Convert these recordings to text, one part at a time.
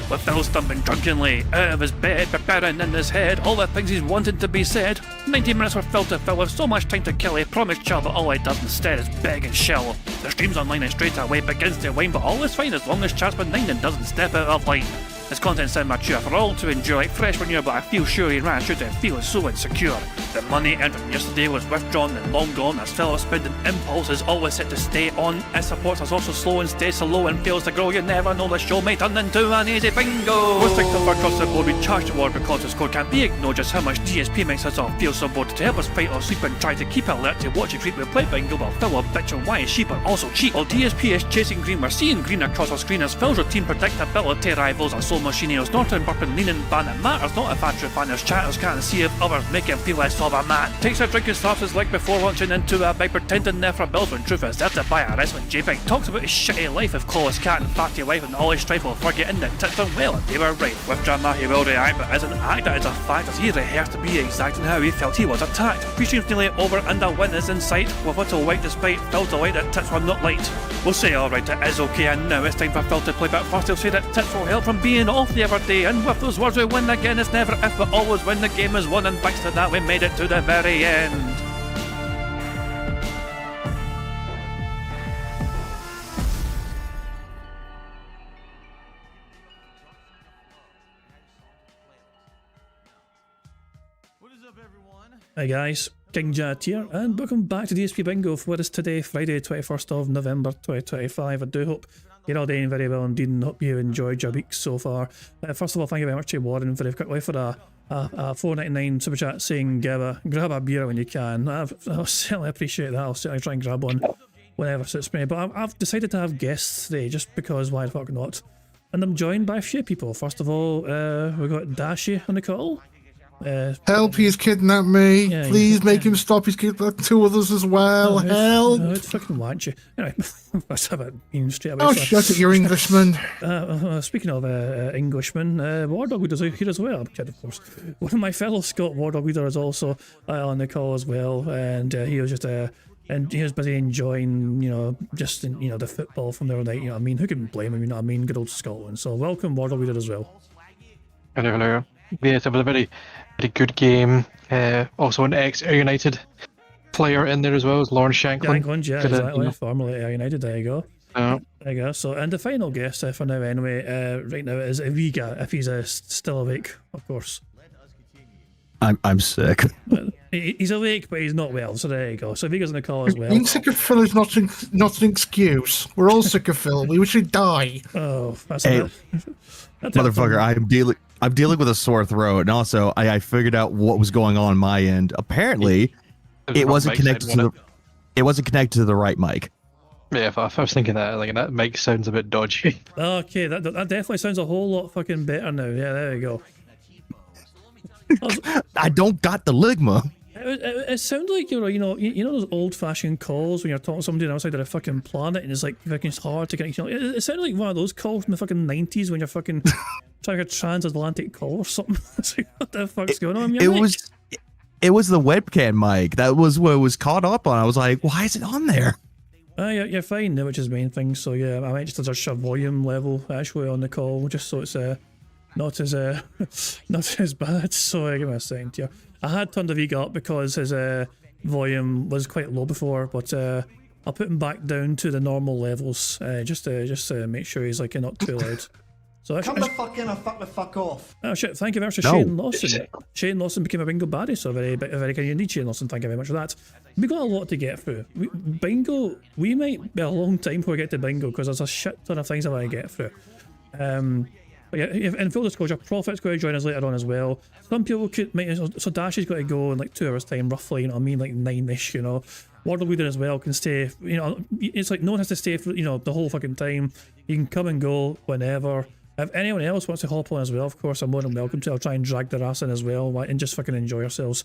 with Phil stumping drunkenly out of his bed, preparing in his head all the things he's wanted to be said. 90 minutes for Phil to fill with so much time to kill, he promised Char that all he does instead is beg and shell. The stream's online and straight away begins to wane, but all is fine as long as Char's benign and doesn't step out of line. His content's immature for all to enjoy, like fresh manure, but I feel sure he ran through to feel so insecure. The money earned from yesterday was withdrawn and long gone, as Phil's spending impulse is always set to stay on. His support is also slow and stays so low and fails to grow. You never know, the show may turn into an easy bingo. We're sick of across the board, we charge the war because the score can't be ignored. Just how much DSP makes us all feel so bored. To help us fight or sleep and try to keep alert to watch it creep, we play bingo while Phil will bitch on why his sheep are also cheap. While DSP is chasing green, we're seeing green across our screen as Phil's routine predictability rivals our soul machine. He's not in burping, leaning, ban. It matters not if Andrew fanners chatters can't see if others make him feel less of a man. Takes a drink and starts his leg before launching into a bike, pretending there for bills when truth is there to buy a wrestling JPEG. Talks about his shitty life of Clawless Cat and fatty life and all his strife while forgetting that tits done well and they were right. With drama he will react, but as an actor it's a fact as he rehearsed to be exact in how he felt he was attacked. Pre-stream's nearly over and a win is in sight, with little white despite Phil's delight that tits were not light. We'll say alright, it is okay, and now it's time for Phil to play, but first he'll say that tits will help from being off the other day, and with those words we win again. It's never if but always when the game is won, and thanks to that we made it to the very end. What is up, everyone? Hi guys, King Jad here, and welcome back to DSP Bingo for what is today, Friday 21st of November 2025. I do hope you're all doing very well indeed and hope you enjoyed your week so far. First of all, thank you very much to Warren very quickly for a $4.99 super chat saying grab a beer when you can. I'll certainly appreciate that. I'll certainly try and grab one whenever suits me. But I've decided to have guests today just because why the fuck not. And I'm joined by a few people. First of all, we've got Dashi on the call. Help, he's kidnapped me. Yeah, Please make him stop. He's kidnapped two others as well. Help. I'd fucking want you. Anyway, that's how it means straight away. Oh, shut it, you're Englishman. Speaking of Englishmen, Wardog is here as well. I'm kidding, of course. One of my fellow Scott Wardog leader is also on the call as well, and he was just and he was busy enjoying, just the football from the other night. You know what I mean? Who can blame him? You know what I mean? Good old Scotland. So welcome, Wardog leader as well. Hello, hello. Yes, it was a very good game. Also an ex-Air United player in there as well as Lawrence Shanklin. Yeah, exactly. Formerly Air United. There you go. There you go. So, and the final guest for now, anyway, right now is Viga, if he's still awake, of course. I'm sick. He's awake, but he's not well. So there you go. So Viga's on the call as well. Being sick of Phil is not an excuse. We're all sick of Phil. We should die. Oh, that's Motherfucker, I'm dealing with a sore throat, and also I figured out what was going on my end. Apparently, it wasn't connected to the right mic. Yeah, I was thinking that. Like that mic sounds a bit dodgy. Okay, that definitely sounds a whole lot fucking better now. Yeah, there you go. I don't got the ligma. It sounds like you know those old-fashioned calls when you're talking to somebody outside of a fucking planet and it's like fucking hard to get. It sounded like one of those calls from the fucking 90s when you're fucking trying a transatlantic call or something. It's like, what the fuck's going on? It was the webcam mic. That was what it was caught up on. I was like, why is it on there? You're fine now, which is the main thing. So yeah, I might just adjust your volume level actually on the call, just so it's not as bad. So give me a second here. I had turned the Viga up because his volume was quite low before, but I'll put him back down to the normal levels just to make sure he's like not too loud. So Come the fuck in or fuck the fuck off. Oh shit! Thank you very much to Shane Lawson. Shane Lawson became a bingo baddie, so very good indeed, Shane Lawson. Thank you very much for that. We got a lot to get through. Bingo, we might be a long time before we get to bingo because there's a shit ton of things I want to get through. But yeah, in full disclosure, Prophet's going to join us later on as well. Some people so Dashi's got to go in like 2 hours time roughly, you know what I mean, like 9ish, Wardle Leader as well can stay, it's like no one has to stay for, the whole fucking time. You can come and go whenever. If anyone else wants to hop on as well, of course, I'm more than welcome to. I'll try and drag their ass in as well and just fucking enjoy ourselves.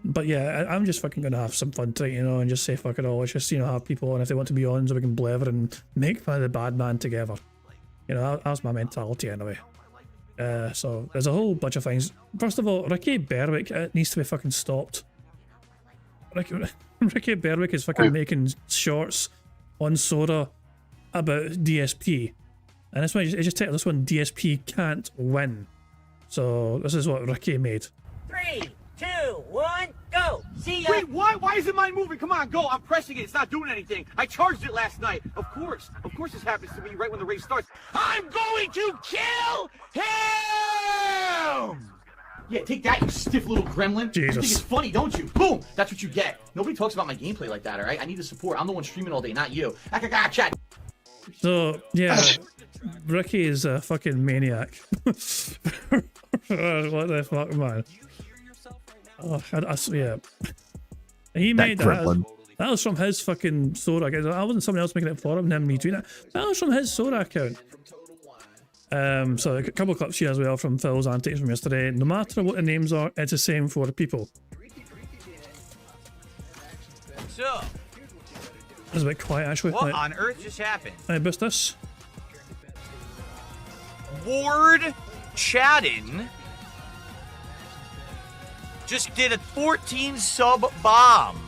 But yeah, I'm just fucking going to have some fun tonight, and just say fuck it all. Let's just, have people on if they want to be on so we can blether and make fun of the bad man together. That's my mentality anyway. So there's a whole bunch of things. First of all, Ricky Berwick needs to be fucking stopped. Ricky Berwick is fucking making shorts on Sora about DSP. And this one, it just titled this one, DSP can't win. So this is what Ricky made. 3, 2, 1, go! See ya! Wait, what? Why isn't mine moving? Come on, go. I'm pressing it. It's not doing anything. I charged it last night. Of course this happens to me right when the race starts. I'm going to kill him! Yeah, take that, you stiff little gremlin. Jesus. You think it's funny, don't you? Boom! That's what you get. Nobody talks about my gameplay like that, all right? I need the support. I'm the one streaming all day, not you. Chat. So, yeah, Ricky is a fucking maniac. What the fuck, man? Oh, yeah. He made that. gremlin. That was from his fucking Sora account. That wasn't someone else making it for him and him retweeting that. That was from his Sora account. So a couple of clips here as well from Phil's antics from yesterday. No matter what the names are, it's the same for the people. So, It's a bit quiet actually. what on earth just happened? I boost this. Ward Chadden just did a 14 sub bomb.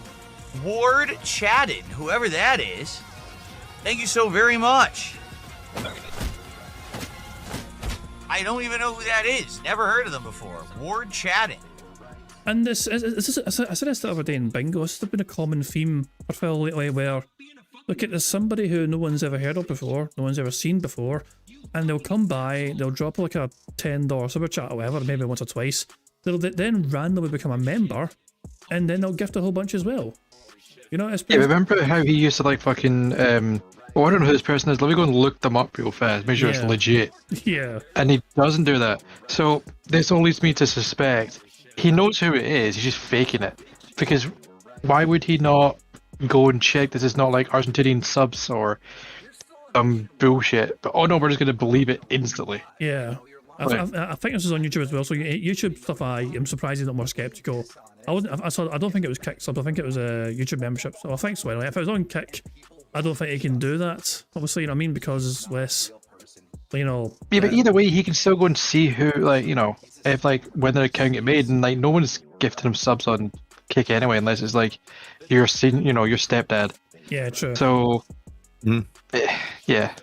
Ward Chadden, whoever that is, thank you so very much. I don't even know who that is. Never heard of them before. Ward Chadden. And I said this the other day in Bingo. This has been a common theme for Phil lately where, look, there's somebody who no one's ever heard of before, no one's ever seen before, and they'll come by, they'll drop like a $10 super chat or whatever, maybe once or twice. They'll then randomly become a member, and then they'll gift a whole bunch as well. You know, it's Yeah, remember how he used to like fucking oh, I don't know who this person is. Let me go and look them up real fast. Make sure it's Yeah. legit. Yeah. And he doesn't do that. So this all leads me to suspect he knows who it is. He's just faking it. Because why would he not go and check this is not like Argentinian subs or some bullshit? But oh no, we're just gonna believe it instantly. Yeah. I think this is on YouTube as well. So YouTube stuff, I'm surprised he's not more skeptical. I don't think it was Kick subs. I think it was a YouTube membership. So I think so. Anyway, if it was on Kick, I don't think he can do that. Obviously, you know what I mean, because it's less, you know. Yeah, but either way, he can still go and see who, like, you know, if like when their account get made, and like no one's gifting him subs on Kick anyway, unless it's like your your stepdad. Yeah, true. So, yeah.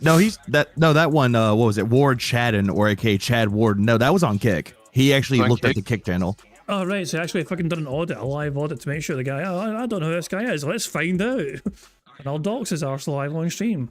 No, that one. What was it? Ward Chadden, or aka Chad Ward. No, that was on Kick. He actually On looked at Kick? the Kick channel. Oh, right. So actually, fucking done an audit, a live audit to make sure the guy, I don't know who this guy is. Let's find out. And I'll dox his arse live on stream.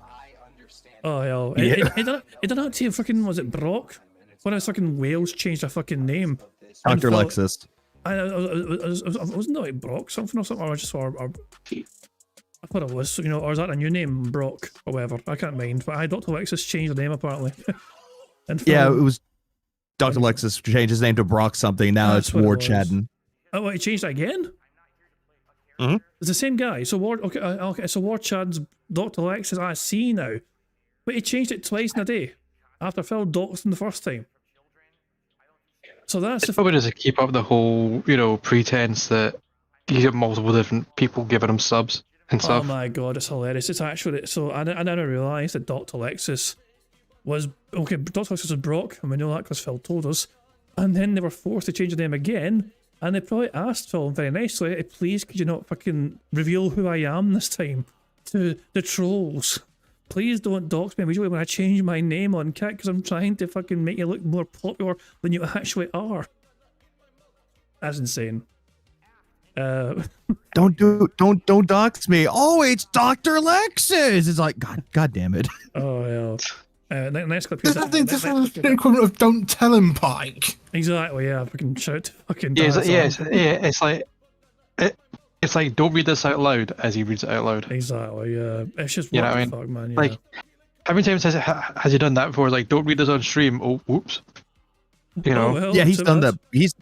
Oh, hell. Yeah. It did that to fucking, was it Brock? When his fucking Wales changed their fucking name. Dr. And Lexus. wasn't that like Brock something or something? Or just, or I thought it was, you know, or is that a new name? Brock or whatever. I can't mind. But Dr. Lexus changed the name apparently. And Yeah, Phil- it was Dr. Lexus changed his name to Brock something. Now That's it's what it Ward was. Chadden. Oh, what, he changed it again? Mhm. It's the same guy. So Ward, okay, so Ward Chad's Dr. Lexus, I see now. But he changed it twice in a day. After Phil doxed him the first time. So that's It's probably just to keep up the whole, you know, pretense that you get multiple different people giving him subs and oh stuff. my god, it's hilarious. It's actually, so I didn't realise that Dr. Lexus was, okay, Dr. Lexus was Brock, and we know that because Phil told us. And then they were forced to change the name again. And they probably asked Phil very nicely, please could you not fucking reveal who I am this time to the trolls? Please don't dox me visually when I change my name on Kick because I'm trying to fucking make you look more popular than you actually are. That's insane. Don't dox me. Oh, it's Dr. Lexus. It's like, God damn it. Oh, hell. Next clip. This is the equivalent of "Don't Tell Him," Pike. Exactly, yeah. Fucking shout to fucking Yeah, dance on. it's like don't read this out loud as he reads it out loud. Exactly, yeah. It's just You what know the what I mean? fuck, man. Yeah. Like, how many times has he done that before? Like, don't read this on stream. Oh, whoops. You know. Oh, well, Yeah, he's so done that's- that.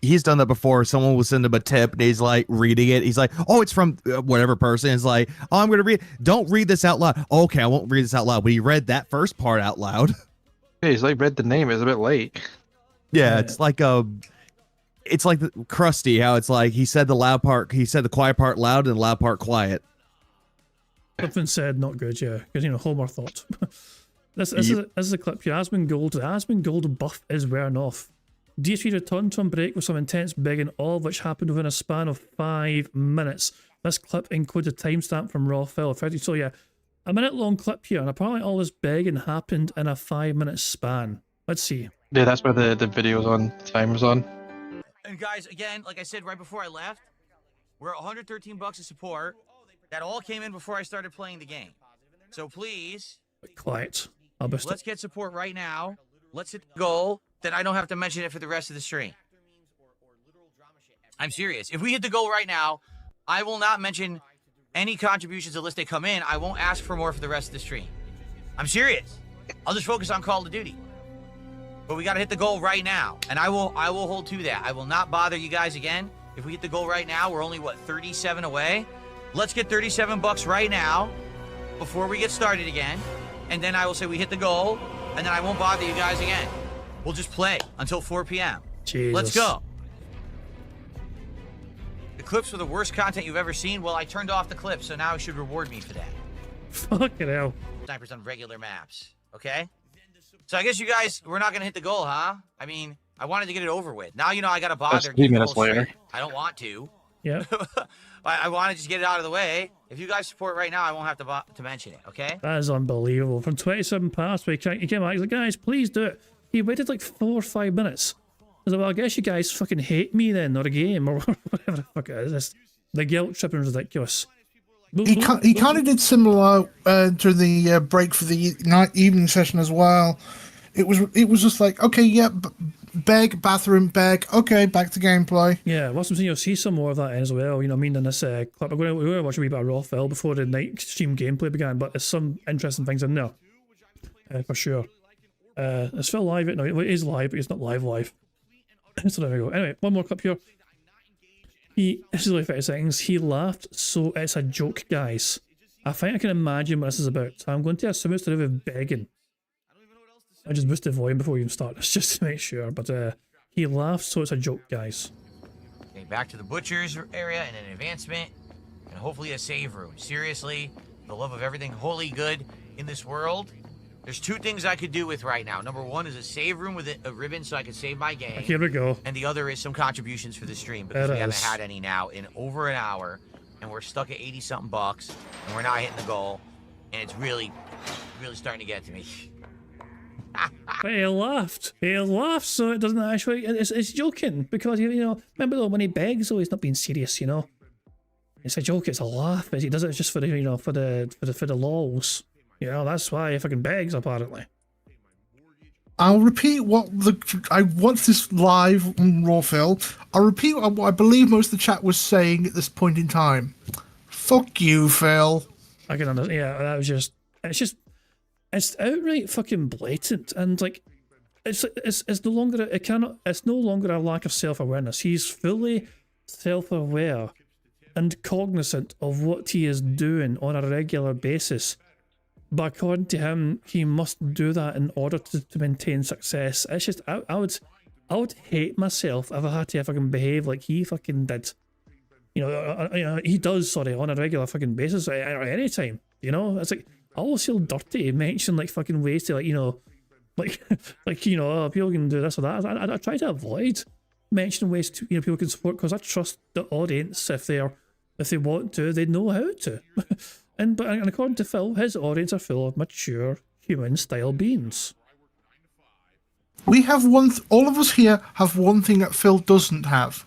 He's done that before. Someone will send him a tip and he's like reading it. He's like, oh, it's from whatever person. It's like, oh, I'm going to read. Don't read this out loud. Okay, I won't read this out loud. But he read that first part out loud. Yeah, he's like read the name. It's a bit late. Yeah, it's like the Krusty, how it's like he said the quiet part loud and the loud part quiet. Something said not good, yeah. Because, you know, Homer thought. This is a clip here. The Asmongold Gold buff is wearing off. DSP returned from break with some intense bigging, all of which happened within a span of 5 minutes. This clip includes a timestamp from Raw Phil. So yeah, a minute long clip here, and apparently all this begging happened in a 5-minute span. Let's see. Yeah, that's where the video's on, the timer's on. And guys, again, like I said right before I left, we're at $113 of support. That all came in before I started playing the game. So please, Quiet. I'll bust let's it. get support right now. Let's hit the goal. Then I don't have to mention it for the rest of the stream. I'm serious. If we hit the goal right now, I will not mention any contributions unless they come in. I won't ask for more for the rest of the stream. I'm serious. I'll just focus on Call of Duty. But we got to hit the goal right now, and I will hold to that. I will not bother you guys again. If we hit the goal right now, we're only, what, 37 away? Let's get $37 right now before we get started again. And then I will say we hit the goal, and then I won't bother you guys again. We'll just play until 4 p.m. Jesus. Let's go. The clips were the worst content you've ever seen. Well, I turned off the clips, so now it should reward me for that. Fucking hell. Snipers on regular maps, okay? So I guess you guys, we're not going to hit the goal, huh? I mean, I wanted to get it over with. Now you know I got to bother. That's 3 minutes later. I don't want to. Yeah. I want to just get it out of the way. If you guys support right now, I won't have to mention it, okay? That is unbelievable. From 27 past, he came back. He's like, guys, please do it. He waited like 4 or 5 minutes. I was like, well, I guess you guys fucking hate me then, or a game, or whatever the fuck it is. The guilt tripping is ridiculous. He kind of did similar to the break for the night evening session as well. It was just like, okay, yeah, beg, bathroom, beg, okay, back to gameplay. Yeah, well, I'm saying you'll see some more of that as well. You know what I mean? In this clip, we're going to watch a wee bit of Raw Phil before the night stream gameplay began, but there's some interesting things in there, for sure. Is Phil live? No, it is live, but it's not live. So there we go. Anyway, one more clip here. This is like 30 seconds. He laughed, so it's a joke, guys. I think I can imagine what this is about. So I'm going to assume it's to do with begging. I just boosted volume before we even start this, just to make sure. But he laughed, so it's a joke, guys. Okay, back to the butcher's area and an advancement, and hopefully a save room. Seriously, for the love of everything wholly good in this world, there's 2 things I could do with right now. Number 1 is a save room with a ribbon so I can save my game. Here we go. And the other is some contributions for the stream because we haven't had any now in over an hour, and we're stuck at 80-something bucks, and we're not hitting the goal, and it's really starting to get to me. But he laughed. He laughed, so it doesn't actually. It's joking because you know. Remember though, when he begs, though, he's not being serious. You know, it's a joke. It's a laugh. But he does it just for the for the lols. You know, that's why he fucking begs apparently. I'll repeat I watched this live on Raw Phil. I'll repeat what I believe most of the chat was saying at this point in time. Fuck you, Phil. I can understand. Yeah, that was just. It's outright fucking blatant, and like, it's no longer it's no longer a lack of self-awareness. He's fully self-aware and cognizant of what he is doing on a regular basis. But according to him, he must do that in order to maintain success. It's just I would hate myself if I had to fucking behave like he fucking did. You know, he does, sorry, on a regular fucking basis at any time. You know, it's like. I always feel dirty mention like fucking ways to like, you know, like you know, people can do this or that. I try to avoid mentioning ways to, you know, people can support because I trust the audience if they want to, they know how to. and according to Phil, his audience are full of mature human style beings. We have all of us here have one thing that Phil doesn't have.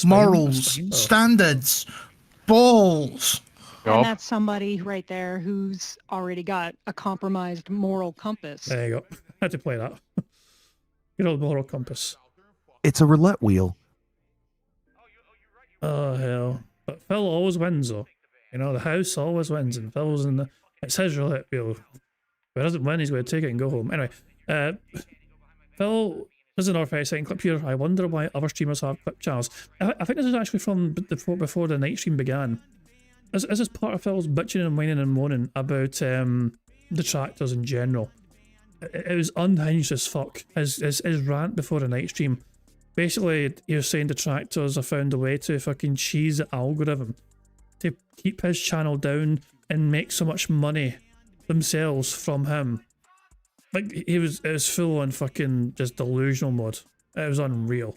Morals, standards, balls. And that's somebody right there who's already got a compromised moral compass. There you go. I had to play that. Good old moral compass. It's a roulette wheel. Oh, hell. But Phil always wins, though. You know, the house always wins, and Phil's in the... It's his roulette wheel. If he doesn't win, he's going to take it and go home. Anyway, Phil... This is another 30-second clip here. I wonder why other streamers have clip channels. I think this is actually from before the night stream began. This is part of Phil's bitching and whining and moaning about detractors in general. It was unhinged as fuck. His rant before the night stream. Basically, he was saying detractors have found a way to fucking cheese the algorithm to keep his channel down and make so much money themselves from him. Like, it was full on fucking just delusional mode. It was unreal.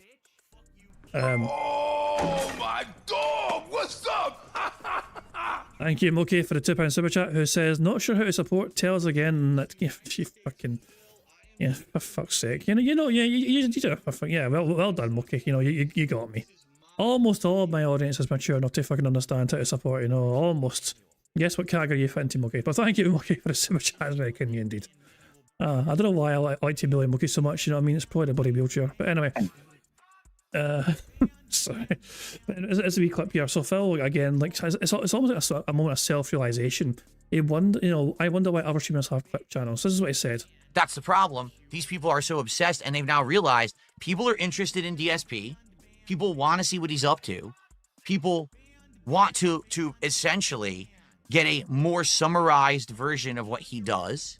Oh my dog, what's up? Thank you, Moki, for the £2 super chat, who says, not sure how to support, tell us again that, yeah, she fucking, yeah, for fuck's sake. Yeah, you do it. Yeah, well done, Moki, you got me. Almost all of my audience is mature enough to fucking understand how to support, almost. Guess what category you fit into, Moki? But thank you, Moki, for the super chat, it's very kind of you indeed. I don't know why I like to bully Moki so much, it's probably the bloody wheelchair. But anyway. Sorry. It's a wee clip here. So Phil, again, like it's almost a moment of self-realization. I wonder why other streamers have clip channels. This is what he said. That's the problem. These people are so obsessed, and they've now realized people are interested in DSP. People want to see what he's up to. People want to essentially get a more summarized version of what he does,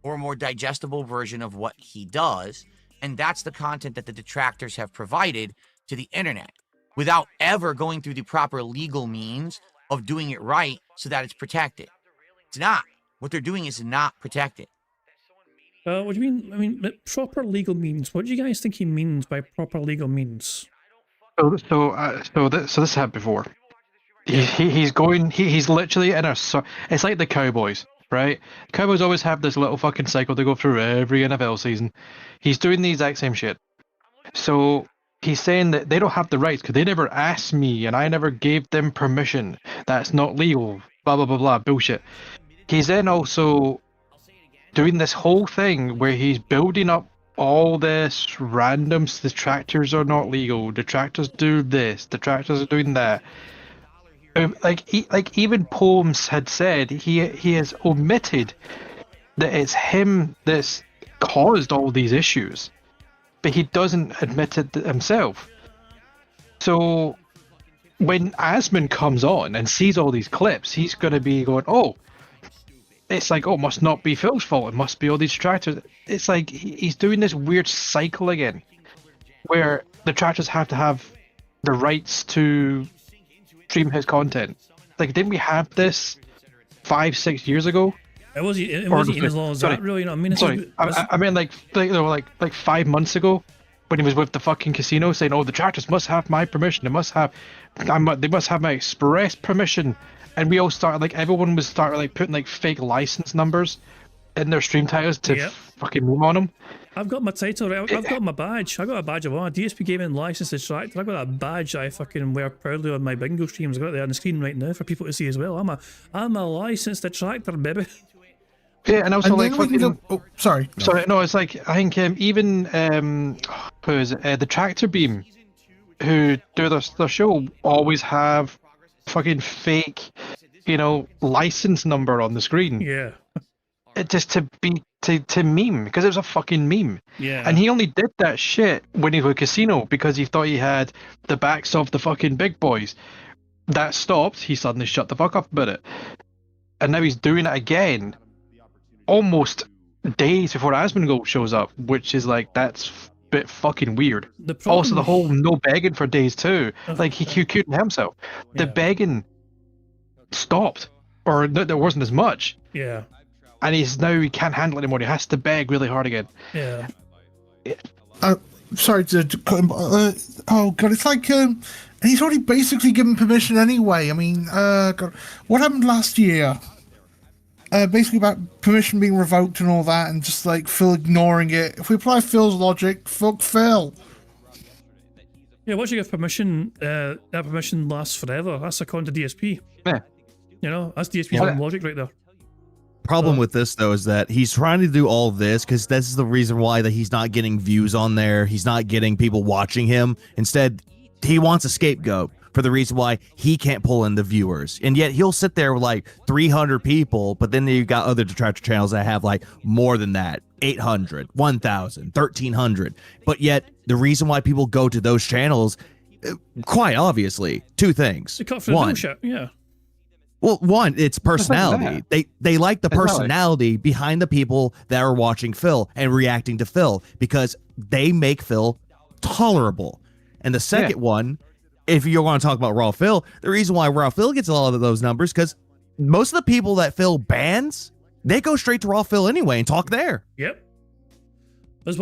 or a more digestible version of what he does. And that's the content that the detractors have provided to the internet without ever going through the proper legal means of doing it right so that it's protected. It's not. What they're doing is not protected. What do you mean? I mean, proper legal means. What do you guys think he means by proper legal means? So this happened before. He's literally in it's like the Cowboys. Right? Cowboys always have this little fucking cycle to go through every NFL season. He's doing the exact same shit. So he's saying that they don't have the rights because they never asked me and I never gave them permission. That's not legal. Blah, blah, blah, blah. Bullshit. He's then also doing this whole thing where he's building up all this random detractors are not legal. Detractors do this. Detractors are doing that. Even Poems had said he has omitted that it's him that's caused all these issues, but he doesn't admit it himself. So when Asmund comes on and sees all these clips, he's going to be going, oh, it's like, oh, it must not be Phil's fault. It must be all these detractors. It's like he's doing this weird cycle again, where the detractors have to have the rights to stream his content. Like, didn't we have this 5-6 years ago? It wasn't even as long as that, really. I mean, I mean, like 5 months ago, when he was with the fucking casino, saying, "Oh, the detractors must have my permission. They must have my express permission." And we all started everyone was putting fake license numbers in their stream titles to fucking meme on them. I've got my title, right? I've got my badge. I got a badge of one. DSP Gaming Licensed Detractor. I've got that badge I fucking wear proudly on my bingo streams. I've got it there on the screen right now for people to see as well. I'm a licensed detractor, baby. Yeah, and also sorry. No, it's like I think even who is it? The Tractor Beam, who do their show, always have fucking fake, license number on the screen. Yeah. It just to meme, because it was a fucking meme. Yeah. And he only did that shit when he was a casino because he thought he had the backs of the fucking big boys. That stopped, he suddenly shut the fuck up about it. And now he's doing it again almost days before Asmongold shows up, which is that's a bit fucking weird. Also, the whole no begging for days too. He couldn't himself. The begging stopped, or there wasn't as much. Yeah. And he can't handle it anymore. He has to beg really hard again. Yeah. Sorry to cut him. Oh god, it's like he's already basically given permission anyway. I mean, God, what happened last year? Basically about permission being revoked and all that, and just Phil ignoring it. If we apply Phil's logic, fuck Phil. Yeah, once you give permission, that permission lasts forever. That's according to DSP. Yeah. That's DSP's own logic right there. Problem with this though is that he's trying to do all this because this is the reason why that he's not getting views on there. He's not getting people watching him. Instead, he wants a scapegoat for the reason why he can't pull in the viewers. And yet he'll sit there with 300 people, but then you've got other detractor channels that have more than that, 800, 1,000, 1,300. But yet the reason why people go to those channels, quite obviously, two things. They cut for the bullshit, yeah. Well, one, it's personality. They like the personality behind the people that are watching Phil and reacting to Phil because they make Phil tolerable. And the second one, if you're going to talk about Raw Phil, the reason why Raw Phil gets a lot of those numbers because most of the people that Phil bans, they go straight to Raw Phil anyway and talk there. Yep. Raw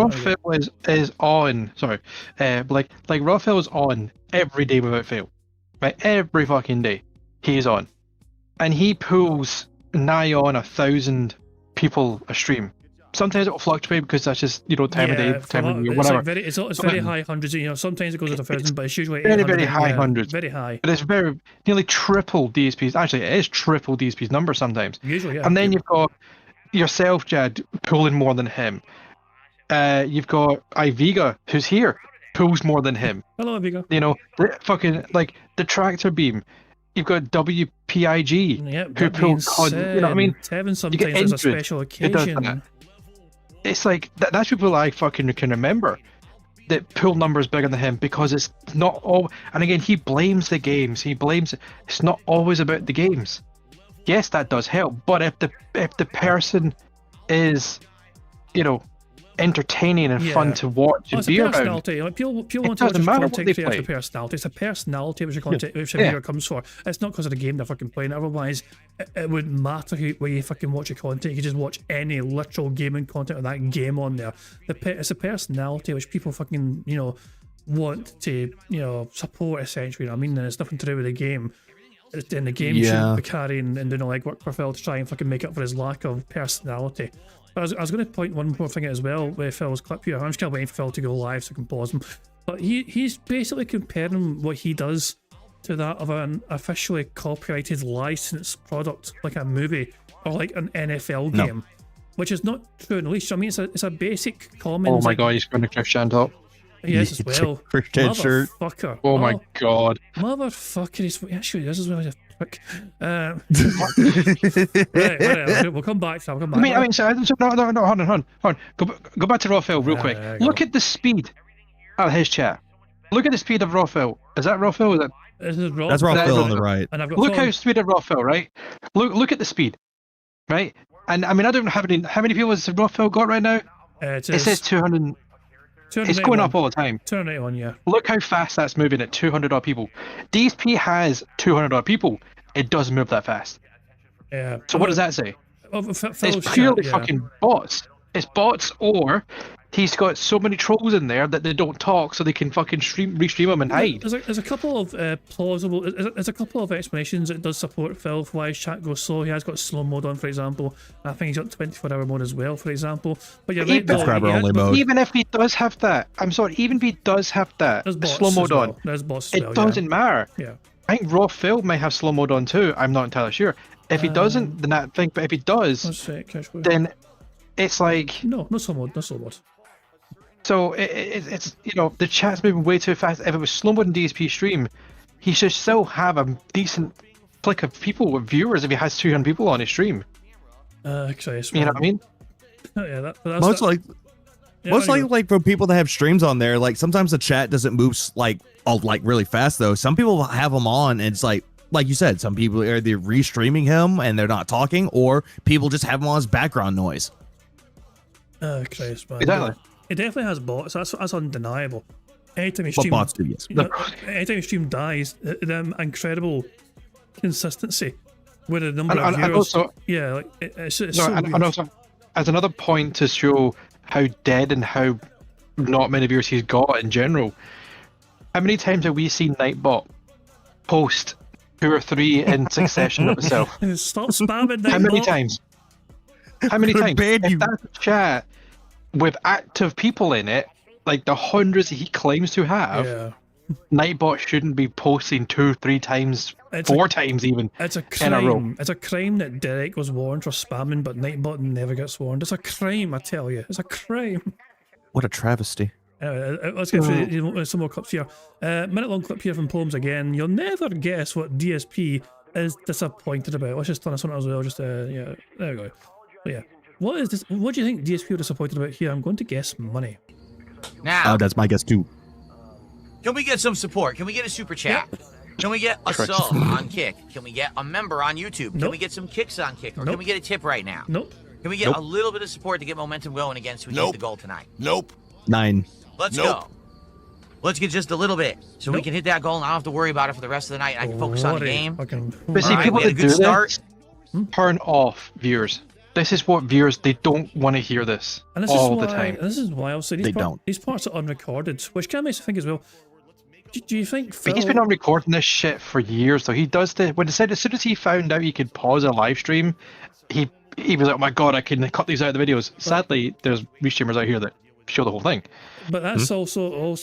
Phil is on. Sorry, Raw Phil is on every day without fail, right? Every fucking day. he's on, and he pulls nigh on 1,000 people a stream. Sometimes it'll fluctuate because that's just time of day, time of year, whatever. It's very high hundreds. Sometimes it goes to 1,000, but it's usually very 800, high hundreds. Very high. But it's nearly triple DSP's. Actually, it is triple DSP's number sometimes. Usually, yeah. And then you've got yourself, Jad, pulling more than him. You've got Iviga, who's here, pulls more than him. Hello, Vigo. The fucking the tractor beam. You've got WPIG, Yep, who pulls. You know what I mean? Seven You sometimes get there's a Indrid, special who does occasion. that. It's like that's people I fucking can remember that pull numbers bigger than him because it's not all. And again, he blames the games. He blames it's not always about the games. Yes, that does help, but if the person is, entertaining and fun to watch and be around, personality. People want to watch doesn't matter what content they creator play. for personality. It's a personality which your content, which your viewer comes for. It's not because of the game they're fucking playing. Otherwise, it wouldn't matter where you fucking watch your content. You could just watch any literal gaming content with that game on there. It's a personality which people fucking want to support essentially. And it's nothing to do with the game. In the game, shouldn't be carrying and doing all legwork for Phil to try and fucking make up for his lack of personality. But I was going to point one more thing out as well with Phil's clip here. I'm just kind of waiting for Phil to go live so I can pause him. But he's basically comparing what he does to that of an officially copyrighted licensed product, like a movie or like an NFL game, which is not true in the least. I mean, it's a basic comment. Oh my god, he's going to Christian top. Yes, as well. Christian shirt. Motherfucker. Oh my god. Motherfucker, he's actually this is really a prick. Right, whatever. We'll come back to that. No, hold on. Go back to Raphael real quick. Look at the speed of his chat. Look at the speed of Raphael. Is that Raphael? Is that... That's Raphael on the right. And I've got Look how speed of Raphael, right? Look at the speed, right? And I don't have any. How many people has Raphael got right now? It says 200. It's going up all the time. 281, yeah. Look how fast that's moving at 200 odd people. DSP has 200 odd people. It doesn't move that fast. Yeah. So what does that say? It's purely fucking bots. It's bots, or he's got so many trolls in there that they don't talk, so they can fucking restream them and hide. There's a couple of plausible. There's a couple of explanations that does support Phil for why his chat goes slow. He has got slow mode on, for example. I think he's got 24-hour mode as well, for example. But you're right. Subscriber only mode. Even if he does have that, even if he does have that slow mode on, there's bots as well, it doesn't matter. Yeah. I think Raw Phil may have slow mode on too. I'm not entirely sure. If he doesn't, then that thing. But if he does, then it's like no slow mode, no slow mode. So it's the chat's moving way too fast. If it was slow mode in DSP stream, he should still have a decent click of people with viewers if he has 200 people on his stream. Actually, you know what I mean? Yeah, most likely for people that have streams on there, like sometimes the chat doesn't move like really fast though. Some people have them on and it's like you said, some people are either restreaming him and they're not talking, or people just have him on as background noise. Christ, man. Exactly. It definitely has bots. That's undeniable. Anytime your stream, bots do, yes. Anytime your stream dies, the incredible consistency with the number of viewers. Also, it's so weird. And also, as another point to show how dead and how not many viewers he's got in general, how many times have we seen Nightbot post 2 or 3 in succession of itself? Stop spamming Nightbot. How many times? How many times? If that's a chat with active people in it, like the hundreds he claims to have, Nightbot shouldn't be posting 2, 3 times, 4 times even. It's a in a row. crime. It's a crime that Derek was warned for spamming, but Nightbot never gets warned. It's a crime, I tell you. It's a crime. What a travesty. Anyway, let's get through some more clips here. Minute-long clip here from Poems again. You'll never guess what DSP is disappointed about. Let's just turn this one as well. Just there we go. But yeah, what is this? What do you think DSP are disappointed about here? I'm going to guess money. Now, that's my guess too. Can we get some support? Can we get a super chat? Can we get a sub on Kick? Can we get a member on YouTube? Can we get some kicks on Kick? Or can we get a tip right now? Nope. Can we get a little bit of support to get momentum going again so we can hit the goal tonight? 9. Let's go. Let's get just a little bit so we can hit that goal and I don't have to worry about it for the rest of the night. And I can focus on the game. But see, people that do this turn off viewers. This is what viewers, they don't want to hear this all the time. This is why obviously these parts are unrecorded, which kind of makes me think as well, Do you think Phil... But he's been on recording this shit for years, though. He does when it said as soon as he found out he could pause a live stream, he was like, "Oh my god, I can cut these out of the videos." Sadly, there's restreamers out here that show the whole thing. But that's also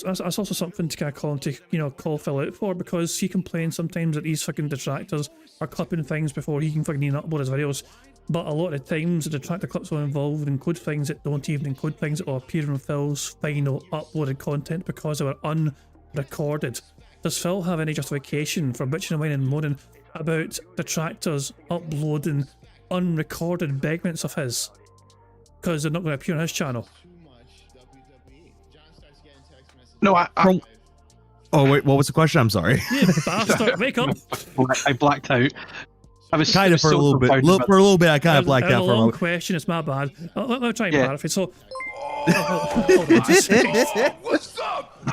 something to kind of call him to call Phil out for, because he complains sometimes that these fucking detractors are clipping things before he can fucking upload his videos. But a lot of times the detractor clips will involve include things that don't even include things that will appear in Phil's final uploaded content because they were unrecorded. Does Phil have any justification for bitching and whining and moaning about detractors uploading unrecorded segments of his because they're not going to appear on his channel? No, Oh wait, what was the question? I'm sorry. You bastard, wake up! I blacked out. I was Kind of for a little bit. For a little bit, I kind of blacked out for a long moment. question. It's my bad. Let me try and Yeah. clarify. So, hold on, just a second. What's up?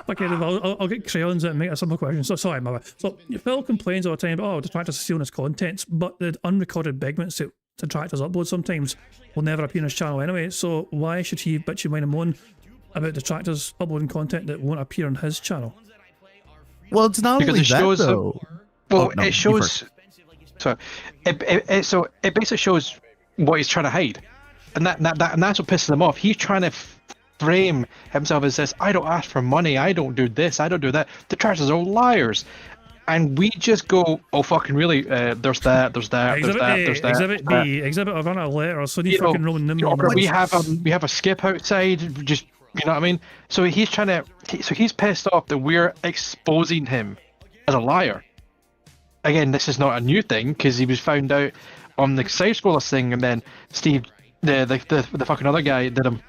Okay, I'll get crayons and make a simple question. So sorry, my bad. So Phil complains all the time about detractors stealing his content, but the unrecorded segments that detractors upload sometimes will never appear on his channel anyway. So why should he bitch and whine and moan about detractors uploading content that won't appear on his channel? Well, it's not Because only it shows that though. Well, no, you it shows. first. So it basically shows what he's trying to hide, and that's what pisses him off. He's trying to frame himself as this. I don't ask for money. I don't do this. I don't do that. The detractors are all liars, and we just go, oh fucking really? There's that. There's that. There's Exhibit that. A, There's that. Exhibit B, Exhibit. I've run out of letters, so you fucking Roman numerals. We have a skip outside. Just you know what I mean. So he's trying to. He's pissed off that we're exposing him as a liar. Again, this is not a new thing because he was found out on the side scroller thing, and then Steve, the fucking other guy did him.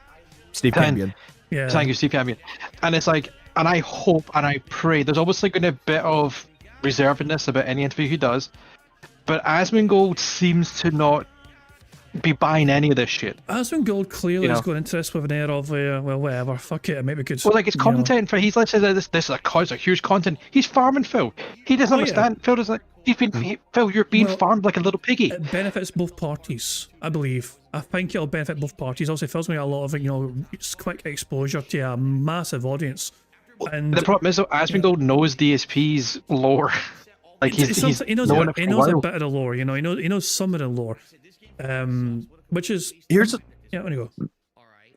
Steve Campion. Yeah. Thank you, Steve Campion. And it's like, and I hope and I pray there's obviously going to be a bit of reservedness about any interview he does, but Asmongold seems to not be buying any of this shit. Asmongold clearly You is know. going into this with an air of well, whatever, fuck it, maybe good. Well, like it's content for he's like says this is a cause of huge content. He's farming Phil. He doesn't understand. Phil doesn't. Phil, you're being farmed like a little piggy. It benefits both parties, I believe. I think it'll benefit both parties. Also, Phil's going to get a lot of quick exposure to a massive audience. And The problem is, though, Asmongold knows DSP's lore. Like he knows known it for a a while. bit of the lore. He knows some of the lore. Which is Here's yeah. There you go.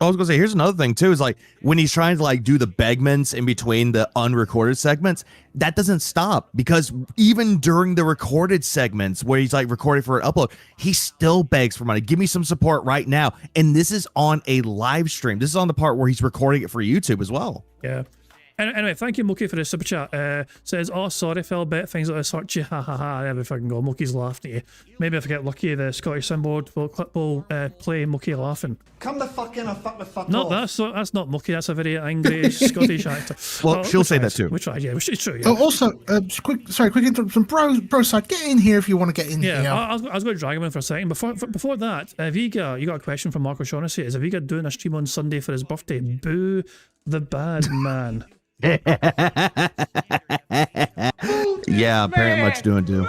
I was gonna say, here's another thing too, is like when he's trying to like do the segments in between the unrecorded segments, that doesn't stop, because even during the recorded segments where he's like recording for an upload, he still begs for money. Give me some support right now. And this is on a live stream. This is on the part where he's recording it for YouTube as well. Yeah. Anyway, thank you, Mookie, for the super chat. Says, oh, sorry, Phil, bet things like this hurt you. Ha ha ha. There we fucking go. Mookie's laughing at you. Maybe if I get lucky, the Scottish Simboard will play Mookie laughing. Come the fuck in or fuck the fuck No, off. that's not Mookie. That's a very angry Scottish actor. Well, she'll say that too. We tried, yeah. It's true, yeah. Oh, also, quick interruption. Bro side, get in here if you want to get in Yeah, here. I was going to drag him in for a second. Before that, Viga, you got a question from Marco Shaughnessy. Is Viga doing a stream on Sunday for his birthday? Boo the bad man. Yeah, apparently much doing too.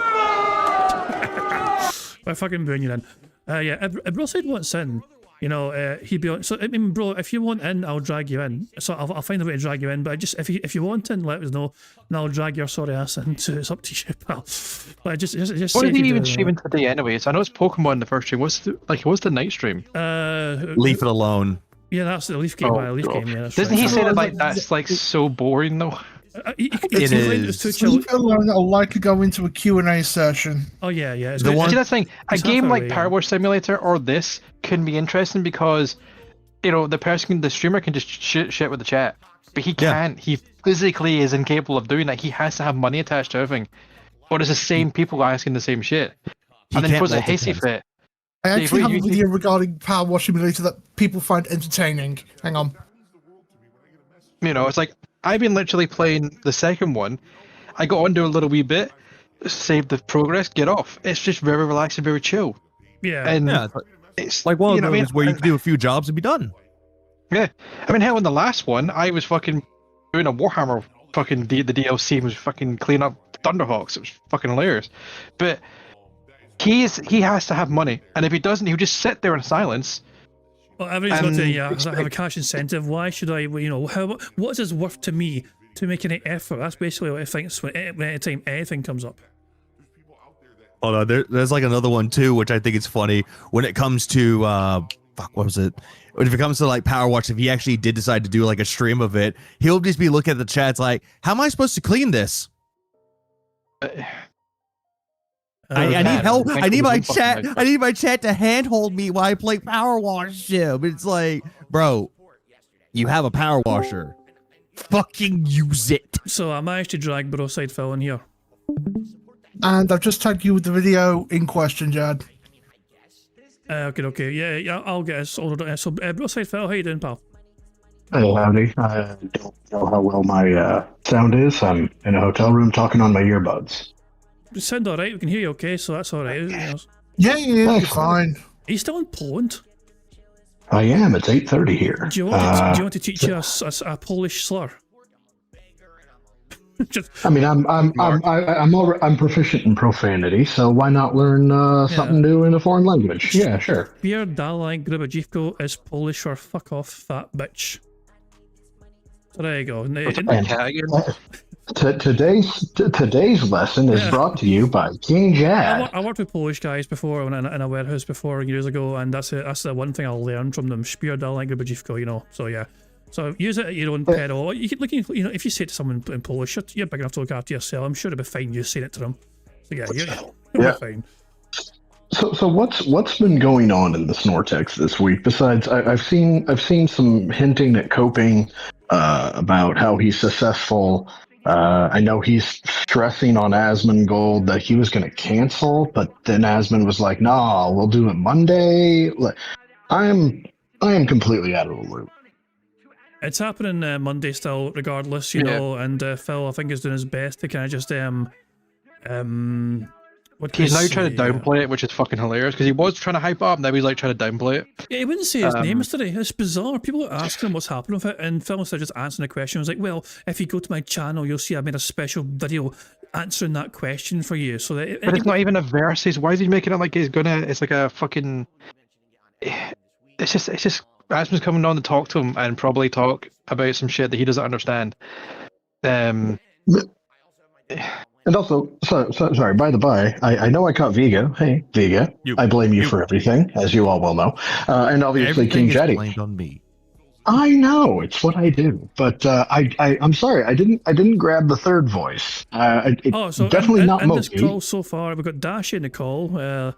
We're fucking booing you then. Yeah, if Bro said wants in, he'd be on. So I mean, bro, if you want in, I'll drag you in. So I'll find a way to drag you in. But just if you want in, let us know, and I'll drag your sorry ass into. It's up to you, pal. But just What say did if he you even do, stream today, anyways? I know it's Pokemon the first stream. What's the night stream? Leave it alone. Yeah, that's the Leaf game. Leaf game. Yeah, that's Doesn't right. he say that like that's like so boring though? It is. too chill. Leave it alone, I'll likely go into a Q&A session. Oh yeah. It's The good. one- See, that's the thing. A It's game half like hour, yeah. Power Wash Simulator or this can be interesting because, the streamer can just shit with the chat, but he Yeah. can't. He physically is incapable of doing that. He has to have money attached to everything, or it's the same people asking the same shit, and then he can't puts a hissy multitask. fit. I Yeah, actually have a you- video regarding Power Wash Simulator that people find entertaining. Hang on. It's like I've been literally playing the second one. I got onto a little wee bit, save the progress, get off. It's just very relaxed and very chill. Yeah. And Yeah, it's like one of you know those what I mean? where you can do a few jobs and be done. Yeah, I mean, hell, in the last one, I was fucking doing a Warhammer fucking the DLC was fucking clean up Thunderhawks. It was fucking hilarious. But he has to have money, and if he doesn't, he'll just sit there in silence. Well, everybody's got to And have a cash incentive. Why should I? What is this worth to me To make any effort. That's basically what it thinks when anytime anything comes up. Hold on, there's like another one too, which I think is funny when it comes to what was it? If it comes to like Power Watch, if he actually did decide to do like a stream of it, he'll just be looking at the chats like, how am I supposed to clean this? I need help. I need my chat. I need my chat to handhold me while I play Power Wash him. It's like, bro, you have a power washer. Fucking use it. So I managed to drag Broside Phil in here. And I've just tagged you with the video in question, Jad. Okay. Yeah, I'll get us ordered. So, Broside Phil, how you doing, pal? Hey, howdy. I don't know how well my sound is. I'm in a hotel room talking on my earbuds. You sound alright, we can hear you okay, so that's alright. Yeah, you're fine. Are you still in Poland? I am. It's 8:30 here. Do you want to teach us a Polish slur? I mean, I'm proficient in profanity, so why not learn something new in a foreign language? Yeah, sure. Spierdalaj Grubajivko is Polish for fuck off, fat bitch. So there you go. Today's lesson is brought to you by King Jad. I worked with Polish guys before in a warehouse before years ago, and that's the one thing I learned from them. Spierdalaj Grubajivko, you know. So yeah. So use it at your own peril. You keep looking, you know, if you say it to someone in Polish, you're big enough to look after yourself. I'm sure it'll be fine you saying it to them. So yeah, you're fine. So what's been going on in the Snortex this week? Besides, I've seen some hinting at coping about how he's successful. I know he's stressing on Asmongold that he was going to cancel, but then Asmon was like, "Nah, we'll do it Monday." I am completely out of the loop. It's happening Monday still, regardless, you know. And Phil, I think, is doing his best to kind of just He's now trying to downplay it, which is fucking hilarious because he was trying to hype it up, now he's like trying to downplay it. Yeah, he wouldn't say his name yesterday. It's bizarre. People are asking him what's happening with it, and Phil instead of just answering the question was like, "Well, if you go to my channel, you'll see I made a special video answering that question for you." So that but it's not even a versus. Why is he making it like he's gonna? It's like a fucking. It's just. Asmon's coming on to talk to him and probably talk about some shit that he doesn't understand. And also, sorry, by the by, I know I caught Vigo. Hey, Vigo. I blame you for everything, as you all well know. And obviously King Jetty. Blamed on me. I know, it's what I do. But I'm sorry, I didn't grab the third voice. Definitely not in this Moki. call so far, we've got Dash in the call.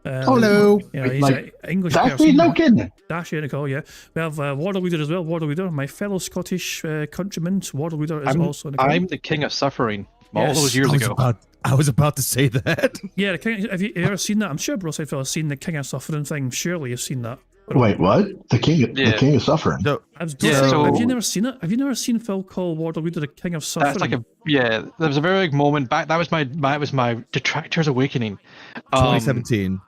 Hello. You know, he's like, an English Dash, person. no kidding. Dash in the call, yeah. We have Wardle Leader as well. Wardle Leader, my fellow Scottish countryman. Wardle Leader is also in the call. I'm the king of suffering. All those years ago. I was about to say that. Yeah, the king, have you ever seen that? I'm sure Broside Phil has seen the King of Suffering thing. Surely you've seen that. Wait, what? The king of suffering. No, Have you never seen it? Have you never seen Phil call Wardle Leader the King of Suffering? That's like there was a very big moment back. That was my Detractor's Awakening. 2017.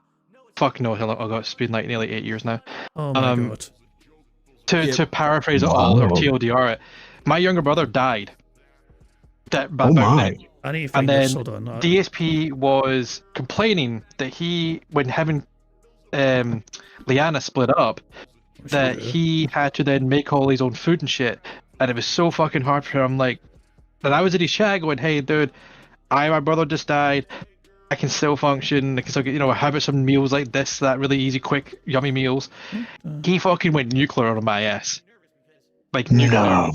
Fuck no, hell, I got it's been like nearly 8 years now. Oh my god. To paraphrase it all, or TLDR it, my younger brother died. Oh my. I need to And find then this. Hold on. DSP was complaining that when having Liana split up, that he had to then make all his own food and shit, and it was so fucking hard for him. Like, and I was in his chat going, "Hey, dude, my brother just died. I can still function. I can still get, have some meals like this, that really easy, quick, yummy meals." He fucking went nuclear on my ass. Like, nuclear. No.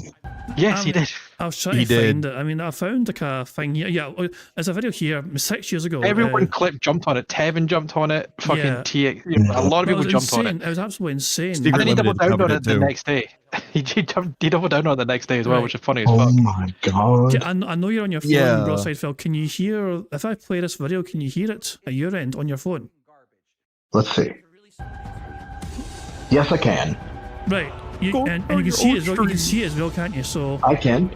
Yes, he did. I was trying to find it. I mean, I found like a thing here. Yeah, there's a video here 6 years ago. Everyone jumped on it. Tevin jumped on it. Fucking TX. A lot of people jumped on it. It was absolutely insane. And then he doubled down on it the next day. He doubled down on it the next day as well, which is funny as fuck. Oh my god. Yeah, I know you're on your phone, Broside Phil. Can you hear, if I play this video, can you hear it at your end on your phone? Let's see. Yes, I can. Right. And you can see it as well. You can see it as well, can't you? So I can.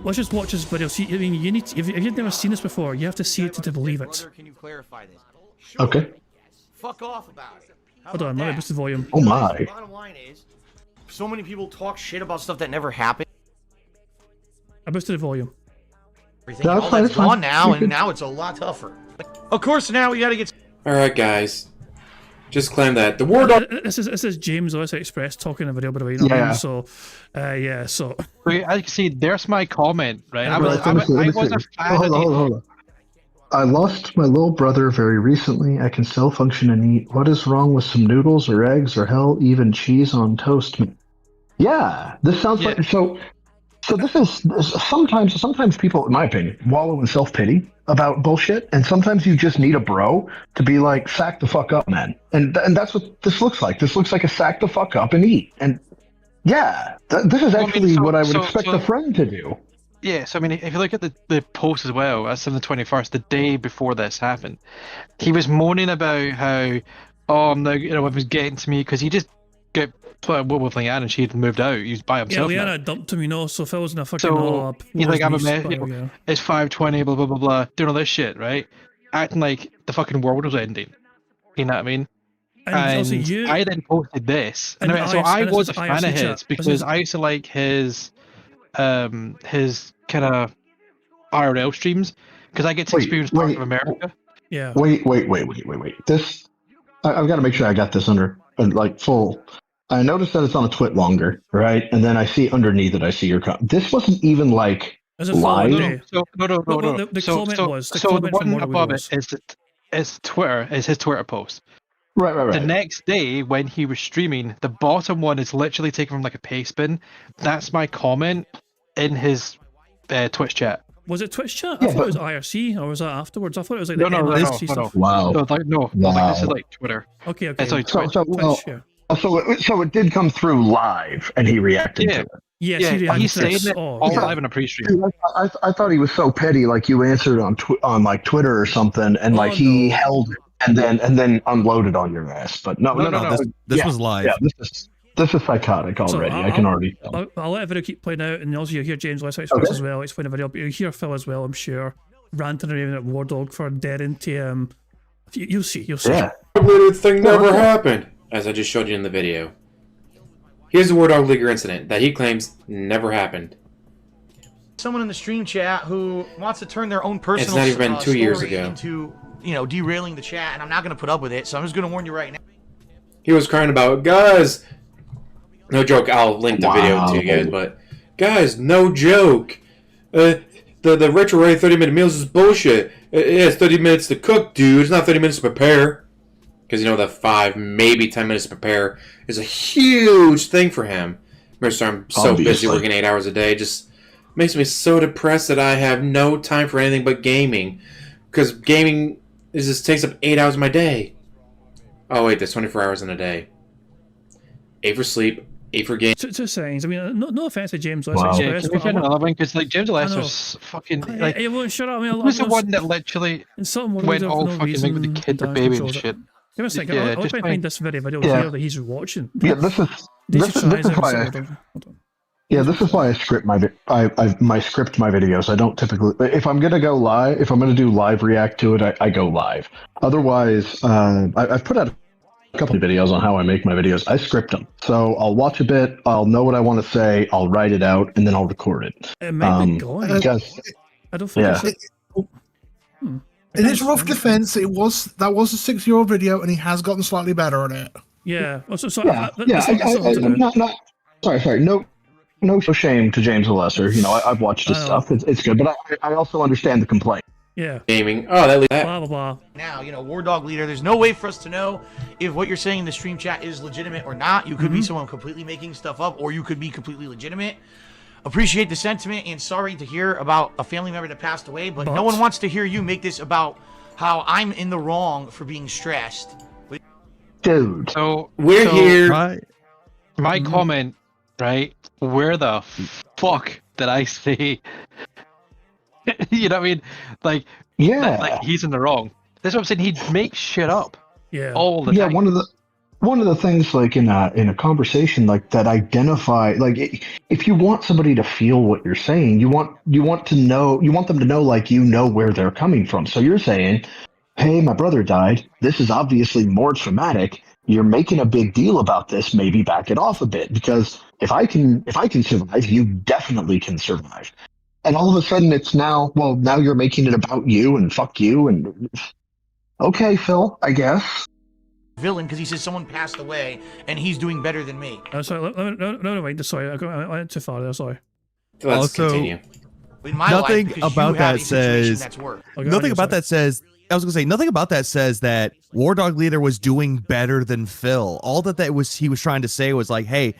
let's just watch this video. See, I mean, you need to, if you've never seen this before, you have to see it to believe it. Can you clarify this? Okay. Fuck off about it. Hold on, let me boost the volume. Oh my. The bottom line is, so many people talk shit about stuff that never happened. I boosted the volume. Everything all that's gone now, and now it's a lot tougher. Of course, now we gotta get. Alright, guys. just claim that the War Dog. This is James Lewis Express talking in a video, by the way. You know what I mean? So, yeah. So. Wait, I can see. There's my comment, right? I was a fan Hold on. I lost my little brother very recently. I can still function and eat. What is wrong with some noodles or eggs or hell, even cheese on toast? Yeah, this sounds like so. So this is sometimes people, in my opinion, wallow in self-pity about bullshit, and sometimes you just need a bro to be like, sack the fuck up, man. And that's what this looks like. This looks like a sack the fuck up and eat. And yeah, this is actually what I would expect a friend to do. Yeah, so I mean, if you look at the post as well, that's on the 21st, the day before this happened, he was moaning about how, no, it was getting to me because he just got with Leanne and she had moved out. He was by himself. Yeah, Leanne now. had dumped him, so Phil was in a fucking he's like, I'm a mess. It's 5:20, blah blah blah blah, doing all this shit, right? Acting like the fucking world was ending. You know what I me? And I then posted this. And so I was a fan of his because I used to like his kind of IRL streams because I get to experience part of America. Yeah. Wait. This I've got to make sure I got this under like full. I noticed that it's on a twit longer, right? And then I see underneath it, I see your comment. This wasn't even like live. No. The comment was. So the one above it is Twitter, is his Twitter post. Right. The next day when he was streaming, the bottom one is literally taken from like a paste bin. That's my comment in his Twitch chat. Was it Twitch chat? I thought it was IRC, or was that afterwards? I thought it was like the no. Wow. Wow. Like, this is like Twitter. Okay. It's like Twitch. So it did come through live, and he reacted to it. Yes, he's saying it all live in a pre-stream. I thought he was so petty. Like you answered on like Twitter or something, and like he held it and then unloaded on your ass. But no. This was live. Yeah, this is psychotic already. So I can already tell. I'll let the video keep playing out, and also you'll hear James West Express as well explain the video, but you'll hear Phil as well, I'm sure, ranting and raving at War Dog for daring to you'll see. Yeah. The thing never happened, as I just showed you in the video. Here's the War Dog Leaguer incident that he claims never happened. Someone in the stream chat who wants to turn their own personal it's not even 2 years story ago. into, derailing the chat, and I'm not going to put up with it, so I'm just going to warn you right now. He was crying about, guys, no joke, I'll link the video to you guys, but guys, no joke. The retro ready 30-minute meals is bullshit. It has 30 minutes to cook, dude. It's not 30 minutes to prepare. Because the 5, maybe 10 minutes to prepare is a huge thing for him. Mister, I'm so busy working 8 hours a day. Just makes me so depressed that I have no time for anything but gaming. Because gaming just takes up 8 hours of my day. Oh wait, there's 24 hours in a day. 8 for sleep, 8 for games. 2 seconds. I mean, no offense to James Lewis Express. Can we get another one? Because James Lester's fucking he won't shut up. I mean, was the one that literally went all fucking big with the kid for baby and shit. Give me a second. I'll try and find this video here that he's watching. Yeah, this is why this is why I script my videos. I don't typically, if I'm gonna go live, if I'm gonna do live react to it, I go live. Otherwise, I've put out a couple of videos on how I make my videos. I script them, so I'll watch a bit, I'll know what I want to say, I'll write it out, and then I'll record it. It might be going. I don't think. In his rough defense, that was a 6-year-old video, and he has gotten slightly better at it. Yeah. Sorry. No shame to James Lesser. I've watched his stuff. It's good, but I also understand the complaint. Yeah. Gaming. Oh, that blah blah blah. Now, War Dog Leader, there's no way for us to know if what you're saying in the stream chat is legitimate or not. You could be someone completely making stuff up, or you could be completely legitimate. Appreciate the sentiment, and sorry to hear about a family member that passed away, but no one wants to hear you make this about how I'm in the wrong for being stressed. Dude. So we're here. My comment, right? Where the fuck did I say? You know what I mean? Like, like he's in the wrong. That's what I'm saying. He makes shit up. Yeah. All the time. One of the things, like in a conversation like that, identify, like if you want somebody to feel what you're saying, you want them to know, like, where they're coming from. So you're saying, hey, my brother died. This is obviously more traumatic. You're making a big deal about this. Maybe back it off a bit, because if I can survive, you definitely can survive. And all of a sudden it's now you're making it about you and fuck you and okay, Phil, I guess. villain because he says someone passed away and he's doing better than me. Sorry, no, wait, sorry, I went too far there, sorry. Let's Also, continue. In my nothing life, because about you have that a situation says that's worse. Okay, nothing I'm about sorry. that says. I was gonna say nothing about that says that War Dog Leader was doing better than Phil. All that was he was trying to say was like, hey,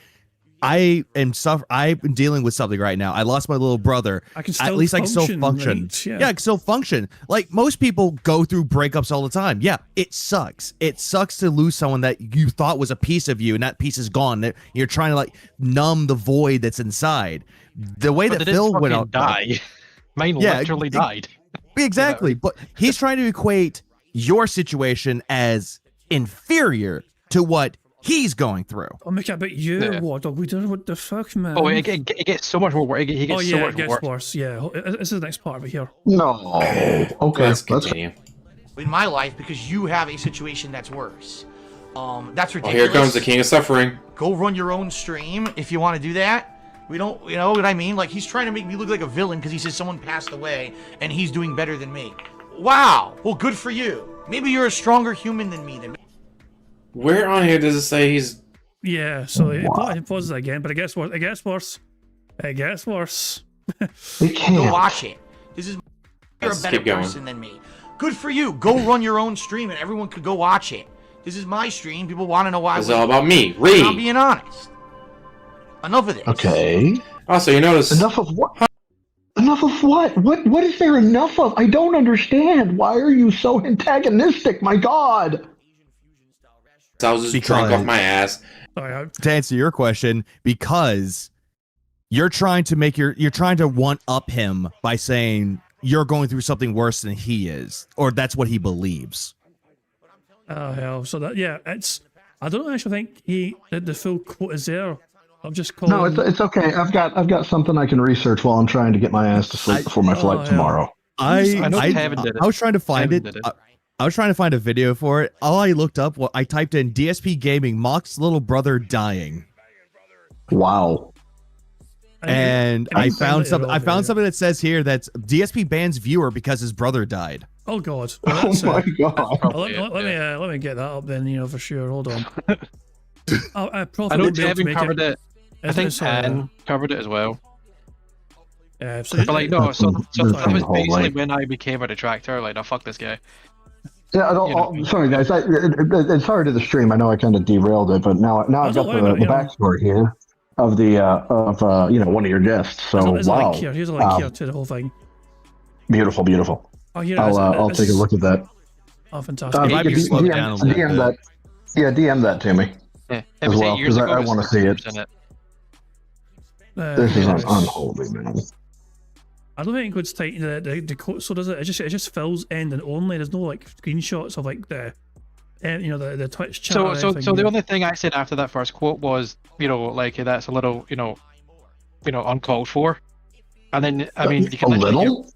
I've been dealing with something right now. I lost my little brother. I can still At least I can still function, function. right? Yeah. Yeah, I can still function. Like most people go through breakups all the time. Yeah, it sucks. It sucks to lose someone that you thought was a piece of you, and that piece is gone. That you're trying to like numb the void that's inside. The way But that they Phil didn't went fucking out. die. Mine Yeah, literally died. Exactly, but he's trying to equate your situation as inferior to what he's going through. I'll make it about you, Yeah. what the fuck, man? Oh, it gets so much more worse. He gets so yeah, much it gets worse. worse. Yeah, this is the next part of it here. No. Okay. Let's That's continue. In my life, because you have a situation that's worse. That's Oh, ridiculous. here comes the King of Suffering. Go run your own stream if you want to do that. We don't, you know what I mean? Like, he's trying to make me look like a villain because he says someone passed away and he's doing better than me. Wow. Well, good for you. Maybe you're a stronger human than me. Where on here does it say he's... Yeah, so it pauses again, but it gets worse. It gets worse. It gets worse. We Go can't. watch it. This is you're a Let's better keep going. person than me. Good for you. Go run your own stream and everyone could go watch it. This is my stream. People want to know why. It's all about me. Read. I'm being honest. Enough of this. Okay. Also, you notice... Enough of what? Enough of what? What is there enough of? I don't understand. Why are you so antagonistic? My God. I was just drunk off my ass. Sorry, To answer your question, because you're trying to one up him by saying you're going through something worse than he is, or that's what he believes. oh hell. So that it's. I don't actually think he did the full quote is there. I'm just calling. No, it's okay. I've got something I can research while I'm trying to get my ass to sleep before my flight yeah. tomorrow. I know Kevin did it. I was trying to find Kevin it. did it. I was trying to find a video for it. All I looked up, I typed in DSP Gaming mocks little brother dying, Wow. and I found something. I found something. something that says here that's DSP bans viewer because his brother died. Oh god. Well, Oh that's, my God. let me get that up then. You know for sure. Hold on. I I know Kevin covered it. I think It's, Anne covered it as well. Yeah, so But like, no, so that was whole, basically like- when I became a detractor. Like, no, fuck this guy. Yeah, sorry guys. It's sorry to the stream. I know I kind of derailed it, but now I've got Don't worry about it, the you know. backstory here of the one of your guests. So there's a wow, link here. Here's a link here to the whole thing. beautiful, beautiful. Oh, here it is. I'll take a look at that. Oh, fantastic. might be slowed down a little DM bit. that. Yeah, DM that to me. Yeah, it As was well, 8 years 'cause ago. I it was wanna see it. 30% it. This is here it is. unholy, man. I don't think it goes tight the quote. So does it? It just fills end and only. There's no like screenshots of like the the Twitch chat. or So anything, the yeah. only thing I said after that first quote was, like that's a little, uncalled for. And then I mean, you can a literally little.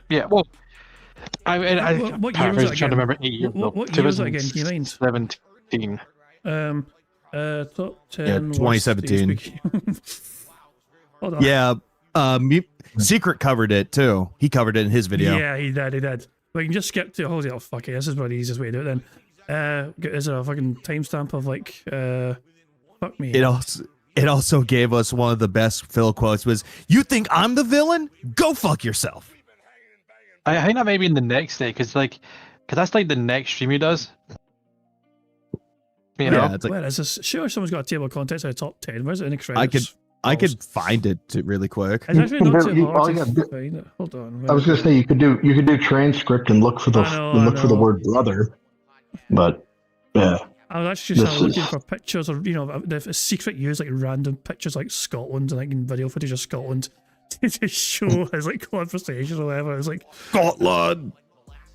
yeah. Well, I What year was it paraphrasing, trying to again? remember 8 years ago. What year was it again? Can you mind? 2017. Top 10. Yeah, worst 2017. DSP. Hold on. Yeah, Secret covered it too. He covered it in his video. Yeah, he did. We can just skip to. Oh, fuck it. This is probably the easiest way to do it then. Is there a fucking timestamp of like, fuck me. It also gave us one of the best Phil quotes was, "You think I'm the villain? Go fuck yourself." I think that may be in the next day, because that's like the next stream he does. You know? Yeah, it's like, Where is this? Sure, someone's got a table of contents out of top 10. Where's it in the credits? I could find it really quick. It's actually not too All hard you to gotta do- find it. Hold on. I was gonna say you could do transcript and look for the I know. word brother, but yeah. I was actually just This looking is- for pictures of, the secret use like random pictures like Scotland and like in video footage of Scotland to show his like conversation or whatever. It was like Scotland.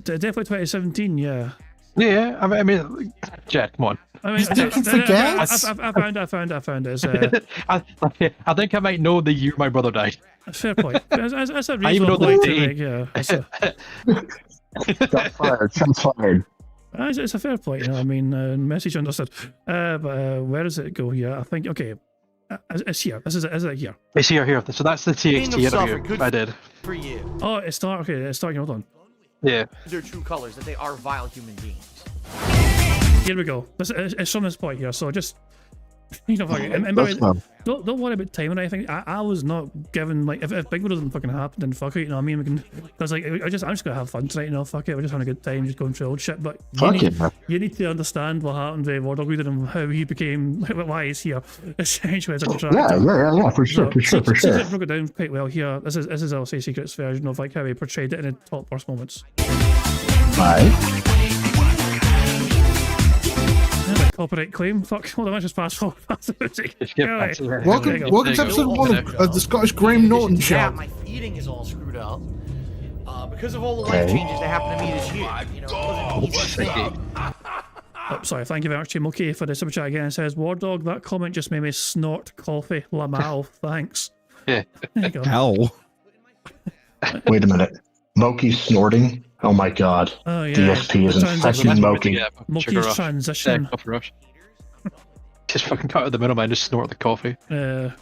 Definitely 2017, yeah. Yeah, I mean, Jack, come on. I mean, forget? I found it. It's, I think I might know the year my brother died. a fair point. It's a I even know reasonable the point to day. make, yeah. Shots fired. Shots fired. It's a fair point, I mean, message understood. But where does it go here? I think, okay, it's here. Is it here? It's here. So that's the King TXT of Suffer, interview good I did. for you. Oh, it's starting, hold on. Yeah. Their true colors, that they are vile human beings. here we go. It's from this point here, so just fuck it. And by the way, don't worry about time or anything. I was not given like if Bingo doesn't fucking happen, then fuck it. You know what I mean? We can because like I'm just gonna have fun tonight. Fuck it. We're just having a good time, just going through old shit. But you need to understand what happened with Wardog Leader and how he became why he's here. Essentially, as a contractor. Yeah, for sure. Secret broke it down quite well here. This is I'll say Secret's version of like how he portrayed it in the top worst moments. Right. Copyright claim. Fuck. Hold on, let's just fast forward past the music. Welcome to episode 1 of the Scottish Graham Norton Show. Yeah, my feeding is all screwed up because of all the life changes that happened to me this year. You know, it wasn't easy. Oh, sorry, thank you very much, Team Okay, for the super chat again. It says, Wardog, that comment just made me snort coffee. Lamal, thanks. Yeah. There you go. Ow. Wait a minute. Moki's snorting? Oh my god. Oh, yeah. DSP is infecting Moki. Moki's transition. Rush. Just fucking cut out the middleman, just snort the coffee.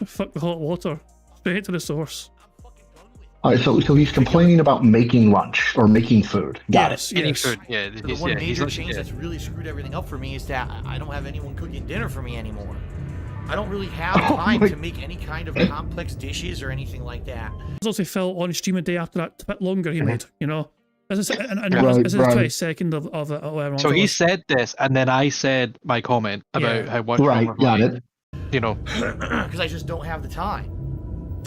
Fuck the hot water. Straight to the source. Alright, so he's complaining about making lunch or making food. Got it. Eating food. Yeah, So the one major change that's really screwed everything up for me is that I don't have anyone cooking dinner for me anymore. I don't really have time to make any kind of complex dishes or anything like that. There's also Phil on stream a day after that bit longer he made, you know? This is his Right. 22nd of it. So he said this, and then I said my comment about how much. Right, got it. You know, because I just don't have the time.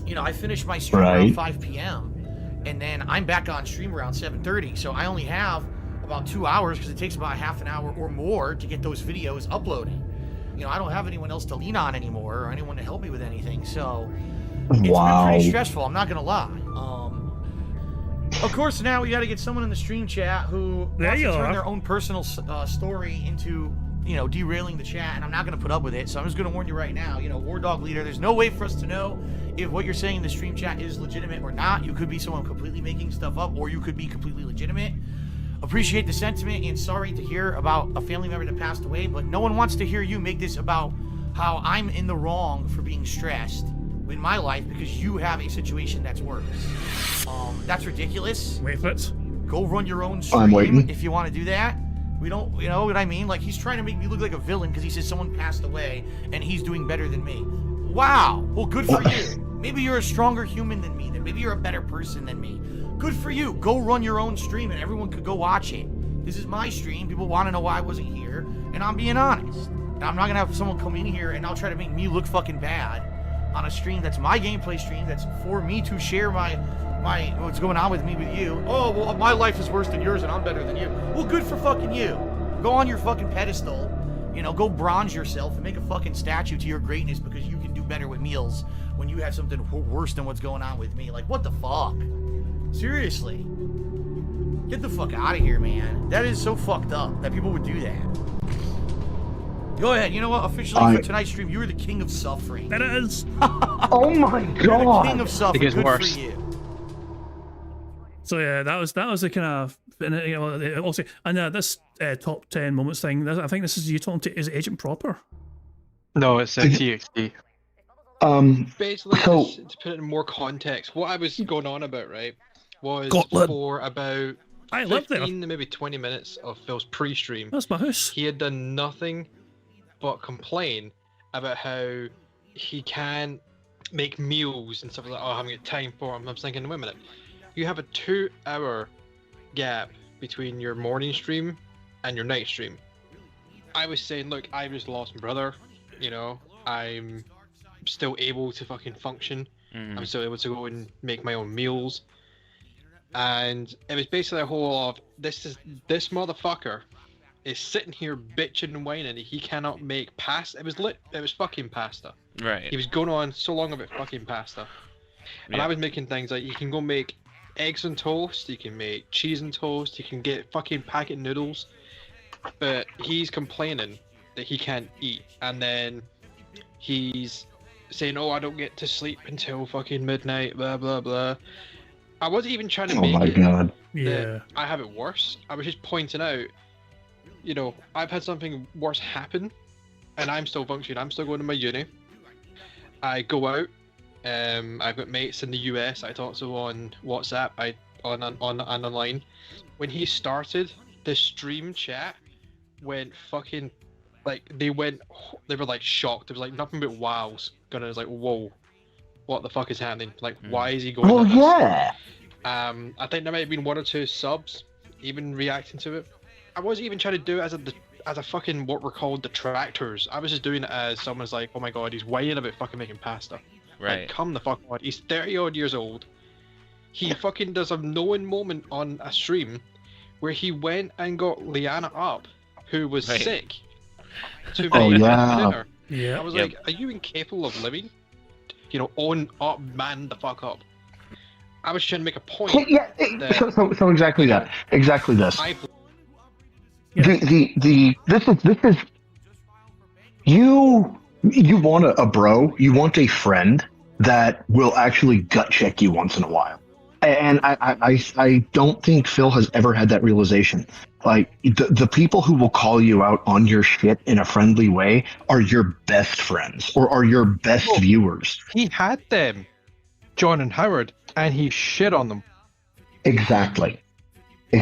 You know, I finish my stream Right. around 5 p.m. and then I'm back on stream around 7:30. So I only have about 2 hours because it takes about half an hour or more to get those videos uploaded. You know, I don't have anyone else to lean on anymore or anyone to help me with anything. So it's been pretty stressful. I'm not gonna lie. Of course, now we got to get someone in the stream chat who wants to turn their own personal story into, you know, derailing the chat, and I'm not going to put up with it. So I'm just going to warn you right now, you know, Wardog Leader, there's no way for us to know if what you're saying in the stream chat is legitimate or not. You could be someone completely making stuff up, or you could be completely legitimate. Appreciate the sentiment, and sorry to hear about a family member that passed away, but no one wants to hear you make this about how I'm in the wrong for being stressed in my life because you have a situation that's worse. That's ridiculous. Wait for it. Go run your own stream I'm waiting. if you want to do that. We don't, you know what I mean? Like, he's trying to make me look like a villain because he says someone passed away and he's doing better than me. Wow. Well, good for you. Maybe you're a stronger human than me. Then maybe you're a better person than me. Good for you. Go run your own stream and everyone could go watch it. This is my stream. People want to know why I wasn't here, and I'm being honest. And I'm not gonna have someone come in here and I'll try to make me look fucking bad on a stream that's my gameplay stream, that's for me to share my what's going on with me with you. Oh, well, my life is worse than yours and I'm better than you. Well, good for fucking you. Go on your fucking pedestal, you know, go bronze yourself and make a fucking statue to your greatness because you can do better with meals when you have something worse than what's going on with me. Like, what the fuck? Seriously. Get the fuck out of here, man. That is so fucked up that people would do that. Go ahead. You know what? Officially for tonight's stream, you were the king of suffering. That is. Oh my god. You're the king of suffering. Good worse. for you. So yeah, that was the kind of, and you know, also, and this top 10 moments thing. I think this is you talking to, is it Agent Proper? no, it's a TXT. Basically, So- to put it in more context, what I was going on about, right, was Scotland. for about I live there. 15 to maybe 20 minutes of Phil's pre-stream. That's my house. He had done nothing but complain about how he can't make meals and stuff like that. Oh, I haven't got time for him. I'm thinking, wait a minute. You have a 2-hour gap between your morning stream and your night stream. I was saying, look, I just lost my brother. You know, I'm still able to fucking function. I'm still able to go and make my own meals. And it was basically a whole of this motherfucker is sitting here bitching and whining. He cannot make pasta. It was fucking pasta. Right. He was going on so long about fucking pasta. And I was making things like you can go make eggs and toast, you can make cheese and toast, you can get fucking packet noodles. But he's complaining that he can't eat. And then he's saying, oh, I don't get to sleep until fucking midnight, blah, blah, blah. I wasn't even trying to make my it god. that I have it worse. I was just pointing out, you know, I've had something worse happen, and I'm still functioning. I'm still going to my uni. I go out. I've got mates in the US. I talk to on WhatsApp. On online. When he started the stream chat, went fucking, like, they were like shocked. It was like nothing but wows. Gonna was like, whoa, what the fuck is happening? Like, why is he going Well, like this? yeah. I think there might have been 1 or 2 subs even reacting to it. I wasn't even trying to do it as a fucking what were called detractors. I was just doing it as someone's like, oh my god, he's whining about fucking making pasta. Right. Like, come the fuck on. He's 30 odd years old. He fucking does a knowing moment on a stream where he went and got Liana up, who was Right. sick, to make Oh, yeah. dinner. Yeah. I was Yep. like, are you incapable of living? You know, own up, man the fuck up. I was trying to make a point. Yeah, that so exactly that. Exactly this. I Yeah. This is you want a bro, you want a friend that will actually gut check you once in a while. And I don't think Phil has ever had that realization. Like the people who will call you out on your shit in a friendly way are your best friends or are your best viewers. He had them, John and Howard, and he shit on them. Exactly.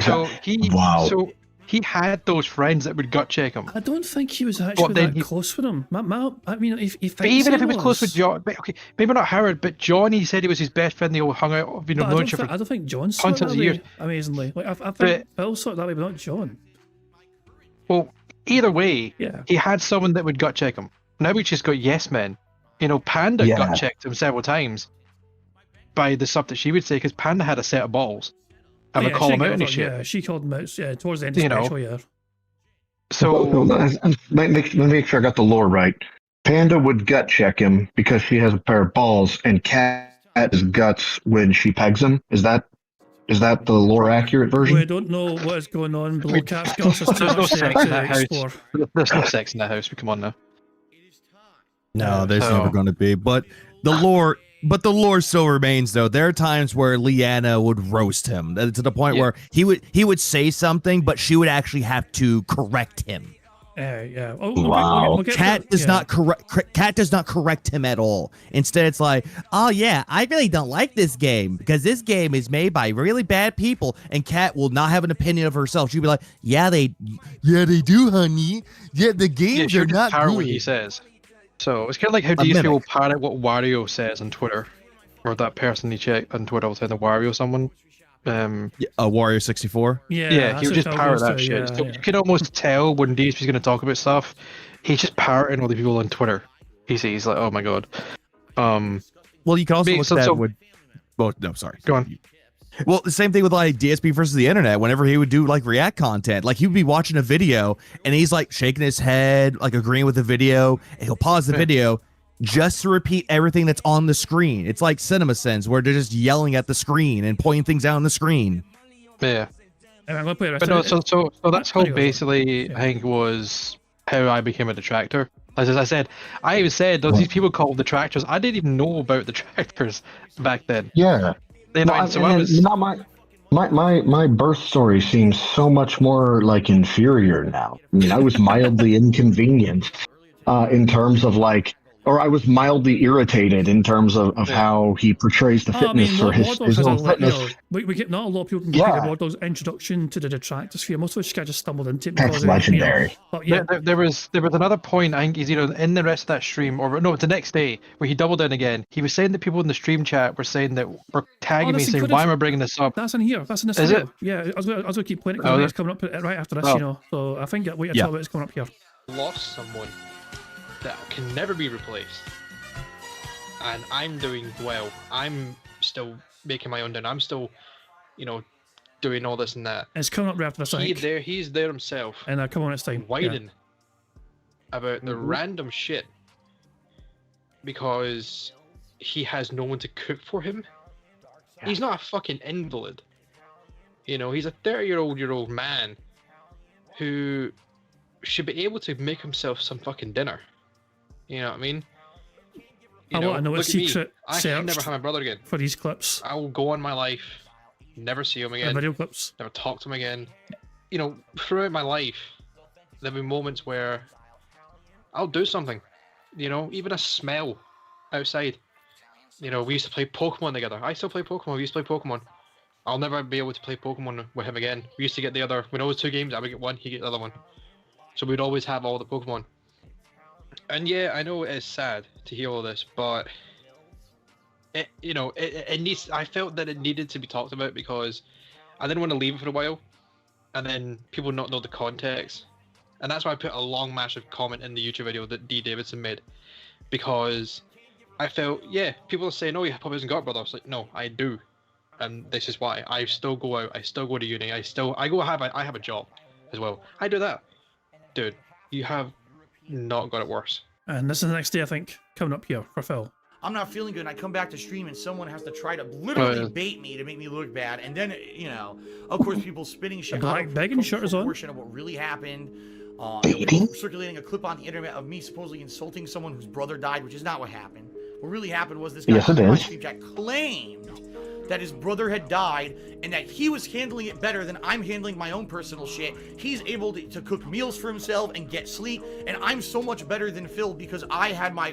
So Wow. So he had those friends that would gut check him. I don't think he was actually then that close with him. I mean, if But even if he was close with John, but okay, maybe not Howard, but John, he said he was his best friend. They all hung out, you know, known each other I don't think John saw it hundreds that of way, years. amazingly. Like, I But- think Bill saw it that way, but not John. Well, either way, Yeah. he had someone that would gut check him. Now we just got yes men. You know, Panda Yeah. gut checked him several times by the stuff that she would say, because Panda had a set of balls and would Yeah, call she him out got and it, shit. Yeah, she called him out towards the end of You the know. special, yeah. So let me make sure I got the lore right. Panda would gut check him because she has a pair of balls, and Cat has guts when she pegs him. Is that the lore accurate version? We don't know what is going on below Cat's Guts. There's too there's no much there sex in to that house. explore. There's no sex in that house. Come on now. No, there's So- never going to be. But the lore still remains, though. There are times where Leanna would roast him to the point Yeah. where he would say something, but she would actually have to correct him. Yeah. Oh, Wow. we'll get Cat to- does yeah. not correct. Cat does not correct him at all. Instead, it's like, oh yeah, I really don't like this game because this game is made by really bad people, and Cat will not have an opinion of herself. She'll be like, yeah, they do, honey. Yeah, the Yeah, games she'll are just not parrot good. what he says. So it's kind of like how A DSP will mimic. parrot what Wario says on Twitter, or that person he checked on Twitter will say the Wario someone. Warrior 64. Yeah, Yeah, that's he would what just Phil parrot goes that to, shit. yeah, So yeah. you can almost tell when DSP's going to talk about stuff. He's just parroting all the people on Twitter. He's like, oh my god. Well, you can also Wait, look so- at that so- with. Oh no, sorry. Go on. Well, the same thing with like DSP versus the internet. Whenever he would do like react content, like he would be watching a video and he's like shaking his head, like agreeing with the video, and he'll pause the Yeah. video just to repeat everything that's on the screen. It's like CinemaSins, where they're just yelling at the screen and pointing things out on the screen. Yeah. And I'm gonna play the rest But of no, it. so that's how Anyway, basically I think was how I became a detractor. As I said, I even said these people called detractors. I didn't even know about detractors back then. Yeah. You know, Well, and so I was. not my birth story seems so much more like inferior now. I mean, I was mildly inconvenienced in terms of like, or I was mildly irritated in terms of how he portrays the fitness or his War Dogs has own a lot, you fitness. know, we get not a lot of people can Yeah. get War Dogs introduction to the detractor sphere. Most of us just stumbled into it That's because of, legendary. You know, but yeah, There was another point. I think he's either in the rest of that stream or no, it's the next day where he doubled in again. He was saying that people in the stream chat were saying that were tagging me that's saying, included. "Why am I bringing this up?" that's in here. That's in this Is video. it? Yeah, I was gonna keep playing it Oh, because is it's coming up right after this, Oh. you know. So I think wait Yeah. until it's coming up here. lost someone that can never be replaced. And I'm doing well. I'm still making my own dinner. I'm still, you know, doing all this and that. It's coming up right after this, I think. He's there himself, And come on, it's time. Yeah. whining about the random shit because he has no one to cook for him. He's not a fucking invalid. You know, he's a 30-year-old man who should be able to make himself some fucking dinner. You know what I mean? I want to know a look at me. secret I can never search have my brother again. for these clips, I will go on my life, never see him the again, video clips. never talk to him again. You know, throughout my life, there'll be moments where I'll do something. You know, even a smell outside. You know, we used to play Pokemon together. I still play Pokemon. We used to play Pokemon. I'll never be able to play Pokemon with him again. We used to get the other. When it was 2 games, I would get one, he get the other one. so we'd always have all the Pokemon. And yeah, I know it is sad to hear all this, but it, you know, it needs. I felt that it needed to be talked about because I didn't want to leave it for a while, and then people not know the context, and that's why I put a long, massive comment in the YouTube video that D. Davidson made, because I felt, yeah, people are saying, "Oh, you probably hasn't got a brother." I was like, "No, I do, and this is why. I still go out. I still go to uni. I have a job as well. I do that, dude. You have not got it worse." And this is the next day, I think, coming up here for Phil. I'm not feeling good, and I come back to stream, and someone has to try to literally bait me to make me look bad, and then, you know, of course, people spitting shit. The black begging shirt is on. Portion of what really happened. Circulating a clip on the internet of me supposedly insulting someone whose brother died, which is not what happened. What really happened was this guy on my stream chat claimed that his brother had died and that he was handling it better than I'm handling my own personal shit. He's able to cook meals for himself and get sleep, and I'm so much better than Phil because I had my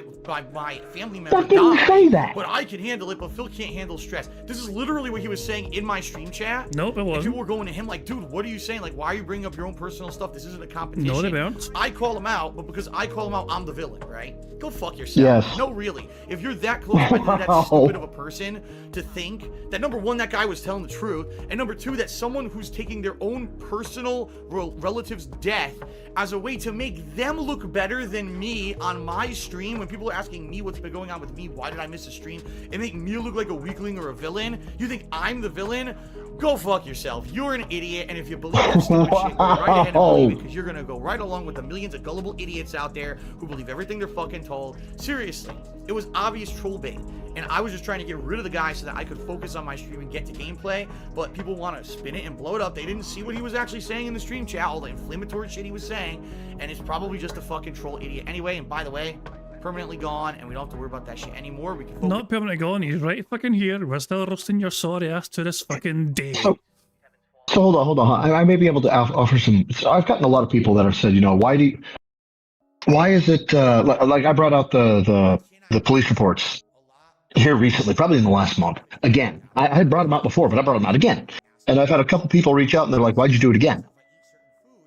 family member die. Say that. But I can handle it, but Phil can't handle stress. This is literally what he was saying in my stream chat. Nope, it wasn't. And people were going to him like, dude, what are you saying? Like, why are you bringing up your own personal stuff? This isn't a competition. No, they weren't. I call him out, but because I call him out, I'm the villain, right? Go fuck yourself. Yes. No, really. If you're that close-minded, that stupid of a person to think that, number one, that guy was telling the truth, and number two, that someone who's taking their own personal relative's death as a way to make them look better than me on my stream, when people are asking me what's been going on with me, why did I miss a stream, and make me look like a weakling or a villain, you think I'm the villain? Go fuck yourself. You're an idiot, and if you believe that stupid shit, go right ahead and believe it, because you're gonna go right along with the millions of gullible idiots out there who believe everything they're fucking told. Seriously, it was obvious troll bait, and I was just trying to get rid of the guy so that I could focus on my stream and get to gameplay, but people want to spin it and blow it up. They didn't see what he was actually saying in the stream chat, all the inflammatory shit he was saying, and it's probably just a fucking troll idiot anyway. And by the way, permanently gone, and we don't have to worry about that shit anymore. We can focus. Not permanently gone, he's right fucking here. We're still roasting your sorry ass to this fucking day. So hold on. I may be able to offer some. So I've gotten a lot of people that have said, you know, why is it like I brought out the police reports here recently, probably in the last month. Again, I had brought them out before, but I brought them out again, and I've had a couple people reach out and they're like, "Why'd you do it again?"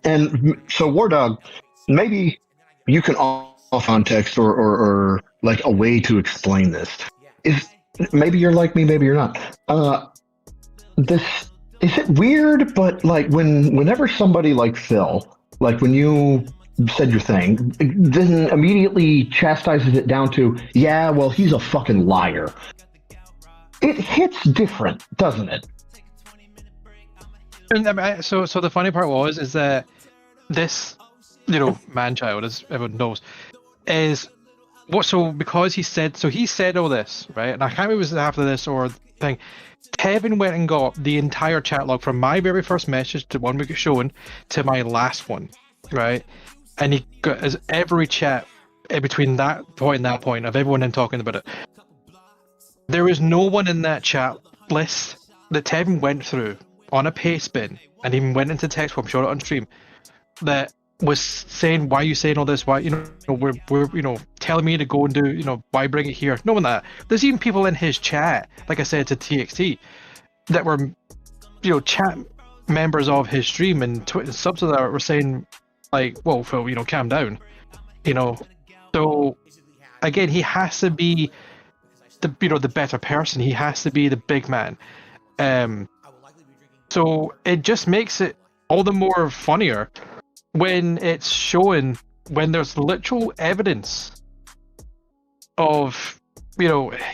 And so, War Dog, maybe you can offer context or like a way to explain this. Is maybe you're like me, maybe you're not. This. Is it weird, but like whenever somebody like Phil, like when you said your thing, then immediately chastises it down to, yeah, well, he's a fucking liar. It hits different, doesn't it? So the funny part is that this, you know, man-child, as everyone knows, is what. So because he said all this, right? And I can't remember if it was after this or thing. Kevin went and got the entire chat log from my very first message to one we got shown to my last one, right? And he got every chat between that point and that point of everyone in talking about it. There was no one in that chat list that Kevin went through on a paste bin and even went into text form, showed it on stream, that was saying, why are you saying all this? Why, we're telling me to go and do, why bring it here? No one that. There's even people in his chat, like I said to TXT, that were, chat members of his stream and subs to that were saying, like, whoa, Phil, calm down. So again, he has to be the better person. He has to be the big man. So it just makes it all the more funnier when it's showing, when there's literal evidence of,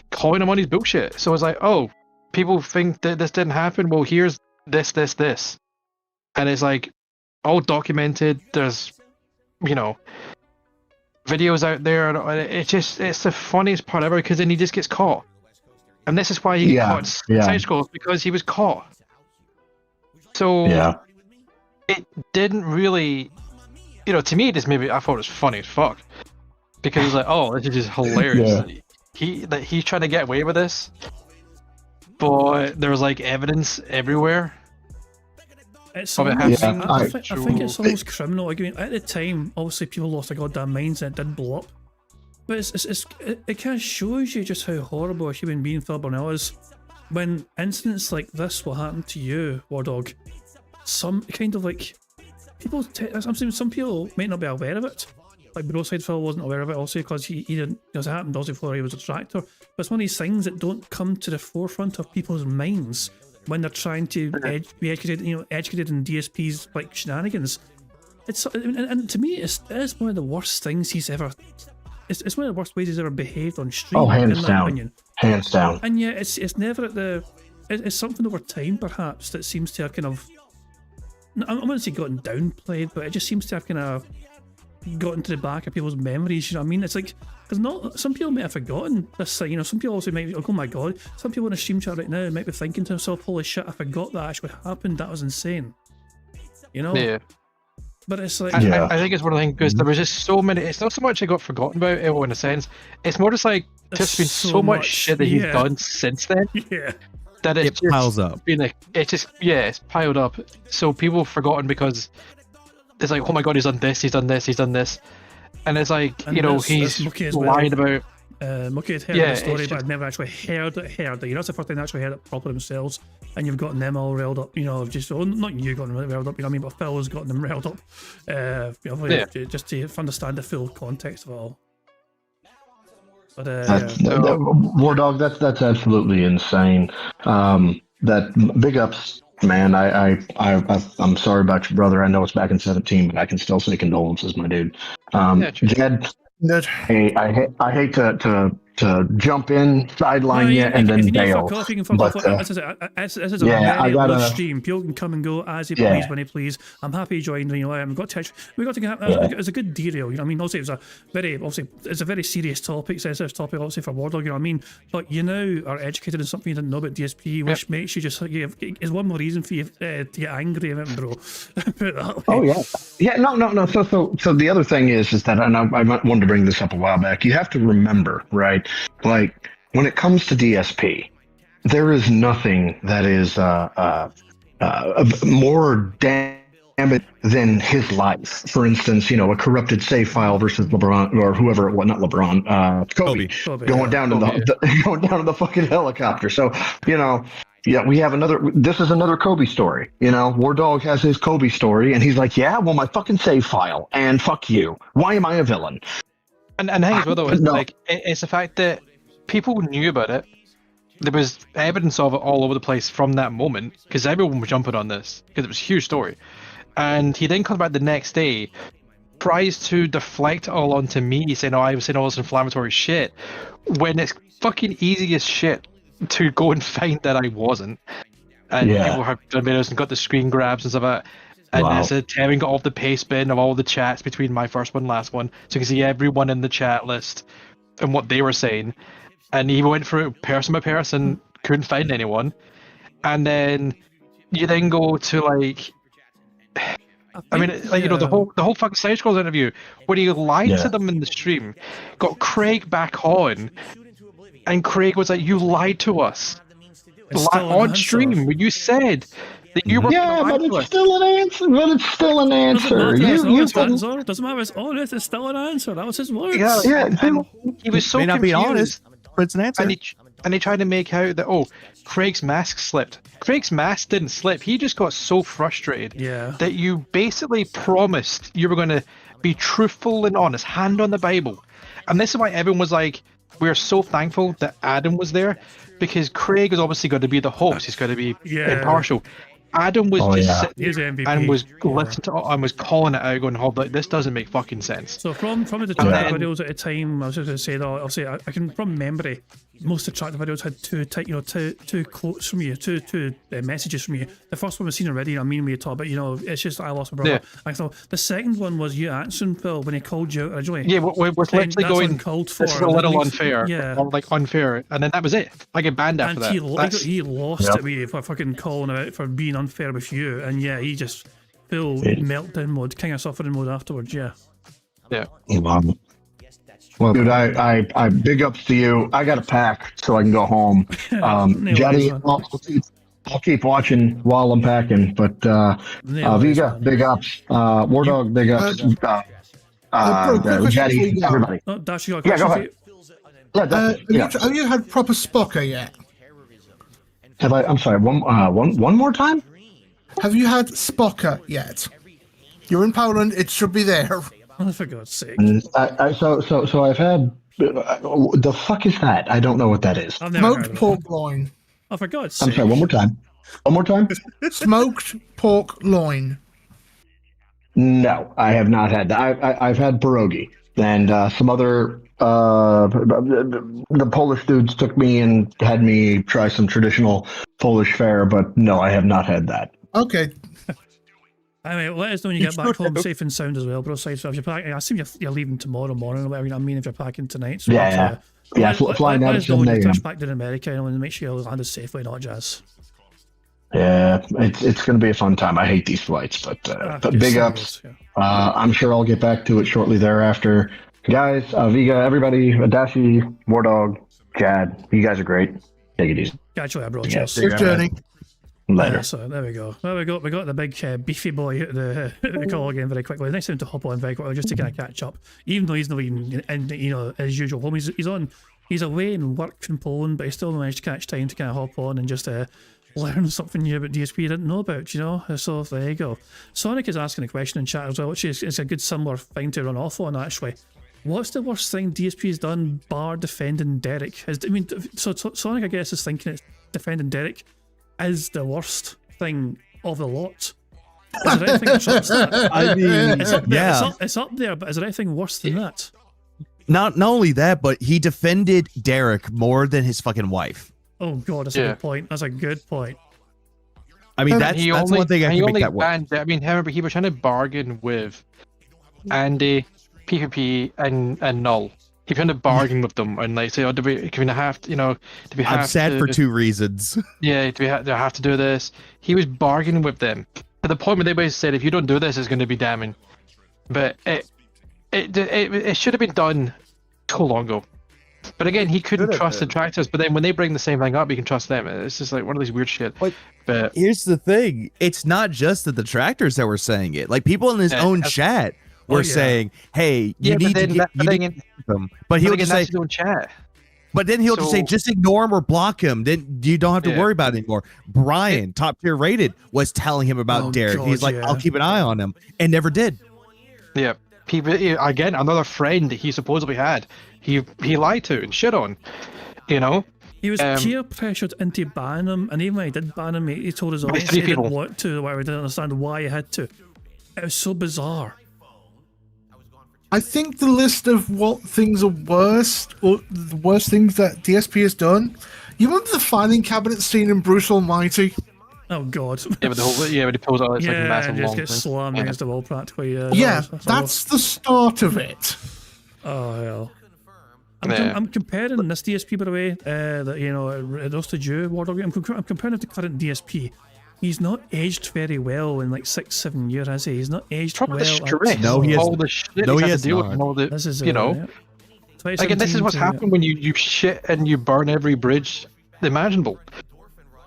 calling him on his bullshit. So it's like, oh, people think that this didn't happen. Well, here's this. And it's like all documented. There's, videos out there. And it's the funniest part ever, because then he just gets caught. And this is why he got side scrolls, because he was caught. So it didn't really, to me, just maybe I thought it was funny as fuck, because it was like, oh, this is just hilarious. He's trying to get away with this, but there was like evidence everywhere. It's almost, I think it's almost criminal. I mean, at the time, obviously people lost their goddamn minds and it did blow up. But it kind of shows you just how horrible a human being Phil Burnell is. When incidents like this will happen to you, War Dog, some kind of like I'm saying some people might not be aware of it. Like Broside Phil wasn't aware of it also because he didn't, because it happened also before he was a tractor. But it's one of these things that don't come to the forefront of people's minds when they're trying to be educated, educated in DSP's like shenanigans. And to me, it's one of the worst things he's ever. It's one of the worst ways he's ever behaved on stream. Oh, hands in my down. opinion. Hands down. And yet, it's never at the. It's something over time, perhaps, that seems to have kind of. I wouldn't say gotten downplayed, but it just seems to have kind of got into the back of people's memories. You know what I mean? It's like because not some people may have forgotten this thing. Some people also might be like, oh my god. Some people in a stream chat right now might be thinking to themselves, holy shit, I forgot that actually happened. That was insane. Yeah. But it's like I think it's one of the things because there was just so many. It's not so much I got forgotten about it in a sense. It's more just like just been so much shit that he's done since then. Yeah. That it piles up. It's piled up. So people have forgotten because it's like, oh my god, he's done this, he's done this, he's done this, and it's like he's lied about. Mookie had heard the story, but I'd never actually heard it. That's the first time they actually heard it properly themselves, and you've gotten them all riled up. Not you got them riled up. But Phil has gotten them riled up. Just to understand the full context of it all. But War Dog, that's absolutely insane. That big ups, man. I'm sorry about your brother. I know it's back in 2017, but I can still say condolences, my dude. Jed. I hate to jump in, sideline you, and then bail. This is a very live stream. People can come and go as they please, when they please. I'm happy to join. We got to it's a good derail. Obviously it's a very serious topic, sensitive topic, obviously for Wardog. You know what I mean? But you now are educated in something you didn't know about DSP, which makes you just is one more reason for you to get angry at it, bro. Put it that way. Oh yeah, no. So the other thing is that, and I wanted to bring this up a while back. You have to remember, right? Like when it comes to DSP, there is nothing that is more damage than his life. For instance, a corrupted save file versus LeBron or whoever, not LeBron, Kobe going down to the fucking helicopter. So we have this is another Kobe story. War Dog has his Kobe story, and he's like, yeah, well, my fucking save file, and fuck you. Why am I a villain? And the thing as well, though, is it's the fact that people knew about it. There was evidence of it all over the place from that moment, because everyone was jumping on this, because it was a huge story. And he then comes back the next day, tries to deflect it all onto me, saying, I was saying all this inflammatory shit, when it's fucking easy as shit to go and find that I wasn't. And people have done videos and got the screen grabs and stuff like that. And as Terry got off the paste bin of all the chats between my first one and last one, so you can see everyone in the chat list and what they were saying. And he went through person by person, couldn't find anyone. And then you then go to the whole fucking Side Scrolls interview where he lied to them in the stream, got Craig back on, and Craig was like, "You lied to us on stream when you said." You were but it's still an answer. Doesn't matter. Doesn't matter. It's honest. It's still an answer. That was his words. And he was so may not confused. be honest, but it's an answer. And he tried to make out that Craig's mask slipped. Craig's mask didn't slip. He just got so frustrated that you basically promised you were going to be truthful and honest, hand on the Bible. And this is why everyone was like, we're so thankful that Adam was there, because Craig is obviously going to be the host. He's going to be impartial. Adam was sitting there and was listening to and was calling it out, going, like, this doesn't make fucking sense. So from the detractor videos at the time, I was just going to say that I can from memory, most detractor videos had two quotes from you, two messages from you. The first one was seen already. When you talk about, it's just I lost my brother. I thought the second one was you answering Phil when he called you out originally. Yeah, we're literally going. This is a little unfair. Unfair, and then that was it. I get banned after that. He lost it with you for fucking calling out for being unfair with you, and he just full meltdown mode, kind of suffering mode afterwards. Yeah. Well, dude, I big ups to you. I got a pack so I can go home. Jetty, I'll keep watching while I'm packing. But Viga, big ups. War Dog, big ups. Jetty, everybody. Dash, you got go ahead. Have you had proper Spocker yet? Have I? I'm sorry. One more time. Have you had Spocker yet? You're in Poland. It should be there. Oh, for God's sake. So I've had. The fuck is that? I don't know what that is. I've never heard Smoked of it. pork loin. Oh, for God's I'm sake. sorry. One more time. One more time. Smoked pork loin. No, I have not had that. I've had pierogi and some other. The Polish dudes took me and had me try some traditional Polish fare, but no, I have not had that. Okay. I mean, let us know when you get back home safe and sound as well, bro. So if you're packing, I assume you're leaving tomorrow morning or whatever. You know what I mean, if you're packing tonight. So Yeah. Flying out let at us know when 7 you a.m. touch back to America, and make sure you landed safely, not jazz. Yeah, it's going to be a fun time. I hate these flights, but big ups. I'm sure I'll get back to it shortly thereafter. Guys, Viga, everybody, Adashi, Wardog, Chad, you guys are great. Take it easy. Catch you later, bro. Yeah, Cheers. Safe journey. Later. So there we go. Well, we got the big beefy boy at the call again very quickly. Nice time to hop on very quickly just to kind of catch up. Even though he's not even in his usual home, he's away and work from Poland, but he still managed to catch time to kind of hop on and just learn something new about DSP you didn't know about. So there you go. Sonic is asking a question in chat as well, which is a good similar thing to run off on actually. What's the worst thing DSP has done bar defending Derek? So Sonic, I guess, is thinking it's defending Derek is the worst thing of the lot. Is there anything that trumps that? I mean, It's up there, but is there anything worse than that? Not only that, but he defended Derek more than his fucking wife. Oh god, that's a good point. That's a good point. I mean, that's one thing I can make that work. I mean, remember, he was trying to bargain with Andy, PvP, and Null. He was trying to bargain with them and like say, "Oh, do we have to, do we have?" I'm sad for two reasons. Yeah, do I have to do this? He was bargaining with them to the point where they basically said, "If you don't do this, it's going to be damning." But it should have been done too long ago. But again, he couldn't trust the tractors. But then when they bring the same thing up, he can trust them. It's just like one of these weird shit. But here's the thing: it's not just the detractors that were saying it. Like people in his own chat were saying, "Hey, you need to get them." But he'll just say, chat. But then he'll just say, "Just ignore him or block him. Then you don't have to worry about it anymore." Brian, top tier rated, was telling him about Derek. He's like, "I'll keep an eye on him," and never did. Yeah. Again, another friend that he supposedly had, he lied to and shit on, He was peer pressured into banning him, and even when he did ban him, he told his audience he didn't want to, whatever. He didn't understand why he had to. It was so bizarre. I think the list of what things are worst, or the worst things that DSP has done. You remember the filing cabinet scene in Bruce Almighty? Oh god. Yeah, but when he pulls out, it's like a massive and just long gets thing. slammed against the wall practically. That's the start of it. Oh hell. I'm comparing this DSP, by the way, that roasted you, Wardog. I'm comparing it to current DSP. He's not aged very well in like 6-7 years, has he? He's not aged well. No, he has all the shit no, he he has has to deal with, not. and all the, This is Again, this is what's happened when you shit and you burn every bridge imaginable.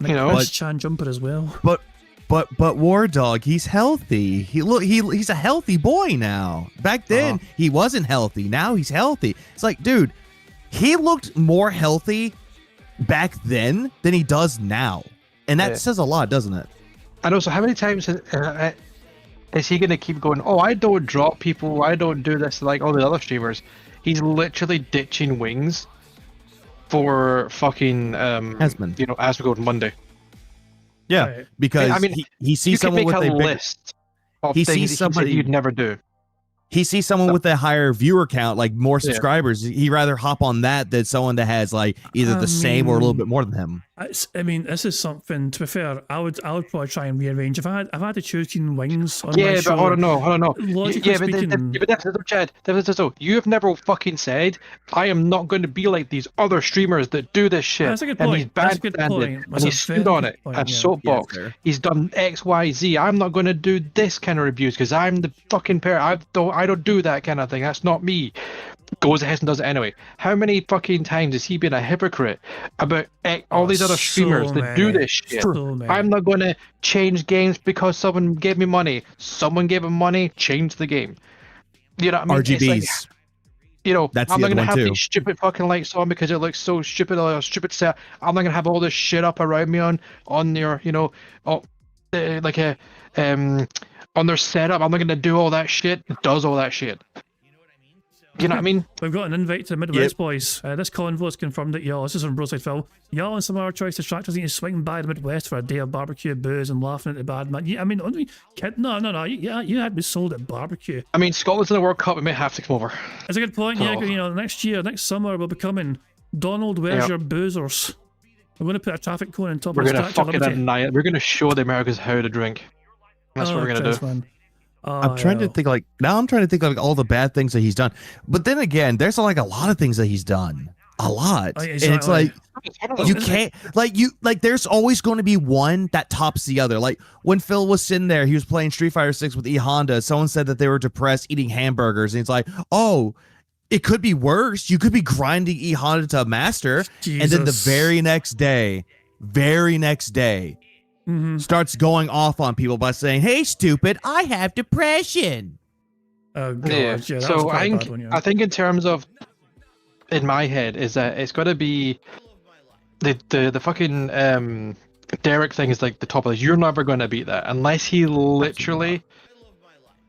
Chris Chan jumper as well. But War Dog, he's healthy. He's a healthy boy now. Back then he wasn't healthy. Now he's healthy. It's like, dude, he looked more healthy back then than he does now, and that says a lot, doesn't it? And also, how many times is he going to keep going? Oh, I don't drop people. I don't do this like all the other streamers. He's literally ditching wings for fucking Asmongold. Asmongold Monday. Yeah, Right. because I mean, he sees someone with a big list of he things sees that he said somebody you'd never do. He sees someone with a higher viewer count, like more subscribers. He'd rather hop on that than someone that has like either the same or a little bit more than him. I mean, this is something. To be fair, I would probably try and rearrange. If I had to choose between wings on my Yeah, show, but hold on, no. Logically speaking, You have never fucking said I am not going to be like these other streamers that do this shit. That's a good And point. he's That's a good bandstanded, point. and That's a he's stood very on good it point, and yeah. soapbox. Yeah, He's done X, Y, Z. I'm not going to do this kind of reviews because I'm the fucking pair. I don't do that kind of thing. That's not me. Goes ahead and does it anyway. How many fucking times has he been a hypocrite about all these other streamers that do this shit? I'm not going to change games because someone gave me money. Someone gave him money, change the game. You know what I mean? RGBs. It's like, That's I'm the not other going to one have too. these stupid fucking lights on because it looks so stupid or stupid set. I'm not going to have all this shit up around me on your, like a on their setup. I'm not gonna do all that shit. It does all that shit. You know what I mean? We've got an invite to the Midwest boys. This convo has confirmed that y'all, this is from Broside Phil, y'all and some of our choice distractors need to swing by the Midwest for a day of barbecue, booze, and laughing at the bad man. Yeah, I mean, kid, no. You had me sold at barbecue. I mean, Scotland's in the World Cup. We may have to come over. That's a good point. So, yeah, you know, next summer we'll be coming. Donald, where's your boozers? We're going to put a traffic cone on top we're of the gonna Statue of fucking Liberty. annihilate. We're gonna show the Americans how to drink. That's what we're gonna do. Man. I'm trying to think I'm trying to think like all the bad things that he's done. But then again, there's like a lot of things that he's done. A lot. Exactly. And it's like you can't there's always going to be one that tops the other. Like when Phil was sitting there, he was playing Street Fighter 6 with E Honda. Someone said that they were depressed eating hamburgers, and it's like, oh, it could be worse. You could be grinding E Honda to a master, Jesus. and then the very next day, starts going off on people by saying, "Hey, stupid, I have depression." Oh god, Yeah. that So was quite I a think bad one, yeah. I think in terms of in my head is that it's got to be the fucking Derek thing is like the top of this. You're never going to beat that unless he literally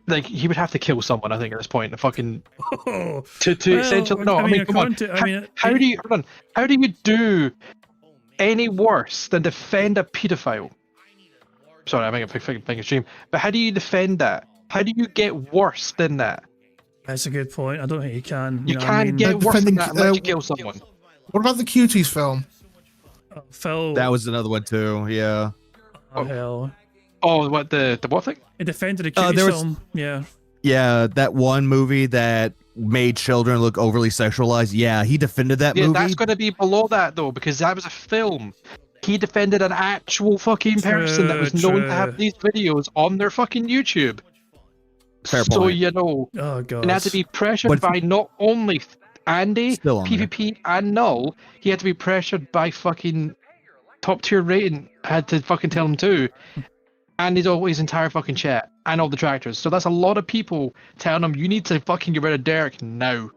like he would have to kill someone. I think at this point, to essentially no. I mean, come on. How do you do any worse than defend a pedophile? Sorry, I'm making a big extreme. But how do you defend that? How do you get worse than that? That's a good point. I don't think you can. You can't get worse than that unless you kill someone. What about the Cuties film? Phil. That was another one too. Yeah. Oh hell. Oh, what the what thing? It defended a Cuties film. Yeah. Yeah, that one movie that made children look overly sexualized. Yeah, he defended that movie. That's going to be below that though, because that was a film. He defended an actual fucking person that was known to have these videos on their fucking YouTube. Fair so point. you know, oh god, and had to be pressured by not only Andy, PvP, and Null. He had to be pressured by fucking top tier rating. Had to fucking tell him too. And his entire fucking chat and all the detractors. So that's a lot of people telling him you need to fucking get rid of Derek now.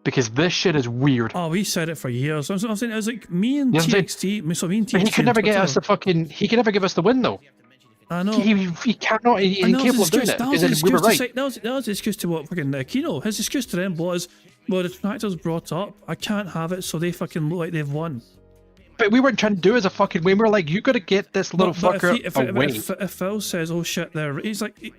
Because this shit is weird. Oh, we said it for years. I'm saying it was like me and You know what I'm TXT. So me and TXT. But he could never get us the fucking. He could never give us the win though. I know. He cannot. He's incapable of doing it. Because we were right. That was his excuse to what fucking Kino. His excuse to them was, well, the detractors brought up. I can't have it, so they fucking look like they've won. But we weren't trying to do it as a fucking win. We were like, you got to get this little fucker away. If Phil says, "Oh shit," he's like,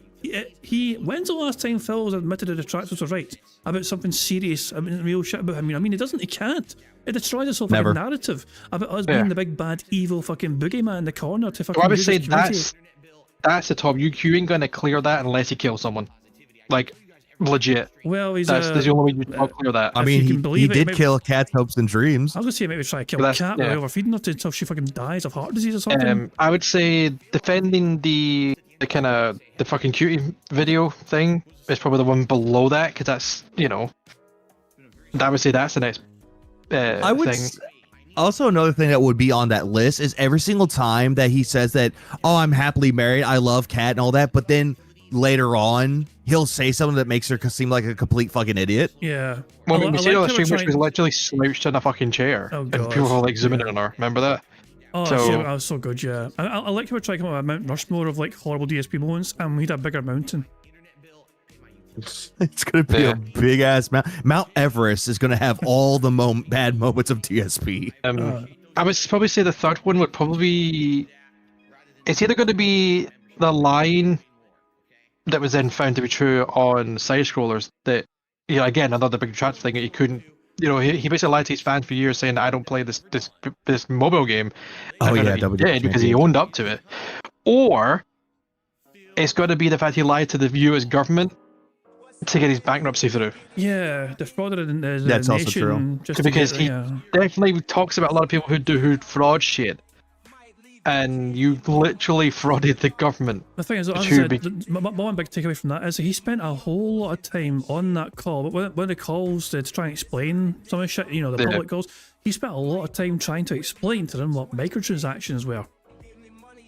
he. When's the last time Phil's admitted the detractors were right about something serious? I mean, real shit about him. I mean, he doesn't. He can't. It destroys his whole fucking narrative about us being the big bad evil fucking boogeyman in the corner to fucking. So I would say that's the top. You ain't gonna clear that unless you kill someone, like legit. Well, that's the only way you can clear that. I mean, he did kill Cat's hopes and dreams. I was gonna say maybe try to kill a cat by overfeeding her until she fucking dies of heart disease or something. I would say defending the kind of the fucking cutie video thing is probably the one below that because that's I would say that's the next thing. Also, another thing that would be on that list is every single time that he says that, "Oh, I'm happily married, I love Kat," and all that, but then later on he'll say something that makes her seem like a complete fucking idiot. Yeah. Well, we see on the stream where she was literally slouched in a fucking chair, and people were like zooming in on her. Remember that? Oh, that was so good. Yeah, I like how we're trying to come up with a Mount Rushmore of like horrible DSP moments, and we need a bigger mountain. It's gonna be a big ass Mount Everest is gonna have all the bad moments of DSP. I would probably say the third one would probably be. It's either going to be the line that was then found to be true on side scrollers that again another big trap thing that he couldn't. He basically lied to his fans for years saying that I don't play this mobile game. Oh yeah, he did because he owned up to it. Or it's got to be the fact he lied to the US government to get his bankruptcy through. Yeah, defrauded the That's nation. also true. Just because he definitely talks about a lot of people who fraud shit. And you literally frauded the government. The thing is, as I said, my one big takeaway from that is he spent a whole lot of time on that call. But when the calls to try and explain some of the shit, the public calls, he spent a lot of time trying to explain to them what microtransactions were.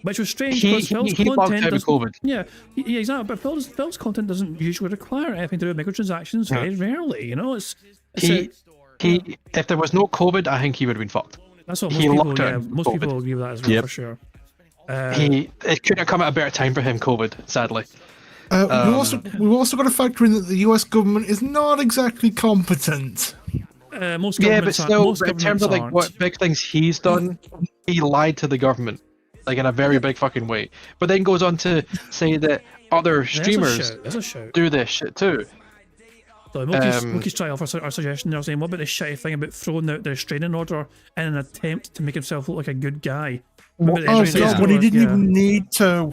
Which was strange because Phil's content doesn't. Yeah, exactly. But Phil's content doesn't usually require anything to do with microtransactions. Very rarely, If there was no COVID, I think he would have been fucked. That's what most people agree with that as well, for sure. It couldn't have come at a better time for him, COVID, sadly. We've also got to factor in that the U.S. government is not exactly competent. Most Yeah, but governments aren't- still, most in terms of like governments what big things he's done, he lied to the government, like in a very big fucking way. But then goes on to say that other streamers There's a shout. do this shit too. So Mookie's trying to offer our suggestion there, saying, what about the shitty thing about throwing out the restraining order in an attempt to make himself look like a good guy? Oh god, but he didn't even need to.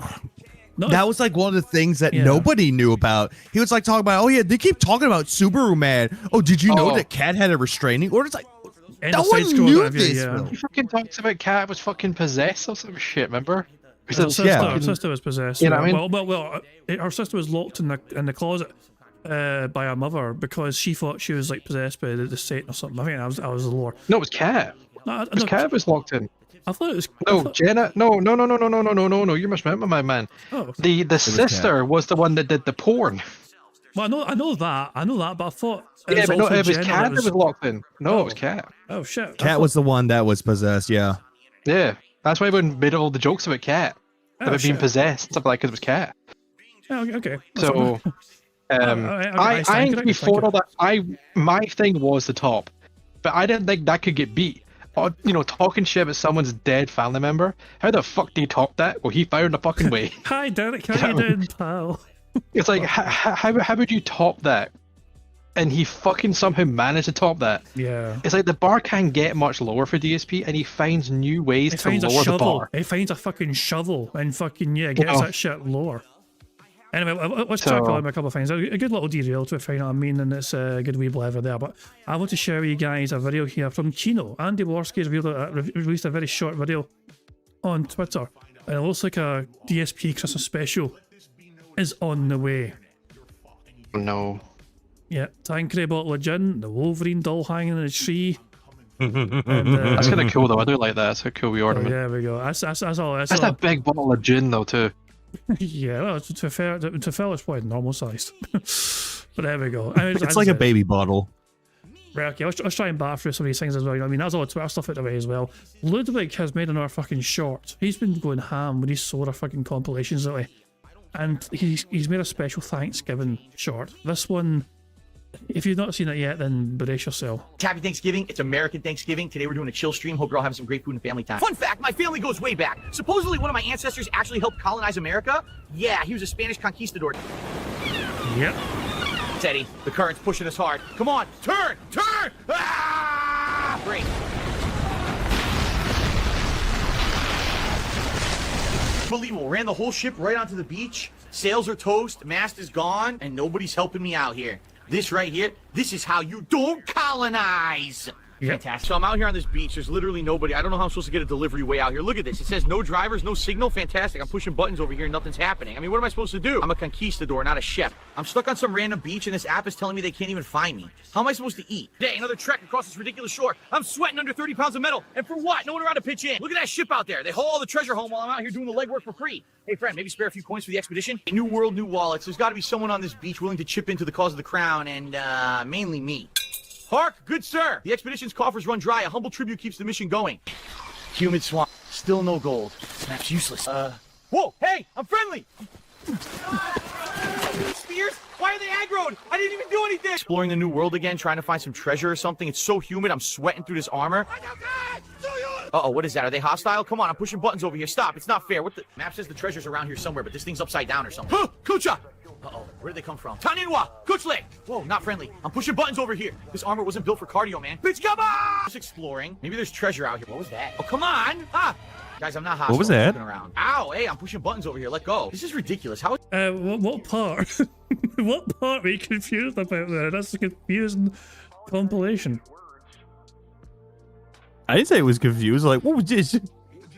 That was like one of the things that nobody knew about. He was like talking about, oh yeah, they keep talking about Subaru Man. Oh, did you know that Cat had a restraining order? It's like, no one knew this. He fucking talks about Cat was fucking possessed or some shit, remember? Her sister was possessed. You know what I mean? Well, her sister was locked in the closet by her mother because she thought she was like possessed by the Satan or something. I think I was the lore. No, it was Cat. Cat was locked in. I thought it was. Jenna. No. You're misremembering, my man. Oh. The sister was the one that did the porn. Well, I know that, but I thought. Yeah, but no, it was Jenna Cat that was locked in. No, it was Cat. Oh shit. Cat was the one that was possessed. Yeah. Yeah, that's why everyone made all the jokes about Cat, about being possessed, stuff like because it was Cat. Oh, okay. So, I think before all that, my thing was the top, but I didn't think that could get beat. You know, talking shit about someone's dead family member. How the fuck do you top that? Well, he found a fucking way. Hi, Derek. How you doing, pal? It's like, how would you top that? And he fucking somehow managed to top that. Yeah. It's like the bar can't get much lower for DSP, and he finds new ways to lower the bar. He finds a fucking shovel and fucking gets that shit lower. Anyway, let's talk about a couple of things. A good little derail to it, you know what I mean, and it's a good wee blabber there. But I want to share with you guys a video here from Chino. Andy Worski has released a very short video on Twitter, and it looks like a DSP Christmas special is on the way. No. Yeah, Tanqueray bottle of gin, the Wolverine doll hanging in a tree. That's kind of cool though. I do like that. That's a cool wee ornament. Yeah, there we go. That's all. That's a big bottle of gin though too. Yeah, well, to be fair, it's probably normal sized. But there we go. It's like a baby bottle. Right, okay, let's try and bat through some of these things as well. You know what I mean, that's all the Twitter stuff out the way as well. Ludwig has made another fucking short. He's been going ham with these solar fucking compilations lately. And he's made a special Thanksgiving short. This one, if you've not seen it yet, then brace yourself. Happy Thanksgiving. It's American Thanksgiving. Today we're doing a chill stream. Hope you're all having some great food and family time. Fun fact, my family goes way back. Supposedly one of my ancestors actually helped colonize America. Yeah, he was a Spanish conquistador. Yep. Teddy, the current's pushing us hard. Come on, turn! Ah! Great. Unbelievable. Ran the whole ship right onto the beach. Sails are toast, mast is gone, and nobody's helping me out here. This right here, this is how you don't colonize. Yep. Fantastic. So I'm out here on this beach. There's literally nobody. I don't know how I'm supposed to get a delivery way out here. Look at this. It says no drivers, no signal. Fantastic. I'm pushing buttons over here and nothing's happening. I mean, what am I supposed to do? I'm a conquistador, not a chef. I'm stuck on some random beach and this app is telling me they can't even find me. How am I supposed to eat? Hey, another trek across this ridiculous shore. I'm sweating under 30 pounds of metal. And for what? No one around to pitch in. Look at that ship out there. They haul all the treasure home while I'm out here doing the legwork for free. Hey, friend, maybe spare a few coins for the expedition? New world, new wallets. There's got to be someone on this beach willing to chip into the cause of the crown and, mainly me. Hark, good sir! The expedition's coffers run dry. A humble tribute keeps the mission going. Humid swamp. Still no gold. Snap's useless. Whoa! Hey! I'm friendly! Spears? Why are they aggroed? I didn't even do anything! Exploring the new world again, trying to find some treasure or something. It's so humid, I'm sweating through this armor. Uh-oh, what is that? Are they hostile? Come on, I'm pushing buttons over here. Stop, it's not fair. What the... Map says the treasure's around here somewhere, but this thing's upside down or something. Huh! Kucha! Uh-oh, where did they come from? Taninwa! Kuchle! Whoa, not friendly. I'm pushing buttons over here. This armor wasn't built for cardio, man. Bitch, come on! Just exploring. Maybe there's treasure out here. What was that? Oh, come on! Ah! Guys, I'm not hostile. What was that? Around. Ow, hey, I'm pushing buttons over here. Let go. This is ridiculous. How... What part? What part were you confused about there? That's a confusing compilation. I didn't say it was confused. Like, what was this?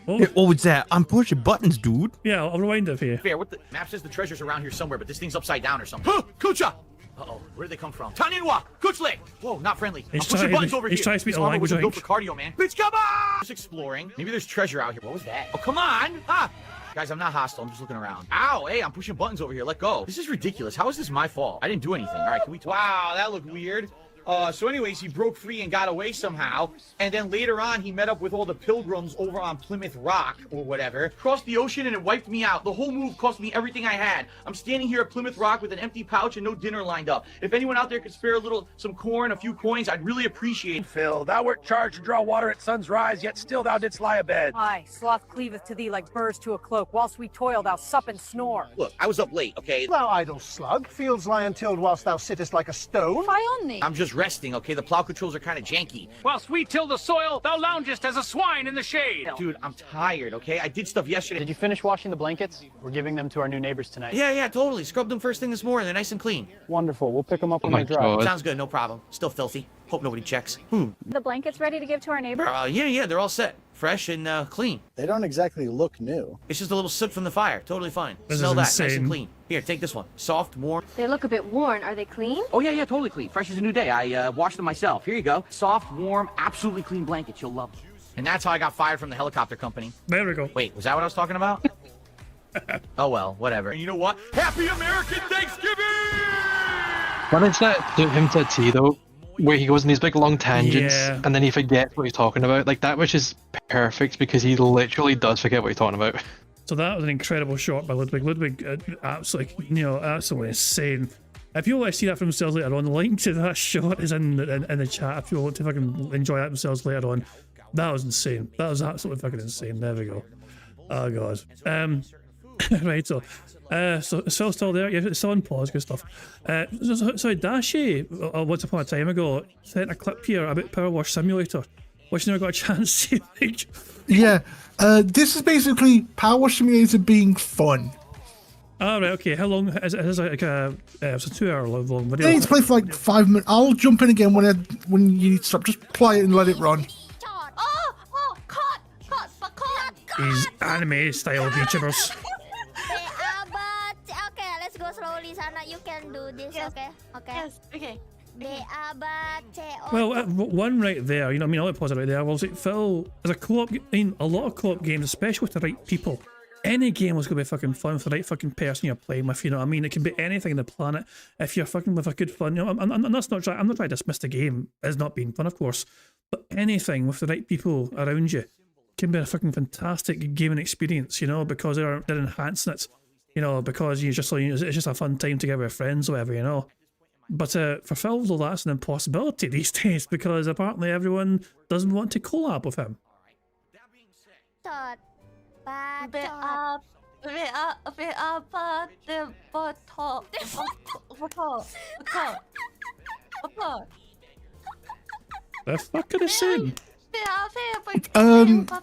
What was that? I'm pushing buttons, dude. Yeah, I'll rewind it for you. Fair, what the... Map says the treasure's around here somewhere, but this thing's upside down or something. Huh! Kucha! Uh-oh, where did they come from? Taninwa! Kuchle! Whoa, not friendly. I'm pushing buttons over here. He's trying to speak this the armor language, wasn't built for cardio, man. Bitch, come on! Just exploring. Maybe there's treasure out here. What was that? Oh, come on! Ah! Guys, I'm not hostile. I'm just looking around. Ow, hey, I'm pushing buttons over here. Let go. This is ridiculous. How is this my fault? I didn't do anything. All right, can we talk? Wow, that looked weird. So anyways, he broke free and got away somehow. And then later on, he met up with all the pilgrims over on Plymouth Rock or whatever. Crossed the ocean and it wiped me out. The whole move cost me everything I had. I'm standing here at Plymouth Rock with an empty pouch and no dinner lined up. If anyone out there could spare some corn, a few coins, I'd really appreciate it. Phil, thou wert charged to draw water at sun's rise, yet still thou didst lie abed. Aye, sloth cleaveth to thee like birds to a cloak. Whilst we toil, thou sup and snore. Look, I was up late, okay? Thou idle slug, fields lie untilled whilst thou sittest like a stone. Fie on thee. I'm just resting, okay? The plow controls are kind of janky. Whilst we till the soil, thou loungest as a swine in the shade. Dude, I'm tired, okay? I did stuff yesterday. Did you finish washing the blankets? We're giving them to our new neighbors tonight. Yeah, totally. Scrubbed them first thing this morning. They're nice and clean. Wonderful. We'll pick them up when my they dry. God. Sounds good, no problem. Still filthy. Hope nobody checks. The blankets ready to give to our neighbor? Yeah, they're all set. Fresh and clean. They don't exactly look new. It's just a little soot from the fire. Totally fine. This Smell is that. Nice insane. and clean. Here, take this one. Soft, warm. They look a bit worn. Are they clean? Oh, yeah, totally clean. Fresh as a new day. I washed them myself. Here you go. Soft, warm, absolutely clean blankets. You'll love them. And that's how I got fired from the helicopter company. There we go. Wait, was that what I was talking about? Oh, well, whatever. And you know what? Happy American Thanksgiving! When it's that him to T though, where he goes in these big long tangents Yeah. and then he forgets what he's talking about, like that was just perfect because he literally does forget what he's talking about. So that was an incredible shot by Ludwig. Ludwig, absolutely insane. If you want to see that for themselves later on, the link to that shot is in the chat. If you want to fucking enjoy that themselves later on, that was insane. That was absolutely fucking insane. There we go. Oh god. Right. So is Phil still there? Yeah, it's still on pause. Good stuff. So Dashi, once upon a time ago, sent a clip here about Power Wash Simulator, which never got a chance to like. Yeah, this is basically Power Wash Simulator being fun. Oh, right, okay. How long is it? Is it like it's a 2 hour long video? I need to play for like 5 minutes. I'll jump in again when you need to stop. Just play it and let it run. These anime style VTubers. Okay, let's go slowly, Sana. You can do this, okay? Okay. Yes, okay. Well, one right there, you know, I mean, I'll pause it right there. Well, Phil, as a co-op, I mean, a lot of co-op games, especially with the right people, any game was going to be fucking fun with the right fucking person you're playing with, you know what I mean? It can be anything on the planet if you're fucking with a good fun. You know, I'm not trying to dismiss the game as not being fun, of course, but anything with the right people around you can be a fucking fantastic gaming experience, you know, because they're enhancing it, you know, because you just like, it's just a fun time together with friends or whatever, you know. But for Phil, well, that's an impossibility these days because apparently everyone doesn't want to collab with him. The fuck are they saying?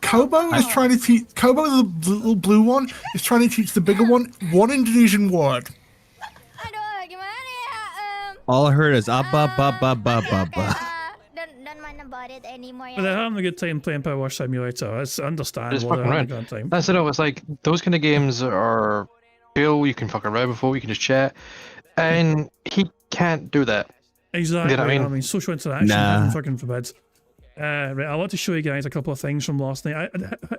Kobo is trying to teach. Kobo, the little blue one, is trying to teach the bigger one Indonesian word. All I heard is ba ba ba ba ba ba. Don't mind about it anymore. But they're having a good time playing Power Wash Simulator. It's understandable. It's fucking They're having right. a good time. That's it. It's like those kind of games are cool. You can fuck around before. You can just chat, and he can't do that. Exactly. You know what I mean? Social interaction Nah. fucking forbids. Right, I want to show you guys a couple of things from last night.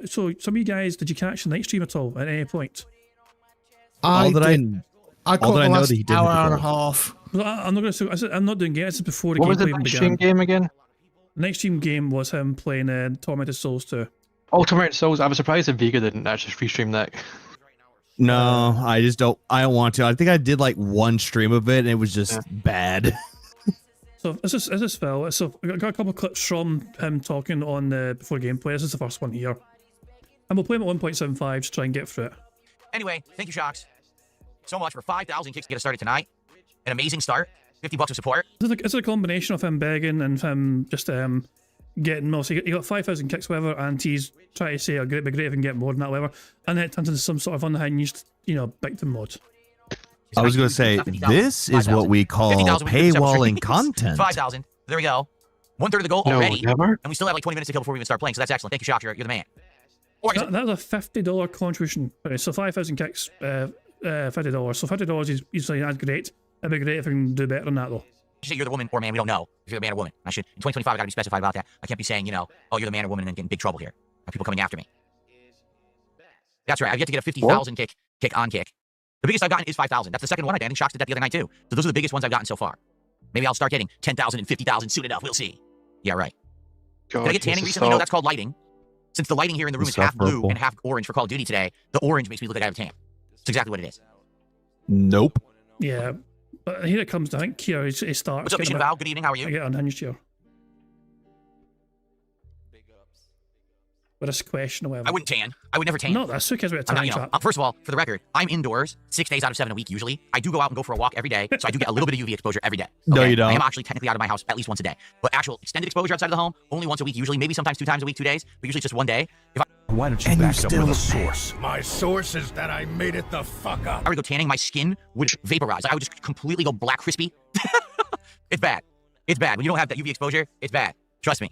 So, some of you guys, did you catch the night stream at all at any point? I that did. I caught all that the I know last that he did hour and a before. half. Well, I'm not going to. I'm not doing it. This is before the What was the gameplay even night stream began. game again? The night stream game was him playing Tormented Souls 2. Oh, Tormented Souls. I was surprised that Vega didn't actually free stream that. No, I just don't. I don't want to. I think I did like one stream of it, and it was just bad. So this is Phil. So I got a couple of clips from him talking on before gameplay. This is the first one here, and we'll play him at 1.75 to try and get through it. Anyway, thank you, Shocks, so much for 5,000 kicks to get us started tonight. An amazing start. $50 of support. It's a combination of him begging and him just getting more. So he got 5,000 kicks, whatever, and he's trying to say, "Oh, it'd be great if we can get more than that, whatever." And then it turns into some sort of unhinged, you know, victim mode. I was going to say, this is what we call 50,000 we do several paywalling streams. content. 5,000. There we go. 1/3 of the goal No, already. never. And we still have like 20 minutes to kill before we even start playing, so that's excellent. Thank you, Shocks. You're the man. Or That was a $50 contribution. Okay, so 5,000 kicks, $50. So $50 is saying that's great. It'd be great if we can do better than that, though. say you're the woman or man. We don't know if you're the man or woman. I should, in 2025, I got to be specified about that. I can't be saying, you know, oh, you're the man or woman and get in big trouble here. I have people coming after me. That's right. I've yet to get a 50,000 kick on kick. The biggest I've gotten is 5,000. That's the second one. I think Shocks did that the other night too. So those are the biggest ones I've gotten so far. Maybe I'll start getting 10,000 and 50,000 soon enough. We'll see. Yeah, right. God, Did I get tanning recently? No, that's called lighting. Since the lighting here in the room is half blue and half orange for Call of Duty today, the orange makes me look like I have a tan. It's exactly what it is. Nope. Yeah, but here it comes. I think here it starts. What's up, Mission Val? Good evening. How are you? I get unhinged here. With this question or whatever. I wouldn't tan. I would never tan. No, that's okay. With a I'm not, tan you know, trap. first of all, for the record, I'm indoors 6 days out of 7 a week usually. I do go out and go for a walk every day, so I do get a little bit of UV exposure every day. No, you don't. I am actually technically out of my house at least once a day. But actual extended exposure outside of the home, only once a week usually, maybe sometimes 2 times a week, 2 days, but usually just 1 day. If I, Why don't you back up with a source? My source is that I made it the fuck up. I would go tanning, my skin would vaporize. I would just completely go black crispy. It's bad. It's bad. When you don't have that UV exposure, it's bad. Trust me.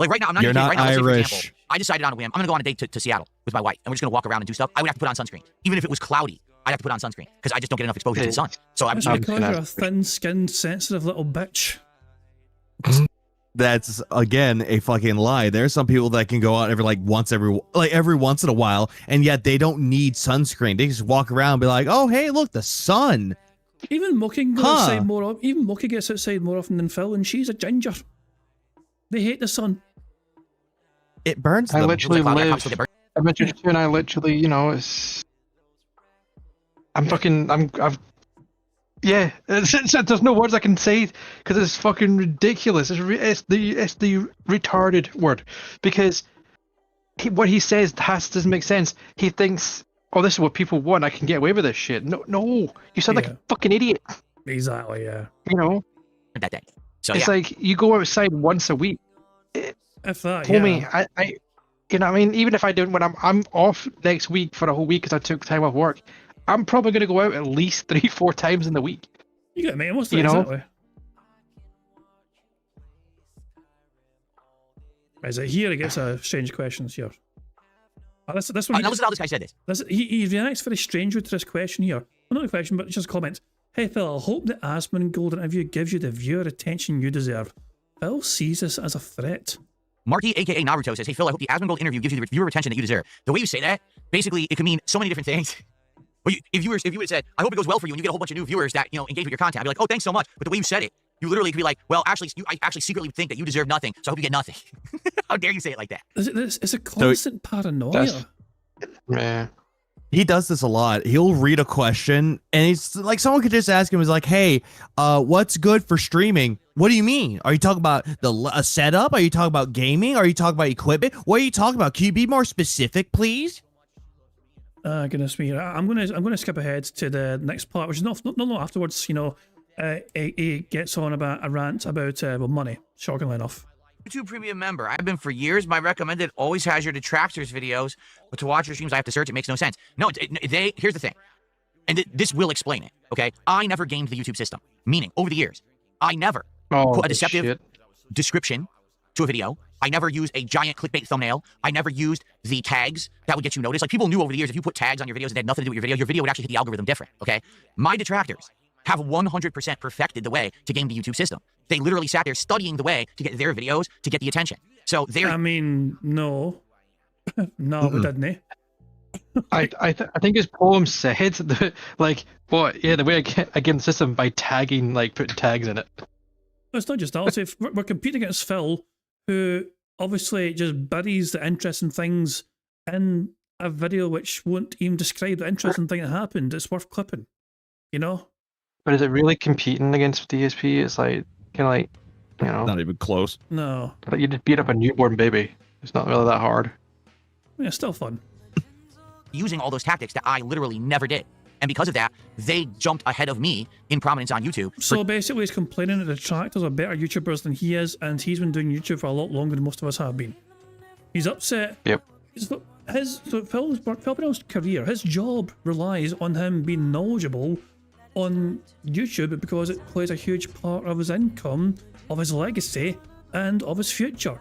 Like right now, I'm not You're even not kidding. Right now, let's say, for Irish. example, I decided on a whim. I'm gonna go on a date to Seattle with my wife, and we're just gonna walk around and do stuff. I would have to put on sunscreen, even if it was cloudy. I'd have to put on sunscreen because I just don't get enough exposure to the sun. So I'm It's because you're a thin-skinned, sensitive little bitch. That's again a fucking lie. There's some people that can go out every once in a while, and yet they don't need sunscreen. They just walk around and be like, "Oh, hey, look, the sun." Even Mookie goes outside more. Even Mookie gets outside more often than Phil, and she's a ginger. They hate the sun. It burns them. I literally live. I mentioned you, and I literally, you know, it's. Yeah, there's no words I can say because it's fucking ridiculous. It's the retarded word because what he says doesn't make sense. He thinks, oh, this is what people want. I can get away with this shit. No, you sound like a fucking idiot. Exactly, yeah. You know, that day. So it's like you go outside once a week. If that, Homie, I you know what I mean? Even if I don't, when I'm off next week for a whole week because I took time off work, I'm probably going to go out at least 3-4 times in the week. You get me? What's that You know? exactly? Is it here? It gets strange questions here. This one. Now listen how this guy said this. He reacts very strangely to this question here. Well, not a question, but just a comment. Hey Phil, I hope the Asmongold interview gives you the viewer attention you deserve. Phil sees this as a threat. Marty, aka Naruto, says, "Hey Phil, I hope the Asmongold interview gives you the viewer attention that you deserve." The way you say that, basically, it could mean so many different things. But if you would have said, "I hope it goes well for you," and you get a whole bunch of new viewers that engage with your content, I'd be like, "Oh, thanks so much." But the way you said it, you literally could be like, "Well, actually, I actually secretly think that you deserve nothing, so I hope you get nothing." How dare you say it like that? It's a constant paranoia. Man. He does this a lot. He'll read a question, and he's like, someone could just ask him, "Is like, hey, what's good for streaming?" What do you mean? Are you talking about a setup? Are you talking about gaming? Are you talking about equipment? What are you talking about? Can you be more specific, please? Goodness me! I'm gonna skip ahead to the next part, which is not afterwards. He gets on about a rant about money. Shockingly enough. YouTube Premium member. I've been for years. My recommended always has your detractors videos, but to watch your streams, I have to search. It makes no sense. No, here's the thing, and this will explain it. Okay, I never gamed the YouTube system. Meaning, over the years, I never put a deceptive description to a video. I never used a giant clickbait thumbnail. I never used the tags that would get you noticed. Like, people knew over the years, if you put tags on your videos and they had nothing to do with your video would actually hit the algorithm different, okay? My detractors have 100% perfected the way to game the YouTube system. They literally sat there studying the way to get their videos to get the attention. So they're... I mean, no. No, we didn't. I think his poem said the the way I game the system by tagging, like putting tags in it. It's not just that. I'll say we're competing against Phil, who obviously just buries the interesting things in a video which won't even describe the interesting thing that happened. It's worth clipping, you know? But is it really competing against DSP? It's like, Not even close. No. Like, you just beat up a newborn baby. It's not really that hard. Yeah, still fun. Using all those tactics that I literally never did. And because of that, they jumped ahead of me in prominence on YouTube. So basically, he's complaining that the detractors are better YouTubers than he is, and he's been doing YouTube for a lot longer than most of us have been. He's upset. Yep. Phil's career, his job relies on him being knowledgeable on YouTube because it plays a huge part of his income, of his legacy, and of his future.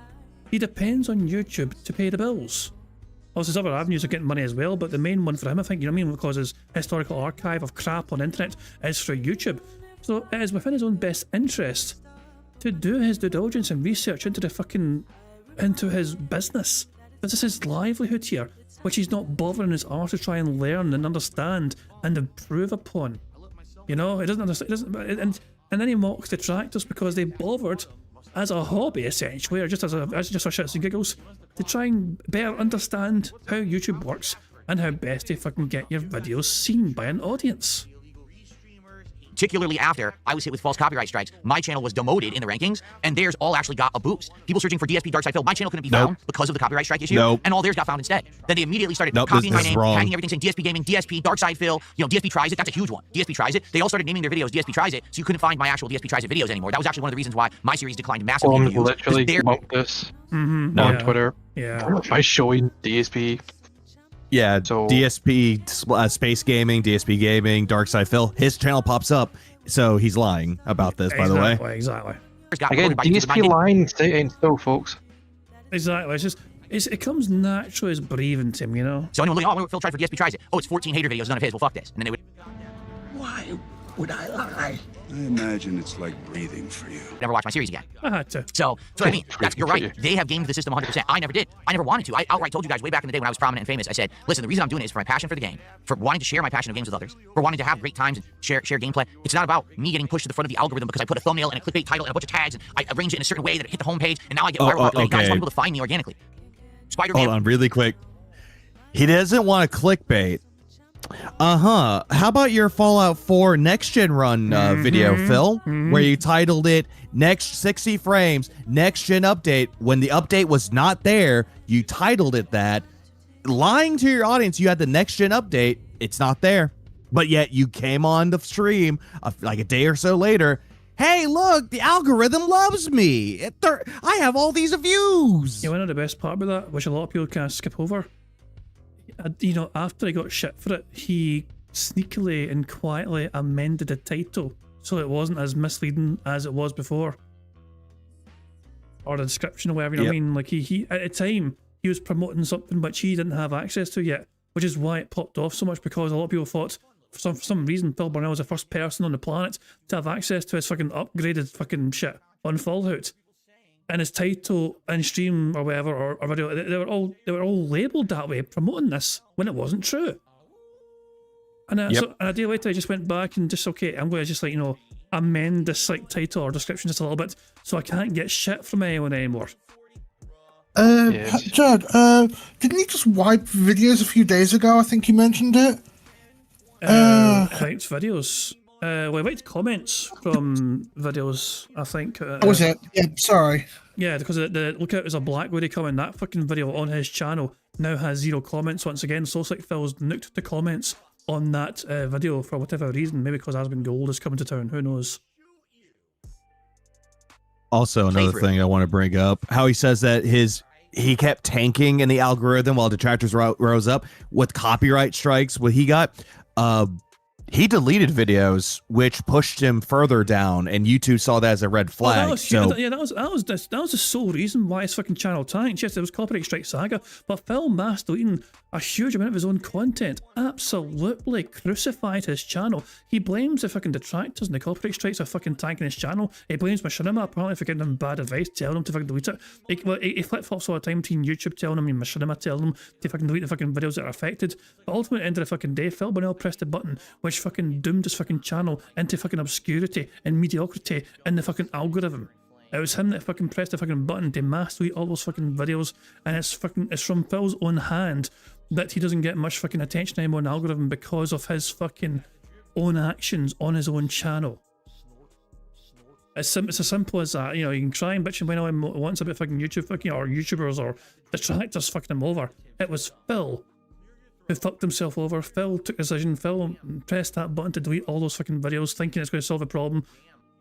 He depends on YouTube to pay the bills. Also, there's other avenues of getting money as well, but the main one for him, I think, because his historical archive of crap on the internet is through YouTube. So it is within his own best interest to do his due diligence and research into his business. This is his livelihood here, which he's not bothering his art to try and learn and understand and improve upon. He doesn't understand. And And then he mocks detractors because they bothered, as a hobby essentially, or just as just for shits and giggles, to try and better understand how YouTube works and how best to fucking get your videos seen by an audience. Particularly after I was hit with false copyright strikes, my channel was demoted in the rankings, and theirs all actually got a boost. People searching for DSP Darkside Phil, my channel couldn't be found because of the copyright strike issue, and all theirs got found instead. Then they immediately started copying my name, tagging everything, saying DSP Gaming, DSP Darkside Phil, you know, DSP Tries It, that's a huge one. DSP Tries It. They all started naming their videos DSP Tries It, so you couldn't find my actual DSP Tries It videos anymore. That was actually one of the reasons why my series declined massively in views. Literally debunked this on Twitter by showing DSP. Yeah, so DSP Space Gaming, DSP Gaming, Darkside Phil, his channel pops up, so he's lying about this, by the way. Exactly. Again, DSP lying ain't still, folks. Exactly. It's just, it comes naturally as breathing to him, you know? So anyone looking, oh, Phil tried for DSP Tries It. Oh, it's 14 hater videos, none of his. Well, fuck this. And then they would... Why would I lie? I imagine it's like breathing for you. Never watch my series again. I had to. So I mean, you're right. They have gamed the system 100%. I never did. I never wanted to. I outright told you guys way back in the day when I was prominent and famous. I said, listen, the reason I'm doing it is for my passion for the game, for wanting to share my passion of games with others, for wanting to have great times and share gameplay. It's not about me getting pushed to the front of the algorithm because I put a thumbnail and a clickbait title and a bunch of tags and I arranged it in a certain way that it hit the homepage and now I get viral. You guys want people to find me organically. Spider-Man. Hold on, really quick. He doesn't want to clickbait. How about your Fallout 4 Next Gen Run video, Phil, where you titled it Next 60 Frames Next Gen Update? When the update was not there, you titled it that, lying to your audience. You had the Next Gen Update, it's not there, but yet you came on the stream like a day or so later. Hey, look, the algorithm loves me. I have all these views. You know the best part about that, which a lot of people kind of skip over? You know, after he got shit for it, he sneakily and quietly amended the title so it wasn't as misleading as it was before. Or the description or whatever, you know what I mean? Like, he at the time, he was promoting something which he didn't have access to yet, which is why it popped off so much, because a lot of people thought, for some reason, Phil Burnell was the first person on the planet to have access to his fucking upgraded fucking shit on Fallout. And his title and stream or whatever or video, they were all labelled that way, promoting this when it wasn't true. And so, and a day later, I just went back and just I'm going to just, like, you know, amend this like title or description just a little bit so I can't get shit from anyone anymore. Jed, didn't he just wipe videos a few days ago? I think you mentioned it. Wiped videos. We wiped comments from videos, I think. Was it? Yeah, sorry. Yeah, because the look out, there's a black lady coming. That fucking video on his channel now has 0 comments once again. So it's like Phil's nuked the comments on that video for whatever reason. Maybe because Aspen Gold is coming to town. Who knows? Also, another thing I want to bring up, how he says that he kept tanking in the algorithm while detractors rose up with copyright strikes. What he got, he deleted videos, which pushed him further down, and YouTube saw that as a red flag. That was the sole reason why his fucking channel tanked. Yes, there was copyright strike saga, but Phil mass deleting a huge amount of his own content absolutely crucified his channel. He blames the fucking detractors and the copyright strikes for fucking tanking his channel. He blames Machinima apparently for giving him bad advice, telling him to fucking delete it. He flip-flops all the time between YouTube telling him and Machinima telling him to fucking delete the fucking videos that are affected. But ultimately, at the end of the fucking day, Phil Burnell pressed the button which fucking doomed his fucking channel into fucking obscurity and mediocrity in the fucking algorithm. It was him that fucking pressed the fucking button to mass delete all those fucking videos, and it's from Phil's own hand that he doesn't get much fucking attention anymore in the algorithm because of his fucking own actions on his own channel. It's as simple as that. You know, you can try and bitch and whine all he wants about fucking YouTube fucking or YouTubers or detractors fucking him over. It was Phil who fucked himself over. Phil took a decision. Phil pressed that button to delete all those fucking videos thinking it's going to solve the problem,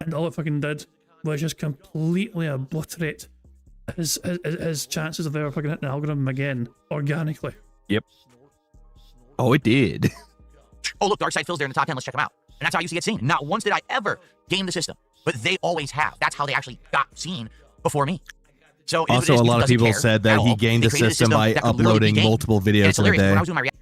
and all it fucking did was just completely obliterate his chances of ever fucking hitting the algorithm again organically. Yep. Oh, it did. Oh, look, Darkside Phil's there in the top 10. Let's check him out. And that's how I used to get seen. Not once did I ever game the system, but they always have. That's how they actually got seen before me. So also, a lot of people said that he gained the system by uploading multiple videos in a day.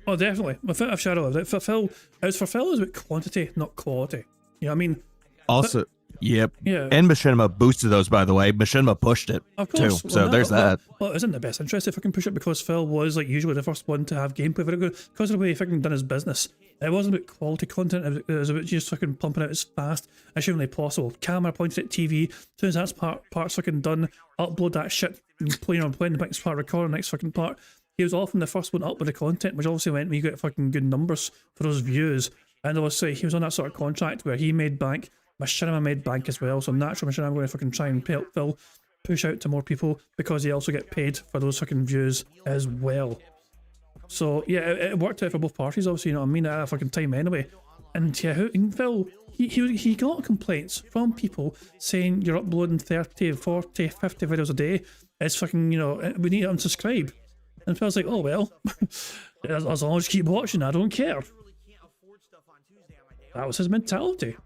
Oh, definitely. I've shadow of it. For Phil, it was about quantity, not quality. You know what I mean? Also, Yep. Yeah. And Machinima boosted those, by the way. Machinima pushed it Of course. too. So there's that. Well, it was in the best interest if I can push it because Phil was like usually the first one to have gameplay video because of the way he fucking done his business. It wasn't about quality content, it was about just fucking pumping out as fast as humanly possible. Camera pointed at TV, as soon as that part's fucking done, upload that shit, playing the next part, record the next fucking part. He was often the first one to upload the content, which obviously meant we got fucking good numbers for those views. And obviously he was on that sort of contract where he made bank, Machinima made bank as well, so naturally Machinima I'm going to fucking try and help Phil push out to more people because he also get paid for those fucking views as well. So yeah, it worked out for both parties, obviously, you know what I mean, at a fucking time anyway. And yeah, Phil, he got complaints from people saying you're uploading 30, 40, 50 videos a day. It's fucking, you know, we need to unsubscribe. And Phil's like, oh well, as long as you keep watching, I don't care. That was his mentality.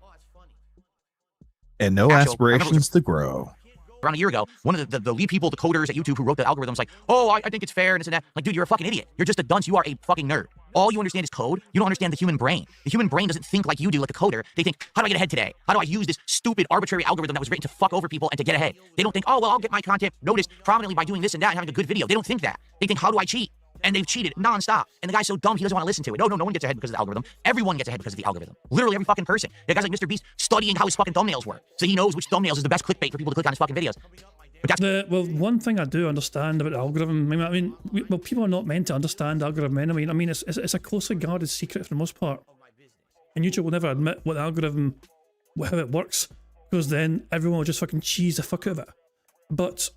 And no aspirations to grow. Around a year ago, one of the lead people, the coders at YouTube who wrote the algorithm was like, oh, I think it's fair and this and that. Like, dude, you're a fucking idiot. You're just a dunce. You are a fucking nerd. All you understand is code. You don't understand the human brain. The human brain doesn't think like you do, like a coder. They think, how do I get ahead today? How do I use this stupid arbitrary algorithm that was written to fuck over people and to get ahead? They don't think, oh, well, I'll get my content noticed prominently by doing this and that and having a good video. They don't think that. They think, how do I cheat? And they've cheated nonstop. And the guy's so dumb, he doesn't want to listen to it. No one gets ahead because of the algorithm. Everyone gets ahead because of the algorithm. Literally every fucking person. There are guys like Mr. Beast studying how his fucking thumbnails work. So he knows which thumbnails is the best clickbait for people to click on his fucking videos. Well, one thing I do understand about the algorithm, well, people are not meant to understand the algorithm anyway. I mean, it's a closely guarded secret for the most part. And YouTube will never admit what the algorithm, how it works, because then everyone will just fucking cheese the fuck out of it. But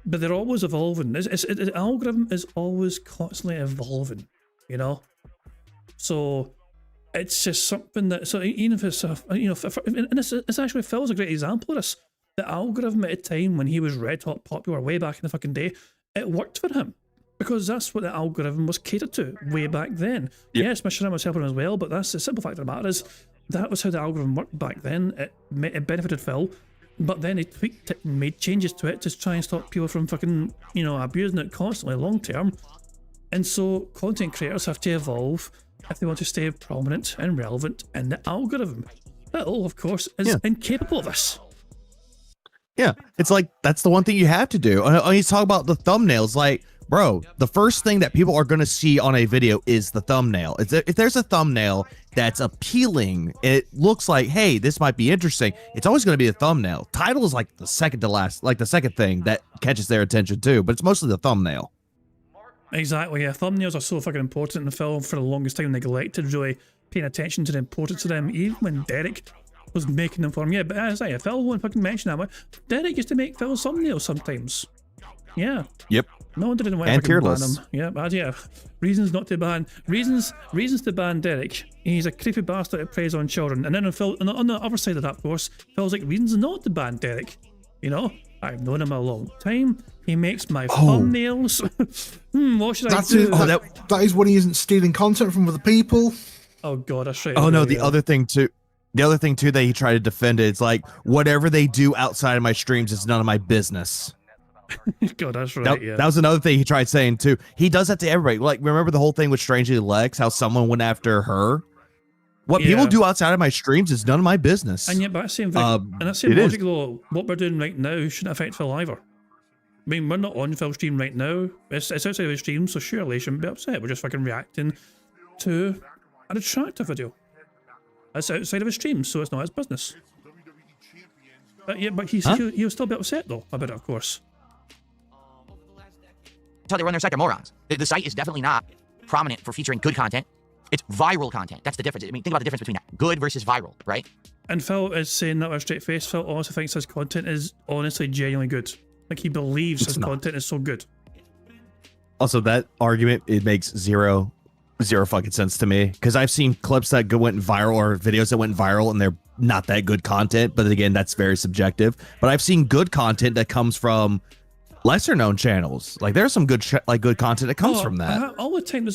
they're always evolving. The algorithm is always constantly evolving, you know? So it's just something that, so even if it's, you know, and it's actually, Phil's a great example of this. The algorithm at a time when he was red hot popular way back in the fucking day, it worked for him. Because that's what the algorithm was catered to way back then. Yep. Yes, Machinima was helping him as well, but that's the simple fact of the matter is that was how the algorithm worked back then. It benefited Phil, but then he tweaked it and made changes to it to try and stop people from fucking, you know, abusing it constantly long term. And so content creators have to evolve if they want to stay prominent and relevant in the algorithm. Phil, of course, is incapable of this. Yeah, it's like, that's the one thing you have to do. And he's talking about the thumbnails, like, bro, the first thing that people are going to see on a video is the thumbnail. If there's a thumbnail that's appealing, it looks like, hey, this might be interesting, it's always going to be a thumbnail. Title is like the second to last, like the second thing that catches their attention too, but it's mostly the thumbnail. Exactly, yeah. Thumbnails are so fucking important in the film. For the longest time, neglected really paying attention to the importance of them, even when Derek was making them for him. Yeah, but as I say, Phil won't fucking mention that one. Derek used to make Phil's thumbnails sometimes. Yeah. Yep. No one didn't want to fucking ban him. Yeah, but yeah. Reasons not to ban. Reasons to ban Derek. He's a creepy bastard that preys on children. And then on the other side of that, of course, Phil's like, reasons not to ban Derek. You know, I've known him a long time. He makes my thumbnails. What should I do? That is when he isn't stealing content from other people. Oh god, that's right. Oh no, the other thing too that he tried to defend it, it's like, whatever they do outside of my streams is none of my business. God, that's right. That was another thing he tried saying too. He does that to everybody. Like, remember the whole thing with Strangely Lex, how someone went after her? What people do outside of my streams is none of my business. And yet, by that same logic, though, what we're doing right now shouldn't affect Phil either. I mean, we're not on Phil's stream right now. It's outside of his stream, so surely he shouldn't be upset. We're just fucking reacting to an attractive video. It's outside of his stream, so it's not his business. But yeah, but he'll still be upset though about it, of course. That's how they run their site. They're morons. The site is definitely not prominent for featuring good content. It's viral content. That's the difference. I mean, think about the difference between that. Good versus viral, right? And Phil is saying that with a straight face. Phil also thinks his content is honestly genuinely good. Like, he believes his content is so good. Also, that argument, it makes zero fucking sense to me, because I've seen clips that went viral or videos that went viral and they're not that good content, but again, that's very subjective. But I've seen good content that comes from lesser known channels. Like, there's some good good content that comes from that. All the time,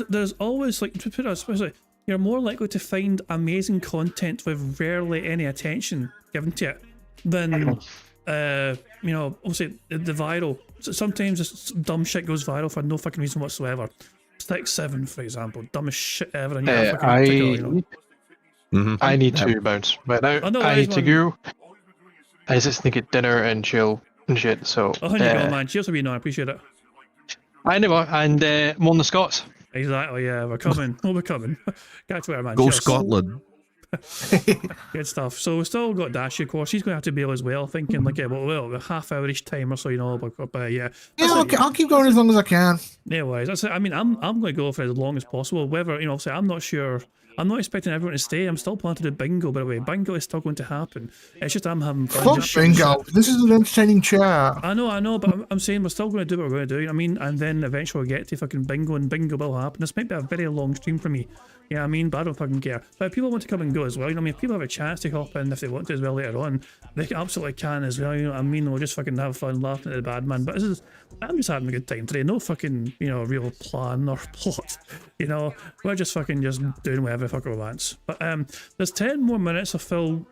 there's always, like, to put it especially, you're more likely to find amazing content with rarely any attention given to it than you know, obviously the viral. Sometimes just dumb shit goes viral for no fucking reason whatsoever. Stick 7, for example, dumbest shit ever. And I need to bounce right now. Oh, no I worries, need to man. go. I just need to get dinner and chill and shit. So. Oh, here you go, man. Cheers for being on. I appreciate it. I never. And more on the Scots. Exactly, yeah. We're coming. Oh, we're coming. Catch you later, man. Go Cheers. Scotland. Good stuff. So we still got Dashi, of course. He's going to have to bail as well, thinking like, well, a half-hour-ish time or so, you know. But yeah. Yeah, I'll keep going as long as I can. Yeah, wise. That's it. I mean, I'm going to go for as long as possible. Whether, you know, obviously, I'm not sure. I'm not expecting everyone to stay. I'm still planning to do bingo, by the way. Bingo is still going to happen. It's just I'm having fun. Fuck bingo. This is an entertaining chat. I know, but I'm saying we're still going to do what we're going to do. I mean, and then eventually we'll get to fucking bingo, and bingo will happen. This might be a very long stream for me. Yeah, I mean, but I don't fucking care. But if people want to come and go as well, you know, I mean, if people have a chance to hop in if they want to as well later on, they absolutely can as well, you know what I mean? We'll just fucking have fun laughing at the bad man. But I'm just having a good time today. No fucking, you know, real plan or plot. You know, we're just fucking just doing whatever the fuck we want. But there's 10 more minutes of Phil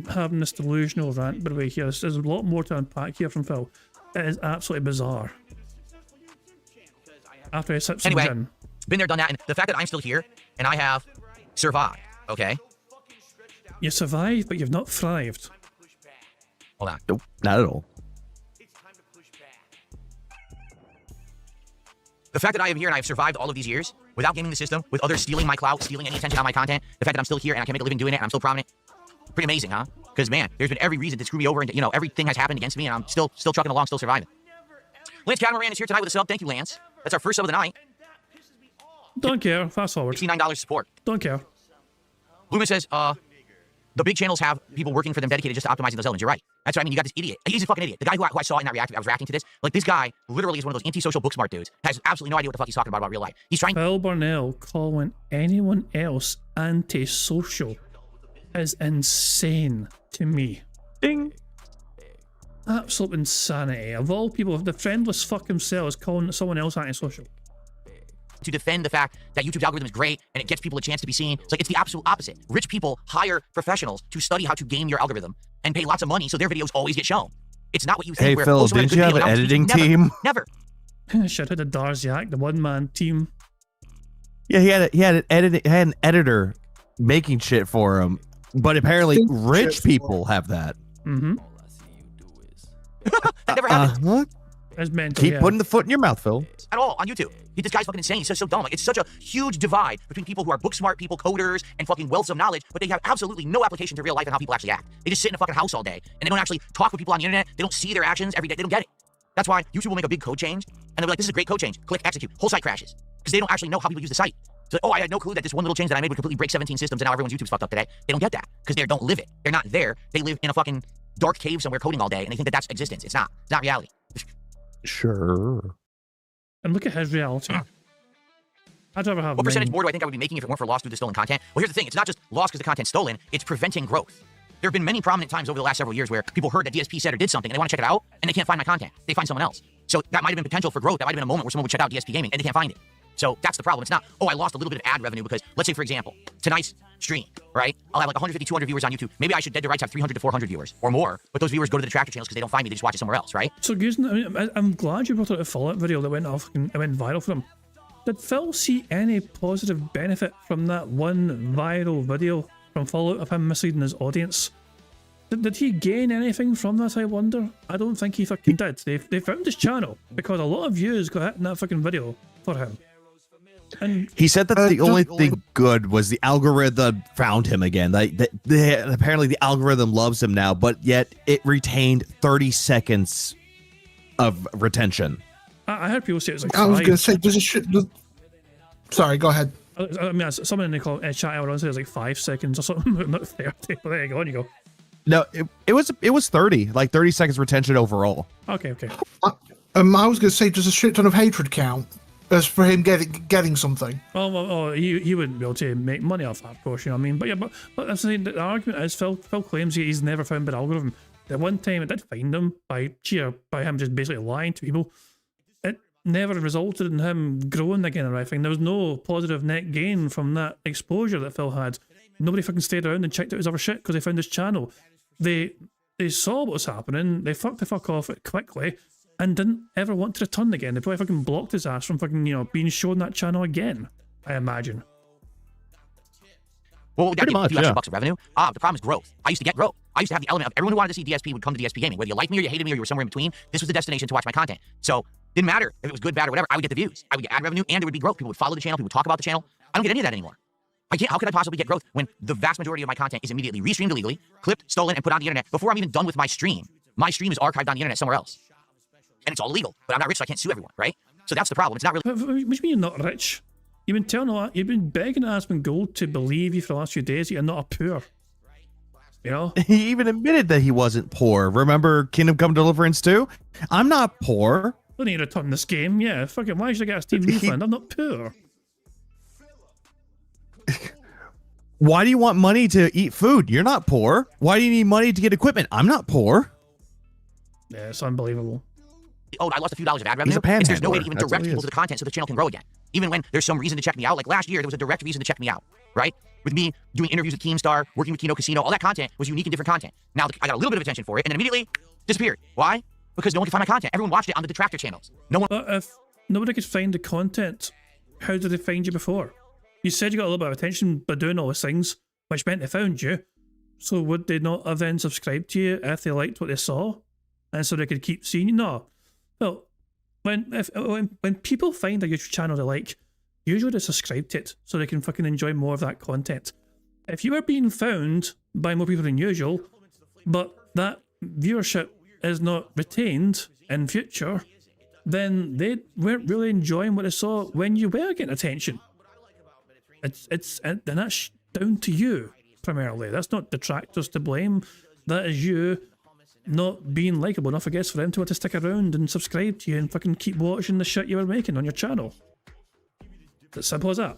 having this delusional rant, by the way, here. There's a lot more to unpack here from Phil. It is absolutely bizarre. After I sit Anyway, in. been there, done that, and the fact that I'm still here and I have survived, okay? You survived, but you've not thrived. Hold on. Nope, not at all. The fact that I am here and I've survived all of these years without gaming the system, with others stealing my clout, stealing any attention on my content, the fact that I'm still here and I can make a living doing it and I'm still prominent, pretty amazing, huh? Because, man, there's been every reason to screw me over and, you know, everything has happened against me and I'm still trucking along, still surviving. Lance Catamaran is here tonight with a sub. Thank you, Lance. That's our first sub of the night. Don't care. Fast forward. $69 support. Don't care. Lumen says, the big channels have people working for them dedicated just to optimizing those elements. You're right. That's what I mean. You got this idiot. He's a fucking idiot. The guy who I saw in that reaction, I was reacting to this. Like, this guy literally is one of those antisocial book smart dudes. Has absolutely no idea what the fuck he's talking about real life. He's trying. Phil Burnell calling anyone else antisocial is insane to me. Ding. Absolute insanity. Of all people, the friendless fuck himself is calling someone else antisocial. To defend the fact that YouTube's algorithm is great and it gets people a chance to be seen. It's like, it's the absolute opposite. Rich people hire professionals to study how to game your algorithm and pay lots of money so their videos always get shown. It's not what you think. Hey, where, Phil, someone didn't you have an editing team? Never. Shout out to Darziak, the one-man team. Yeah, he had an editor making shit for him, but apparently rich people have that. Mm-hmm. That never happened. That's mental. Keep putting the foot in your mouth, Phil. At all on YouTube. This guy's fucking insane. He's so dumb. Like, it's such a huge divide between people who are book smart people, coders, and fucking wealths of knowledge, but they have absolutely no application to real life and how people actually act. They just sit in a fucking house all day and they don't actually talk with people on the internet. They don't see their actions every day. They don't get it. That's why YouTube will make a big code change and they'll be like, this is a great code change. Click execute. Whole site crashes because they don't actually know how people use the site. So, oh, I had no clue that this one little change that I made would completely break 17 systems and now everyone's YouTube's fucked up today. They don't get that because they don't live it. They're not there. They live in a fucking dark cave somewhere coding all day and they think that that's existence. It's not. It's not reality. Sure. And look at his reality. I'd rather have what percentage more do I think I would be making if it weren't for loss due to stolen content? Well, here's the thing. It's not just loss because the content's stolen. It's preventing growth. There have been many prominent times over the last several years where people heard that DSP said or did something and they want to check it out and they can't find my content. They find someone else. So that might have been potential for growth. That might have been a moment where someone would check out DSP Gaming and they can't find it. So that's the problem. It's not, oh, I lost a little bit of ad revenue because, let's say, for example, tonight's stream, right? I'll have like 150, 200 viewers on YouTube. Maybe I should, dead to rights, have 300 to 400 viewers or more. But those viewers go to the detractor channels because they don't find me. They just watch it somewhere else, right? So, I'm glad you brought out the Fallout video that went viral for him. Did Phil see any positive benefit from that one viral video from Fallout of him misleading his audience? Did he gain anything from that, I wonder? I don't think he fucking did. They found his channel because a lot of views got hit in that fucking video for him. And he said that the only thing good was the algorithm found him again. Apparently the algorithm loves him now, but yet it retained 30 seconds of retention. I heard people say it was like I was going to say, there's a shit. Sorry, go ahead. I mean, someone in the chat earlier said it was like 5 seconds or something, not 30. But there you go, on you go. No, it was 30, like 30 seconds retention overall. Okay. I was going to say, does a shit ton of hatred count as for him getting something? Oh, he wouldn't be able to make money off that, of course, you know what I mean? But yeah, but I'm saying the argument is Phil claims he's never found the algorithm. The one time it did find him by him just basically lying to people, it never resulted in him growing again or anything. There was no positive net gain from that exposure that Phil had. Nobody fucking stayed around and checked out his other shit because they found his channel. They saw what was happening, they fucked the fuck off it quickly, and didn't ever want to return again. They probably fucking blocked his ass from fucking, being shown that channel again, I imagine. Well, what would that Pretty give? much, $2 extra yeah. bucks of revenue? The problem is growth. I used to get growth. I used to have the element of everyone who wanted to see DSP would come to DSP Gaming. Whether you liked me or you hated me or you were somewhere in between, this was the destination to watch my content. So, didn't matter if it was good, bad, or whatever, I would get the views. I would get ad revenue, and there would be growth. People would follow the channel, people would talk about the channel. I don't get any of that anymore. I can't, how could I possibly get growth when the vast majority of my content is immediately restreamed illegally, clipped, stolen, and put on the internet before I'm even done with my stream? My stream is archived on the internet somewhere else. And it's all illegal. But I'm not rich, so I can't sue everyone, right? So that's the problem. It's not really... What do you mean you're not rich? You've been telling a lot, you've been begging Aspen Gold to believe you for the last few days that you're not a poor. You know? He even admitted that he wasn't poor. Remember Kingdom Come Deliverance 2? I'm not poor. I need to return this game, yeah. Fucking, why should I get a Steam refund? I'm not poor. Why do you want money to eat food? You're not poor. Why do you need money to get equipment? I'm not poor. Yeah, it's unbelievable. Oh, I lost a few dollars of ad revenue. He's a panhandler. There's no way to even That's direct what he people is. to the content so the channel can grow again. Even when there's some reason to check me out. Like last year, there was a direct reason to check me out, right? With me doing interviews with Keemstar, working with Kino Casino, all that content was unique and different content. Now I got a little bit of attention for it, and then immediately disappeared. Why? Because no one could find my content. Everyone watched it on the detractor channels. No one. But if nobody could find the content, how did they find you before? You said you got a little bit of attention by doing all those things, which meant they found you. So would they not have then subscribed to you if they liked what they saw? And so they could keep seeing you? No. Well, when people find a YouTube channel they like, usually they subscribe to it so they can fucking enjoy more of that content. If you are being found by more people than usual, but that viewership is not retained in future, then they weren't really enjoying what they saw when you were getting attention. And that's down to you primarily. That's not detractors to blame. That is you not being likable enough, I guess, for them to want to stick around and subscribe to you and fucking keep watching the shit you were making on your channel. It's as simple as that.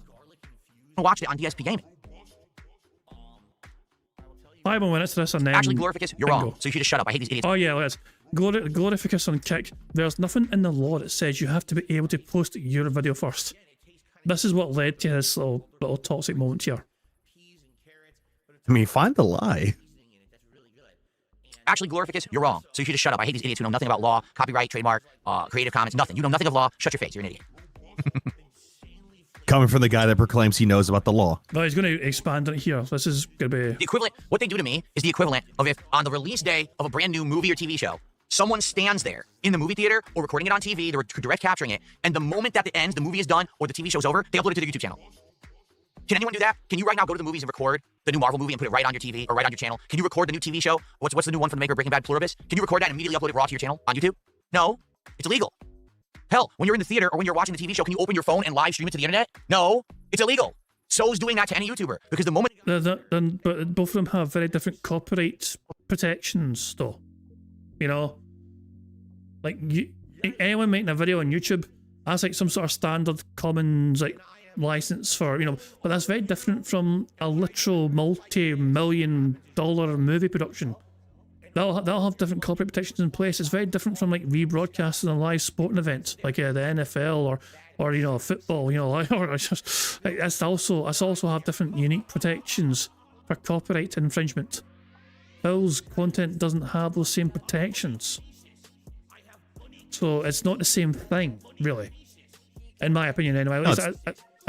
Watched it on DSP Gaming. 5 more minutes to this and then... Actually, Glorificus, you're Bingo. wrong. So you should just shut up. I hate these idiots. Oh yeah, let's. Glorificus on Kick. There's nothing in the law that says you have to be able to post your video first. This is what led to this little toxic moment here. I mean, find the lie. Actually, Glorificus, you're wrong. So you should just shut up. I hate these idiots who know nothing about law, copyright, trademark, Creative Commons, nothing. You know nothing of law. Shut your face. You're an idiot. Coming from the guy that proclaims he knows about the law. No, he's going to expand on it here. This is going to be... The equivalent, what they do to me is the equivalent of if on the release day of a brand new movie or TV show, someone stands there in the movie theater or recording it on TV, they're direct capturing it, and the moment that it ends, the movie is done or the TV show's over, they upload it to the YouTube channel. Can anyone do that? Can you right now go to the movies and record the new Marvel movie and put it right on your TV or right on your channel? Can you record the new TV show? What's the new one from the maker of Breaking Bad, Pluribus? Can you record that and immediately upload it raw to your channel on YouTube? No, it's illegal. Hell, when you're in the theater or when you're watching the TV show, can you open your phone and live stream it to the internet? No, it's illegal. So is doing that to any YouTuber because the moment... But both of them have very different copyright protections, though. You know? Like, anyone making a video on YouTube, that's like some sort of standard commons, like, license for, you know, but that's very different from a literal multi-million-dollar movie production. They'll have different copyright protections in place. It's very different from like rebroadcasting a live sporting event like the NFL or you know football. You know, or it's also have different unique protections for copyright infringement. Phil's content doesn't have those same protections, so it's not the same thing, really, in my opinion. Anyway, No, as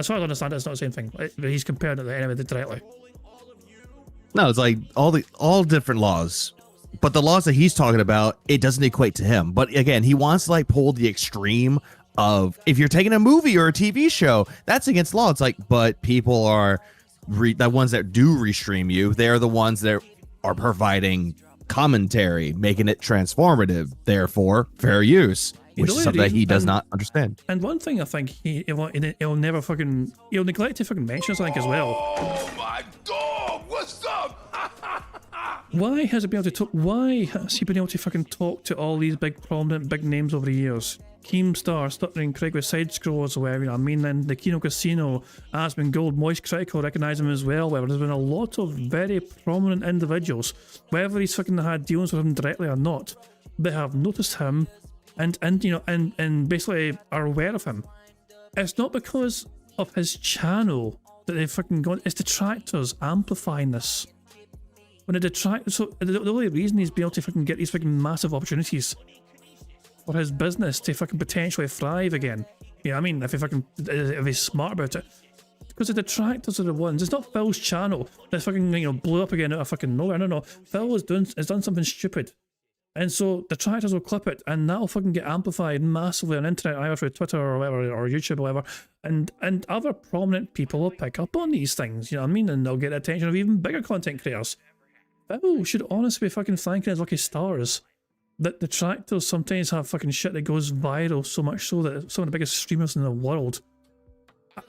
far as I understand it, it's not the same thing. He's comparing it anyway directly. No, it's like all different laws. But the laws that he's talking about, it doesn't equate to him. But again, he wants to like pull the extreme of if you're taking a movie or a TV show, that's against law. It's like, but people are the ones that do restream you. They're the ones that are providing commentary, making it transformative. Therefore, fair use, which is something that he does not understand. And one thing I think he'll never fucking he'll neglect to fucking mention, I think, as well. Oh my dog! What's up? Why has he been able to talk? Why has he been able to fucking talk to all these big prominent big names over the years? Keemstar, Stuttering Craig with side scrolls, or whatever. You know, I mean, then the Kino Casino, Aspen Gold, Moist Critical recognise him as well. Whatever. There's been a lot of very prominent individuals, whether he's fucking had dealings with him directly or not, they have noticed him and you know and basically are aware of him. It's not because of his channel that they've fucking gone. It's detractors amplifying this. When a detractor, so the only reason he's been able to fucking get these fucking massive opportunities for his business to fucking potentially thrive again. Yeah, I mean, if he's smart about it, because the detractors are the ones. It's not Phil's channel that's fucking, you know, blew up again out of fucking nowhere. No. Phil has done something stupid. And so detractors will clip it, and that'll fucking get amplified massively on internet, either through Twitter or whatever, or YouTube or whatever. And other prominent people will pick up on these things, you know what I mean? And they'll get the attention of even bigger content creators. Phil should honestly be fucking thanking his lucky stars that detractors sometimes have fucking shit that goes viral, so much so that some of the biggest streamers in the world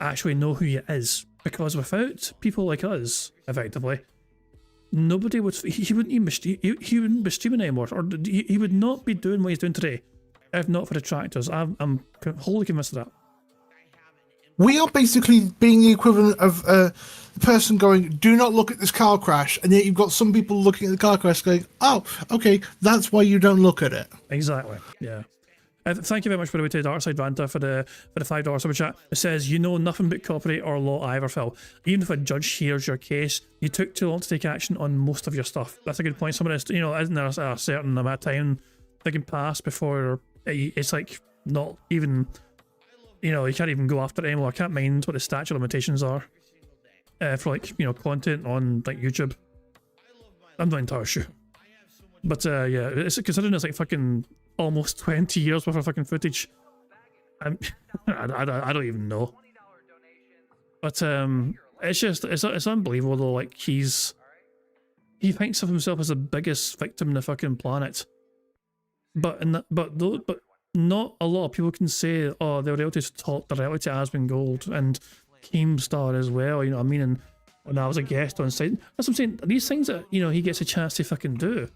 actually know who he is. Because without people like us, effectively, nobody would. He wouldn't even he wouldn't be streaming anymore, or he would not be doing what he's doing today if not for detractors. I'm wholly convinced of that. We are basically being the equivalent of a person going, "Do not look at this car crash," and yet you've got some people looking at the car crash going, "Oh, okay, that's why you don't look at it." Exactly. Yeah. Thank you very much, by the way, to Darkside Vanta for the $5 super chat. It says, "You know nothing but copyright or law either, Phil. Even if a judge hears your case, you took too long to take action on most of your stuff." That's a good point. Some of this, you know, isn't there a certain amount of time that can pass before it's like not even, you know, you can't even go after it anymore. I can't mind what the statute of limitations are for, like, you know, content on like YouTube. I'm not entirely sure, but yeah, it's considering it's like fucking almost 20 years worth of fucking footage. I don't even know. But it's just it's unbelievable though. Like he thinks of himself as the biggest victim in the fucking planet. But not a lot of people can say, oh, the reality has been gold, and Keemstar as well. You know what I mean? And when I was a guest on site, that's what I'm saying. These things that, you know, he gets a chance to fucking do.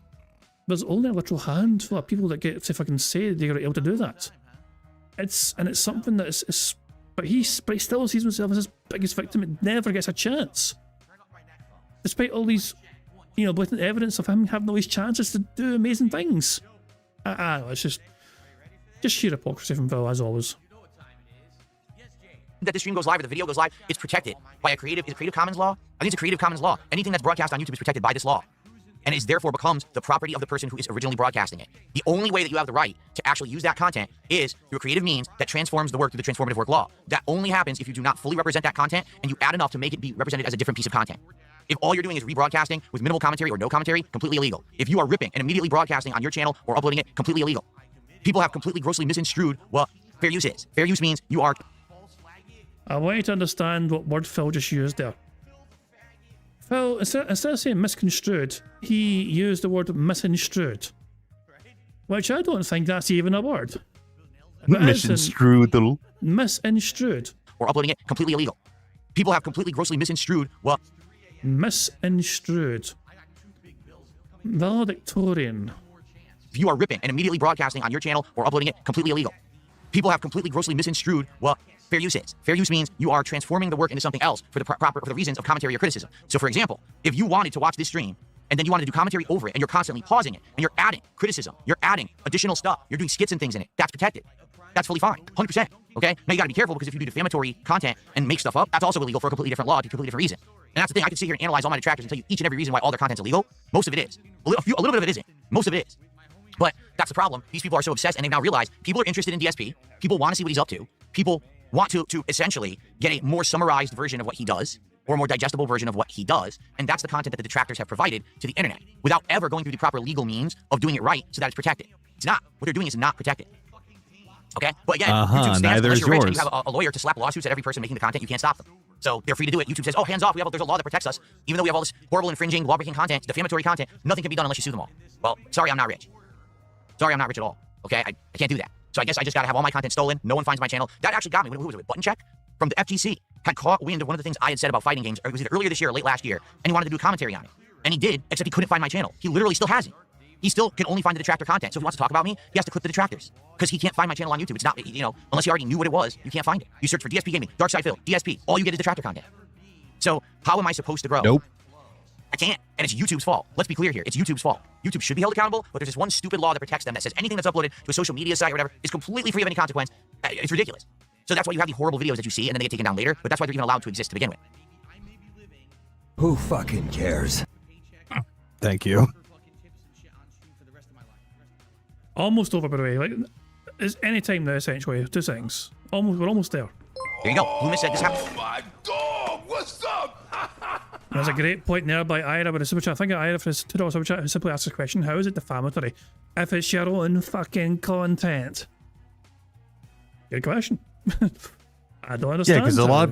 There's only a literal handful of people that get to fucking say they're able to do that. It's something that is but he still sees himself as his biggest victim. It never gets a chance, despite all these, you know, blatant evidence of him having all these chances to do amazing things. It's just sheer hypocrisy from Phil, as always. That the stream goes live or the video goes live, it's protected by a Creative Commons law. I think it's a Creative Commons law. Anything that's broadcast on YouTube is protected by this law. And it therefore becomes the property of the person who is originally broadcasting it. The only way that you have the right to actually use that content is through a creative means that transforms the work through the transformative work law. That only happens if you do not fully represent that content and you add enough to make it be represented as a different piece of content. If all you're doing is rebroadcasting with minimal commentary or no commentary, completely illegal. If you are ripping and immediately broadcasting on your channel or uploading it, completely illegal. People have completely grossly misconstrued what fair use is. Fair use means you are... I want you to understand what word Phil just used there. Phil, instead of saying misconstrued, he used the word misconstrued, which I don't think that's even a word. Misconstrued. Misconstrued. Or uploading it, completely illegal. People have completely grossly misconstrued what... Misconstrued. Valedictorian. If you are ripping and immediately broadcasting on your channel or uploading it, completely illegal. People have completely grossly misconstrued what fair use is. Fair use means you are transforming the work into something else for the reasons of commentary or criticism. So for example, if you wanted to watch this stream and then you wanted to do commentary over it and you're constantly pausing it and you're adding criticism, you're adding additional stuff, you're doing skits and things in it, that's protected. That's fully fine, 100%, okay? Now you gotta be careful, because if you do defamatory content and make stuff up, that's also illegal for a completely different law, to a completely different reason. And that's the thing, I could sit here and analyze all my detractors and tell you each and every reason why all their content's illegal. Most of it is. A little bit of it isn't. Most of it is. But that's the problem. These people are so obsessed, and they've now realized people are interested in DSP. People want to see what he's up to. People want to essentially get a more summarized version of what he does, or a more digestible version of what he does. And that's the content that the detractors have provided to the internet, without ever going through the proper legal means of doing it right so that it's protected. It's not. What they're doing is not protected. Okay? But again, YouTube stands, unless you're rich and you have a lawyer to slap lawsuits at every person making the content, you can't stop them. So they're free to do it. YouTube says, oh, hands off, there's a law that protects us. Even though we have all this horrible, infringing, law-breaking content, defamatory content, nothing can be done unless you sue them all. Well, sorry, I'm not rich. Sorry, I'm not rich at all. Okay? I can't do that. So I guess I just gotta have all my content stolen. No one finds my channel. That actually got me. Who was it? Button Check from the FGC had caught wind of one of the things I had said about fighting games. It was either earlier this year or late last year, and he wanted to do a commentary on it. And he did, except he couldn't find my channel. He literally still hasn't. He still can only find the detractor content. So if he wants to talk about me, he has to clip the detractors, because he can't find my channel on YouTube. It's not, you know, unless you already knew what it was, you can't find it. You search for DSP Gaming, Darkside Phil, DSP, all you get is detractor content. So how am I supposed to grow? Nope. I can't, and it's YouTube's fault. Let's be clear here. It's YouTube's fault. YouTube should be held accountable, but there's this one stupid law that protects them that says anything that's uploaded to a social media site or whatever is completely free of any consequence. It's ridiculous. So that's why you have the horrible videos that you see, and then they get taken down later, but that's why they're even allowed to exist to begin with. Who fucking cares? Thank you. Almost over, by the way. Like, it's any time now, essentially. 2 seconds. We're almost there. There you go. Loomis said this happened. Oh my god! There's a great point there by Ira with a super chat. I think Ira for his $2 super chat who simply asks the question, how is it defamatory if it's your own fucking content? Good question. I don't understand. Yeah, because a lot.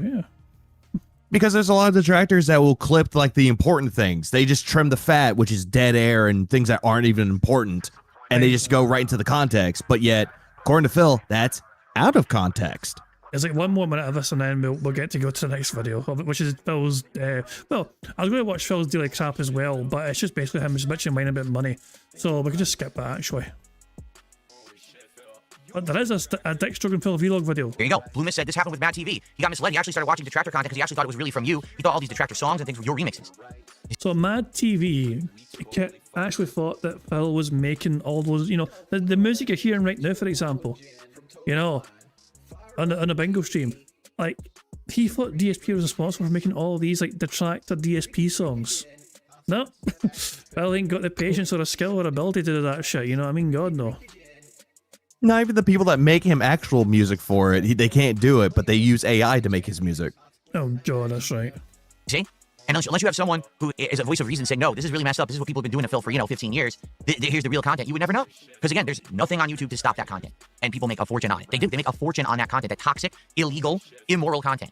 Because there's a lot of detractors that will clip like the important things. They just trim the fat, which is dead air and things that aren't even important, and they just go right into the context. But yet, according to Phil, that's out of context. There's like one more minute of this, and then we'll get to go to the next video, which is Phil's. Well, I was going to watch Phil's daily crap as well, but it's just basically him just bitching mine about money. So we can just skip that actually. But there is a Dick Stroke and Phil vlog video. There you go. Blue Mist said this happened with Mad TV. He got misled. He actually started watching detractor content because he actually thought it was really from you. He thought all these detractor songs and things were your remixes. So Mad TV actually thought that Phil was making all those, you know, the music you're hearing right now, for example, you know, on a bingo stream. Like, he thought DSP was responsible for making all these, like, detractor DSP songs. No. Phil ain't got the patience or the skill or ability to do that shit, you know what I mean? God, no. Not even the people that make him actual music for it. They can't do it, but they use AI to make his music. Oh, God, that's right. See? And unless you have someone who is a voice of reason saying, no, this is really messed up. This is what people have been doing to Phil for, 15 years. Here's the real content. You would never know. Because, again, there's nothing on YouTube to stop that content. And people make a fortune on it. They do. They make a fortune on that content. That toxic, illegal, immoral content.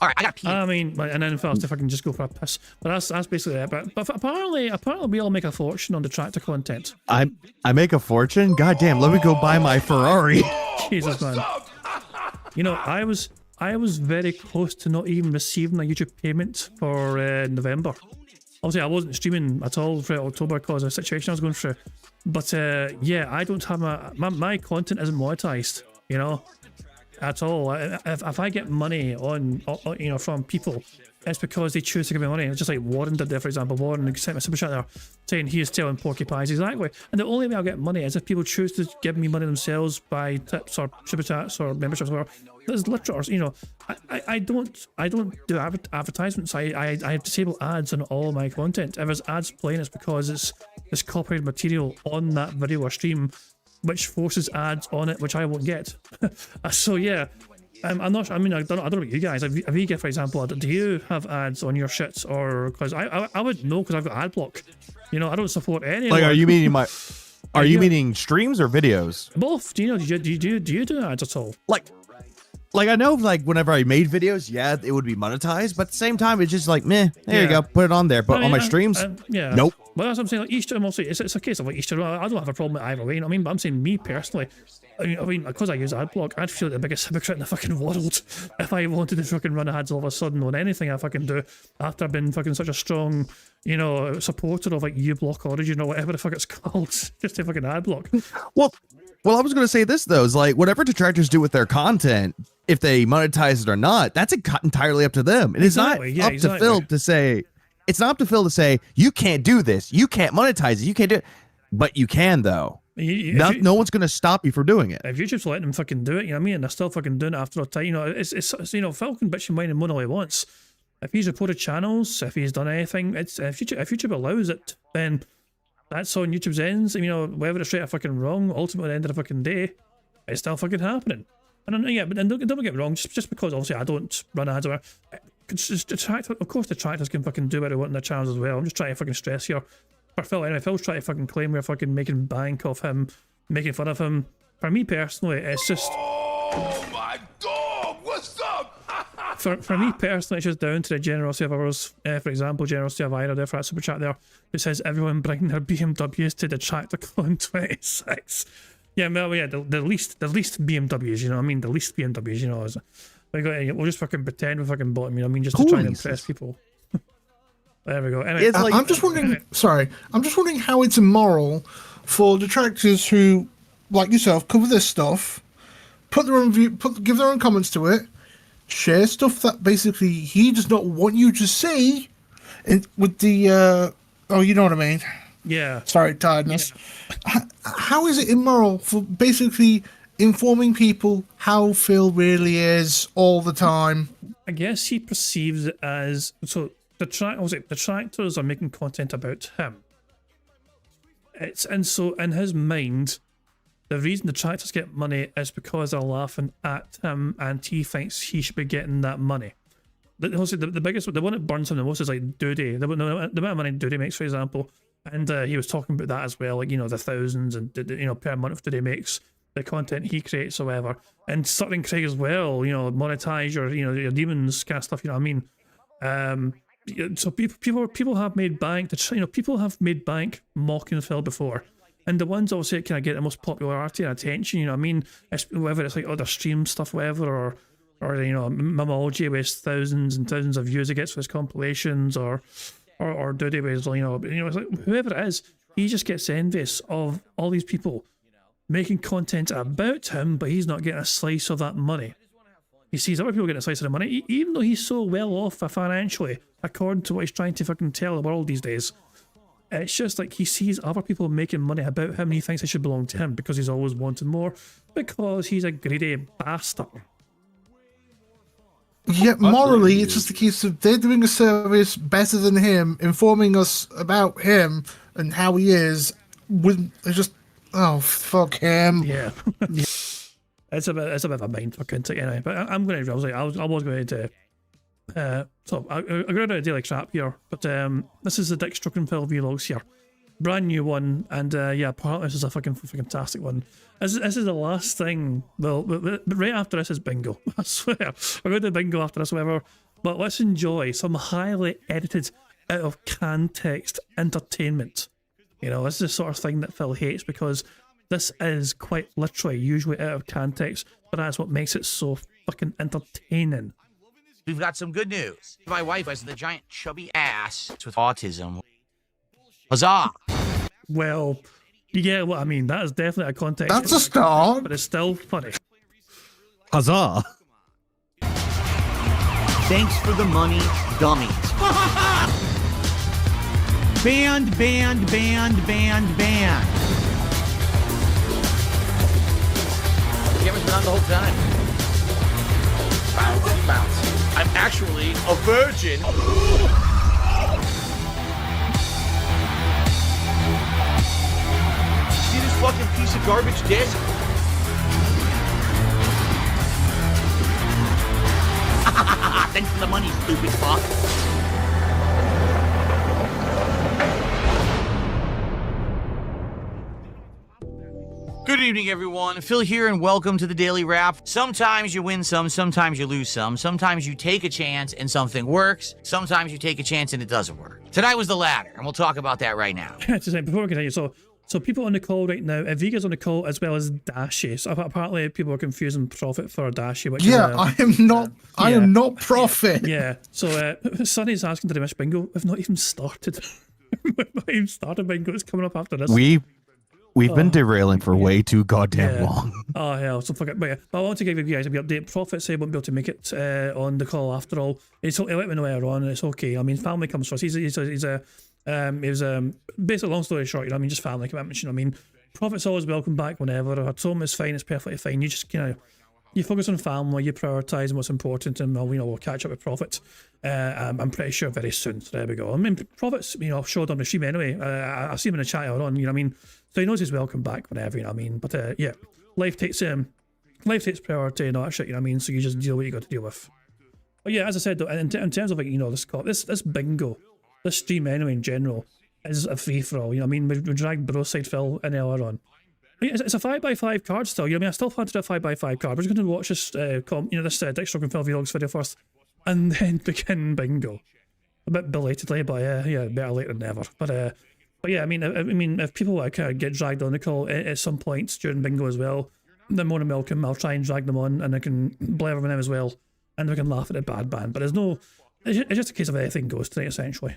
All right, I got to pee. I mean, and then first, if I can just go for a piss. But that's basically it. But apparently we all make a fortune on detractor content. I make a fortune? God damn, let me go buy my Ferrari. Jesus, man. You know, I was very close to not even receiving a YouTube payment for November. Obviously, I wasn't streaming at all for October because of the situation I was going through. But yeah, I don't have my content isn't monetized, you know, at all. If I get money on from people, it's because they choose to give me money. It's just like Warren did there, for example. Warren sent me a super chat there saying he is telling porcupines exactly. And the only way I'll get money is if people choose to give me money themselves by tips or super chats or memberships or whatever. There's literally, you know, I don't do advertisements. I disable ads on all my content. If there's ads playing, it's because it's copyrighted material on that video or stream, which forces ads on it, which I won't get. So yeah, I'm not. I mean, I don't know about you guys. If you get, for example, do you have ads on your shits? Or because I would know because I've got ad block. You know, I don't support any. Like, are you meaning Are you meaning streams or videos? Both. Do you know? Do you do ads at all? Like I know, like whenever I made videos, yeah, it would be monetized, but at the same time, it's just like, meh, there you go, put it on there. But on my streams, yeah, nope. Well, that's what I'm saying. Like Easter, mostly, it's a case of like Easter. I don't have a problem with either way. You know what I mean? But I'm saying me personally, I mean, because I use AdBlock, I'd feel like the biggest hypocrite in the fucking world if I wanted to fucking run ads all of a sudden on anything I fucking do after I've been fucking such a strong, you know, supporter of like uBlock Origin or whatever the fuck it's called, just to fucking AdBlock. Well, I was going to say this, though, is like whatever detractors do with their content, if they monetize it or not, that's entirely up to them. It is not up to Phil to say, it's not up to Phil to say, you can't do this, you can't monetize it, you can't do it. But you can, though. No one's going to stop you from doing it. If YouTube's letting them fucking do it, you know what I mean? And they're still fucking doing it after a time. You know, it's you know, Phil can bitch and whine and moan all he wants. If he's reported channels, if he's done anything, if YouTube allows it, then that's on YouTube's ends. You know, whether it's right or fucking wrong, ultimately at the end of the fucking day, it's still fucking happening. And yeah, but then don't get me wrong, just because obviously I don't run ads or of course detractors can fucking do what they want in their channels as well. I'm just trying to fucking stress here. For Phil, anyway, Phil's trying to fucking claim we're fucking making bank off him, making fun of him. For me personally, it's just... Oh my dog, what's up? For me personally, it's just down to the generosity of ours. For example, generosity of Ira there for that super chat there, who says everyone bring their BMWs to detractor con 26. Yeah, well, yeah, the least BMWs, you know what I mean? The least BMWs, you know. We'll just fucking pretend we fucking bought them, you know what I mean? Just to try and impress people. There we go. Anyway, I'm just wondering. Sorry, I'm just wondering how it's immoral for detractors who, like yourself, cover this stuff, put their own view, give their own comments to it, share stuff that basically he does not want you to see, with the oh, you know what I mean? Yeah. Sorry, tiredness. Yeah. How is it immoral for basically informing people how Phil really is all the time? I guess he perceives it as detractors are making content about him. And so in his mind, the reason detractors get money is because they're laughing at him and he thinks he should be getting that money. the biggest, the one that burns him the most is like Duty. The amount of money Duty makes, for example. And he was talking about that as well, like, you know, the thousands and, you know, per month Duty makes, the content he creates or whatever. And Starting Craig as well, you know, monetize your, you know, your demons kind of stuff, you know what I mean? So people have made bank, you know, people have made bank mocking Phil before. And the ones obviously that kind of get the most popularity and attention, you know what I mean? Whether it's like other stream stuff, whatever, or you know, Mamology with thousands and thousands of views he gets for his compilations, or Duty with, you know, it's like whoever it is, he just gets envious of all these people making content about him, but he's not getting a slice of that money. He sees other people getting a slice of the money, even though he's so well off financially, according to what he's trying to fucking tell the world these days. It's just like he sees other people making money about him and he thinks it should belong to him because he's always wanted more, because he's a greedy bastard. Yeah, morally, it's just a case of they're doing a service better than him, informing us about him and how he is. It's just, oh, fuck him. Yeah. It's a bit of a mind fucking thing anyway. But I'm going to, I was going to, so I'm going to do daily crap here. But this is the Dick Stroking Phil vlogs here. Brand new one, and yeah, apparently this is a fucking fantastic one. This is the last thing. Well, but right after this is bingo. I swear, we're going to do bingo after this, whatever. But let's enjoy some highly edited, out of context entertainment. You know, this is the sort of thing that Phil hates, because this is quite literally usually out of context, but that's what makes it so fucking entertaining. We've got some good news. My wife has the giant chubby ass with autism. Huzzah! Well, you get what I mean. That is definitely a context. That's a start. But it's still funny. Huzzah! Thanks for the money, dummies. Band. The camera's been on the whole time. Bounce. I'm actually a virgin. See this fucking piece of garbage disc? Thanks for the money, stupid fuck. Good evening, everyone. Phil here, and welcome to the Daily Wrap. Sometimes you win some, sometimes you lose some. Sometimes you take a chance and something works. Sometimes you take a chance and it doesn't work. Tonight was the latter, and we'll talk about that right now. Before we continue, so people on the call right now, Viga's on the call as well as Dashi. So apparently people are confusing Prophet for Dashi. Which yeah, I am not Prophet. Yeah. So Sonny's asking to miss bingo. We've not even started. We've not even started bingo. It's coming up after this. We've been derailing for way too goddamn long. Oh hell, so fuck it. But yeah, I want to give you guys a bit update. Prophet said won't be able to make it on the call after all. He let me know earlier on, and it's okay. I mean, family comes first. He was basically, long story short, you know, I mean, just family commitments. You know, I mean, Prophet's always welcome back whenever. I told him it's fine, it's perfectly fine. You just, you know, you focus on family, you prioritise what's important, and we'll catch up with Prophet. I'm pretty sure very soon. So there we go. I mean, Prophet's, you know, showed on the stream anyway. I see him in the chat earlier on. You know, what I mean, so he knows he's welcome back whenever. You know, what I mean, but yeah, life takes priority and all that shit. You know, what I mean, so you just deal with what you got to deal with. But yeah, as I said though, in terms of like, you know, this bingo, this stream anyway in general is a free for all. You know, what I mean, we dragged Broside Phil in earlier on. It's a 5x5 card still. You know, what I mean, I still plan to do a 5x5 card. We're just going to watch this, this Dick Stroking Phil vlogs video first, and then begin bingo. A bit belatedly, but yeah, better late than never. But yeah, I mean, if people kind of get dragged on the call at some points during bingo as well, they're more than welcome. I'll try and drag them on, and I can blare with them as well, and we can laugh at the bad band. But it's just a case of anything goes today, essentially.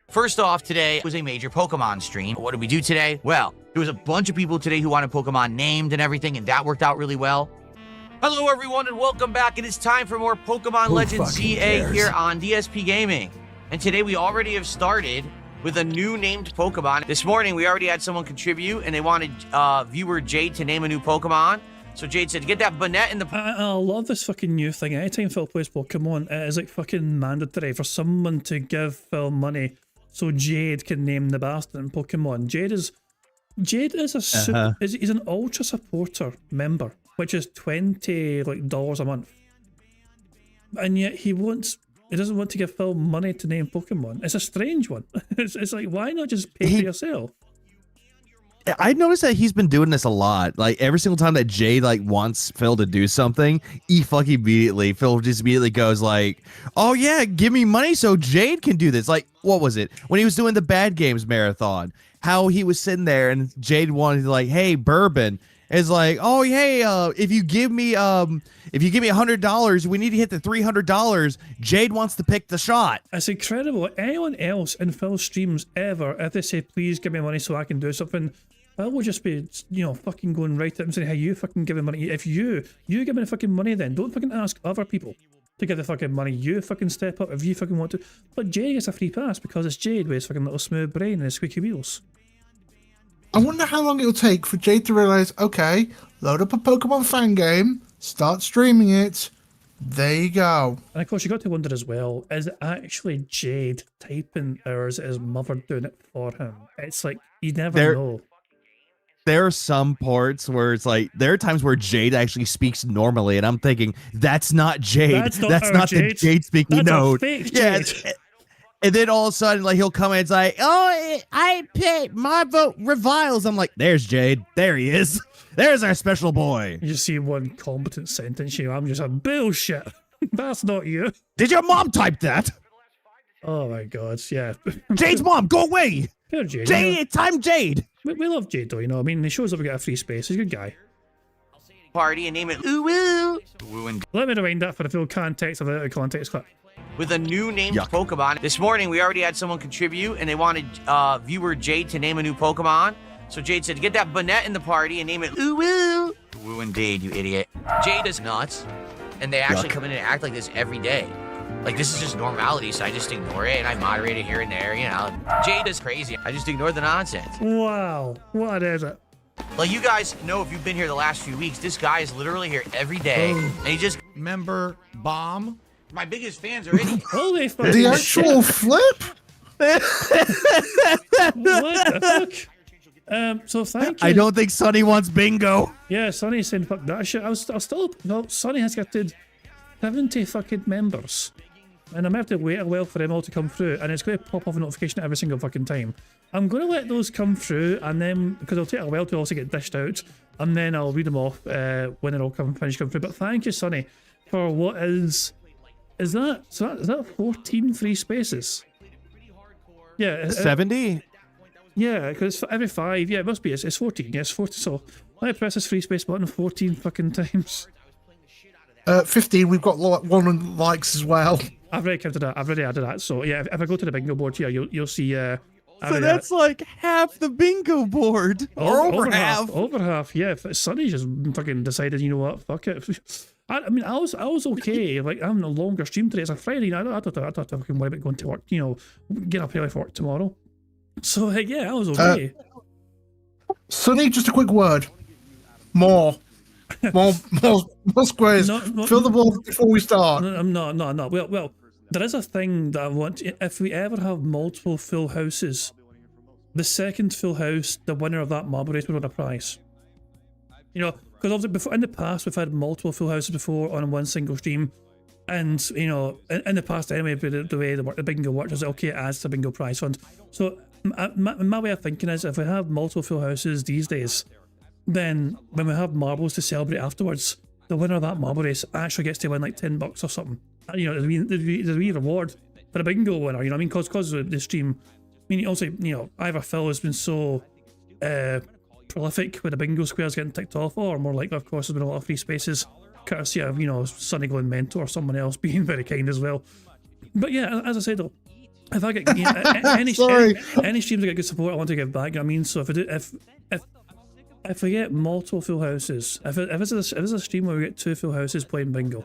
First off, today was a major Pokemon stream. What did we do today? Well, there was a bunch of people today who wanted Pokemon named and everything, and that worked out really well. Hello, everyone, and welcome back. It is time for more Pokemon Legends CA here on DSP Gaming. And today we already have started with a new named Pokemon. This morning, we already had someone contribute, and they wanted viewer Jade to name a new Pokemon. So Jade said, get that Banette in the... I love this fucking new thing. Anytime Phil plays Pokemon, it is like fucking mandatory for someone to give Phil money so Jade can name the bastard in Pokemon. Jade is a he's an ultra supporter member, which is $20 a month, and yet he wants he doesn't want to give Phil money to name Pokemon. It's a strange one. It's like, why not just pay for yourself? I noticed that he's been doing this a lot. Like every single time that Jade like wants Phil to do something, Phil just immediately goes like, "Oh yeah, give me money so Jade can do this." Like, what was it when he was doing the Bad Games marathon? How he was sitting there and Jade wanted to like, "Hey, bourbon." It's like, "Oh hey, if you give me $100, we need to hit the $300. Jade wants to pick the shot." It's incredible. Anyone else in Phil's streams ever, if they say, "Please give me money so I can do something," Phil will just be, fucking going right up and saying, "Hey, you fucking give me money. If you give me the fucking money, then don't fucking ask other people to give the fucking money. You fucking step up if you fucking want to." But Jade gets a free pass because it's Jade with his fucking little smooth brain and his squeaky wheels. I wonder how long it'll take for Jade to realize, okay, load up a Pokemon fan game, start streaming it. There you go. And of course, you got to wonder as well, is it actually Jade typing, or is it his mother doing it for him? It's like, you never know. There are some parts where it's like, there are times where Jade actually speaks normally, and I'm thinking, that's not Jade. That's not the Jade speaking note. Yeah. And then all of a sudden, like, he'll come in and it's like, "Oh, I picked my vote reviles." I'm like, there's Jade. There he is. There's our special boy. You see one competent sentence, I'm just a bullshit. That's not you. Did your mom type that? Oh my god, yeah. Jade's mom, go away. Poor Jade. Jade, time Jade. We love Jade though, I mean, he shows up, we get a free space. He's a good guy. Party and name it Ooh Woo. Let me rewind that for the full context of the context clip. With a new named Pokemon. This morning, we already had someone contribute, and they wanted viewer Jade to name a new Pokemon. So Jade said, "Get that Banette in the party and name it Ooh Woo." Woo indeed, you idiot. Jade is nuts, and they actually come in and act like this every day. Like, this is just normality, so I just ignore it, and I moderate it here and there, Jade is crazy. I just ignore the nonsense. Wow, what is it? Like, you guys know, if you've been here the last few weeks, this guy is literally here every day, and he just... Member Bomb? My biggest fans are idiots. Holy fuck. The actual flip? What the fuck? So thank you. I don't think Sonny wants bingo. Yeah, Sonny's saying fuck that shit. I'll still... No, Sonny has got 70 fucking members. And I'm going to have to wait a while for them all to come through, and it's going to pop off a notification every single fucking time. I'm going to let those come through, and then, because it'll take a while to also get dished out, and then I'll read them off when it all finish coming through. But thank you, Sonny, for what is that 14 free spaces? Yeah. 70? Yeah, because every 5, yeah, it must be, it's 14, yes, 40, so let me press this free space button 14 fucking times. 15, we've got 1 likes as well. I've already counted that, I've already added that, so yeah, if I go to the bingo board here, you'll see, so that's like half the bingo board. Or over half. Over half, yeah. Sonny just fucking decided, you know what, fuck it. I mean, I was okay. Like, I'm a longer stream today. It's a Friday night. I thought I fucking worry about going to work, get up early for work tomorrow. So, yeah, I was okay. Sonny, just a quick word. More squares. Fill the board before we start. No. Well, there is a thing that I want. If we ever have multiple full houses, the second full house, the winner of that marble race will win a prize. Because obviously before, in the past, we've had multiple full houses before on one single stream. And, in the past anyway, the way the bingo works is okay, it adds to bingo prize fund. So my way of thinking is, if we have multiple full houses these days, then when we have marbles to celebrate afterwards, the winner of that marble race actually gets to win like $10 or something. There's a wee reward for a bingo winner, because of the stream. I mean, also, either Phil has been so prolific with the bingo squares getting ticked off, or more likely, of course, there's been a lot of free spaces, courtesy of, Sonny going mentor or someone else being very kind as well. But yeah, as I said though, if I get any streams that get good support, I want to give back. So if we get multiple full houses, if it's a stream where we get 2 full houses playing bingo,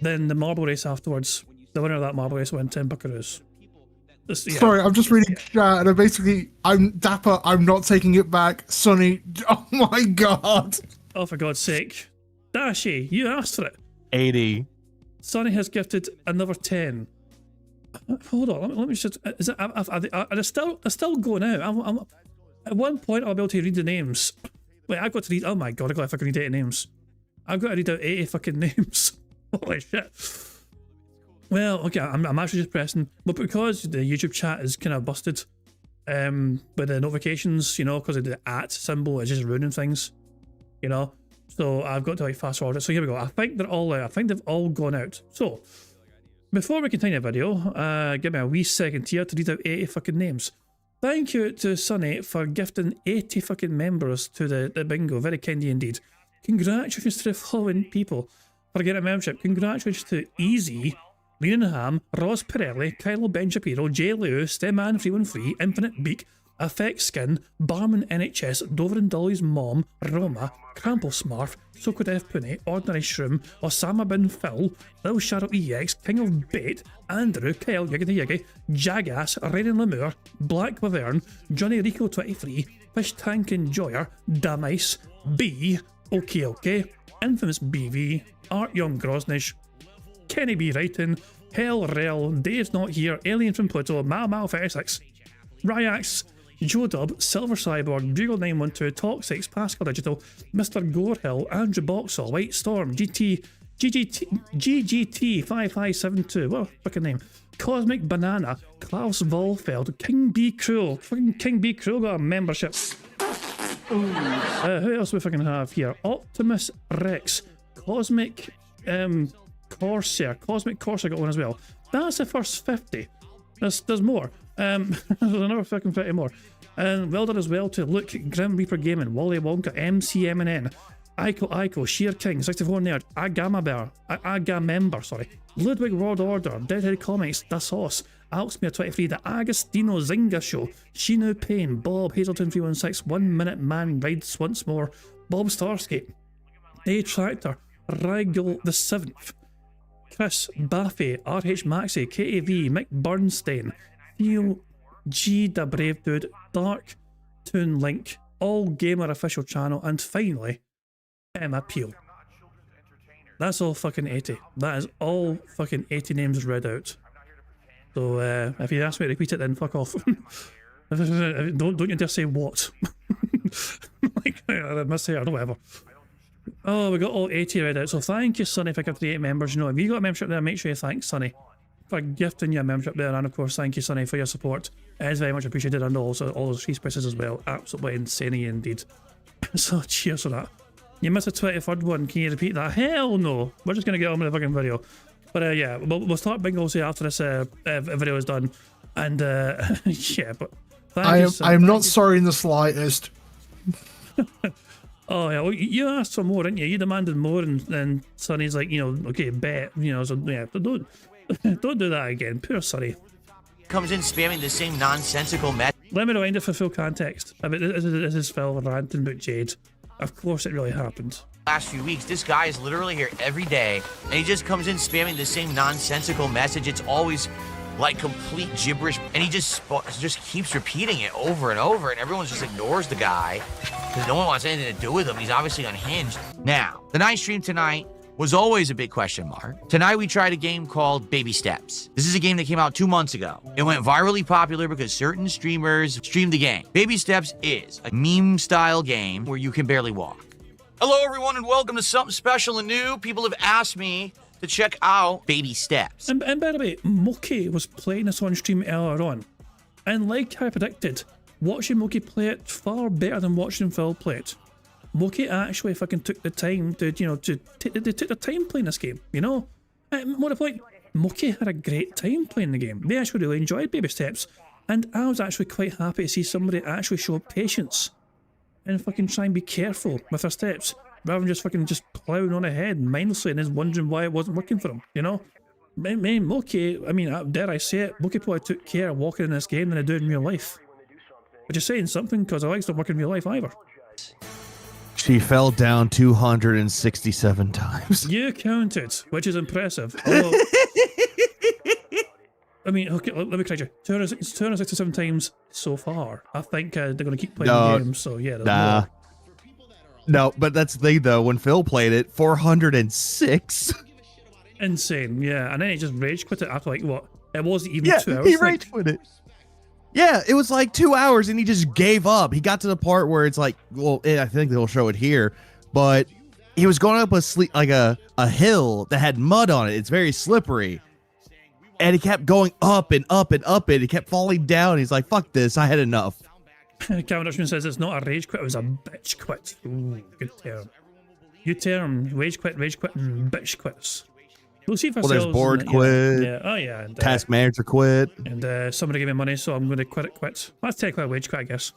then the marble race afterwards, the winner of that marble race will win 10 buckaroos. Sorry, I'm just reading chat, and I'm Dapper, I'm not taking it back. Sonny, oh my god. Oh, for God's sake. Dashi, you asked for it. 80. Sonny has gifted another 10. Hold on, let me just... Is it, they're still going out. At one point, I'll be able to read the names. Wait, I've got to read... Oh my god, I've got to fucking read 80 names. I've got to read out 80 fucking names. Holy shit. Well, okay, I'm actually just pressing, but because the YouTube chat is kind of busted, with the notifications, you know, because of the @ symbol is just ruining things, you know. So I've got to like fast forward it. So here we go. I think they're all out. I think they've all gone out. So before we continue the video, give me a wee second here to read out 80 fucking names. Thank you to Sonny for gifting 80 fucking members to the bingo. Very kind indeed. Congratulations to the following people for getting a membership. Congratulations to Easy, Leonham, Ross Pirelli, Kylo Ben Shapiro, J. Lou, Stemman 313, Infinite Beak, Affect Skin, Barman NHS, Dover and Dolly's Mom, Roma, Crample Smurf, Sokodev Pune, Ordinary Shroom, Osama Bin Phil, Lil Shadow EX, King of Bait, Andrew, Kyle, Yiggity Yiggy, Jagass, Raiden Lemur, Black Bavern, Johnny Rico 23, Fish Tank Enjoyer, Damice, B, OK, Infamous BV, Art Young Grosnish, Kenny B. Wrighton, Hell Rel, Dave's Not Here, Alien from Pluto, Mal 36, Ryax, Joe Dub, Silver Cyborg, Bugle 912, Toxics, Pascal Digital, Mr. Gorehill, Andrew Boxall, White Storm, GGT 5572, what a fucking name, Cosmic Banana, Klaus Volfeld, King B. Cruel, fucking King B. Cruel got a membership. Who else we fucking have here? Optimus Rex, Cosmic Corsair got one as well. That's the first 50. There's more. There's another fucking 50 more. And well done as well to Luke, Grim Reaper Gaming, Wally Wonka, MCMNN, Ico, Sheer King, 64 Nerd, Agamember, sorry, Ludwig World Order, Deadhead Comics, Da Sauce, Alexmere 23, The Agostino Zinga Show, Shino Payne, Bob, Hazelton 316, 1 Minute Man Rides Once More, Bob Starscape, A Tractor, Rigel the 7th, Chris, Baffy, RH Maxi, KAV, Mick Bernstein, Theo G, the Brave Dude, Dark Toon Link, All Gamer Official Channel, and finally, Emma Peel. That's all fucking 80. That is all fucking 80 names read out. So if you ask me to repeat it, then fuck off. don't you dare say what. Like, I must say, or whatever. Oh, we got all 80 read out. So thank you, Sonny, for gifting 8 members. You know, if you got a membership there, make sure you thank Sonny for gifting you a membership there. And of course, thank you, Sonny, for your support. It is very much appreciated, and also all those cheese prices as well. Absolutely insane indeed. So cheers for that. You missed a 23rd one. Can you repeat that? Hell no. We're just gonna get on with the fucking video. But yeah, we'll start bingos here after this video is done. And yeah, but I'm not sorry in the slightest. Oh yeah, well, you asked for more, didn't you? You demanded more, and then Sonny's like, you know, okay, bet, you know. So yeah, but don't do that again. Poor Sonny. Comes in spamming the same nonsensical message. Let me rewind it for full context. I mean, this is Phil ranting about Jade. Of course, it really happened. Last few weeks, this guy is literally here every day, and he just comes in spamming the same nonsensical message. It's always like complete gibberish, and he just keeps repeating it over and over, and everyone just ignores the guy because no one wants anything to do with him. He's obviously unhinged. Now, the night stream tonight was always a big question mark. Tonight we tried a game called Baby Steps. This is a game that came out 2 months ago. It went virally popular because certain streamers streamed the game. Baby Steps is a meme-style game where you can barely walk. Hello everyone and welcome to something special and new. People have asked me to check out Baby Steps. And by the way, Moki was playing this on stream earlier on. And like I predicted, watching Moki play it far better than watching Phil play it. Moki actually fucking took the time to, you know, they took the time playing this game, you know? More the point, Moki had a great time playing the game. They actually really enjoyed Baby Steps. And I was actually quite happy to see somebody actually show patience and fucking try and be careful with their steps, rather than just plowing on ahead mindlessly and then wondering why it wasn't working for them, you know? Moki, I mean, dare I say it, Moki probably took care of walking in this game than I do in real life. Which is saying something, because I like to work in real life either. She fell down 267 times. You counted, which is impressive. Although, I mean, okay, let me correct you. 267 times so far. I think they're going to keep playing the game, so yeah, there's more. No, but that's the thing though, when Phil played it, 406. Insane, yeah. And then he just rage quit it after like, what? It wasn't even 2 hours. He rage quit it. Yeah, it was like 2 hours and he just gave up. He got to the part where it's like, well, I think they'll show it here, but he was going up a hill that had mud on it. It's very slippery. and he kept going up and up and up, and he kept falling down. He's like, "Fuck this! I had enough." Cameron Dutchman says it's not a rage quit, it was a bitch quit. Ooh, good term. Good term. Rage quit, and bitch quits. We'll see if Well, there's board quit. Yeah. Oh yeah. And, Task manager quit. And somebody gave me money, so I'm going to quit. That's technically a wage quit, I guess.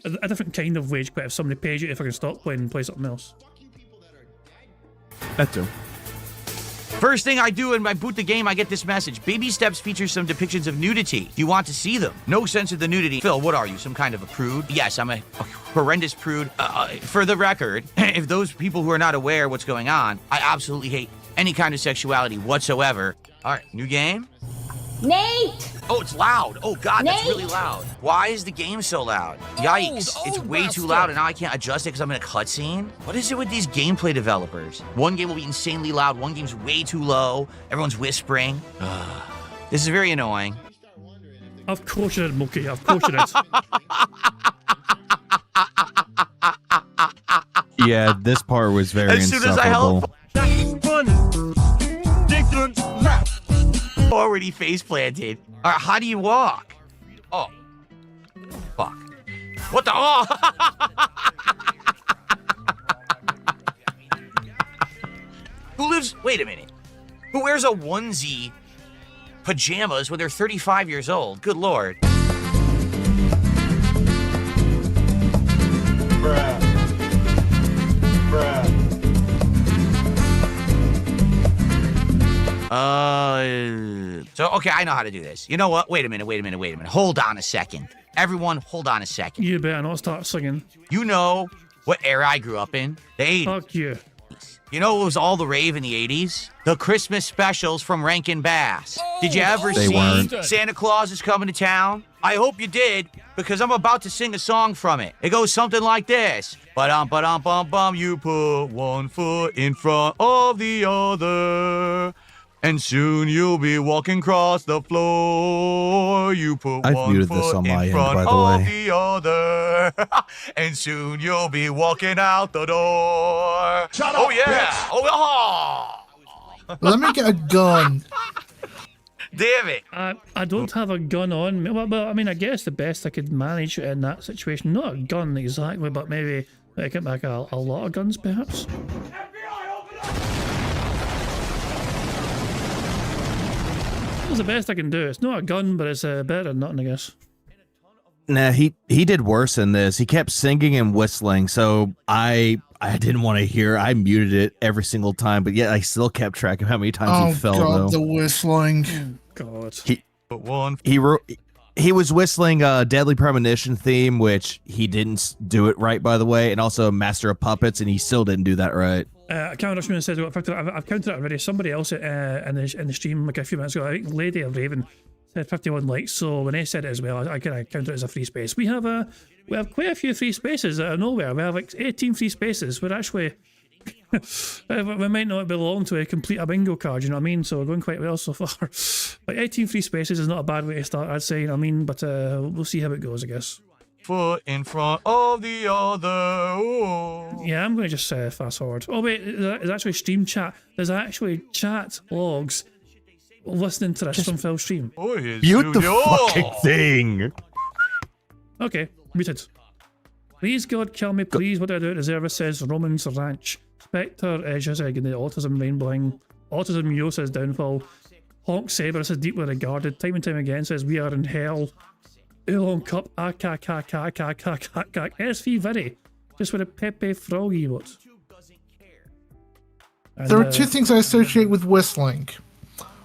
A different kind of wage quit if somebody pays you if I can stop playing and play something else. That too. First thing I do when I boot the game, I get this message. Baby Steps features some depictions of nudity. Do you want to see them? No sense of the nudity. Phil, what are you, some kind of a prude? Yes, I'm a horrendous prude. For the record, if those people who are not aware what's going on, I absolutely hate any kind of sexuality whatsoever. All right, new game? Nate! Oh, it's loud. Oh, God, that's really loud. Why is the game so loud? Yikes. It's way too loud, and now I can't adjust it because I'm in a cutscene? What is it with these gameplay developers? One game will be insanely loud, one game's way too low, everyone's whispering. This is very annoying. Of course you did, Mookie. Of course you did. Yeah, this part was very As soon as I help, already face planted. All right, how do you walk? Oh, fuck. What the? Oh! Who lives? Wait a minute. Who wears a onesie pajamas when they're 35 years old? Good Lord. Bruh. So, okay, I know how to do this. You know what? Wait a minute. Hold on a second. Everyone, hold on a second. You better not start singing. You know what era I grew up in? The 80s. Fuck you. You know what was all the rave in the 80s? The Christmas specials from Rankin Bass. Did you ever see Santa Claus is Coming to Town? I hope you did, because I'm about to sing a song from it. It goes something like this. Ba-dum, ba-dum, bum, bum. You put one foot in front of the other, and soon you'll be walking across the floor. You put one foot in front of the other, and soon you'll be walking out the door. Shut Oh up, yeah! bitch. Oh. Let me get a gun. Damn it! I don't have a gun on me. Well, I mean, I guess the best I could manage in that situation, not a gun exactly, but maybe I get back a lot of guns, perhaps. That's the best I can do. It's not a gun, but it's better than nothing, I guess. Nah, he did worse than this. He kept singing and whistling, so I didn't want to hear. I muted it every single time, but yet I still kept track of how many times he fell. Oh God, though. the whistling. God. He was whistling Deadly Premonition theme, which he didn't do it right, by the way, and also Master of Puppets, and he still didn't do that right. Cameron Dutchman says, well, I've counted it already. Somebody else in the stream like a few minutes ago, I think Lady of Raven, said 51 likes. So when they said it as well, I kind of counted it as a free space. We have quite a few free spaces out of nowhere. We have like 18 free spaces. We're actually we might not belong to complete a bingo card, you know what I mean? So we're going quite well so far. But 18 free spaces is not a bad way to start, I'd say, you know what I mean? But we'll see how it goes, I guess. Foot in front of the other. Oh. Yeah, I'm going to just fast forward. Oh wait, there's actually stream chat. There's actually chat logs listening to this from Phil's stream. Mute the fucking thing. Okay, muted. Please God kill me, please. What do I do? Reserva says Roman's Ranch. Spectre is just getting the autism rainbowing. Autism Yo says downfall. Honk Saber says deeply regarded. Time and time again says we are in hell. Oolong Cup, SV Very. Just with a Pepe Froggy vote. There are two things I associate with whistling.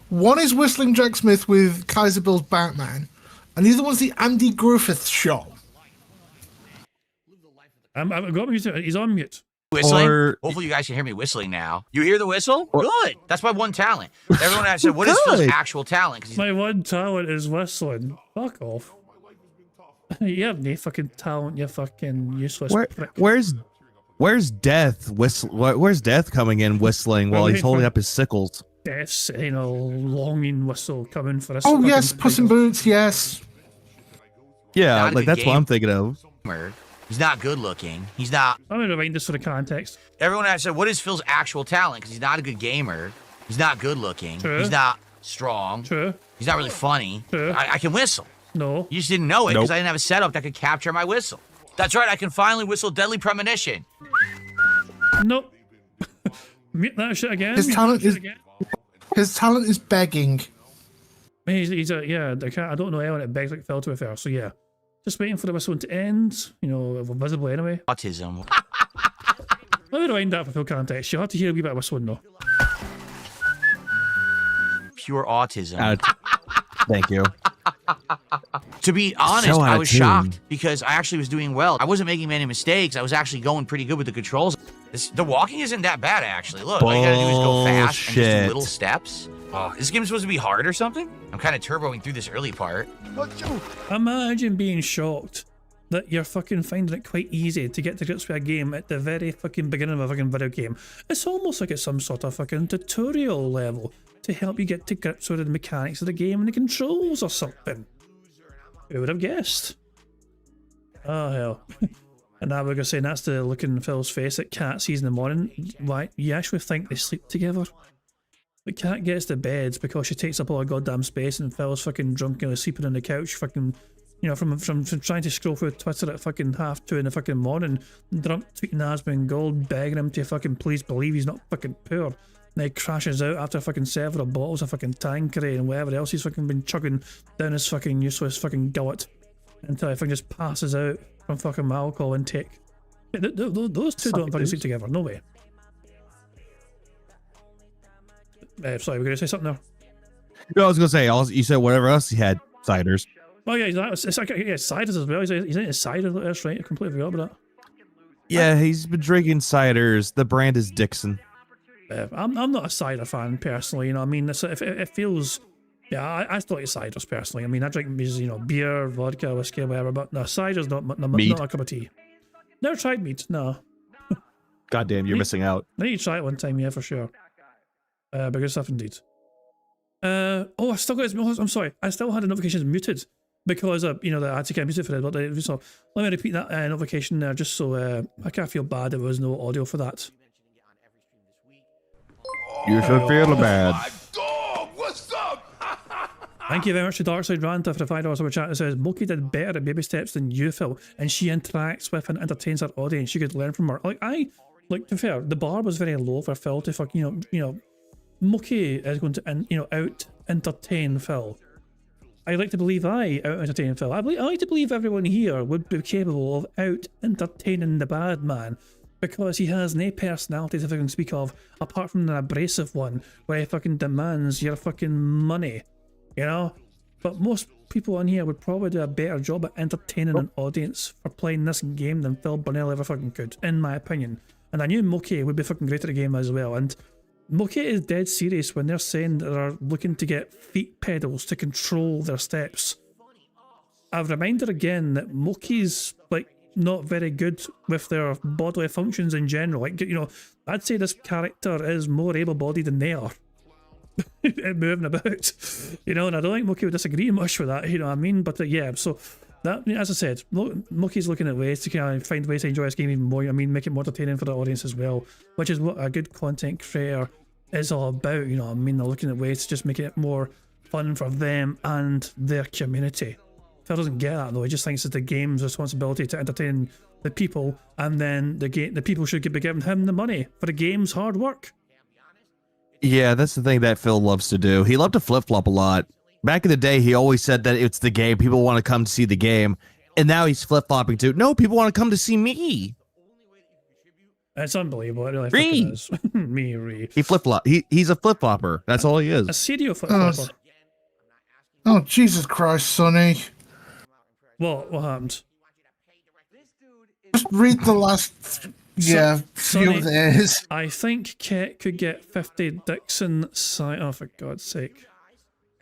One is whistling Jack Smith with Kaiser Bill's Batman, and the other one's the Andy Griffith Show. I've got mute. He's on mute. Whistling? Hopefully you guys can hear me whistling now. You hear the whistle? Good. That's my one talent. Everyone has said, what is Phil's actual talent? My one talent is whistling. Fuck off. You have no fucking talent, you fucking useless prick. Where's Death Where's Death coming in whistling while he's holding up his sickles? Death's longing whistle coming for us. Oh yes, Puss in Boots, yes. Yeah, like that's what I'm thinking of. He's not good looking. He's not. I'm gonna remind this for the context. Everyone has said, what is Phil's actual talent? Because he's not a good gamer. He's not good looking. True. He's not strong. True. He's not really funny. True. I can whistle. No. You just didn't know it Nope. because I didn't have a setup that could capture my whistle. That's right, I can finally whistle Deadly Premonition. Nope. Mute that shit again. His Mute talent that is shit again. his talent is begging. He's a yeah. I don't know anyone that begs like Phil to be fair. So yeah, just waiting for the whistle to end. You know, visible anyway. Autism. Let me rewind that for full context. You'll have to hear a wee bit of whistling though. Pure autism. Thank you. To be honest, So out I of was tune. shocked because I actually was doing well. I wasn't making many mistakes. I was actually going pretty good with the controls. The walking isn't that bad, actually. Look, all you gotta do is go fast and just do Bullshit. little steps. Oh, this game's supposed to be hard or something? I'm kind of turboing through this early part. Imagine being shocked that you're fucking finding it quite easy to get to grips with a game at the very fucking beginning of a fucking video game. It's almost like it's some sort of fucking tutorial level to help you get to grips with the mechanics of the game and the controls or something. Who would have guessed? Oh hell. And now we're gonna say that's the look in Phil's face that Cat sees in the morning. Why, you actually think they sleep together? But Cat gets to bed because she takes up all her goddamn space and Phil's fucking drunk and sleeping on the couch fucking, you know, from trying to scroll through Twitter at fucking 2:30 in the fucking morning, drunk tweeting Aspen Gold, begging him to fucking please believe he's not fucking poor. And he crashes out after fucking several bottles of fucking Tanqueray and whatever else he's fucking been chugging down his fucking useless fucking gullet until he fucking just passes out from fucking alcohol intake. Those two don't fucking sleep together, no way. Sorry, we're gonna say something there. No, I was gonna say. You said whatever else he had. Ciders. Oh yeah, it's like ciders as well. He's into ciders. That's right. I completely forgot about that. Yeah, he's been drinking ciders. The brand is Dixon. I'm not a cider fan personally. You know, I mean, it feels. Yeah, I still like ciders personally. I mean, I drink beer, vodka, whiskey, whatever. But no, cider's not a cup of tea. Never tried meat. No. Goddamn, you're missing out. I need to try it one time, yeah, for sure. But good stuff indeed. I still got his. I'm sorry, I still had the notifications muted because I had to get muted for it. So let me repeat that notification there, just so I can't feel bad. There was no audio for that. You should feel bad. Thank you very much to Darkside Ranta for the $5 over chat. It says Moki did better at baby steps than you, Phil, and she interacts with and entertains her audience. You could learn from her. To be fair, the bar was very low for Phil to fuck. Mookie is going to out entertain Phil. I like to believe I out entertain Phil. I like to believe everyone here would be capable of out entertaining the bad man, because he has no personality to fucking speak of apart from an abrasive one where he fucking demands your fucking money, you know. But most people on here would probably do a better job at entertaining an audience for playing this game than Phil Burnell ever fucking could, in my opinion. And I knew Mookie would be fucking great at the game as well. And Mookie is dead serious when they're saying they're looking to get feet pedals to control their steps. A reminder again that Mookie's not very good with their bodily functions in general. I'd say this character is more able-bodied than they are. Moving about, and I don't think Mookie would disagree much with that, you know what I mean? But yeah, so that, as I said, Mookie's looking at ways to kind of find ways to enjoy this game even more. I mean, make it more entertaining for the audience as well, which is what a good content creator is all about, you know what I mean? They're looking at ways to just make it more fun for them and their community. Phil doesn't get that though. He just thinks it's the game's responsibility to entertain the people, and then the people should be giving him the money for the game's hard work. Yeah, that's the thing that Phil loves to do. He loved to flip-flop a lot. Back in the day, he always said that it's the game. People want to come to see the game. And now he's flip-flopping too. No, people want to come to see me. It's unbelievable. It really fucking is. Me. He flip-flop. He's a flip-flopper. That's all he is. A serial flip-flopper. Oh, Jesus Christ, Sonny. What happened? Just read the last few days. I think Ket could get 50 Dixon oh, for God's sake.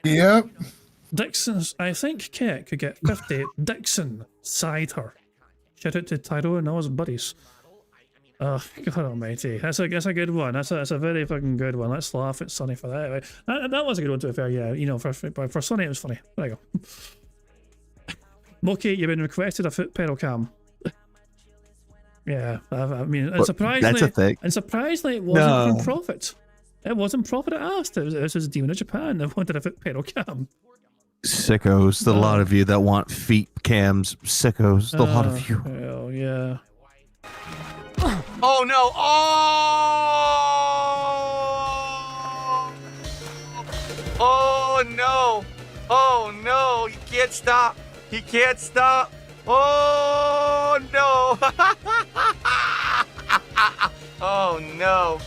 Yep. I think Ket could get 50 Dixon cider. Shout out to Tyrone and all his buddies. Oh, God almighty. That's a good one. That's a very fucking good one. Let's laugh at Sonny for that. That was a good one, to be fair. Yeah, for Sonny it was funny. There you go. Mookie, you've been requested a foot pedal cam. Yeah, I mean, and surprisingly, that's a thing. And surprisingly, it wasn't from Profit. It wasn't proper to ask. This was a demon of Japan. They wanted a foot pedal cam. Sickos. The lot of you that want feet cams. Sickos. The lot of you. Hell yeah. Oh no! Oh! Oh no! Oh no! He can't stop! He can't stop! Oh no! Oh no!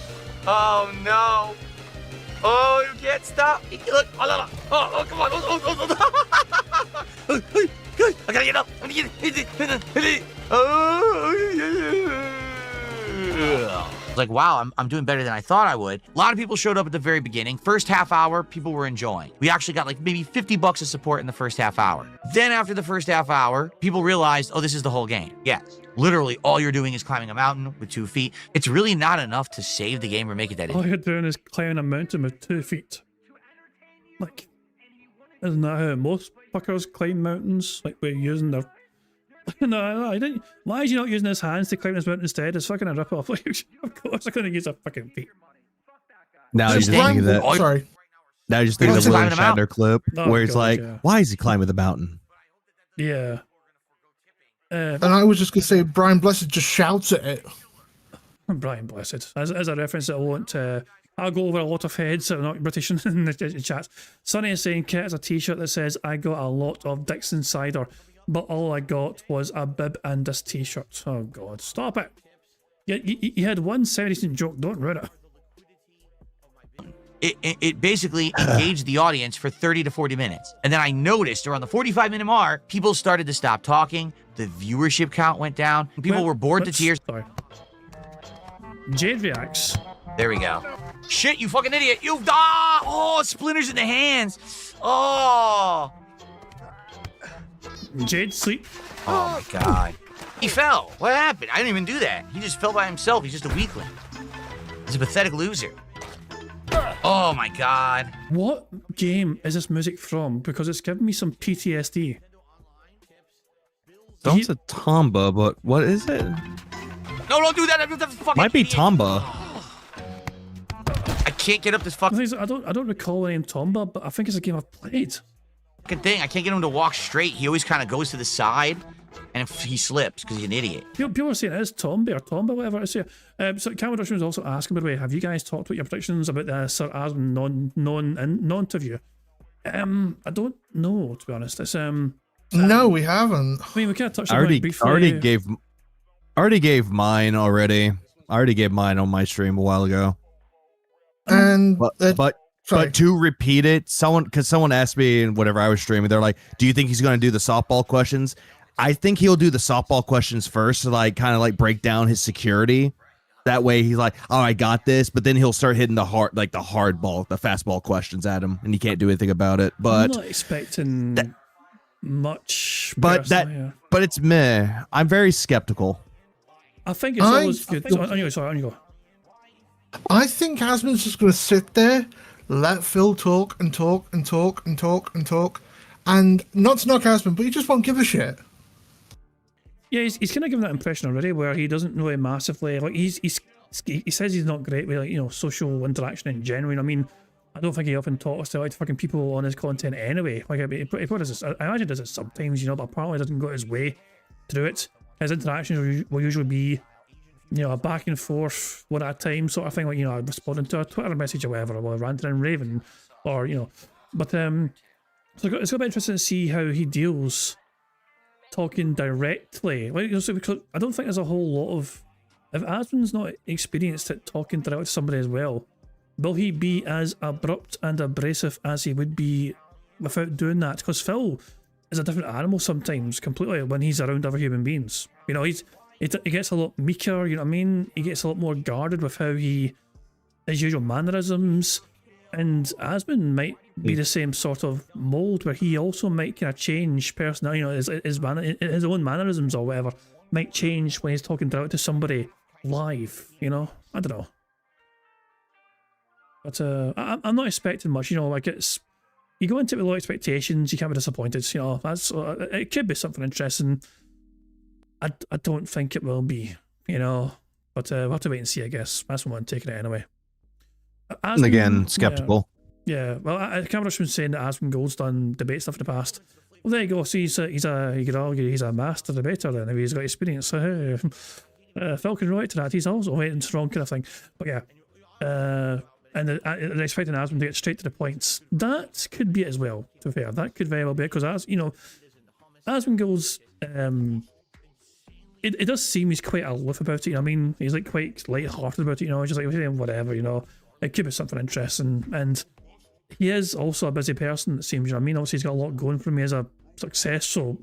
Oh no! Oh, you can't stop! Look! Oh, come on! Oh, good! I gotta get up! I gotta get like, wow, I'm doing better than I thought I would. A lot of people showed up at the very beginning. First half hour, people were enjoying. We actually got like maybe $50 of support in the first half hour. Then after the first half hour, people realized, oh, this is the whole game. Yes. Literally, all you're doing is climbing a mountain with 2 feet. It's really not enough to save the game or make it that easy. All you're doing is climbing a mountain with 2 feet. Like, isn't that how most fuckers climb mountains? Like, we're using their... No, I didn't. Why is he not using his hands to climb this mountain instead? It's fucking a rip-off. Like, of course, I'm going to use a fucking feet. Now you just think of that. Sorry. Now you just think of the William Shatner clip Oh, where he's God, like, yeah. why is he climbing the mountain? Yeah. And I was just going to say, Brian Blessed just shouts at it. Brian Blessed. As a reference that I want I'll go over a lot of heads that are not British in the chats. Sonny is saying Kit has a t-shirt that says, I got a lot of Dixon cider, but all I got was a bib and this t-shirt. Oh God, stop it. You had one semi-decent joke, don't ruin it. It basically engaged the audience for 30 to 40 minutes. And then I noticed around the 45-minute mark, people started to stop talking. The viewership count went down. People were bored to tears. Sorry. Jade reacts. There we go. Shit, you fucking idiot. Oh, splinters in the hands. Oh. Jade sleep. Oh my God. He fell. What happened? I didn't even do that. He just fell by himself. He's just a weakling. He's a pathetic loser. Oh my God. What game is this music from? Because it's giving me some PTSD. Don't say Tomba, but what is it? No, don't do that. I'm the fucking Might be idiot. Tomba. I can't get up this fucking I don't recall the name Tomba, but I think it's a game I've played. thing. I can't get him to walk straight. He always kind of goes to the side, and if he slips because he's an idiot. People are saying it is Tomba or Tomba, whatever it is here. So Camera Production was also asking, by the way, have you guys talked about your predictions about the Sir Asmund non-interview? I don't know, to be honest. It's No, we haven't. I mean, we kind of touched I on it briefly. already gave mine already. I already gave mine on my stream a while ago. And But to repeat it, someone asked me and whatever I was streaming, they're like, "Do you think he's going to do the softball questions?" I think he'll do the softball questions first to like kind of like break down his security. That way he's like, "Oh, I got this," but then he'll start hitting the hard ball, the fastball questions at him, and he can't do anything about it. But I'm not expecting much. But but it's meh. I'm very skeptical. I think it's always good. On you go. I think Asmund's just going to sit there, let Phil talk and talk and talk and talk and talk, and not to knock Asmund, but he just won't give a shit. Yeah, he's kind of given that impression already, where he doesn't really massively like. He says he's not great with like, social interaction in general. I mean, I don't think he often talks to like fucking people on his content anyway. Like, I mean, he probably does this, I imagine does it sometimes, but apparently doesn't go his way through it. His interactions will usually be, a back and forth one at a time sort of thing, like, responding to a Twitter message or whatever, or ranting and raving, or, but, so it's going to be interesting to see how he deals talking directly. Like, because I don't think there's a whole lot of, if Asmund's not experienced at talking directly to somebody as well, will he be as abrupt and abrasive as he would be without doing that? Because Phil is a different animal sometimes, completely, when he's around other human beings. He gets a lot meeker, you know what I mean? He gets a lot more guarded with how his usual mannerisms. And Asmund might be the same sort of mold, where he also might kind of change personality, his own mannerisms or whatever might change when he's talking directly to somebody live, I don't know. But I'm not expecting much, like it's, you go into it with low expectations, you can't be disappointed, it could be something interesting. I don't think it will be, but we'll have to wait and see, I guess. That's what I'm taking it anyway. And again, skeptical. Yeah, well, Cameron's been saying that Aspen Gold's done debate stuff in the past. Well, there you go. See, you could argue he's a master debater then, if he's got experience. So, Phil can relate to that. He's also waiting strong kind of thing. But yeah, and they're expecting Aspen to get straight to the points. That could be it as well, to be fair. That could very well be it, because Aspen Gold's, it does seem he's quite aloof about it, you know what I mean? He's like quite light-hearted about it, just like, whatever, it could be something interesting. And he is also a busy person, it seems, you know what I mean? Obviously, he's got a lot going for me as a successful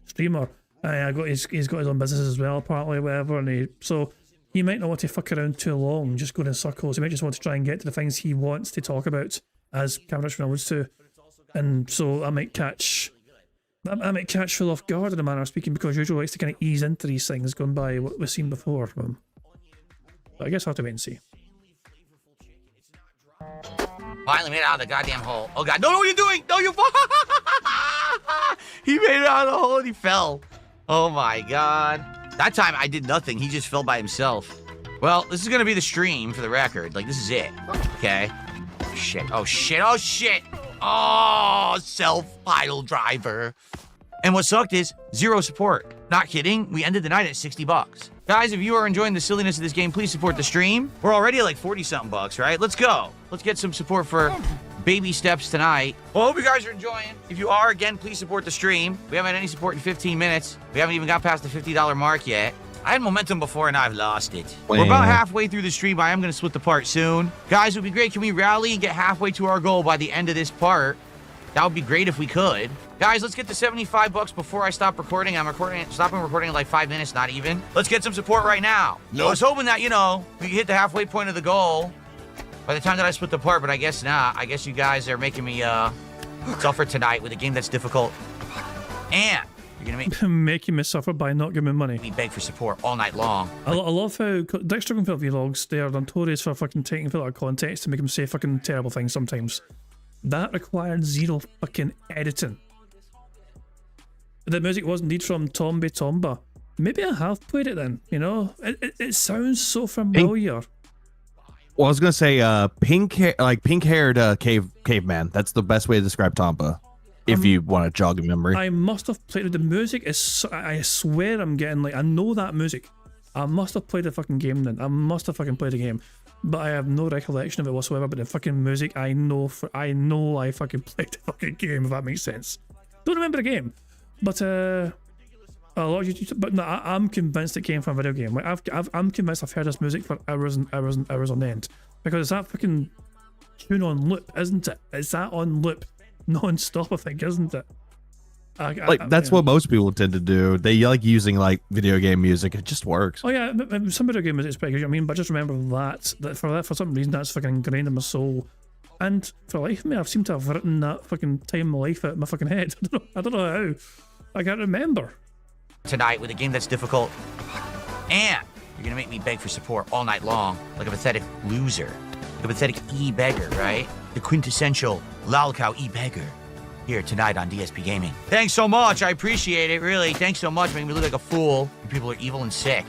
streamer. He's got his own business as well, apparently, whatever, and so he might not want to fuck around too long, just going in circles. He might just want to try and get to the things he wants to talk about, as Cameron Richmond alludes to. And so I might catch Phil off guard in a manner of speaking, because usually likes to kind of ease into these things, going by what we've seen before from him. But I guess I'll have to wait and see. Finally made it out of the goddamn hole. Oh god, no, what are you doing? No, you He made it out of the hole and he fell. Oh my god. That time I did nothing. He just fell by himself. Well, this is gonna be the stream for the record. Like, this is it. Okay. Oh shit. Oh shit. Oh shit. Oh, self-pile driver. And what sucked is 0 support. Not kidding. We ended the night at $60. Guys, if you are enjoying the silliness of this game, please support the stream. We're already at like 40-something bucks, right? Let's go. Let's get some support for baby steps tonight. Well, I hope you guys are enjoying. If you are, again, please support the stream. We haven't had any support in 15 minutes. We haven't even got past the $50 mark yet. I had momentum before and I've lost it. We're about halfway through the stream. I am going to split the part soon. Guys, it would be great. Can we rally and get halfway to our goal by the end of this part? That would be great if we could. Guys, let's get to 75 bucks before I stop recording. Stopping recording in like 5 minutes, not even. Let's get some support right now. Nope. I was hoping that, we could hit the halfway point of the goal by the time that I split the part, but I guess not. I guess you guys are making me suffer tonight with a game that's difficult. And you're gonna making me suffer by not giving me money. Me beg for support all night long. I love how Dexter can film vlogs. They are notorious for fucking taking it out of context to make him say fucking terrible things sometimes. That required 0 fucking editing. The music was indeed from Tomba Tomba. Maybe I have played it then, It sounds so familiar. Well, I was gonna say pink-haired caveman. That's the best way to describe Tomba. If you want to jog a memory. I must have played it. The music is, I swear I'm getting I know that music. I must have played the fucking game then. I must have fucking played the game. But I have no recollection of it whatsoever. But the fucking music, I know I fucking played the fucking game, if that makes sense. Don't remember the game. But a lot of you, but no, I'm convinced it came from a video game. I'm convinced I've heard this music for hours and hours and hours on end, because it's that fucking tune on loop, isn't it? It's that on loop, non-stop, I think, isn't it? That's what most people tend to do. They like using video game music. It just works. Oh yeah, some video game music is pretty good. I mean, but just remember that for some reason that's fucking ingrained in my soul. And for the life of me, I've seemed to have written that fucking time of my life out of my fucking head. I don't know how. I can't remember. Tonight with a game that's difficult. And you're gonna make me beg for support all night long, like a pathetic loser. Like a pathetic e-beggar, right? The quintessential lolcow e-beggar. Here tonight on DSP Gaming. Thanks so much. I appreciate it, really. Thanks so much. Making me look like a fool. You people are evil and sick.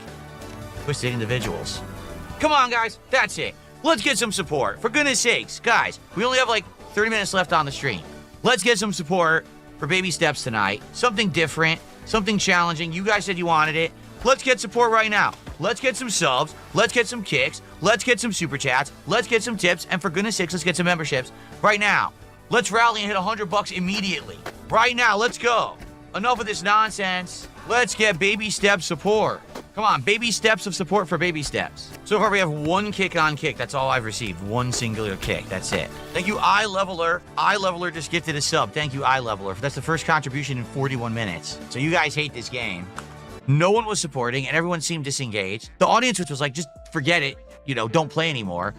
Twisted individuals. Come on, guys. That's it. Let's get some support. For goodness sakes, guys, we only have 30 minutes left on the stream. Let's get some support for baby steps tonight. Something different, something challenging. You guys said you wanted it. Let's get support right now. Let's get some subs. Let's get some kicks. Let's get some super chats. Let's get some tips. And for goodness sakes, let's get some memberships right now. Let's rally and hit $100 immediately. Right now, let's go. Enough of this nonsense. Let's get baby step support. Come on, baby steps of support for baby steps. So far, we have 1 kick on kick. That's all I've received. 1 singular kick. That's it. Thank you, iLeveler. iLeveler just gifted a sub. Thank you, iLeveler. That's the first contribution in 41 minutes. So you guys hate this game. No one was supporting, and everyone seemed disengaged. The audience was like, just forget it. Don't play anymore.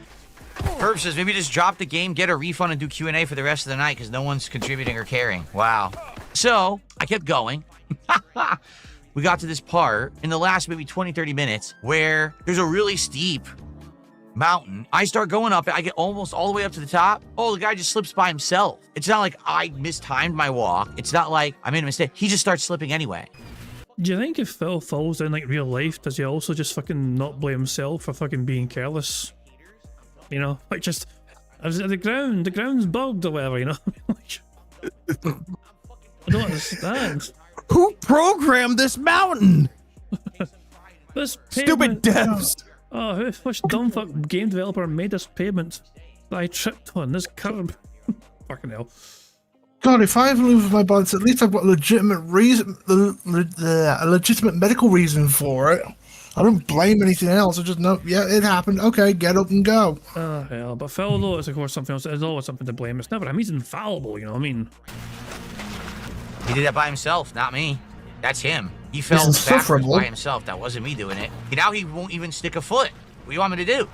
Herb says, maybe just drop the game, get a refund, and do Q&A for the rest of the night because no one's contributing or caring. Wow. So, I kept going. We got to this part in the last maybe 20, 30 minutes where there's a really steep mountain. I start going up. I get almost all the way up to the top. Oh, the guy just slips by himself. It's not like I mistimed my walk. It's not like I made a mistake. He just starts slipping anyway. Do you think if Phil falls down real life, does he also just fucking not blame himself for fucking being careless? Just Is it the ground's bugged or whatever, you know? I don't understand. Who programmed this mountain? This Stupid pavement, devs. Oh, which dumb fuck game developer made this pavement that I tripped on? This curb. Fucking hell. God, if I lose my balance, at least I've got a legitimate reason, a legitimate medical reason for it. I don't blame anything else. I just know, yeah, it happened. Okay, get up and go. Oh, hell. But Phil, though, is of course something else. There's always something to blame. It's never him. He's infallible, you know what I mean? He did that by himself, not me. That's him. He fell He's backwards insufferable. by himself. That wasn't me doing it. Now he won't even stick a foot. What do you want me to do?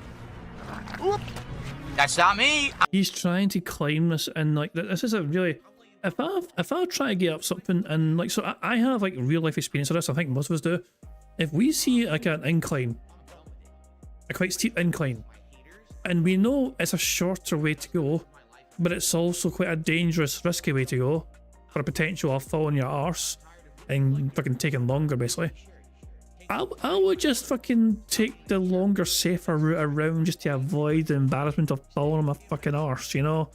That's not me. He's trying to climb this, and like this is a really. If I try to get up something, and like so, I have like real life experience of this. I think most of us do. If we see like an incline, a quite steep incline, and we know it's a shorter way to go, but it's also quite a dangerous, risky way to go for a potential of falling your arse and fucking taking longer, basically. I would just fucking take the longer, safer route around just to avoid the embarrassment of falling on my fucking arse, you know?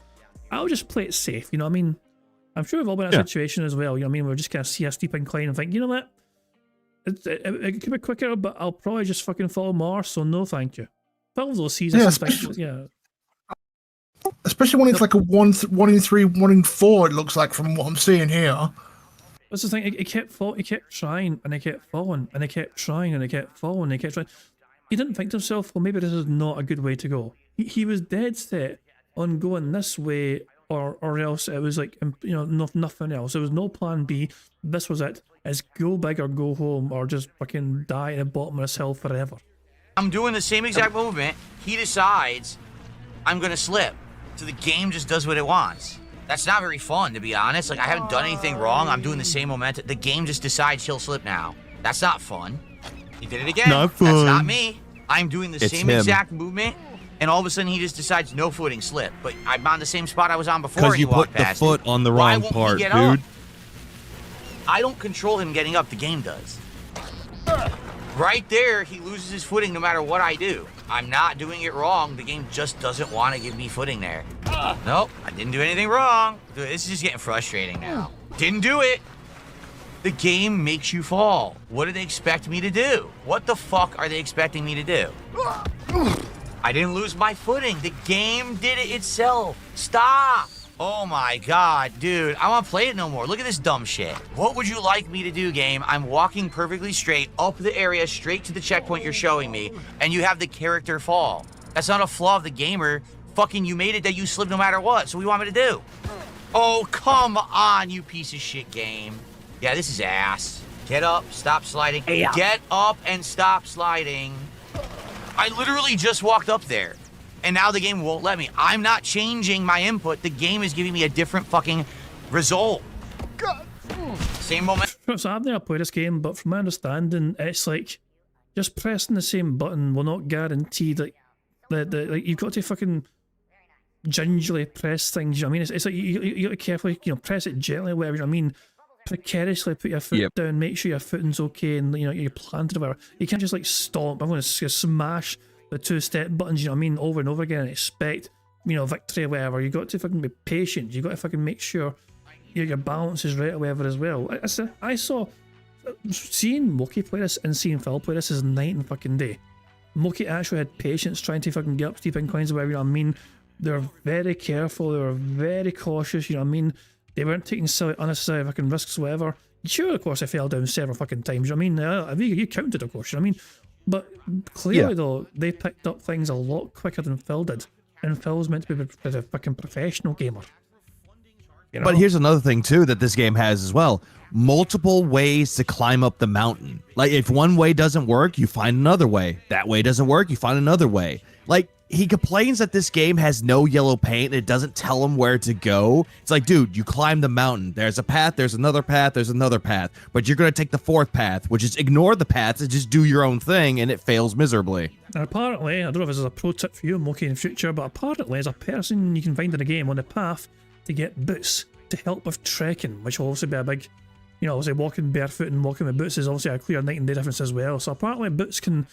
I would just play it safe, you know what I mean? I'm sure we've all been in that situation as well, you know what I mean? We're just gonna see a steep incline and think, you know what? It could be quicker, but I'll probably just fucking fall on my arse, so no thank you. Follow those seasons and things, yeah. Especially when it's like a 1 in 3, 1 in 4, it looks like from what I'm seeing here. That's the thing, he kept trying, and he kept falling, and he kept trying, and he kept falling, and he kept trying. He didn't think to himself, well, maybe this is not a good way to go. He was dead set on going this way, or else it was like, you know, nothing else. There was no plan B. This was it. It's go big or go home, or just fucking die at the bottom of this hill forever. I'm doing the same exact movement. He decides I'm gonna slip. So the game just does what it wants. That's not very fun, to be honest. Like, I haven't done anything wrong. I'm doing the same momentum. The game just decides he'll slip now. That's not fun. He did it again. Not fun. That's not me. I'm doing the same him. exact movement, and all of a sudden he just decides no footing, slip. But I'm on the same spot I was on before. Because and you he walked put the past foot me. on the Why wrong won't he part, get dude. up? I don't control him getting up. The game does. Right there, he loses his footing no matter what I do. I'm not doing it wrong. The game just doesn't want to give me footing there. Nope, I didn't do anything wrong. Dude, this is just getting frustrating now. Didn't do it. The game makes you fall. What do they expect me to do? What the fuck are they expecting me to do? I didn't lose my footing. The game did it itself. Stop. Oh my god, dude. I want to play it no more. Look at this dumb shit. What would you like me to do, game? I'm walking perfectly straight up the area, straight to the checkpoint you're showing me, and you have the character fall. That's not a flaw of the gamer. Fucking you made it that you slip no matter what, so what do you want me to do? Oh, come on, you piece of shit game. Yeah, this is ass. Get up, stop sliding. Hey, Get up and stop sliding. I literally just walked up there. And now the game won't let me. I'm not changing my input. The game is giving me a different fucking result. God. Same moment. So I've never played this game, but from my understanding, it's like just pressing the same button will not guarantee that like you've got to fucking gingerly press things. You know what I mean? It's like you got to carefully, you know, press it gently, whatever. You know what I mean? Precariously put your foot down, make sure your footing's okay, and you know you're planted or whatever. You can't just like stomp. I'm going to smash the 2-step buttons, you know what I mean, over and over again and expect, you know, victory or whatever. You got to fucking be patient. You got to fucking make sure your balance is right or whatever as well. I saw, seeing Moki play this and seeing Phil play this is night and fucking day. Moki actually had patience trying to fucking get up steep inclines or whatever, you know what I mean. They were very careful, they were very cautious, you know what I mean. They weren't taking silly, unnecessary fucking risks or whatever. Sure, of course, I fell down several fucking times, you know what I mean. You counted, of course, you know what I mean. But clearly, though, they picked up things a lot quicker than Phil did. And Phil's meant to be a fucking professional gamer. You know? But here's another thing, too, that this game has as well. Multiple ways to climb up the mountain. Like, if one way doesn't work, you find another way. That way doesn't work, you find another way. Like, he complains that this game has no yellow paint and it doesn't tell him where to go. It's like, dude, you climb the mountain. There's a path, there's another path, there's another path. But you're going to take the fourth path, which is ignore the paths and just do your own thing, and it fails miserably. And apparently, I don't know if this is a pro tip for you, Moki, in the future, but apparently, as a person you can find in the game on the path to get boots to help with trekking, which will also be a big, you know, obviously walking barefoot and walking with boots is obviously a clear night and day difference as well. So apparently, boots can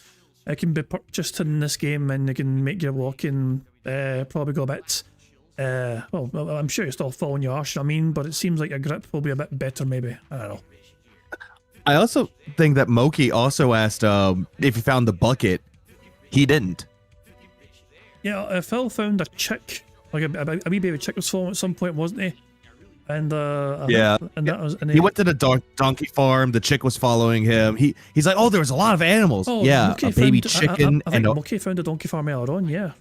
It can be purchased in this game, and it can make your walking probably go a bit. Well, I'm sure you're still falling your arse, you know what I mean, but it seems like your grip will be a bit better, maybe. I don't know. I also think that Moki also asked if he found the bucket. He didn't. Yeah, Phil found a chick, like a wee baby chick was falling at some point, wasn't he? And he went to the donkey farm. The chick was following him. He's like, oh, there was a lot of animals. Oh, yeah, Mookie a baby found, chicken. I think Mookie found a donkey farm earlier on. Yeah.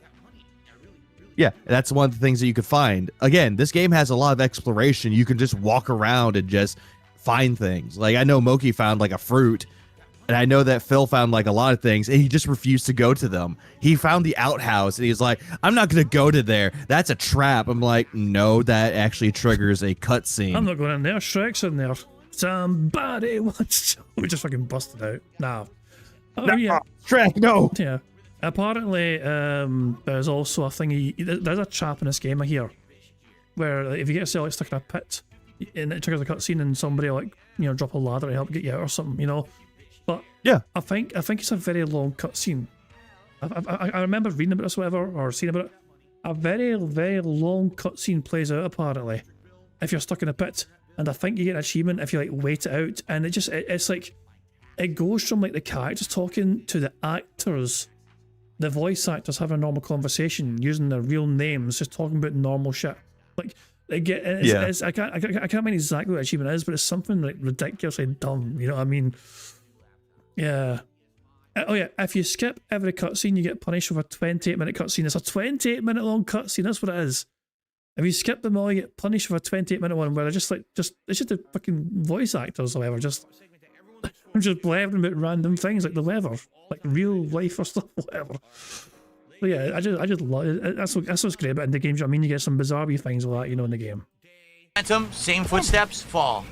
Yeah, that's one of the things that you could find. Again, this game has a lot of exploration. You can just walk around and just find things. Like, I know Moki found like a fruit, and I know that Phil found like a lot of things, and he just refused to go to them. He found the outhouse, and he's like, I'm not going to go to there. That's a trap. I'm like, no, that actually triggers a cutscene. I'm not going in there. Shrek's in there. Somebody wants to... We just fucking busted out. Nah. Oh, no, yeah. Shrek, no. Yeah. Apparently, there's also a thing. There's a trap in this game, I hear, where if you get yourself like, stuck in a pit, and it triggers a cutscene, and somebody like drop a ladder to help get you out or something, But yeah, I think it's a very long cutscene. I remember reading about this, or whatever, or seeing about it. A very, very long cutscene plays out apparently, if you're stuck in a pit, and I think you get an achievement if you like wait it out, and it's like it goes from like the characters talking to the actors. The voice actors having a normal conversation using their real names, just talking about normal shit. Like, I can't remember exactly what the achievement is, but it's something like ridiculously dumb. You know what I mean? Yeah. Oh yeah. If you skip every cutscene, you get punished with a 28-minute cutscene. It's a 28-minute long cutscene. That's what it is. If you skip them all, you get punished with a 28-minute one where they're just it's just the fucking voice actors or whatever. I'm just blabbering about random things like the weather, like real life or stuff, whatever. But yeah, I just love it. That's what's great about indie games. I mean, you get some bizarre wee things like that, in the game. Momentum, same footsteps, fall.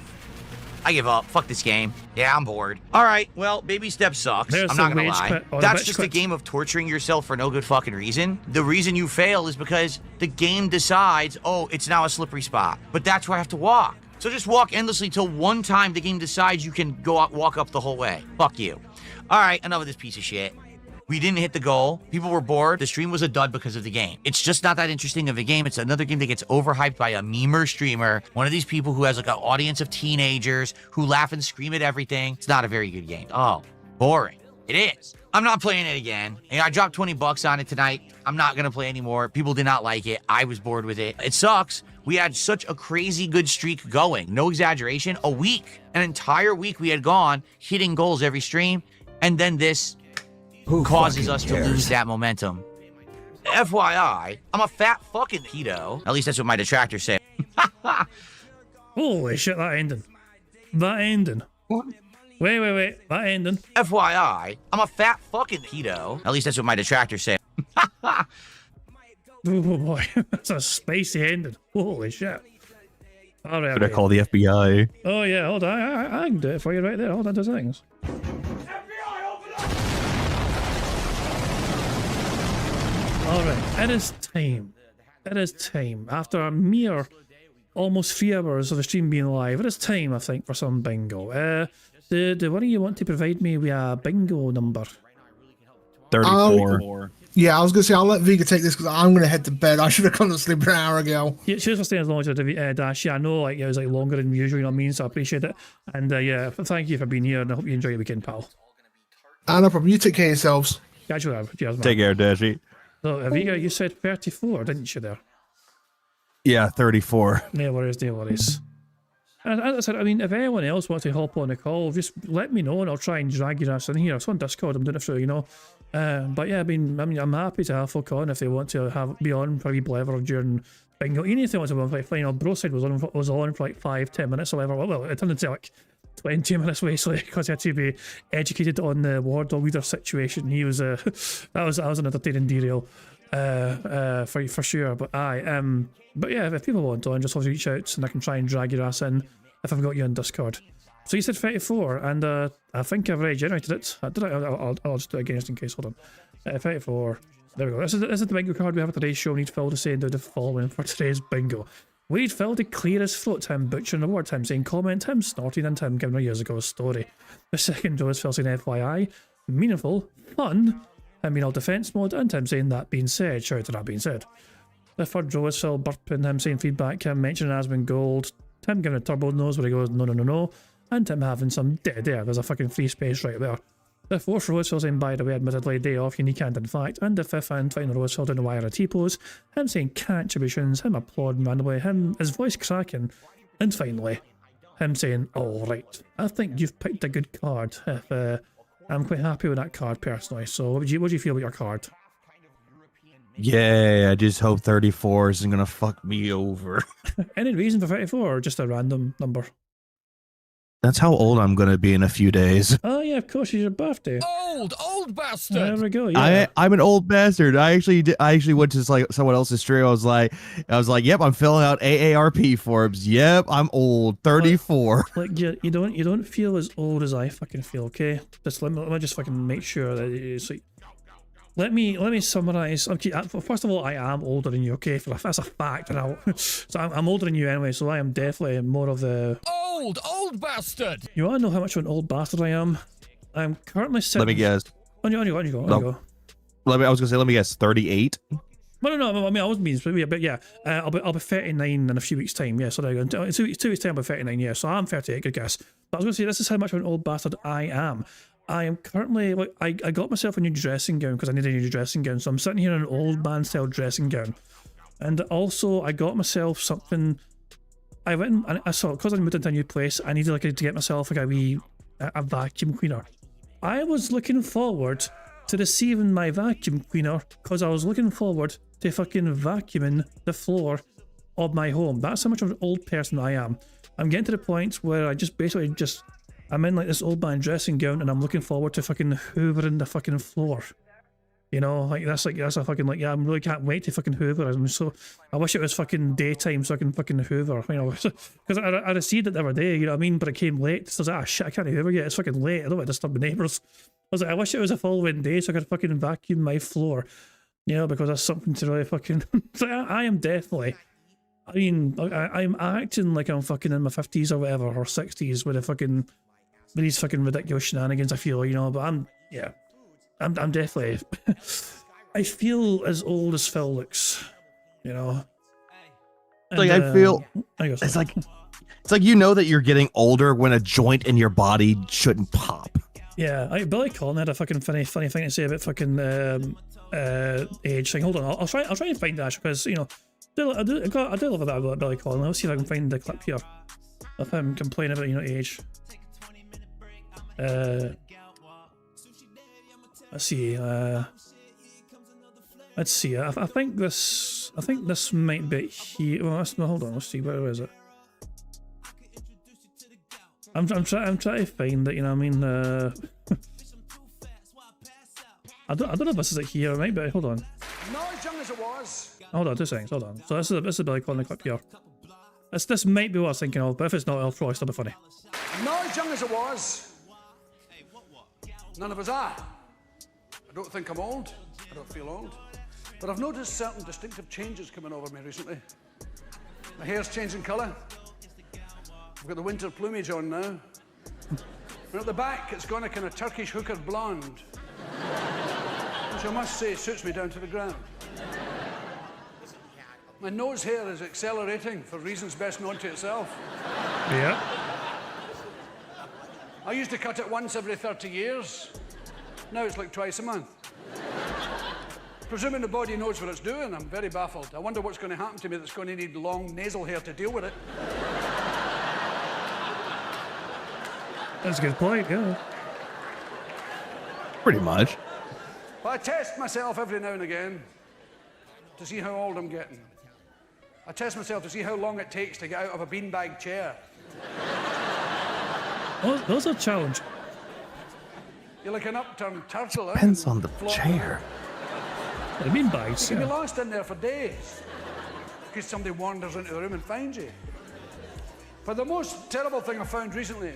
I give up. Fuck this game. Yeah, I'm bored. All right, well, baby steps sucks. I'm not gonna lie. That's just a game of torturing yourself for no good fucking reason. The reason you fail is because the game decides, oh, it's now a slippery spot. But that's where I have to walk. So just walk endlessly till one time the game decides you can go out, walk up the whole way. Fuck you. All right, enough of this piece of shit. We didn't hit the goal. People were bored. The stream was a dud because of the game. It's just not that interesting of a game. It's another game that gets overhyped by a memer streamer. One of these people who has like an audience of teenagers who laugh and scream at everything. It's not a very good game. Oh, boring. It is. I'm not playing it again. I dropped $20 on it tonight. I'm not going to play anymore. People did not like it. I was bored with it. It sucks. We had such a crazy good streak going. No exaggeration. A week. An entire week we had gone, hitting goals every stream. And then this causes us to lose that momentum. FYI, I'm a fat fucking pedo. At least that's what my detractors say. Holy shit, that ending. That ending. Wait. That ending. FYI, I'm a fat fucking pedo. At least that's what my detractors say. Oh boy, that's a spicy ending. Holy shit. All right. Should I call the FBI? Oh yeah, hold on. I can do it for you right there. Hold on, two seconds. All right, it is time. It is time. After a mere almost 3 hours of the stream being live, it is time, I think, for some bingo. Do one of you want to provide me with a bingo number? 34. Yeah, I was going to say, I'll let Vega take this because I'm going to head to bed. I should have gone to sleep an hour ago. Yeah, cheers for staying as long as you did, Dash. Yeah, I know it was longer than usual, you know what I mean? So I appreciate it. And yeah, thank you for being here, and I hope you enjoy your weekend, pal. No problem. You take care of yourselves. Catch you later. Cheers, man. Take care, Dashy. So, Vega, you said 34, didn't you, there? Yeah, 34. No worries. And as I said, I mean, if anyone else wants to hop on the call, just let me know and I'll try and drag your ass in here. It's on Discord, I'm doing it through, But yeah, I mean, I'm happy to have folk on if they want to be on for a wee blether during bingo. Even if they want to be on for like, Bro said was on for like 5-10 minutes or whatever. Well, it turned into like 20 minutes basically because he had to be educated on the war dog leader situation. He was that was an entertaining derail for sure. But but yeah, if people want on, just always reach out and I can try and drag your ass in if I've got you on Discord. So you said 34, and I think I've already generated it. I'll just do it again just in case. Hold on. 34. There we go. This is the bingo card we have for today's show. We need Phil to say and do the following for today's bingo. We need Phil to clear his throat, him butchering the word, him saying comment, him snorting, and him giving a years ago story. The second row is Phil saying FYI. meaningful, fun, him being all defense mode, and him saying that being said. Shout out to that being said. The third row is Phil burping, him saying feedback, him mentioning Asmund Gold, Tim giving a turbo nose where he goes, no, and Tim having some dead air. There's a fucking free space right there. The fourth row is Phil saying, by the way, admittedly, day off, unique and in fact. And the fifth and final row is Phil doing the wire of T-pose, him saying contributions, him applauding randomly, his voice cracking, and finally, him saying, alright, I think you've picked a good card. I'm quite happy with that card personally. So what do you feel about your card? Yeah, I just hope 34 isn't gonna fuck me over. Any reason for 34 or just a random number? That's how old I'm gonna be in a few days. Oh yeah, of course, it's your birthday. Old bastard. There we go. Yeah. I'm an old bastard. I actually went to like someone else's stream. I was like, yep, I'm filling out AARP forms. Yep, I'm old, 34. Like you don't feel as old as I fucking feel. Okay, just let me just fucking make sure that it's like. Let me summarize. Okay, first of all, I am older than you. Okay, that's a fact. So I'm older than you anyway. So I am definitely more of the Old bastard. You want to know how much of an old bastard I am? I'm currently sitting. Let me guess. On you go. I was gonna say, let me guess, 38. Well, no, I mean, I was being, but yeah, I'll be 39 in a few weeks' time. Yeah, so there you go. In 2 weeks' time, I'll be 39. Yeah, so I'm 38. Good guess. But I was gonna say, this is how much of an old bastard I am. I am currently, like, I got myself a new dressing gown because I needed a new dressing gown. So I'm sitting here in an old man style dressing gown, and also I got myself something. I went and I saw, because I moved into a new place, I needed to get myself like a vacuum cleaner. I was looking forward to receiving my vacuum cleaner because I was looking forward to fucking vacuuming the floor of my home. That's how much of an old person I am. I'm getting to the point where I just basically I'm in like this old man dressing gown and I'm looking forward to fucking hoovering the fucking floor. You know, like that's a fucking like, yeah, I really can't wait to fucking hoover. I wish it was fucking daytime so I can fucking hoover, you know, because I received it the other day, you know what I mean, but it came late, so I was like, shit, I can't hoover yet, it's fucking late, I don't want to disturb my neighbours. I was like, I wish it was a following day so I could fucking vacuum my floor, you know, because that's something to really fucking, so I am definitely, I mean, I'm acting like I'm fucking in my 50s or whatever, or 60s with these fucking ridiculous shenanigans, I feel, you know, but I'm definitely, I feel as old as Phil looks, you know. And, like I feel, it's like you know that you're getting older when a joint in your body shouldn't pop. Yeah, Billy Collin had a fucking funny thing to say about fucking age thing. Hold on, I'll try and find that because you know, I do love that about Billy Collin. Let's see if I can find the clip here of him complaining about, you know, age. Let's see. Let's see. I think this might be here. Well, hold on. Let's see. Where is it? I'm trying to find it. You know what I mean? I don't know if this is it here. It might be. Hold on. Not as young as it was. Hold on. 2 seconds. Hold on. So this is Billy Collin clip here. This might be what I was thinking of, but if it's not, it'll probably still be funny. Not as young as it was. None of us are. I don't think I'm old. I don't feel old. But I've noticed certain distinctive changes coming over me recently. My hair's changing colour. I've got the winter plumage on now. And at the back, it's gone a kind of Turkish hooker blonde. Which I must say suits me down to the ground. My nose hair is accelerating for reasons best known to itself. Yeah. I used to cut it once every 30 years. Now it's like twice a month. Presuming the body knows what it's doing, I'm very baffled. I wonder what's going to happen to me that's going to need long nasal hair to deal with it. That's a good point, yeah. Pretty much. But I test myself every now and again to see how old I'm getting. I test myself to see how long it takes to get out of a beanbag chair. Oh, those are a challenge. You're like an upturned turtle. Depends on the chair. I mean bags, You can be lost in there for days because somebody wanders into the room and finds you. But the most terrible thing I found recently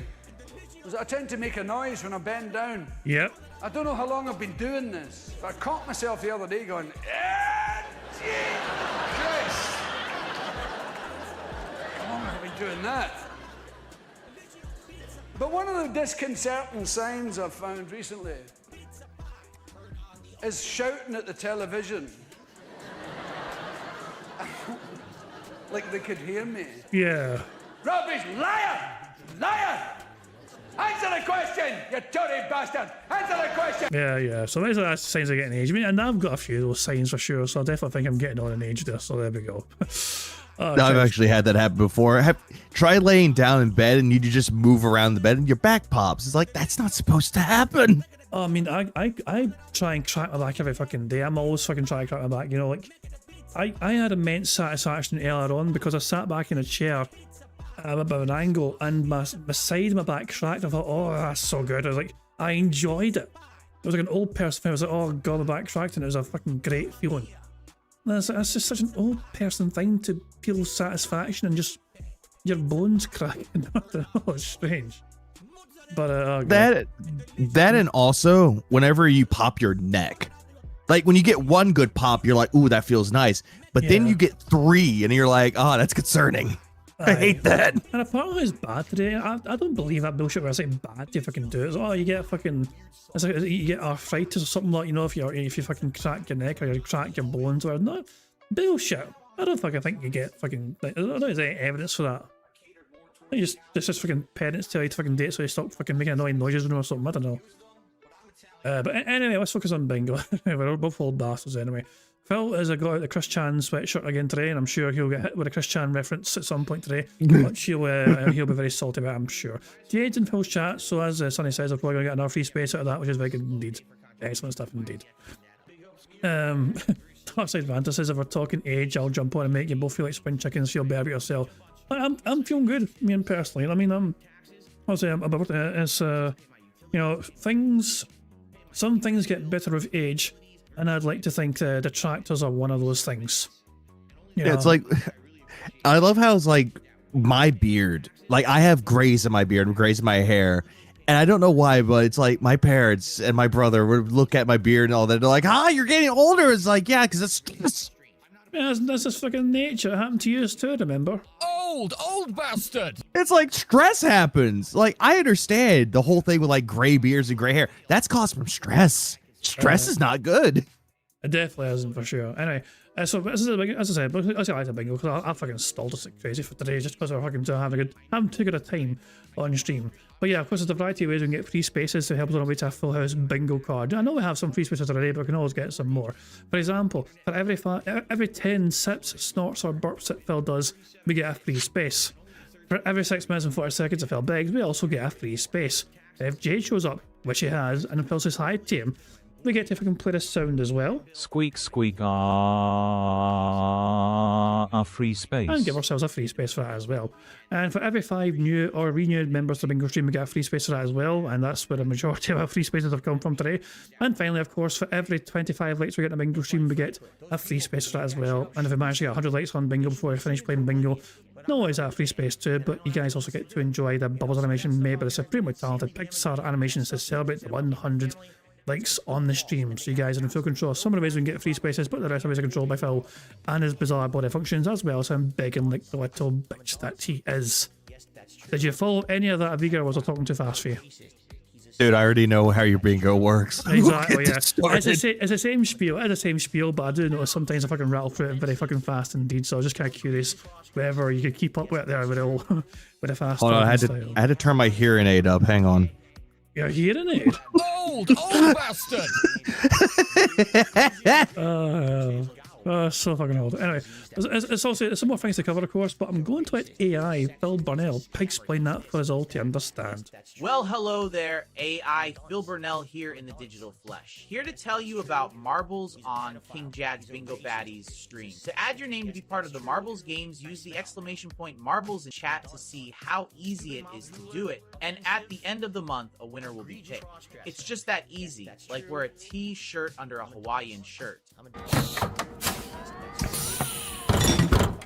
was that I tend to make a noise when I bend down. Yep. I don't know how long I've been doing this, but I caught myself the other day going, Christ! How long have I been doing that? But one of the disconcerting signs I've found recently is shouting at the television. Like they could hear me. Yeah. Rubbish! Liar! Liar! Answer the question, you dirty bastard! Answer the question! Yeah. So that's signs of getting age. I mean, and I've got a few of those signs for sure, so I definitely think I'm getting on in age there, so there we go. I've actually had that happen before. Try laying down in bed and you just move around the bed and your back pops. It's like, that's not supposed to happen. I mean, I try and crack my back every fucking day. I'm always fucking trying to crack my back, you know, like, I had immense satisfaction earlier on because I sat back in a chair at a bit of an angle and my side of my back cracked. I thought, oh, that's so good. I was like, I enjoyed it. It was like an old person thing. I was like, oh god, my back cracked, and it was a fucking great feeling. That's just such an old person thing to feel satisfaction and just your bones cracking. I don't know, it's strange. But oh, that and also whenever you pop your neck. Like when you get one good pop, you're like, ooh, that feels nice. But then you get 3 and you're like, oh, that's concerning. I hate that. And apparently it's bad today. I don't believe that bullshit where I say bad if I can do it. It's, oh, you get fucking, it's like you get arthritis or something like, you know, if you fucking crack your neck or you crack your bones or no bullshit. I don't fucking think you get fucking, like, I don't know if there's any evidence for that. It's just fucking parents tell you to fucking date so you stop fucking making annoying noises or something. I don't know. But anyway, let's focus on bingo. We're both old bastards anyway. Phil has got out the Chris Chan sweatshirt again today, and I'm sure he'll get hit with a Chris Chan reference at some point today, which he'll be very salty about, I'm sure. Jade's in Phil's chat, so as Sonny says, I'm probably going to get another free space out of that, which is very good indeed. Excellent stuff indeed. Darkside Vanta says, if we're talking age, I'll jump on and make you both feel like spring chickens, feel better about yourself. I'm feeling good, me and personally. I mean, it's you know, some things get better with age, and I'd like to think the detractors are one of those things. Yeah, it's like, I love how it's like my beard, like I have grays in my beard and grays in my hair, and I don't know why, but it's like my parents and my brother would look at my beard and all that. They're like, you're getting older. It's like, yeah, because it's yeah, that's just fucking nature. It happened to you too, remember? Old bastard! It's like stress happens. Like, I understand the whole thing with like gray beards and gray hair. That's caused from stress. Stress is not good. It definitely isn't for sure. Anyway, so as I said, I like a bingo because I fucking stalled us like crazy for today just because we're fucking having too good a time on stream. But yeah, of course, there's a variety of ways we can get free spaces to help us on our way to a full house bingo card. I know we have some free spaces already, but we can always get some more. For example, for every 10 sips, snorts, or burps that Phil does, we get a free space. For every 6 minutes and 40 seconds that Phil begs, we also get a free space. If Jade shows up, which he has, and Phil says hi to him, we get to fucking play this sound as well. Squeak, squeak, a free space. And give ourselves a free space for that as well. And for every 5 new or renewed members to Bingo Stream, we get a free space for that as well. And that's where the majority of our free spaces have come from today. And finally, of course, for every 25 likes we get on Bingo Stream, we get a free space for that as well. And if we manage to get 100 likes on Bingo before we finish playing Bingo, not only is that a free space too, but you guys also get to enjoy the Bubbles animation made by the supremely talented Pixar Animations to celebrate the 100 likes on the stream, so you guys are in full control. Some of the ways we can get free spaces, but the rest of the ways are controlled by Phil and his bizarre body functions as well, so I'm begging like the little bitch that he is. Did you follow any of that, Aviga, or was I talking too fast for you? Dude, I already know how your bingo works. Exactly, yeah. It's the same spiel, but I do notice sometimes I fucking rattle through it very fucking fast indeed, so I was just kind of curious whether you could keep up with it there with the fast. Hold on, I had to turn my hearing aid up, hang on. Your hearing aid? Old bastard! So fucking old. Anyway, it's also some more things to cover, of course, but I'm going to let AI, Phil Burnell, explain that for us all to understand. Well, hello there, AI. Phil Burnell here in the digital flesh. Here to tell you about Marbles on King Jad's Bingo Baddies stream. To add your name to be part of the Marbles games, use the exclamation point Marbles in chat to see how easy it is to do it. And at the end of the month, a winner will be picked. It's just that easy, like wear a t-shirt under a Hawaiian shirt.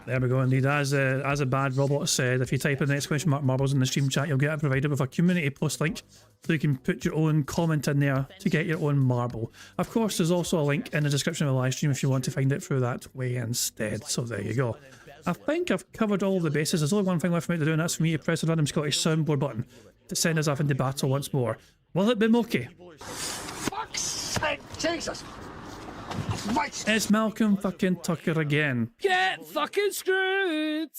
There we go, indeed. As a bad robot said, if you type in the exclamation mark Marbles in the stream chat, you'll get it provided with a community post link, so you can put your own comment in there to get your own marble. Of course, there's also a link in the description of the live stream if you want to find it through that way instead. So there you go. I think I've covered all the bases. There's only one thing left for me to do, and that's for me to press the random Scottish soundboard button to send us off into battle once more. Will it be Moki? Fuck's sake, Jesus! It's Malcolm fucking Tucker again. Get fucking screwed!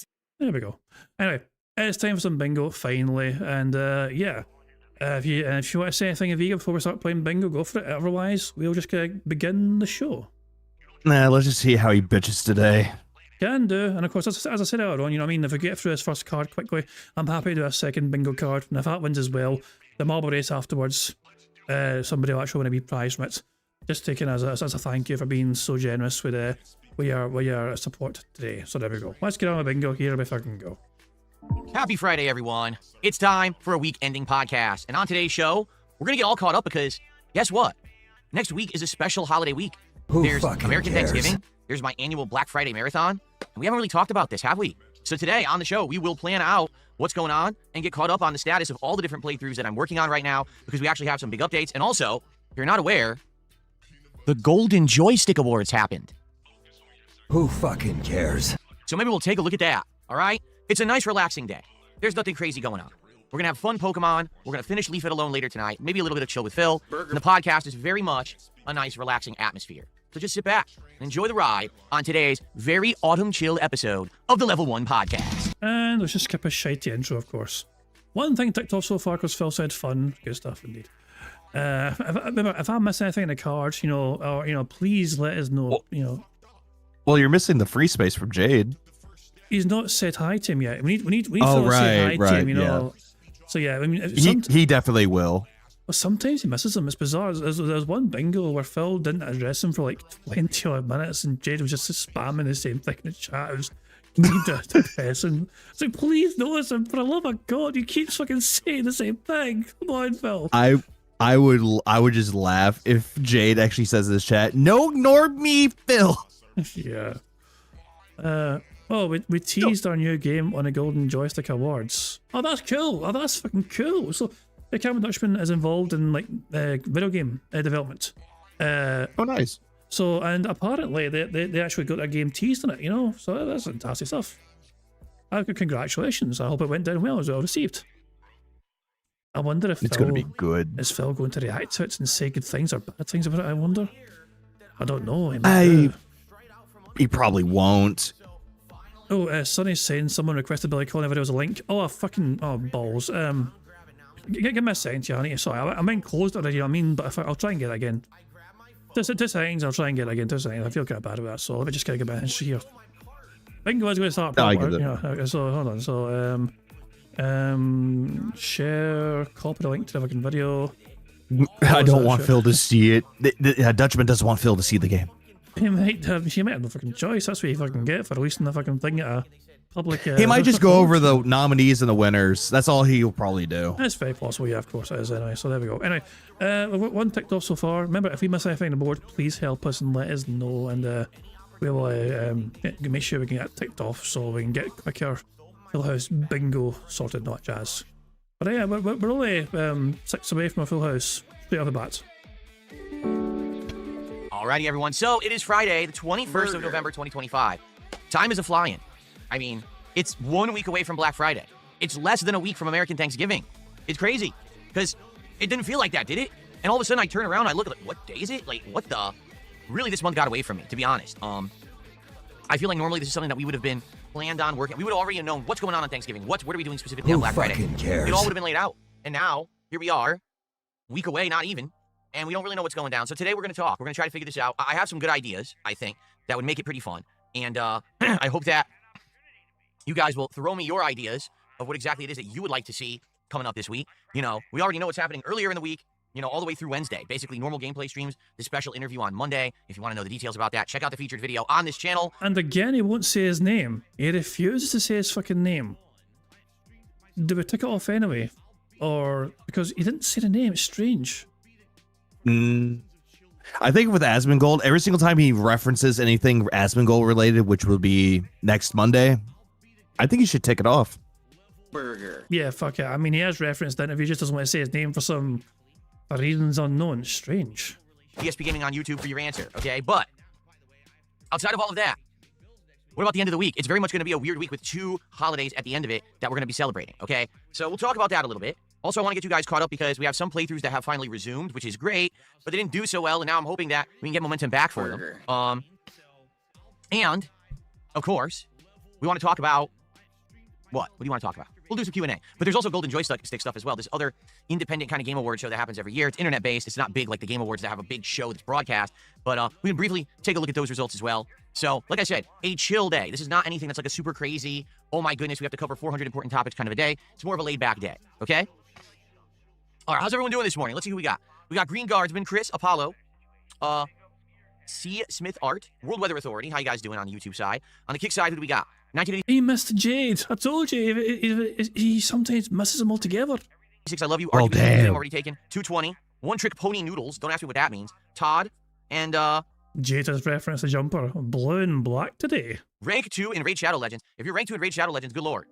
There we go. Anyway, it's time for some bingo, finally. And yeah, if you want to say anything of Vega before we start playing bingo, go for it. Otherwise, we'll just begin the show. Nah, let's just see how he bitches today. Can do. And of course, as I said earlier on, you know what I mean? If we get through this first card quickly, I'm happy to do a second bingo card. And if that wins as well, the marble race afterwards, somebody will actually want to be prized from it. Just taken as a thank you for being so generous with your support today. So there we go. Let's get on with bingo here if I can go. Happy Friday, everyone. It's time for a week-ending podcast. And on today's show, we're going to get all caught up because guess what? Next week is a special holiday week. There's American Thanksgiving. There's my annual Black Friday marathon. And we haven't really talked about this, have we? So today on the show, we will plan out what's going on and get caught up on the status of all the different playthroughs that I'm working on right now because we actually have some big updates. And also, if you're not aware, the Golden Joystick Awards happened. Who fucking cares? So maybe we'll take a look at that, all right? It's a nice, relaxing day. There's nothing crazy going on. We're going to have fun Pokemon. We're going to finish Leave It Alone later tonight. Maybe a little bit of chill with Phil. And the podcast is very much a nice, relaxing atmosphere. So just sit back and enjoy the ride on today's very autumn chill episode of the Level 1 Podcast. And let's just skip a shitey intro, of course. One thing ticked off so far because Phil said fun. Good stuff, indeed. If I miss anything in the cards, please let us know. Well, you're missing the free space from Jade. He's not said hi to him yet. We need Oh, Phil to say hi right, to him. yeah. So yeah, I mean, He definitely will. well, sometimes he misses him. It's bizarre. There's one bingo where Phil didn't address him for like 20 odd minutes, and Jade was just spamming the same thing in the chat. It was depressing. It's like, please notice him, for the love of God, you keep fucking saying the same thing. Come on, Phil. I would just laugh if Jade actually says in this chat, "No, ignore me, Phil." Yeah. We teased our new game on the Golden Joystick Awards. Oh, that's cool. Oh, that's fucking cool. So, the Cameron Dutchman is involved in like video game development. Oh, nice. So, and apparently they actually got a game teased in it. So that's fantastic stuff. Congratulations. I hope it went down well, as well received. I wonder if it's going to be good. Is Phil going to react to it and say good things or bad things about it? I wonder. I don't know. He probably won't. Oh, Sonny's saying someone requested Billy Conley videos a link. Oh, balls. Give me a second, Johnny. Sorry, I meant closed already. But I'll try and get it again. Two seconds. I'll try and get it again. 2 seconds. I feel kind of bad about that, so let me just get a bit of history here. Bingo is going to start. So hold on. So share, copy the link to the fucking video. I don't want Phil to see it. Dutchman doesn't want Phil to see the game. He might have no fucking choice. That's what you fucking get for releasing the fucking thing at a public. He might just go over the nominees and the winners. That's all he'll probably do. That's very possible. Yeah, of course it is. Anyway, so there we go. Anyway, we've got one ticked off so far. Remember, if we miss anything on the board, please help us and let us know, and we will make sure we can get ticked off so we can get quicker Full House bingo sorted, not jazz. But yeah, we're only 6 away from a full house straight off the bat. Alrighty, everyone. So it is Friday, the 21st of November, 2025. Time is a flying. I mean, it's 1 week away from Black Friday. It's less than a week from American Thanksgiving. It's crazy because it didn't feel like that, did it? And all of a sudden I turn around, I look at like, what day is it? Like, what the? Really, this month got away from me, to be honest. I feel like normally this is something that we would have been planned on working. We would have already known what's going on Thanksgiving. What are we doing specifically on Black Friday? Cares? It all would have been laid out. And now, here we are, week away, not even. And we don't really know what's going down. So today we're going to talk. We're going to try to figure this out. I have some good ideas, I think, that would make it pretty fun. And I hope that you guys will throw me your ideas of what exactly it is that you would like to see coming up this week. We already know what's happening earlier in the week, all the way through Wednesday. Basically, normal gameplay streams, the special interview on Monday. If you want to know the details about that, check out the featured video on this channel. And again, he won't say his name. He refuses to say his fucking name. Do we tick it off anyway? Or because he didn't say the name, it's strange. I think with Asmongold, every single time he references anything Asmongold related, which will be next Monday, I think he should tick it off. Yeah, fuck it. I mean, he has referenced the interview, he just doesn't want to say his name for reasons unknown. Strange. DSP Gaming on YouTube for your answer, okay? But outside of all of that, what about the end of the week? It's very much going to be a weird week with 2 holidays at the end of it that we're going to be celebrating, okay? So we'll talk about that a little bit. Also, I want to get you guys caught up because we have some playthroughs that have finally resumed, which is great, but they didn't do so well, and now I'm hoping that we can get momentum back for them. And, of course, we want to talk about... What? What do you want to talk about? We'll do some Q&A. But there's also Golden Joystick stuff as well. This other independent kind of Game Awards show that happens every year. It's internet-based. It's not big like the Game Awards that have a big show that's broadcast. But we can briefly take a look at those results as well. So, like I said, a chill day. This is not anything that's like a super crazy, oh my goodness, we have to cover 400 important topics kind of a day. It's more of a laid-back day, okay? All right, how's everyone doing this morning? Let's see who we got. We got Green Guardsman, Chris, Apollo, C. Smith Art, World Weather Authority. How you guys doing on the YouTube side? On the Kick side, who do we got? 1980. He missed Jade. I told you, he sometimes misses them all together. 6, I love you. Oh, damn. Already taken. 220. One Trick Pony Noodles. Don't ask me what that means. Todd. And, Jade has referenced a jumper. Blue and black today. Rank 2 in Raid Shadow Legends. If you're rank 2 in Raid Shadow Legends, good lord.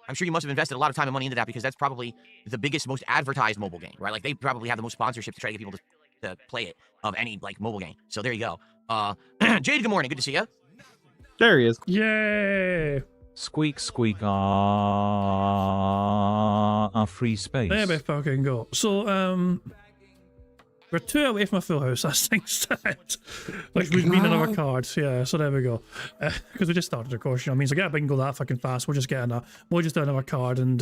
I'm sure you must have invested a lot of time and money into that because that's probably the biggest, most advertised mobile game, right? Like, they probably have the most sponsorship to try to get people to play it of any, like, mobile game. So there you go. Jade, good morning. Good to see you. There he is. Yay! Squeak, squeak, ah, free space. There we fucking go. So, we're 2 away from a full house, as things stand. Which would mean another card. Yeah, so there we go. Because we just started, of course, you know what I mean? So get a bingo that fucking fast, we'll just get we'll just do another card, and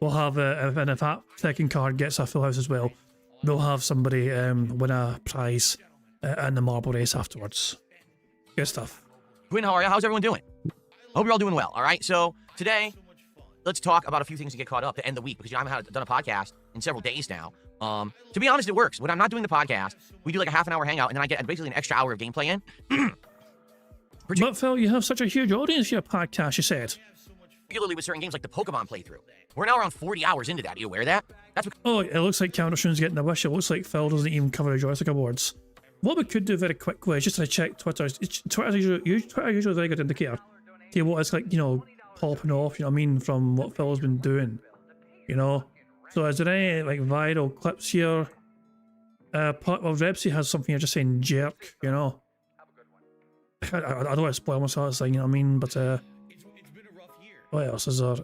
we'll have, and if that second card gets a full house as well, we'll have somebody win a prize in the marble race afterwards. Good stuff. Quinn, how are you? How's everyone doing? Hope you're all doing well, all right? So today, let's talk about a few things to get caught up to end the week because I haven't done a podcast in several days now. To be honest, it works. When I'm not doing the podcast, we do like a half-an-hour hangout, and then I get basically an extra hour of gameplay in. But Phil, you have such a huge audience for your podcast, you said. Particularly with certain games like the Pokemon playthrough. We're now around 40 hours into that. Are you aware of that? That's because oh, it looks like Counter-Strike's getting a wish. It looks like Phil doesn't even cover the Joystick Awards. What we could do very quickly is just to check Twitter. Twitter's usually a very good indicator to what it's like, you know, popping off, you know what I mean, from what Phil's been doing, you know. So is there any like viral clips here? Well, Repsy has something here just saying jerk, you know. I don't want to spoil myself, you know what I mean, but what else is there?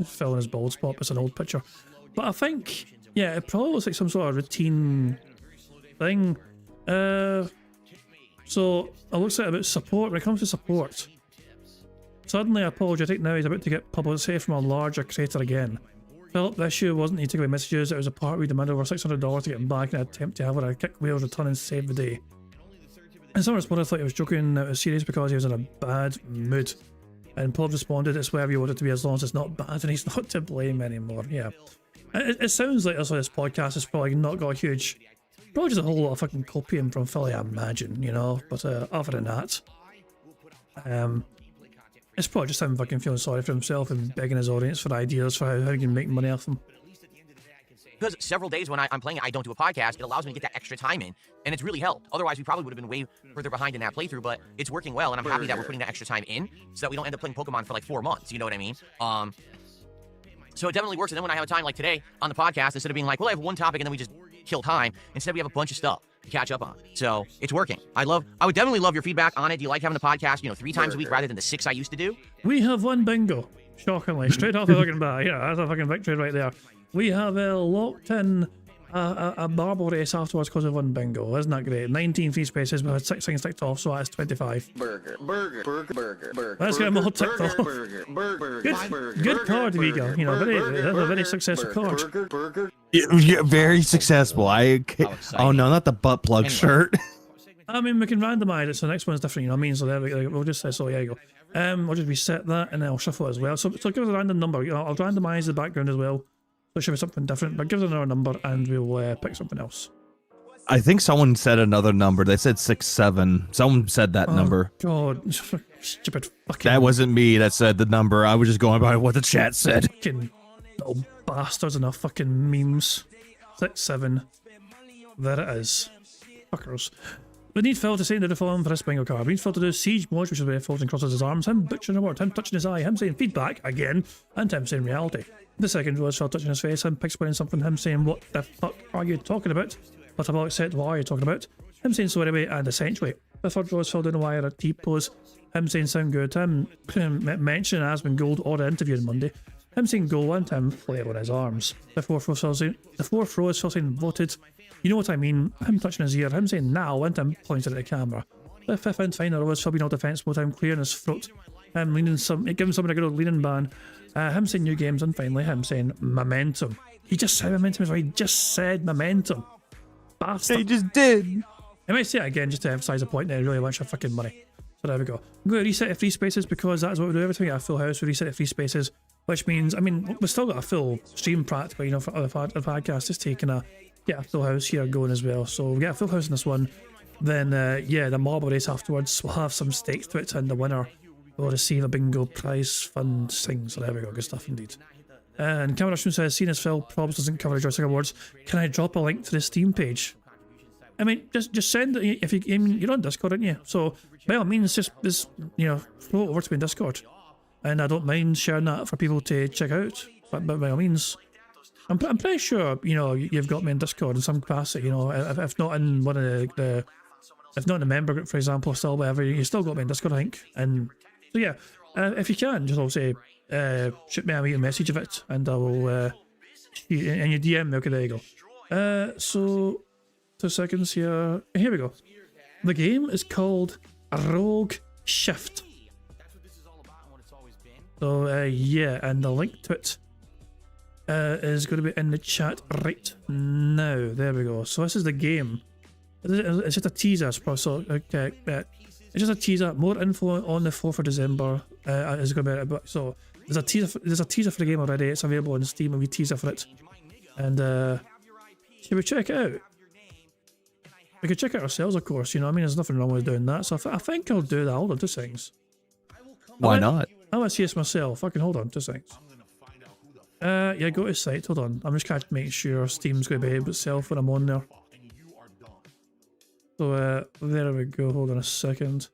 Phil in his bald spot, it's an old picture. But I think, yeah, it probably looks like some sort of routine thing. So it looks like about support. When it comes to support, suddenly Apologetic now is about to get publicity from a larger creator again. Philip, the issue wasn't he took away messages, it was a part we demanded over $600 to get him back in an attempt to have a kick wheels return and save the day. And someone responded thought he was joking, it was serious because he was in a bad mood. And Paul responded, it's wherever you want it to be as long as it's not bad and he's not to blame anymore. Yeah. It sounds like this podcast has probably not got a huge... Probably just a whole lot of fucking copying from Philly, I imagine, you know? But other than that... it's probably just him fucking feeling sorry for himself and begging his audience for ideas for how he can make money off them. Because several days when I'm playing it, I don't do a podcast, it allows me to get that extra time in, and it's really helped. Otherwise, we probably would have been way further behind in that playthrough, but it's working well, and I'm happy that we're putting that extra time in, so that we don't end up playing Pokemon for like 4 months, you know what I mean? So it definitely works, and then when I have a time like today on the podcast, instead of being like, well, I have one topic and then we just kill time, instead we have a bunch of stuff to catch up on. So it's working. I would definitely love your feedback on it. Do you like having the podcast, you know, 3 times a week rather than the 6 I used to do? We have one bingo, shockingly, straight off the fucking bat. Yeah, that's a fucking victory right there. We have locked in a marble race afterwards because of one bingo. Isn't that great? 19 free spaces, we had 6 things ticked off, so that's 25. Burger. Let's get them all ticked off. Good card, Vigo. You know, that's a very successful card. Yeah, very successful. Oh no, not the butt plug shirt. I mean, we can randomize it, so the next one's different, you know what I mean? So there we'll just say, so yeah, you go. We'll just reset that, and then I'll shuffle it as well. So give us a random number. You know, I'll randomize the background as well. So it should be something different, but give us another number, and we'll pick something else. I think someone said another number. They said 67. Someone said that number. God, stupid fucking... That wasn't me that said the number. I was just going by what the chat said. Fucking little bastards enough fucking memes. 67. There it is. Fuckers. We need Phil to say into the film for this bingo card. We need Phil to do siege mode, which is where Phil crosses his arms, him butchering a word, him touching his eye, him saying feedback again, and him saying reality. The second row is Phil touching his face, him explaining something, him saying what the fuck are you talking about? But about said what are you talking about? Him saying so anyway and essentially. The third row is Phil doing a wire at T-pose, him saying sound good, him mentioning Aspen Gold or the interview on Monday, Him saying go and him flail on his arms. The fourth row is still saying voted. You know what I mean? Him touching his ear, him saying now and him pointing at the camera. The fifth and final row is still being all defense mode, him clearing his throat. Him leaning giving someone a good old leaning ban. Him saying new games, and finally him saying momentum. He just said momentum as well. He just said momentum. Bastard. He just did. I might say it again just to emphasise a point that I really want your fucking money. So there we go. I'm going to reset the free spaces because that's what we do every time we get a full house. We reset the free spaces, which means, I mean, we've still got a full stream practically, you know, for other podcasts. Just taking get a full house here going as well. So we get a full house in this one. Then, yeah, the marble race afterwards, we'll have some stakes to it, and the winner will receive a bingo prize fund thing. So there we go, good stuff indeed. And Cameron Rushman says, seeing as Phil probs doesn't cover the Joystick Awards, can I drop a link to the Steam page? I mean, just send it. If you're on Discord, aren't you? So by all means, just you know, float over to me in Discord, and I don't mind sharing that for people to check out. But by all means, I'm pretty sure you know you've got me in Discord in some capacity. You know, if not in one of if not in the member group, for example, still whatever, you still got me in Discord, I think. And so yeah, if you can, just also shoot me a wee message of it, and I will and you DM me. Okay, there you go. So 2 seconds here. Here we go. The game is called Rogue Shift. So yeah, and the link to it is going to be in the chat right now. There we go. So this is the game. It's just a teaser. So okay, it's just a teaser. More info on the 4th of December is going to be. So there's a teaser for the game already. It's available on Steam, and we teaser for it. And should we check it out? We could check it ourselves, of course. You know, I mean, there's nothing wrong with doing that. So I think I'll do that. Hold on 2 seconds. Why not? I want to see this myself. Fucking hold on 2 seconds. Yeah, go to site. Hold on. I'm just trying to make sure Steam's going to behave itself when I'm on there. So there we go. Hold on a second.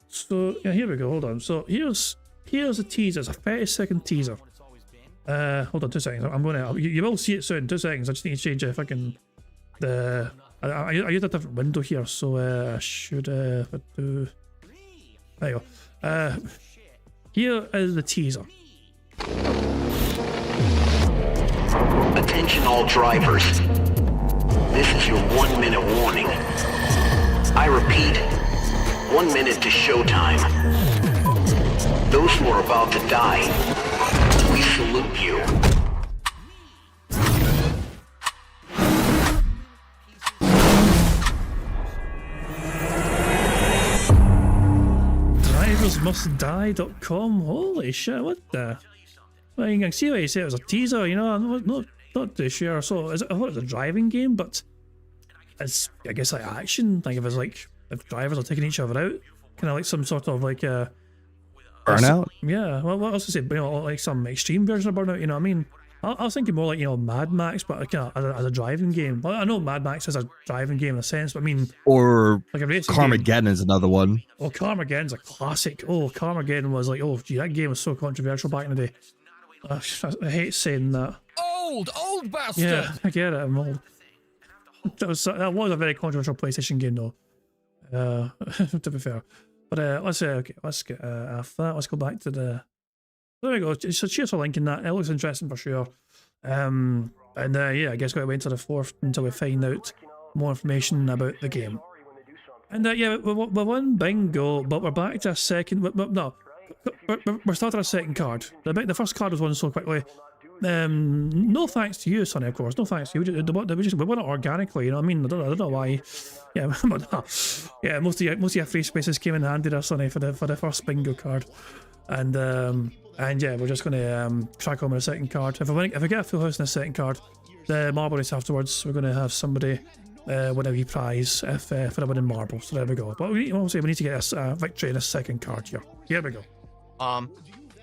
So yeah, here we go. Hold on. So here's a teaser. It's a 30-second teaser. Hold on 2 seconds. I'm going to. You will see it soon. 2 seconds. I just need to change fucking I used a different window here, so I should do. There you go. Here is the teaser. Attention all drivers. This is your 1 minute warning. I repeat, 1 minute to showtime. Those who are about to die, we salute you. DriversMustDie.com. Holy shit, what the? Well, you can see why you say it was a teaser, you know, I'm not too sure. So, I thought it was a driving game, but it's, I guess, like action. Like, if it's like, if drivers are taking each other out, kind of like some sort of like Burnout? Yeah, well, what else to say? You know, like some extreme version of Burnout, you know what I mean? I was thinking more like, you know, Mad Max, but like, as a driving game. Well, I know Mad Max is a driving game in a sense, but I mean... Or like a racing Carmageddon is another one. Oh, Carmageddon's a classic. Oh, Carmageddon was like, oh, gee, that game was so controversial back in the day. I hate saying that. Old bastard! Yeah, I get it, I'm old. That was a very controversial PlayStation game, though. To be fair. But let's get after that. Let's go back to the... There we go. So cheers for linking that. It looks interesting for sure. And yeah, I guess we'll wait until the 4th until we find out more information about the game. And yeah, we won bingo, but we're back to a second. No, we're starting a second card. The first card was won so quickly. No thanks to you, Sonny, of course. No thanks to you. We won it organically. You know what I mean? I don't know why. Yeah, yeah. Most of your free spaces came in handy there, Sonny, for the first bingo card. And yeah, we're just going to track on with the second card. If I get a full house in the second card, the marble race afterwards, we're going to have somebody win a wee prize for a winning marble. So there we go. But we need to get a victory in the second card here. Here we go.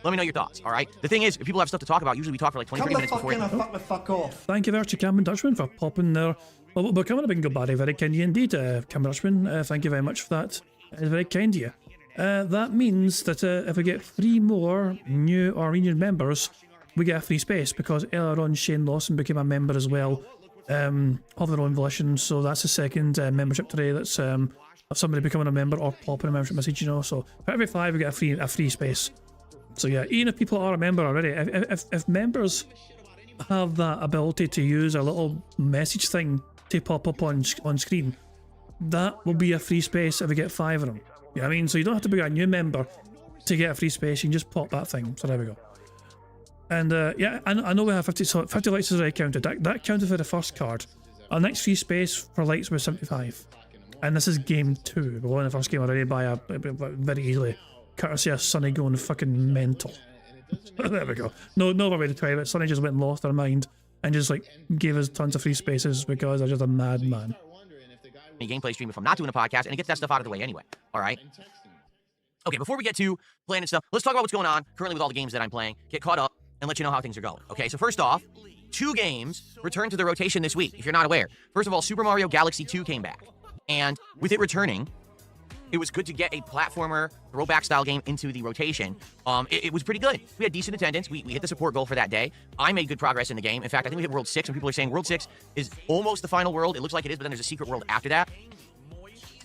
Let me know your thoughts, all right? The thing is, if people have stuff to talk about, usually we talk for like 20, 30 minutes before... Fuck the fuck off. Thank you very much, Cameron Dutchman, for popping there. Well, we're coming to bingo, Barry. Very kind of you indeed, Cameron Dutchman. Thank you very much for that. It's very kind of you. That means that if we get 3 more new or renewed members, we get a free space, because earlier on Shane Lawson became a member as well, of their own volition. So that's the second membership today. That's of somebody becoming a member or popping a membership message, you know. So for every 5 we get a free space. So yeah, even if people are a member already, if members have that ability to use a little message thing to pop up on screen, that will be a free space if we get 5 of them. You know what I mean? So you don't have to be a new member to get a free space. You can just pop that thing. So there we go. And yeah, I know we have 50. So 50 likes is already counted. That counted for the first card. Our next free space for likes was 75. And this is game 2. We won the first game already by very easily, courtesy of Sonny going fucking mental. There we go. No other way to try it. Sonny just went and lost their mind and just like gave us tons of free spaces because I'm just a madman. A gameplay stream if I'm not doing a podcast, and it gets that stuff out of the way anyway. All right. Okay, before we get to playing and stuff, let's talk about what's going on currently with all the games that I'm playing. Get caught up and let you know how things are going. Okay, so first off, 2 games returned to the rotation this week, if you're not aware. First of all, Super Mario Galaxy 2 came back. And with it returning, it was good to get a platformer, throwback style game into the rotation. It was pretty good. We had decent attendance. We hit the support goal for that day. I made good progress in the game. In fact, I think we hit World 6, and people are saying World 6 is almost the final world. It looks like it is, but then there's a secret world after that.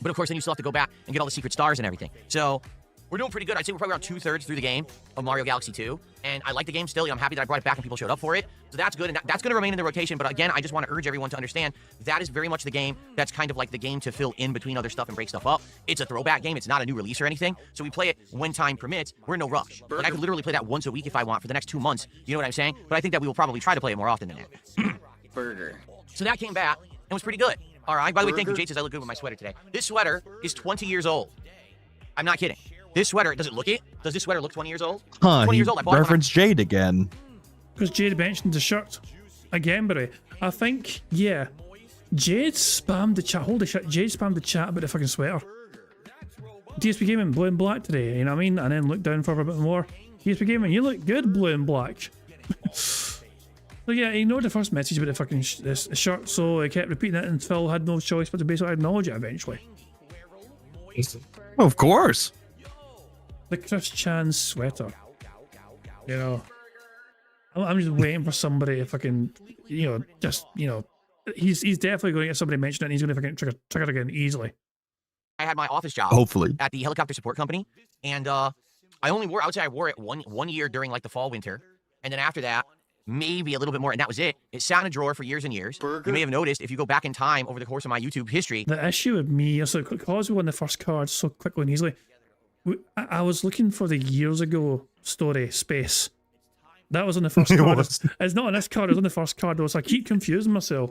But of course, then you still have to go back and get all the secret stars and everything. So we're doing pretty good. I'd say we're probably around 2/3 through the game of Mario Galaxy 2. And I like the game still. I'm happy that I brought it back and people showed up for it. So that's good. And that's going to remain in the rotation. But again, I just want to urge everyone to understand that is very much the game that's kind of like the game to fill in between other stuff and break stuff up. It's a throwback game. It's not a new release or anything. So we play it when time permits. We're in no rush. Like I could literally play that once a week if I want for the next 2 months. You know what I'm saying? But I think that we will probably try to play it more often than that. Burger. So that came back and was pretty good. All right. By the way, thank you, Jade says I look good with my sweater today. This sweater is 20 years old. I'm not kidding. This sweater, does this sweater look 20 years old? Huh, 20 years old. I bought referenced Jade again. Because Jade mentioned the shirt. Again, buddy. I think, yeah. Jade spammed the chat. Holy shit, Jade spammed the chat about the fucking sweater. DSP Gaming, blue and black today, you know what I mean? And then look down for a bit more. DSP Gaming, you look good, blue and black. So yeah, he ignored the first message about the fucking this shirt, so he kept repeating it, and Phil had no choice but to basically acknowledge it eventually. Of course. The Chris Chan sweater. You know, I'm just waiting for somebody to fucking, you know, just, you know, he's definitely going to get somebody mention it, and he's going to fucking trigger again easily. I had my office job. Hopefully. At the helicopter support company, and I would say I wore it one year during like the fall winter, and then after that, maybe a little bit more, and that was it. It sat in a drawer for years and years. You may have noticed if you go back in time over the course of my YouTube history. The issue with me is that because we won the first card so quickly and easily, I was looking for the years ago story space. That was on the first card. It's not on this card, it was on the first card though, so I keep confusing myself.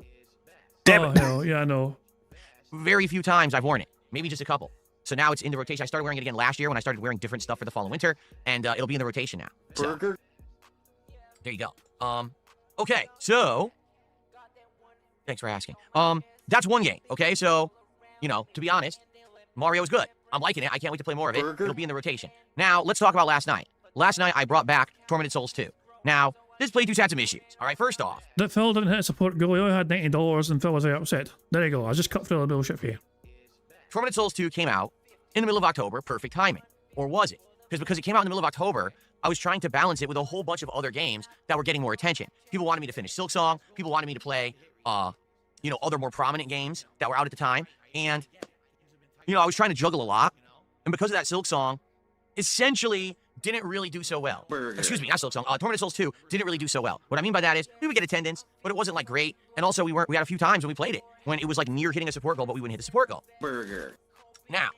Damn it. Hell, yeah, I know. Very few times I've worn it. Maybe just a couple. So now it's in the rotation. I started wearing it again last year when I started wearing different stuff for the fall and winter, and it'll be in the rotation now. So, there you go. Okay, so thanks for asking. That's one game. Okay, so you know, to be honest, Mario's good. I'm liking it. I can't wait to play more of it. It'll be in the rotation. Now let's talk about last night. Last night I brought back Tormented Souls 2. Now this playthrough's had some issues. All right, first off, that Phil didn't hit a support goal. He only had $90, and Phil was very upset. There you go. I just cut through the bullshit for you. Tormented Souls 2 came out in the middle of October. Perfect timing, or was it? Because it came out in the middle of October, I was trying to balance it with a whole bunch of other games that were getting more attention. People wanted me to finish Silksong. People wanted me to play, you know, other more prominent games that were out at the time. And, you know, I was trying to juggle a lot. And because of that, Silksong essentially didn't really do so well. Excuse me, not Silksong. Tormented Souls 2 didn't really do so well. What I mean by that is we would get attendance, but it wasn't like great. And also we had a few times when we played it when it was like near hitting a support goal, but we wouldn't hit the support goal. Now,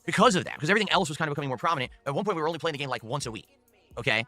because of that, because everything else was kind of becoming more prominent, at one point we were only playing the game like once a week. Okay?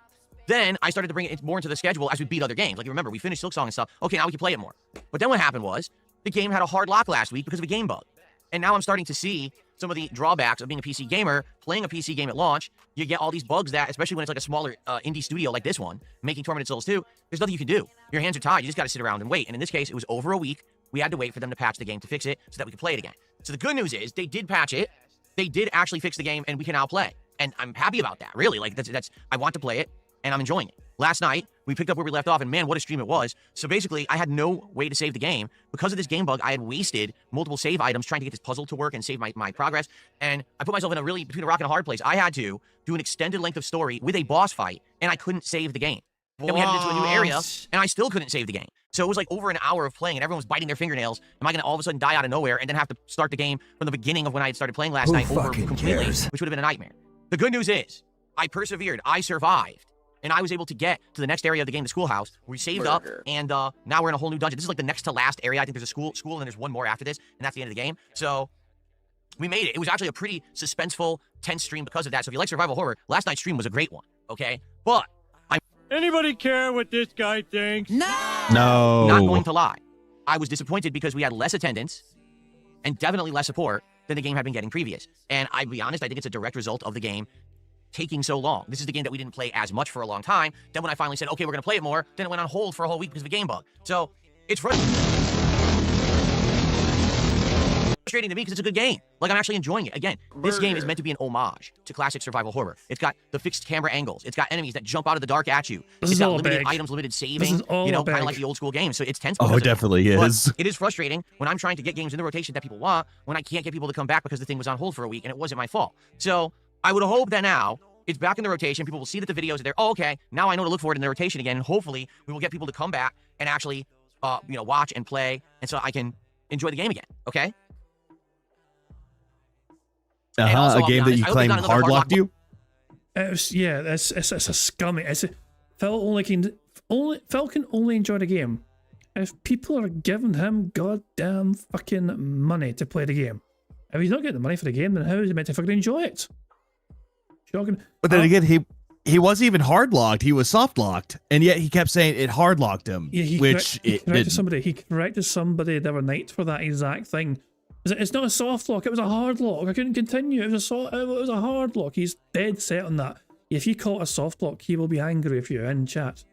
Then I started to bring it more into the schedule as we beat other games. Like, you remember, we finished Silksong and stuff. Okay, now we can play it more. But then what happened was, the game had a hard lock last week because of a game bug. And now I'm starting to see some of the drawbacks of being a PC gamer, playing a PC game at launch. You get all these bugs that, especially when it's like a smaller indie studio like this one, making Tormented Souls 2, there's nothing you can do. Your hands are tied. You just got to sit around and wait. And in this case, it was over a week. We had to wait for them to patch the game to fix it so that we could play it again. So the good news is, they did patch it. They did actually fix the game, and we can now play. And I'm happy about that, really. Like, that's I want to play it, and I'm enjoying it. Last night, we picked up where we left off, and man, what a stream it was. So basically, I had no way to save the game. Because of this game bug, I had wasted multiple save items trying to get this puzzle to work and save my progress. And I put myself in a really, between a rock and a hard place. I had to do an extended length of story with a boss fight, and I couldn't save the game. Then we headed into a new area, and I still couldn't save the game. So it was like over an hour of playing, and everyone was biting their fingernails. Am I going to all of a sudden die out of nowhere and then have to start the game from the beginning of when I had started playing last night over completely, which would have been a nightmare. The good news is, I persevered. I survived. And I was able to get to the next area of the game, the schoolhouse. We saved up, and now we're in a whole new dungeon. This is like the next to last area. I think there's a school, and then there's one more after this, and that's the end of the game. So we made it. It was actually a pretty suspenseful, tense stream because of that. So if you like survival horror, last night's stream was a great one, okay? But Anybody care what this guy thinks? No. Not going to lie. I was disappointed because we had less attendance and definitely less support than the game had been getting previous. And I'll be honest, I think it's a direct result of the game taking so long. This is the game that we didn't play as much for a long time. Then when I finally said, okay, we're going to play it more, then it went on hold for a whole week because of a game bug. So it's frustrating to me because it's a good game. Like, I'm actually enjoying it. Again, this game is meant to be an homage to classic survival horror. It's got the fixed camera angles. It's got enemies that jump out of the dark at you. It's got limited items, limited saving, you know, kind of like the old school game. So it's tense. Oh, it definitely is. But it is frustrating when I'm trying to get games in the rotation that people want, when I can't get people to come back because the thing was on hold for a week and it wasn't my fault. So I would hope that now it's back in the rotation. People will see that the videos are there. Oh, okay. Now I know to look for it in the rotation again. And hopefully we will get people to come back and actually, you know, watch and play. And so I can enjoy the game again. Okay. A game that you claim hard locked you? It's a scummy. Phil can only enjoy the game if people are giving him goddamn fucking money to play the game. If he's not getting the money for the game, then how is he meant to fucking enjoy it? Shocking. But then again, he wasn't even hard locked. He was soft locked, and yet he kept saying it hard locked him. Yeah, he corrected somebody. He corrected somebody the other night for that exact thing. It's not a soft lock. It was a hard lock. I couldn't continue. It was a hard lock. He's dead set on that. If you call it a soft lock, he will be angry if you're in chat.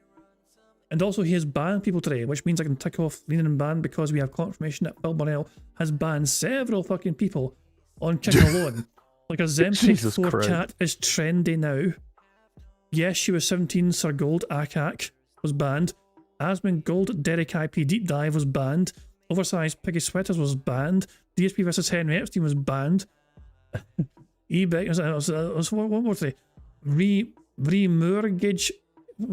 And also, he has banned people today, which means I can tick off Leaning and Ban because we have confirmation that Phil Burnell has banned several fucking people on Chicken alone. Like a Zempic 4 chat is trendy now. Yes, she was 17. Sir Gold Akak was banned. Asmund Gold Derek IP Deep Dive was banned. Oversized Piggy Sweaters was banned. DSP versus Henry Epstein was banned. eBay was what were they? Remortgage.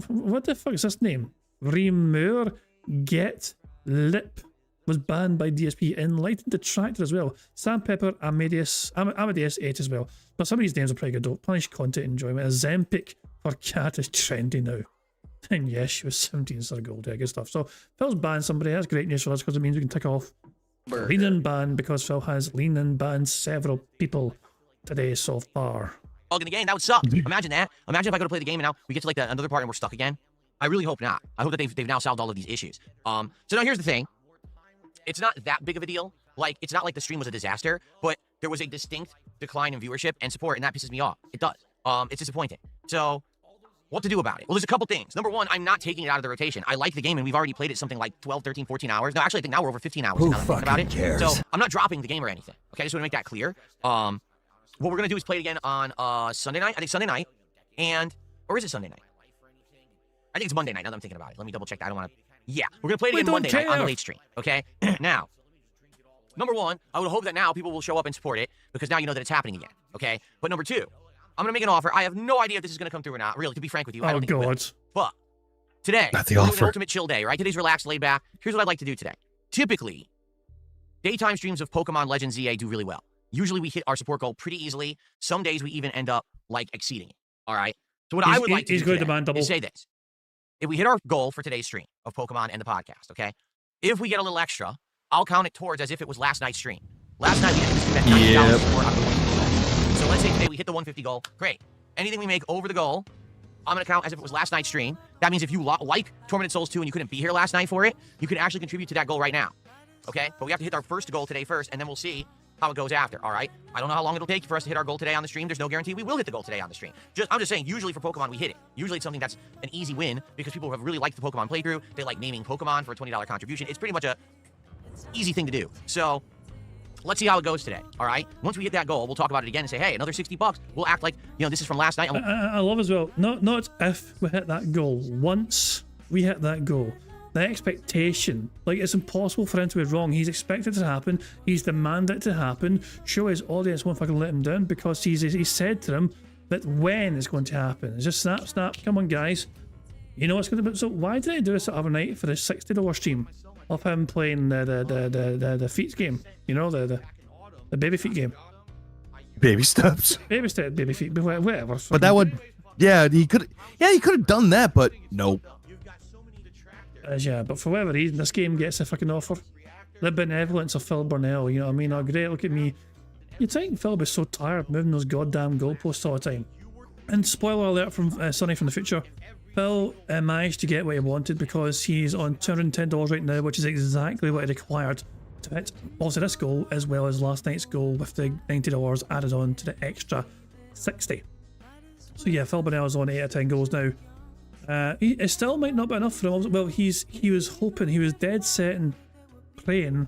What the fuck is this name? Remorget Lip was banned by DSP. Enlightened Detractor as well. Sandpepper Amadeus 8 as well. But some of these names are pretty good though. Punish content enjoyment. A Zempic for cat is trendy now. And yes, she was 17, Sir Gold, yeah, good stuff. So Phil's banned somebody. That's great news for us because it means we can tick off Lean and Ban because Phil has Lean and banned several people today so far. In the game, that would suck. Imagine that. Imagine if I go to play the game and now we get to like another part and we're stuck again. I really hope not. I hope that they've now solved all of these issues. So now here's the thing. It's not that big of a deal. Like, it's not like the stream was a disaster, but there was a distinct decline in viewership and support, and that pisses me off. It does. It's disappointing. So what to do about it? Well, there's a couple things. Number one, I'm not taking it out of the rotation. I like the game, and we've already played it something like 12, 13, 14 hours. No, actually, I think now we're over 15 hours. Who now that I'm thinking about it. cares? So I'm not dropping the game or anything. Okay, I just want to make that clear. What we're going to do is play it again on Sunday night. I think Sunday night. Or is it Sunday night? I think it's Monday night, now that I'm thinking about it. Let me double check that. I don't want to... Yeah, we're going to play it again Monday night on the late stream. Okay? Now, number one, I would hope that now people will show up and support it because now you know that it's happening again. Okay? But number two, I'm going to make an offer. I have no idea if this is going to come through or not. Really, to be frank with you, I don't think it will. But today, that's the we're doing offer. An ultimate chill day, right? Today's relaxed, laid back. Here's what I'd like to do today. Typically, daytime streams of Pokemon Legends ZA do really well. Usually we hit our support goal pretty easily. Some days we even end up like exceeding it. All right? So what I would like to do today is say this. If we hit our goal for today's stream of Pokemon and the podcast, okay? If we get a little extra, I'll count it towards as if it was last night's stream. Last night we did this at $90 support out of the 150 goal. So let's say today we hit the 150 goal. Great. Anything we make over the goal, I'm going to count as if it was last night's stream. That means if you like Tormented Souls 2 and you couldn't be here last night for it, you can actually contribute to that goal right now. Okay? But we have to hit our first goal today first, and then we'll see how it goes after, all right? I don't know how long it'll take for us to hit our goal today on the stream. There's no guarantee we will hit the goal today on the stream. I'm just saying, usually for Pokemon, we hit it. Usually it's something that's an easy win because people have really liked the Pokemon playthrough. They like naming Pokemon for a $20 contribution. It's pretty much a easy thing to do. So let's see how it goes today, all right? Once we hit that goal, we'll talk about it again and say, hey, another $60. We'll act like, you know, this is from last night. I love as well, not if we hit that goal. Once we hit that goal, the expectation, like it's impossible for him to be wrong. He's expected it to happen. He's demanded it to happen. Sure, his audience won't fucking let him down because he said to them that when it's going to happen. It's just snap. Come on, guys. You know what's going to be. So why did I do this the other night for the $60 stream of him playing the feet game? You know, the baby feet game. Baby steps. Baby feet, whatever. But that would Yeah, he could have done that, but nope. Yeah, but for whatever reason, this game gets a fucking offer. The benevolence of Phil Burnell, you know what I mean? Oh, great, look at me. You'd think Phil would be so tired moving those goddamn goalposts all the time. And spoiler alert from Sonny from the future, Phil managed to get what he wanted because he's on $210 right now, which is exactly what he required to hit also this goal as well as last night's goal with the $90 added on to the extra 60. So yeah, Phil Burnell's on 8 out of 10 goals now. It still might not be enough for him. Well, he was hoping, he was dead set and praying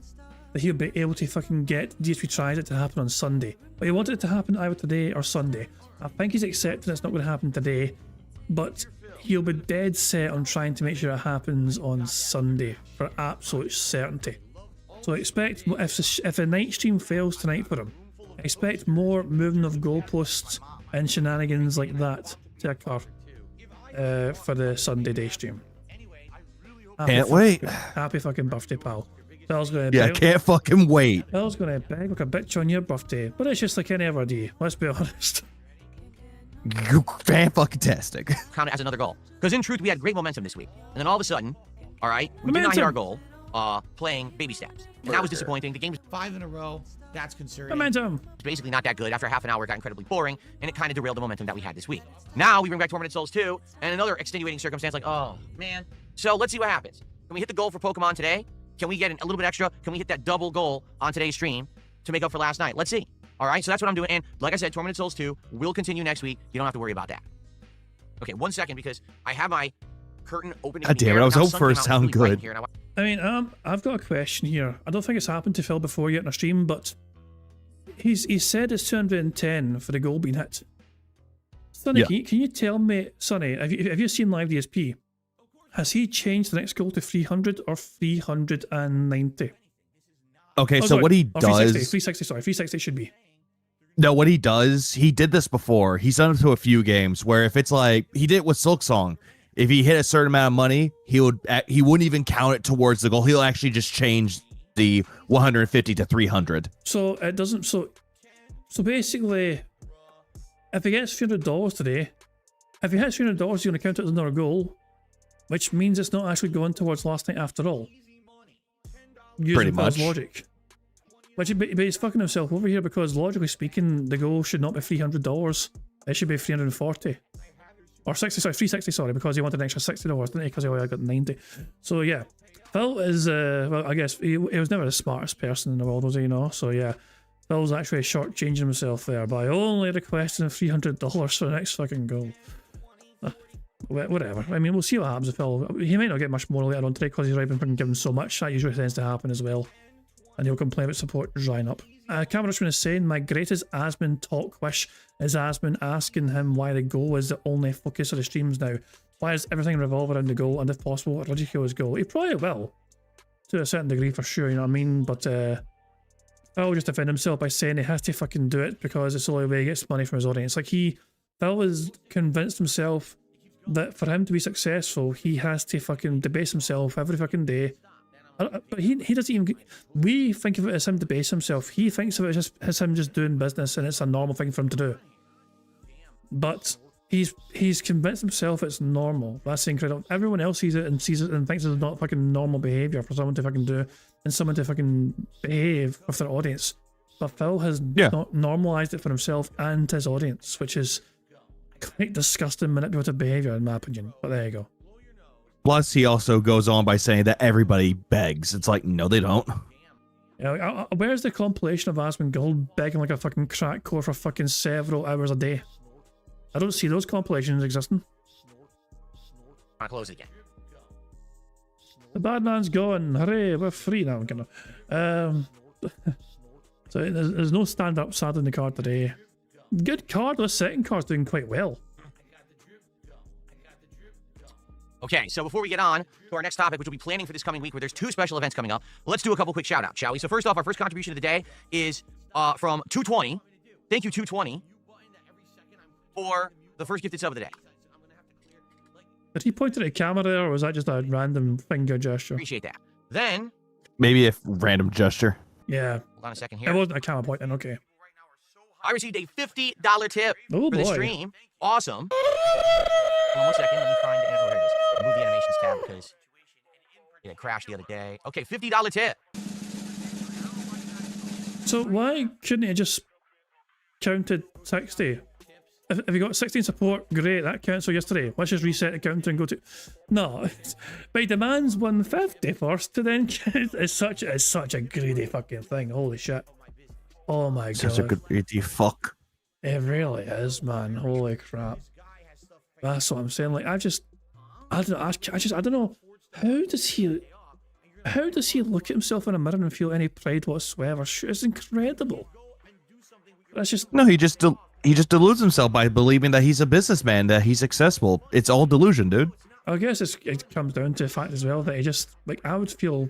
that he'll be able to fucking get DSP Tries It to happen on Sunday. But he wanted it to happen either today or Sunday. I think he's accepting it's not going to happen today, but he'll be dead set on trying to make sure it happens on Sunday for absolute certainty. So expect, if the night stream fails tonight for him, expect more moving of goalposts and shenanigans like that to occur for the Sunday day stream. Can't wait. Happy fucking birthday, pal. Phil's gonna Can't fucking wait. Phil's gonna beg like a bitch on your birthday, but it's just like any other day, let's be honest. Fan-fucking-tastic. Count it as another goal. Because in truth, we had great momentum this week. And then all of a sudden, all right, we did not hit our goal playing baby steps. And that was disappointing. The game was 5 in a row. That's concerning. Momentum. It's basically not that good. After half an hour, it got incredibly boring, and it kind of derailed the momentum that we had this week. Now we bring back Tormented Souls 2, and another extenuating circumstance like, oh, man. So let's see what happens. Can we hit the goal for Pokemon today? Can we get a little bit extra? Can we hit that double goal on today's stream to make up for last night? Let's see. All right, so that's what I'm doing. And like I said, Tormented Souls 2 will continue next week. You don't have to worry about that. Okay, 1 second, because I have my curtain open. God damn it, I was hoping for it to sound good. I mean, I've got a question here. I don't think it's happened to Phil before yet in a stream, but he said it's 210 for the goal being hit. Sonny, can you tell me, Sonny, have you seen live DSP? Has he changed the next goal to 300 or 390? Okay, so what he does... 360, sorry, 360 should be. No, what he does, he did this before. He's done it to a few games where if it's like, he did it with Silk Song. If he hit a certain amount of money, he wouldn't even count it towards the goal. He'll actually just change the 150 to 300. So it doesn't, so basically, if he gets $300 today, if he hits $300, he's going to count it as another goal, which means it's not actually going towards last night after all. Pretty much. Logic. But he's fucking himself over here because logically speaking, the goal should not be $300. It should be 340. Or 360, sorry, because he wanted an extra $60, didn't he? Because he only got 90. So yeah, Phil is, well, I guess he was never the smartest person in the world, was he, you know? So yeah, Phil's actually shortchanging himself there by only requesting $300 for the next fucking goal. Whatever. I mean, we'll see what happens with Phil. He might not get much more later on today because he's already been given so much. That usually tends to happen as well. And he'll complain about support drying up. Cameron Richmond is saying, my greatest Asmon talk wish is Asmon asking him why the goal is the only focus of the streams now. Why does everything revolve around the goal, and if possible, ridicule his goal? He probably will, to a certain degree for sure, you know what I mean? But Phil just defend himself by saying he has to fucking do it because it's the only way he gets money from his audience. Like Phil has convinced himself that for him to be successful, he has to fucking debase himself every fucking day. But he doesn't even... We think of it as him debase himself. He thinks of it as him just doing business and it's a normal thing for him to do. But he's convinced himself it's normal. That's incredible. Everyone else sees it and thinks it's not fucking normal behaviour for someone to fucking do and someone to fucking behave with their audience. But Phil has not normalised it for himself and his audience, which is quite disgusting manipulative behaviour in my opinion. But there you go. Plus, he also goes on by saying that everybody begs. It's like, no, they don't. Yeah, where's the compilation of Asmon Gold begging like a fucking crack core for fucking several hours a day? I don't see those compilations existing. I'll close it again. The bad man's gone. Hooray, we're free now. So there's no stand-up sad in the card today. Good card. The second card's doing quite well. Okay, so before we get on to our next topic, which we'll be planning for this coming week, where there's 2 special events coming up, let's do a couple quick shout-outs, shall we? So first off, our first contribution of the day is from 220. Thank you, 220, for the first gifted sub of the day. Did he point at the camera there, or was that just a random finger gesture? Appreciate that. Then... Maybe a random gesture. Yeah. Hold on a second here. It wasn't a camera point then, okay. I received a $50 tip for the stream. Awesome. Hold on 1 second. Let me find. Oh, here it is. Move the animations tab because it crashed the other day. Okay, $50 tip. So why couldn't he just counted 60? If you got 16 support, great, that counts for yesterday. Let's just reset the counter and go to... No, but he demands 150 first to then count. It's such a greedy fucking thing. Holy shit. Oh my god. Such a good greedy fuck. It really is, man. Holy crap. That's what I'm saying. Like, I don't know. How does he look at himself in a mirror and feel any pride whatsoever? It's incredible. That's just... No, he just deludes himself by believing that he's a businessman, that he's successful. It's all delusion, dude. I guess it comes down to the fact as well that he just, like, I would feel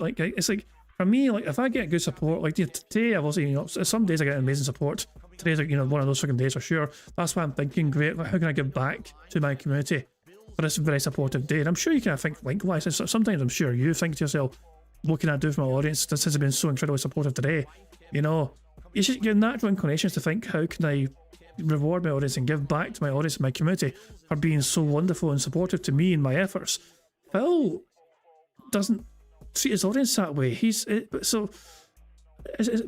like, it's like, for me, like, if I get good support, like today, I've also, you know, some days I get amazing support. Today's, like, you know, one of those fucking days for sure. That's why I'm thinking, great, like, how can I give back to my community for this very supportive day? And I'm sure you kind of think likewise. Sometimes I'm sure you think to yourself, what can I do for my audience since it's been so incredibly supportive today? You know, it's just your natural inclinations to think, how can I reward my audience and give back to my audience and my community for being so wonderful and supportive to me and my efforts. Phil doesn't treat his audience that way.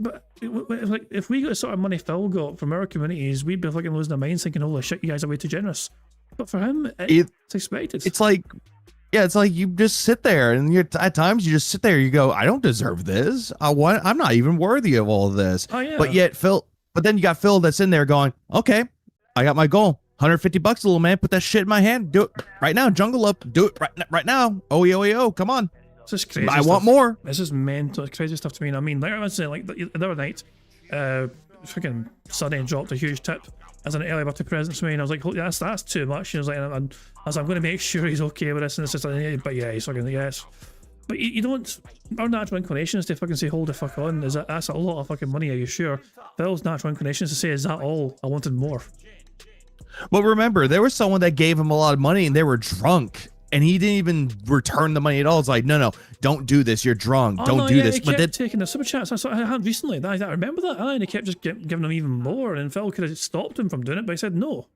But like, if we got the sort of money Phil got from our communities, we'd be fucking losing our minds thinking, holy shit, you guys are way too generous. But for him, it's expected. It's like, yeah, it's like you just sit there and at times you just sit there, you go, I don't deserve this. I'm not even worthy of all of this. Oh, yeah. But then you got Phil that's in there going, okay, I got my goal. $150, little man. Put that shit in my hand. Do it right now. Jungle up. Do it right now. Oh, come on. It's just crazy. I want more. This is mental, crazy stuff to me. And I mean, like I was saying, like the other night, freaking Sunny dropped a huge tip as an early birthday present to me, and I was like, holy, that's too much. And I was like, I was like, I'm going to make sure he's okay with this, and it's just like, but yeah, he's fucking yes. But you don't. Our natural inclination is to fucking say, hold the fuck on. That's a lot of fucking money? Are you sure? Phil's natural inclination is to say, is that all? I wanted more. But remember, there was someone that gave him a lot of money, and they were drunk, and he didn't even return the money at all. It's like, no, don't do this. You're drunk. Don't do this. He kept taking the super chats. That's what I had recently. I remember that. And he kept just giving him even more, and Phil could have stopped him from doing it, but he said no.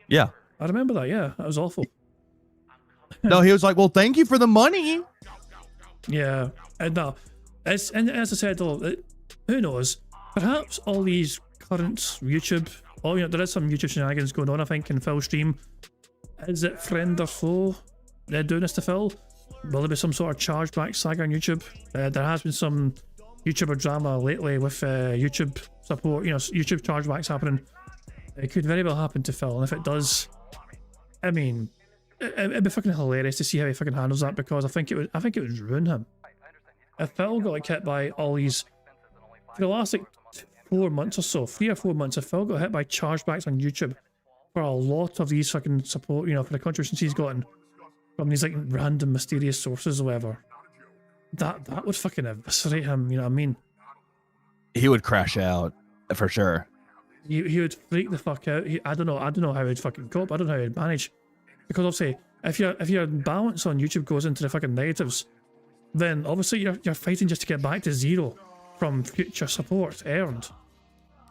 Yeah, I remember that. Yeah, that was awful. No, he was like, well, thank you for the money. Yeah, and no, and as I said, though, who knows? Perhaps all these current YouTube, you know, there is some YouTube shenanigans going on, I think, in Phil's stream. Is it friend or foe? They're doing this to Phil? Will there be some sort of chargeback saga on YouTube? There has been some YouTuber drama lately with YouTube support, you know, YouTube chargebacks happening. It could very well happen to Phil, and if it does, I mean, it'd be fucking hilarious to see how he fucking handles that, because I think it would ruin him. If Phil got like hit by all these for the last like 4 months or so, 3 or 4 months, if Phil got hit by chargebacks on YouTube for a lot of these fucking support, you know, for the contributions he's gotten from these like random mysterious sources or whatever, that would fucking eviscerate him. You know what I mean? He would crash out for sure. He would freak the fuck out. I don't know how he'd fucking cope. I don't know how he'd manage. Because obviously, if your balance on YouTube goes into the fucking negatives, then obviously you're fighting just to get back to zero from future support earned.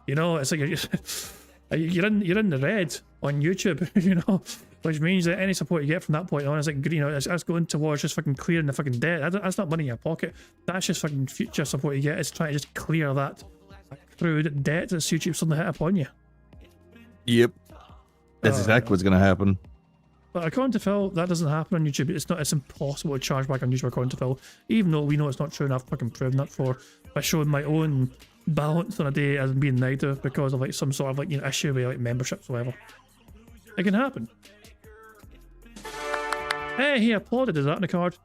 You know, it's like you're in the red on YouTube, you know, which means that any support you get from that point on is like, you know, that's going towards just fucking clearing the fucking debt. That's not money in your pocket. That's just fucking future support you get. It's trying to just clear that accrued debt that YouTube suddenly hit upon you. Yep, that's exactly what's gonna happen. But according to Phil, that doesn't happen on YouTube. It's impossible to charge back on YouTube according to Phil. Even though we know it's not true, and I've fucking proven that by showing my own balance on a day as being negative because of like some sort of like, you know, issue with like memberships or whatever. It can happen. Hey, he applauded. Is that in the card?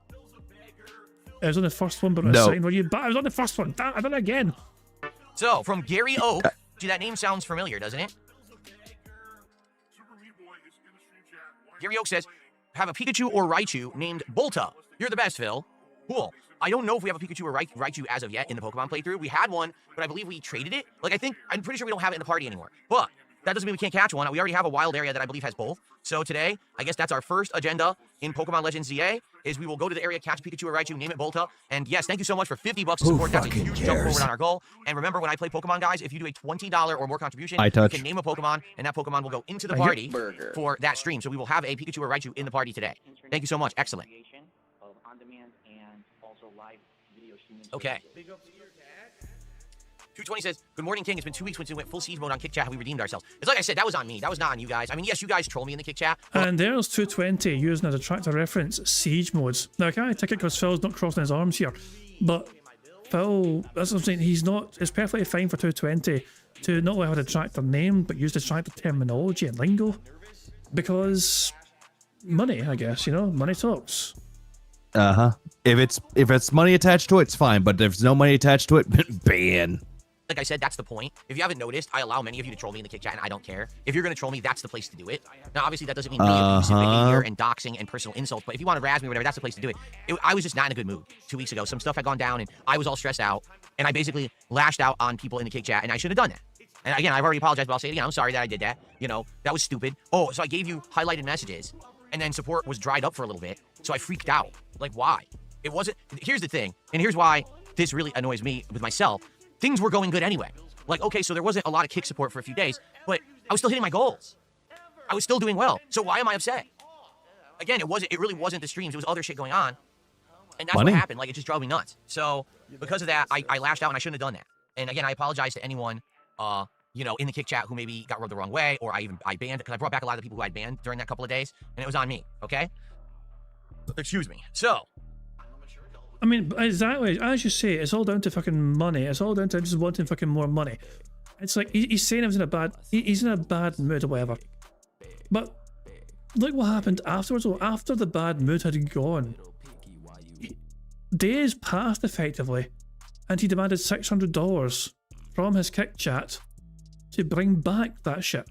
It was on the first one, but no. Second, were you? But I was on the first one. Damn, I done it again. So from Gary Oak, gee, that name sounds familiar, doesn't it? Gary Oak says, have a Pikachu or Raichu named Bolta. You're the best, Phil. Cool. I don't know if we have a Pikachu or Raichu as of yet in the Pokemon playthrough. We had one, but I believe we traded it. Like, I'm pretty sure we don't have it in the party anymore. But that doesn't mean we can't catch one. We already have a wild area that I believe has both. So today, I guess that's our first agenda in Pokemon Legends ZA is we will go to the area, catch Pikachu or Raichu, name it Volta. And yes, thank you so much for $50 to support. That's a huge jump forward on our goal. And remember, when I play Pokemon, guys, if you do a $20 or more contribution, you can name a Pokemon, and that Pokemon will go into the party for that stream. So we will have a Pikachu or Raichu in the party today. Thank you so much. Excellent. Okay. 220 says, good morning, King. It's been 2 weeks since we went full siege mode on Kick Chat. Have we redeemed ourselves? It's like I said, that was on me. That was not on you guys. I mean, yes, you guys troll me in the Kick Chat. And there's 220 using as a track to reference siege modes. Now, I can't take it because Phil's not crossing his arms here. But Phil, that's what I'm saying, it's perfectly fine for 220 to not only have a detractor name, but use detractor terminology and lingo. Because money, I guess, money talks. If it's money attached to it, it's fine. But if there's no money attached to it, ban. Like I said, that's the point. If you haven't noticed, I allow many of you to troll me in the Kick Chat, and I don't care. If you're going to troll me, that's the place to do it. Now, obviously, that doesn't mean really abusive behavior and doxing and personal insults, but if you want to razz me or whatever, that's the place to do it. I was just not in a good mood 2 weeks ago. Some stuff had gone down, and I was all stressed out, and I basically lashed out on people in the Kick Chat, and I should have done that. And again, I've already apologized, but I'll say it again. I'm sorry that I did that. That was stupid. Oh, so I gave you highlighted messages, and then support was dried up for a little bit, so I freaked out. Like, why? It wasn't... Here's the thing, and here's why this really annoys me with myself. Things were going good anyway. Like, okay, so there wasn't a lot of kick support for a few days, but I was still hitting my goals. I was still doing well. So why am I upset? Again, it really wasn't the streams. It was other shit going on. And that's what happened. Like, it just drove me nuts. So because of that, I lashed out and I shouldn't have done that. And again, I apologize to anyone, in the Kick Chat who maybe got rubbed the wrong way, or I banned, because I brought back a lot of the people who I'd banned during that couple of days, and it was on me, okay? Excuse me. So... I mean, exactly, as you say, it's all down to fucking money. It's all down to just wanting fucking more money. It's like, he's saying he's in a bad mood or whatever. But look what happened afterwards. After the bad mood had gone, days passed effectively, and he demanded $600 from his Kick Chat to bring back that shit.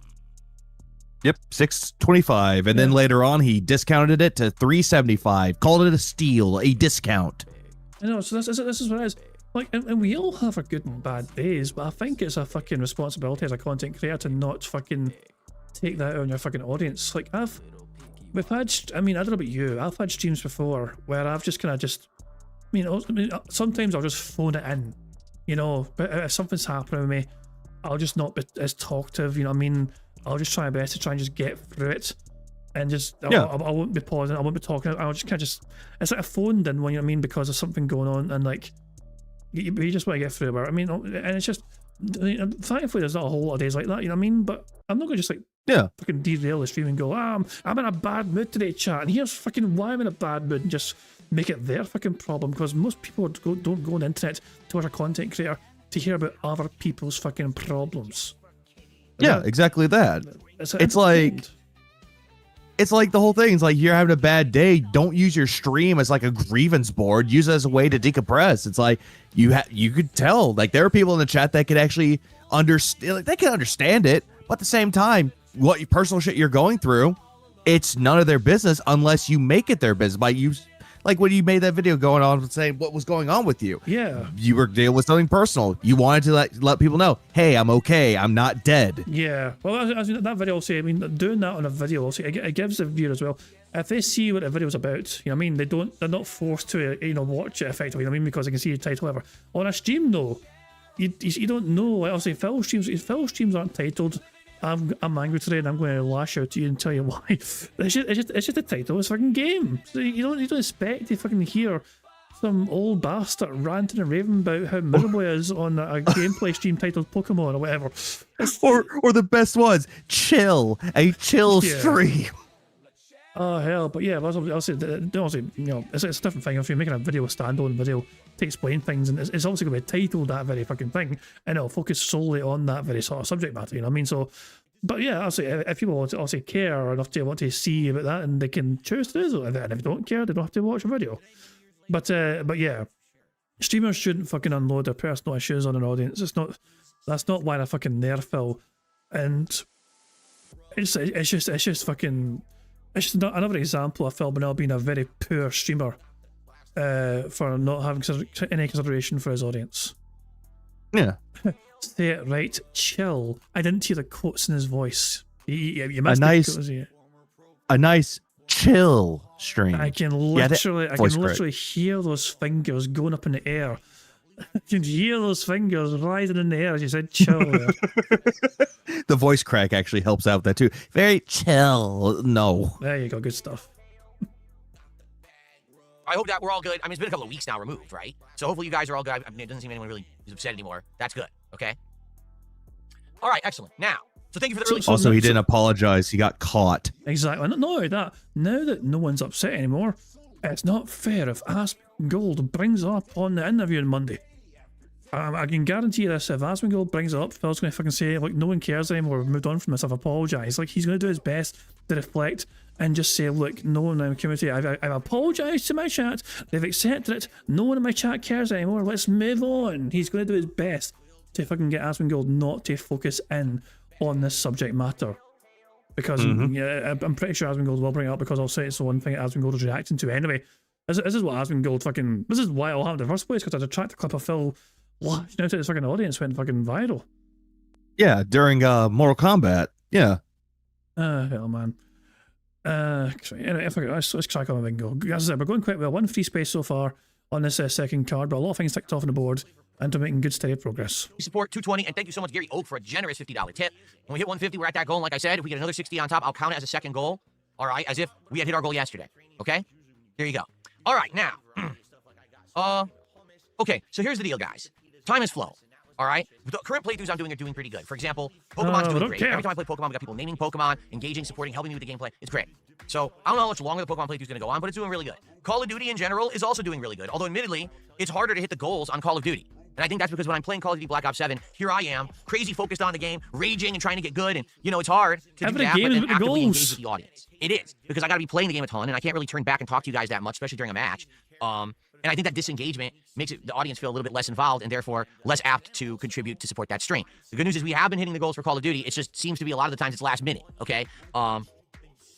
Yep, $625, and then later on he discounted it to $375. Called it a steal, a discount. I know, so this is what it is. Like, and we all have our good and bad days, but I think it's a fucking responsibility as a content creator to not fucking take that out on your fucking audience. Like, I don't know about you, I've had streams before where I've just sometimes I'll just phone it in, but if something's happening with me, I'll just not be as talkative, I'll just try my best to try and just get through it, and just I won't be pausing, I won't be talking. I'll just kind of it's like a phoned in one, because there's something going on, and like you just want to get through it. And it's just thankfully there's not a whole lot of days like that, But I'm not gonna just fucking derail the stream and go, I'm in a bad mood today, chat, and here's fucking why I'm in a bad mood, and just make it their fucking problem, because most people don't go on the internet towards a content creator to hear about other people's fucking problems. Yeah, exactly that. It's like the whole thing. It's like, you're having a bad day. Don't use your stream as like a grievance board. Use it as a way to decompress. It's like you could tell, like, there are people in the chat that could actually understand. Like, they can understand it, but at the same time, what personal shit you're going through, it's none of their business unless you make it their business by like when you made that video going on and saying what was going on with you. Yeah. You were dealing with something personal. You wanted to let people know, hey, I'm okay. I'm not dead. Yeah. Well, as that video, doing that on a video, it gives the viewer as well, if they see what the video's about, they're not forced to, watch it effectively, because they can see the title ever. On a stream, though, you don't know. Like, obviously, Phil streams aren't titled, I'm angry today and I'm going to lash out to you and tell you why. It's just a title. It's a fucking game. So you don't expect to fucking hear some old bastard ranting and raving about how miserable he is on a gameplay stream titled Pokemon or whatever. Or the best ones, a chill stream. Oh hell, but yeah, I'll say, it's a different thing. If you're making a video, a standalone video to explain things, and it's obviously going to be titled that very fucking thing, and it'll focus solely on that very sort of subject matter. So, but yeah, I'll say if people also care enough to want to see about that, and they can choose to do so, and if they don't care, they don't have to watch a video. But yeah, streamers shouldn't fucking unload their personal issues on an audience. That's not why they're fucking there, Phil. And it's just fucking. It's just another example of Phil Bonnell being a very poor streamer for not having any consideration for his audience. Yeah. Say it right, chill. I didn't hear the quotes in his voice. You a nice chill. stream. I can Yeah, literally, I can voice crack. literally hear those fingers going up in the air. I can hear those fingers rising in the air as you said chill there. The voice crack actually helps out with that too. Very chill. No. There you go, good stuff. I hope that we're all good. I mean, it's been a couple of weeks now removed, right? So hopefully you guys are all good. I mean, it doesn't seem anyone really is upset anymore. That's good, okay? All right, excellent. Now, so thank you for the early... Also, he didn't apologize. He got caught. Exactly. Not only that, now that no one's upset anymore, it's not fair if Asmongold brings up on the interview on Monday. I can guarantee this, if Asmongold brings it up, Phil's going to fucking say, like, no one cares anymore, we've moved on from this, I've apologised. Like, he's going to do his best to reflect and just say, look, no one in the community, I've apologised to my chat, they've accepted it, no one in my chat cares anymore, let's move on. He's going to do his best to fucking get Asmongold not to focus in on this subject matter. Because yeah, I'm pretty sure Asmongold will bring it up, because I'll say it's the one thing that Asmongold is reacting to anyway. This is what Asmongold fucking... This is why it all happened in the first place, because I tracked a clip of Phil lashing out at his fucking audience went fucking viral. Yeah, during Mortal Kombat. Yeah. Hell, man. Anyway, let's crack on with Bingo. As I said, we're going quite well. 1 free space so far on this second card, but a lot of things ticked off on the board, and we're making good steady progress. Support 220, and thank you so much, Gary Oak, for a generous $50 tip. When we hit 150, we're at that goal, and like I said, if we get another 60 on top, I'll count it as a second goal. All right, as if we had hit our goal yesterday. Okay? There you go. All right, now. Okay, so here's the deal, guys. Time has flown. All right? The current playthroughs I'm doing are doing pretty good. For example, Pokemon's doing great. Every time I play Pokemon, we got people naming Pokemon, engaging, supporting, helping me with the gameplay. It's great. So I don't know how much longer the Pokemon playthrough is going to go on, but it's doing really good. Call of Duty in general is also doing really good. Although, admittedly, it's harder to hit the goals on Call of Duty. And I think that's because when I'm playing Call of Duty Black Ops 7, here I am, crazy focused on the game, raging and trying to get good. And, you know, it's hard to do that, but then actively engage with the audience. It is. Because I got to be playing the game a ton, and I can't really turn back and talk to you guys that much, especially during a match. And I think that disengagement makes the audience feel a little bit less involved and therefore less apt to contribute to support that stream. The good news is we have been hitting the goals for Call of Duty. It just seems to be a lot of the times it's last minute, okay?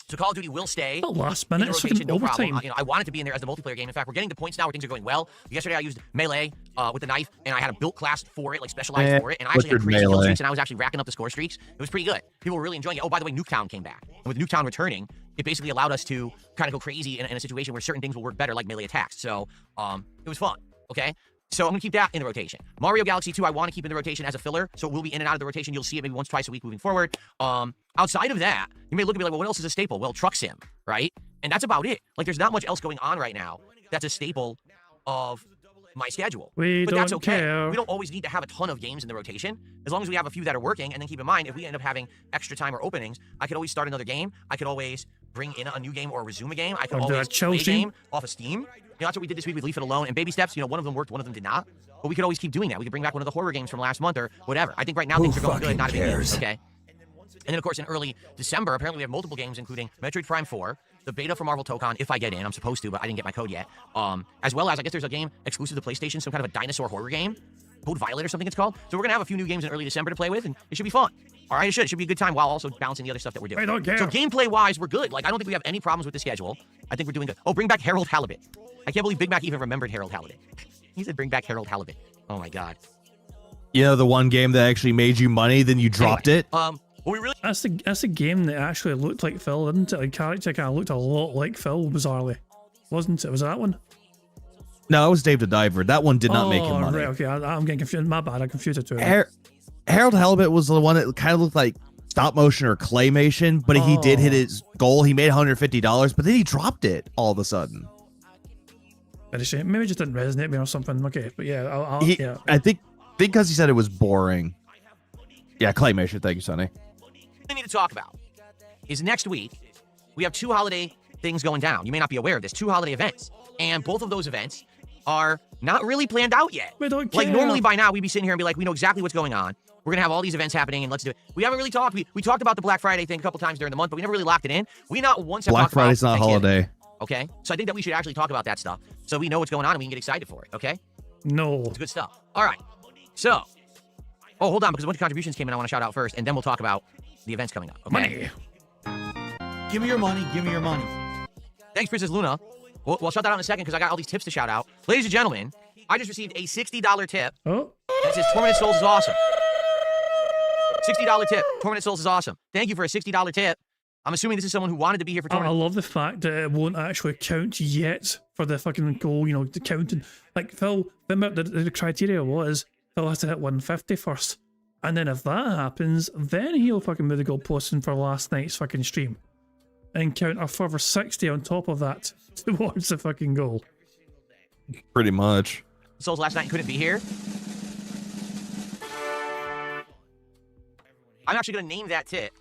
So Call of Duty will stay last minute, in the rotation, no problem. You know, I want it to be in there as the multiplayer game. In fact, we're getting to points now where things are going well. Yesterday I used melee with the knife, and I had a built class for it, like specialized for it, and I actually had crazy kill streaks, and I was actually racking up the score streaks. It was pretty good. People were really enjoying it. Oh, by the way, Nuketown came back. And with Nuketown returning, it basically allowed us to kind of go crazy in a situation where certain things will work better, like melee attacks. So it was fun, okay? So I'm going to keep that in the rotation. Mario Galaxy 2, I want to keep in the rotation as a filler, so it will be in and out of the rotation. You'll see it maybe once, twice a week moving forward. Outside of that, you may look and be like, well, what else is a staple? Well, Truck Sim, right? And that's about it. Like, there's not much else going on right now that's a staple of my schedule. But that's okay. Care. We don't always need to have a ton of games in the rotation, as long as we have a few that are working. And then keep in mind, if we end up having extra time or openings, I could always start another game. I could always bring in a new game or resume a game. I could always play a game off of Steam. You know, that's what we did this week with Leave It Alone and Baby Steps. You know, one of them worked, one of them did not. But we could always keep doing that. We could bring back one of the horror games from last month or whatever. I think right now things are going good, not a big deal, okay? And then, of course, in early December, apparently we have multiple games, including Metroid Prime 4, the beta for Marvel Tokon, if I get in. I'm supposed to, but I didn't get my code yet. As well as, I guess there's a game exclusive to PlayStation, some kind of a dinosaur horror game. Code Violet or something it's called. So we're going to have a few new games in early December to play with, and it should be fun. All right, it should be a good time while also balancing the other stuff that we're doing. I don't care. So gameplay-wise, we're good. Like, I don't think we have any problems with the schedule. I think we're doing good. Oh, bring back Harold Halibut. I can't believe Big Mac even remembered Harold Halibut. He said bring back Harold Halibut. Oh, my God. You know, the one game that actually made you money, then you dropped it? Well, we really... That's the game that actually looked like Phil, didn't it? Like, character kind of looked a lot like Phil, bizarrely. Wasn't it? Was that one? No, it was Dave the Diver. That one did not make him money. Right, okay. I'm getting confused. My bad. I confused it too. Harold Halibut was the one that kind of looked like stop motion or claymation, but he did hit his goal. He made $150, but then he dropped it all of a sudden. Maybe it just didn't resonate with me or something. Okay, but yeah, yeah. I think because he said it was boring. Yeah, claymation. Thank you, Sonny. We need to talk about is next week we have 2 holiday things going down. You may not be aware of this. 2 holiday events, and both of those events are not really planned out yet. We don't care. Like normally by now we'd be sitting here and be like, we know exactly what's going on. We're gonna have all these events happening, and let's do it. We haven't really talked. We talked about the Black Friday thing a couple times during the month, but we never really locked it in. We not once have Black talked Friday's about not a holiday. Okay, so I think that we should actually talk about that stuff so we know what's going on and we can get excited for it. Okay. No. It's good stuff. All right. So, hold on, because a bunch of contributions came in. I want to shout out first, and then we'll talk about the events coming up. Okay? Money. Give me your money. Give me your money. Thanks, Princess Luna. We'll shout that out in a second because I got all these tips to shout out. Ladies and gentlemen, I just received a $60 tip. Oh. And it says Tormented Souls is awesome. $60 tip. Tormented Souls is awesome. Thank you for a $60 tip. I'm assuming this is someone who wanted to be here for I tournament. love the fact that it won't actually count yet for the fucking goal, the counting. Like, Phil, remember the criteria was Phil has to hit 150 first. And then if that happens, then he'll fucking move the goalpost in for last night's fucking stream. And count a further 60 on top of that towards the fucking goal. Pretty much. Souls last night and couldn't be here. I'm actually going to name that tit.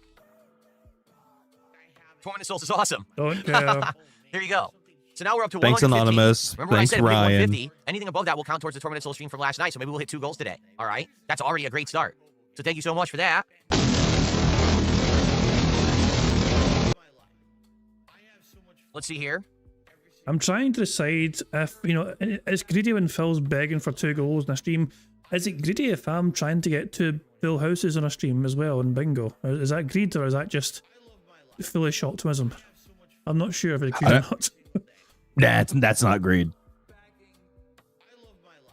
4 Minute Souls is awesome. Don't care. There you go. So now we're up to Thanks, 115. Anonymous. Remember Thanks, when I said Ryan. 150? Anything above that will count towards the 4 Minute Soul stream from last night, so maybe we'll hit 2 goals today. All right? That's already a great start. So thank you so much for that. Let's see here. I'm trying to decide if, it's greedy when Phil's begging for 2 goals in a stream. Is it greedy if I'm trying to get 2 full houses on a stream as well in bingo? Is that greed, or is that just foolish optimism? I'm not sure if it's greed or not. That's not greed.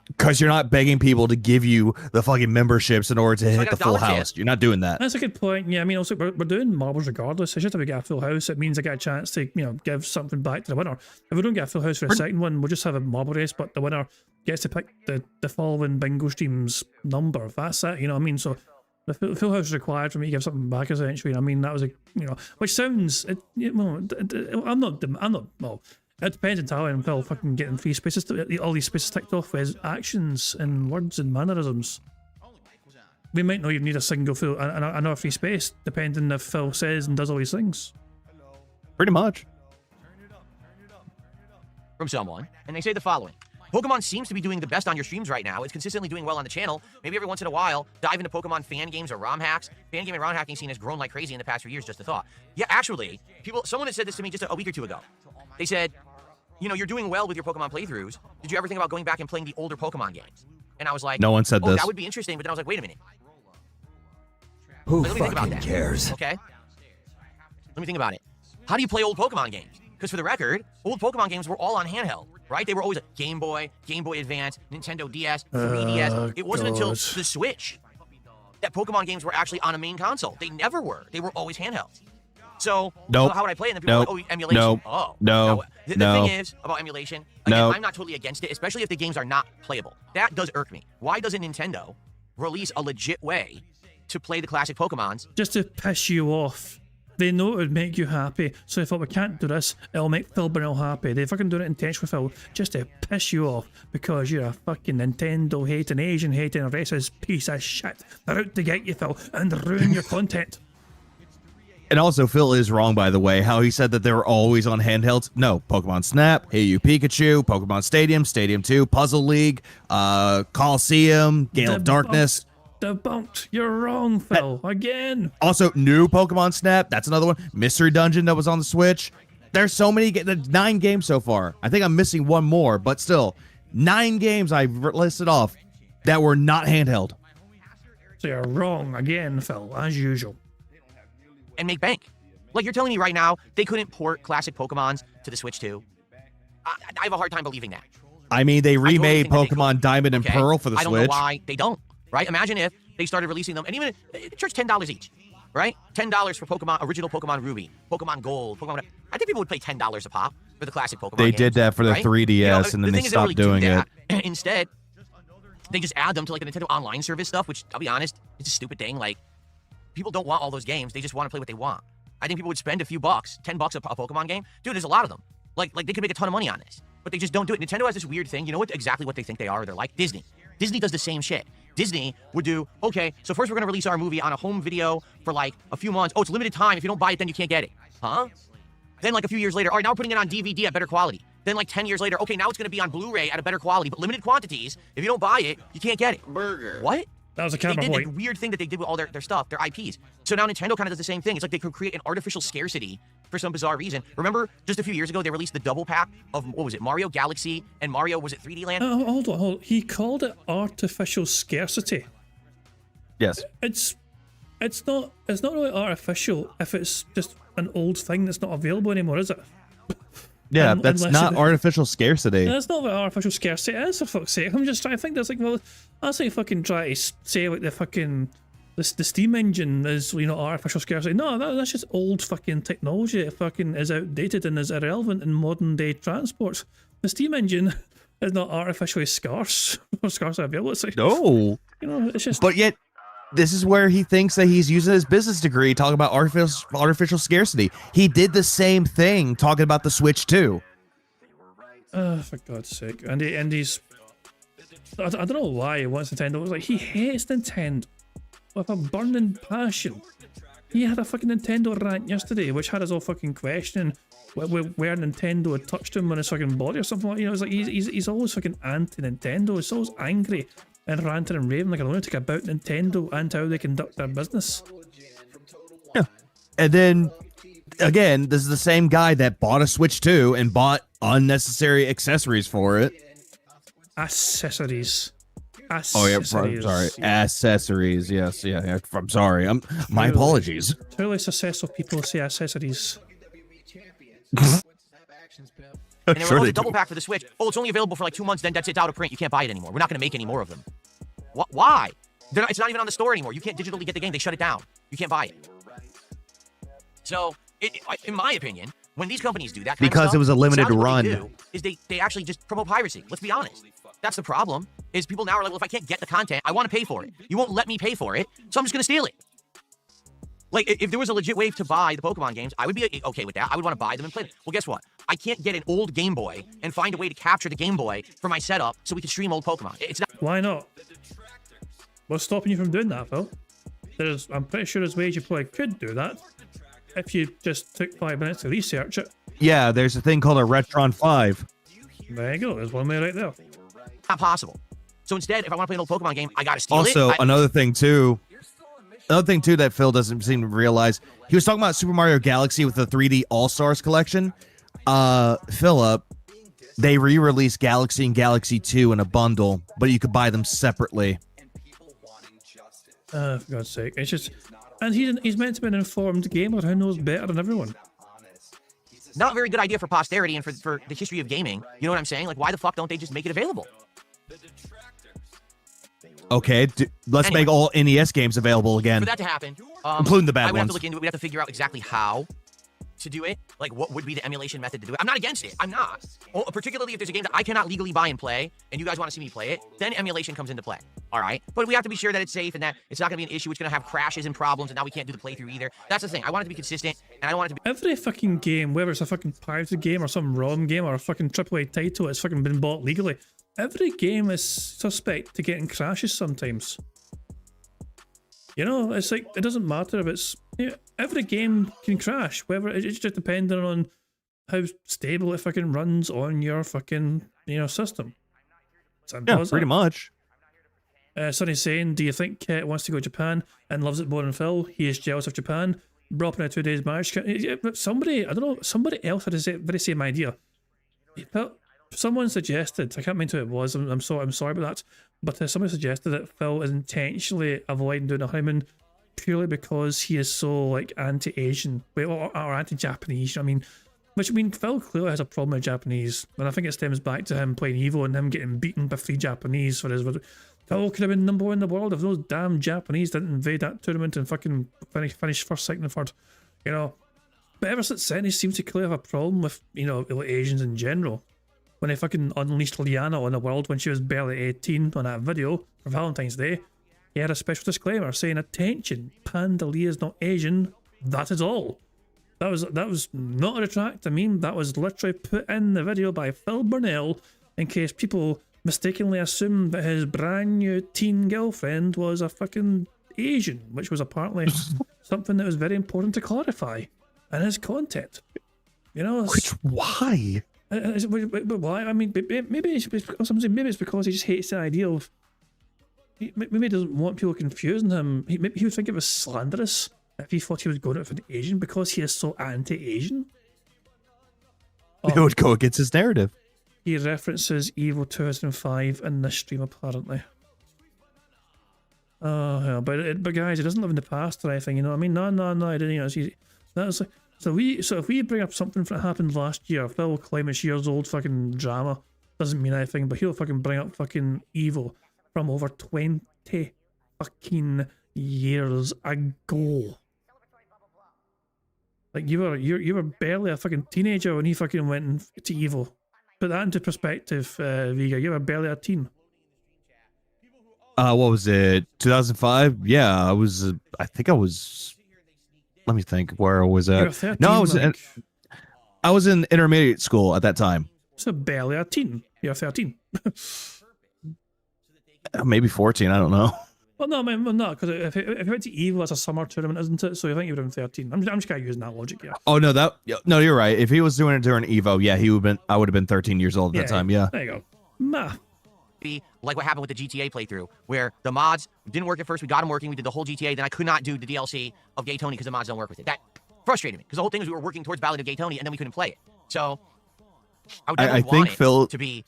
Because you're not begging people to give you the fucking memberships in order to hit the full house. You're not doing that. That's a good point. Yeah, I mean, also, we're doing marbles regardless. It's just if we get a full house, it means I get a chance to, give something back to the winner. If we don't get a full house for a second one, we'll just have a marble race, but the winner gets to pick the following bingo stream's number. That's it, you know what I mean? So the full house is required for me to give something back, essentially. I mean, that was which sounds, I'm not, well, it depends entirely on Phil fucking getting free spaces, all these spaces ticked off with his actions and words and mannerisms. We might not even need a single full, another free space, depending if Phil says and does all these things. Pretty much. From someone, and they say the following. Pokemon seems to be doing the best on your streams right now. It's consistently doing well on the channel. Maybe every once in a while, dive into Pokemon fan games or ROM hacks. Fan game and ROM hacking scene has grown like crazy in the past few years, just a thought. Yeah, actually, someone had said this to me just a week or two ago. They said, you're doing well with your Pokemon playthroughs. Did you ever think about going back and playing the older Pokemon games? And I was like, no one said this. That would be interesting, but then I was like, wait a minute. Who let me think about fucking that. cares? Okay. Let me think about it. How do you play old Pokemon games? Because for the record, old Pokemon games were all on handheld, right? They were always a Game Boy, Game Boy Advance, Nintendo DS, 3DS. It wasn't until the Switch that Pokemon games were actually on a main console. They never were. They were always handheld. So, how would I play it? And then people are like, emulation. The thing is about emulation, again, I'm not totally against it, especially if the games are not playable. That does irk me. Why doesn't Nintendo release a legit way to play the classic Pokemons? Just to piss you off. They know it would make you happy, so they thought, we can't do this, it'll make Phil Burnell happy. They fucking do it intentionally, Phil, just to piss you off, because you're a fucking Nintendo hating, Asian hating, racist piece of shit. They're out to get you, Phil, and ruin your content. And also, Phil is wrong, by the way, how he said that they were always on handhelds. No, Pokemon Snap, Hey You Pikachu, Pokemon Stadium, Stadium 2, Puzzle League, Coliseum, Gale of Darkness. Debunked. You're wrong, Phil. Again. Also, new Pokemon Snap. That's another one. Mystery Dungeon that was on the Switch. There's so many. There's 9 games so far. I think I'm missing one more, but still, 9 games I've listed off that were not handheld. So you're wrong again, Phil, as usual. And make bank. Like, you're telling me right now they couldn't port classic Pokemons to the Switch too? I have a hard time believing that. I mean, they remade Pokemon Diamond and Pearl for the Switch. I don't know why they don't. Right? Imagine if they started releasing them, and even charge $10 each, right? $10 for Pokemon, original Pokemon Ruby, Pokemon Gold, Pokemon. I think people would pay $10 a pop for the classic Pokemon. They games, did that for the right? 3DS, and then they stopped doing it. Instead, they just add them to like the Nintendo Online service stuff, which I'll be honest, it's a stupid thing. Like, people don't want all those games; they just want to play what they want. I think people would spend a few bucks, $10 a Pokemon game. Dude, there's a lot of them. Like they could make a ton of money on this, but they just don't do it. Nintendo has this weird thing. You know exactly what they think they are? They're like Disney. Disney does the same shit. Disney would do, okay, so first we're going to release our movie on a home video for like a few months. Oh, it's limited time. If you don't buy it, then you can't get it. Huh? Then like a few years later, all right, now we're putting it on DVD at better quality. Then like 10 years later, okay, now it's going to be on Blu-ray at a better quality, but limited quantities. If you don't buy it, you can't get it. Burger. What? That was a camera point. point. The weird thing that they did with all their stuff, their IPs. So now Nintendo kind of does the same thing. It's like they could create an artificial scarcity for some bizarre reason. Remember, just a few years ago, they released the double pack of, what was it, Mario Galaxy and Mario, was it 3D Land? Hold on. He called it artificial scarcity. Yes. It's not really artificial if it's just an old thing that's not available anymore, is it? Yeah, that's not artificial scarcity. That's not what artificial scarcity is, for fuck's sake. I'm just trying to think, there's like, well, that's like fucking try to say like the fucking the steam engine is, you know, artificial scarcity. No, that's just old fucking technology. It fucking is outdated and is irrelevant in modern day transport. The steam engine is not artificially scarce or scarcely available. It's like, No. you know, it's just. But yet, this is where he thinks that he's using his business degree talking about artificial scarcity. He did the same thing talking about the Switch 2. For God's sake. And he's... I don't know why he wants Nintendo. It was like, he hates Nintendo with a burning passion. He had a fucking Nintendo rant yesterday, which had us all fucking questioning where Nintendo had touched him on his fucking body or something like that. You know, it's like he's always fucking anti-Nintendo. He's always angry and ranting and raving like a lunatic about Nintendo and how they conduct their business. Yeah. And then, again, this is the same guy that bought a Switch 2 and bought unnecessary accessories for it. Accessories. Oh yeah, sorry. Accessories. Yes, yeah. I'm sorry. My apologies. Truly successful people say accessories. And then the double pack for the Switch. Oh, it's only available for like 2 months. Then that's it, out of print. You can't buy it anymore. We're not going to make any more of them. Why? It's not even on the store anymore. You can't digitally get the game. They shut it down. You can't buy it. So, in my opinion, when these companies do that kind of stuff, it was a limited run. They actually just promote piracy. Let's be honest. That's the problem. Is people now are like, well, if I can't get the content, I want to pay for it. You won't let me pay for it, so I'm just gonna steal it. Like, if there was a legit way to buy the Pokemon games, I would be okay with that. I would want to buy them and play them. Well, guess what? I can't get an old Game Boy and find a way to capture the Game Boy for my setup so we can stream old Pokemon. It's not. Why not? What's stopping you from doing that, Phil? I'm pretty sure there's ways you probably could do that if you just took 5 minutes to research it. Yeah, there's a thing called a Retron 5. There you go. There's one way right there. Not possible. So instead, if I want to play an old Pokemon game, I gotta steal it. Also, another thing too that Phil doesn't seem to realize, he was talking about Super Mario Galaxy with the 3D All-Stars collection. Philip, they re-released Galaxy and Galaxy 2 in a bundle, but you could buy them separately. For God's sake. It's just... And he's meant to be an informed gamer who knows better than everyone. Not a very good idea for posterity and for the history of gaming. You know what I'm saying? Like, why the fuck don't they just make it available? Okay, let's make all NES games available again. For that to happen, including the bad I would ones. have to look into it. We'd have to figure out exactly how to do it. Like, what would be the emulation method to do it? I'm not against it. I'm not. Particularly if there's a game that I cannot legally buy and play, and you guys want to see me play it, then emulation comes into play. All right? But we have to be sure that it's safe and that it's not going to be an issue. It's going to have crashes and problems, and now we can't do the playthrough either. That's the thing. I want it to be consistent, and I want it to be... Every fucking game, whether it's a fucking pirated game or some ROM game or a fucking AAA title, it's fucking been bought legally. Every game is suspect to getting crashes sometimes. You know, it's like, it doesn't matter if it's... You know, every game can crash, whether it's just depending on how stable it fucking runs on your fucking, you know, system. Yeah, pretty much. Sonny's saying, do you think Ket wants to go to Japan and loves it more than Phil? He is jealous of Japan. Dropping a 2 days marriage. Yeah, but somebody, I don't know, somebody else had the very same idea. Someone suggested, I can't remember who it was, I'm sorry about that, but somebody suggested that Phil is intentionally avoiding doing a honeymoon purely because he is so, like, anti-Asian, or anti-Japanese, I mean, Phil clearly has a problem with Japanese, and I think it stems back to him playing Evo and him getting beaten by 3 Japanese for his... Phil could have been number 1 in the world if those damn Japanese didn't invade that tournament and fucking finish first, second, and third, you know. But ever since then, he seems to clearly have a problem with, you know, Asians in general. When he fucking unleashed Liana on the world when she was barely 18 on that video for Valentine's Day, he had a special disclaimer saying, "Attention, Panda Lee is not Asian, that is all." That was not a retract, I mean, that was literally put in the video by Phil Burnell in case people mistakenly assumed that his brand new teen girlfriend was a fucking Asian, which was apparently something that was very important to clarify in his content. You know, why? But why? I mean, maybe it's because he just hates the idea of... Maybe he doesn't want people confusing him. Maybe he would think it was slanderous if he thought he was going out for an Asian because he is so anti-Asian. It would go against his narrative. He references Evo 2005 in this stream, apparently. Oh, yeah, but guys, he doesn't live in the past or anything, you know what I mean? No, I didn't, you know, that was like... So if we bring up something that happened last year, Phil will claim it's years old fucking drama. Doesn't mean anything, but he'll fucking bring up fucking Evo from over 20 fucking years ago. Like you were barely a fucking teenager when he fucking went to Evo. Put that into perspective, Viga. You were barely a teen. What was it? 2005? Yeah, I was. I think I was. Let me think. Where was You I? were 13, No, I was. like, I was in intermediate school at that time. so barely a teen. You're 13. Maybe 14. I don't know. Well, no, I mean, well, no, because if it went to Evo, that's a summer tournament, isn't it? So I think you would have been 13. I'm just kind of using that logic, yeah. Oh no, no, you're right. If he was doing it during Evo, yeah, he would have been. I would have been 13 years old at that time. Yeah. There you go. Nah. Be like what happened with the GTA playthrough, where the mods didn't work at first. We got them working. We did the whole GTA. Then I could not do the DLC of Gay Tony because the mods don't work with it. That frustrated me because the whole thing was we were working towards Ballad of Gay Tony and then we couldn't play it. So I would definitely think want it Phil to be.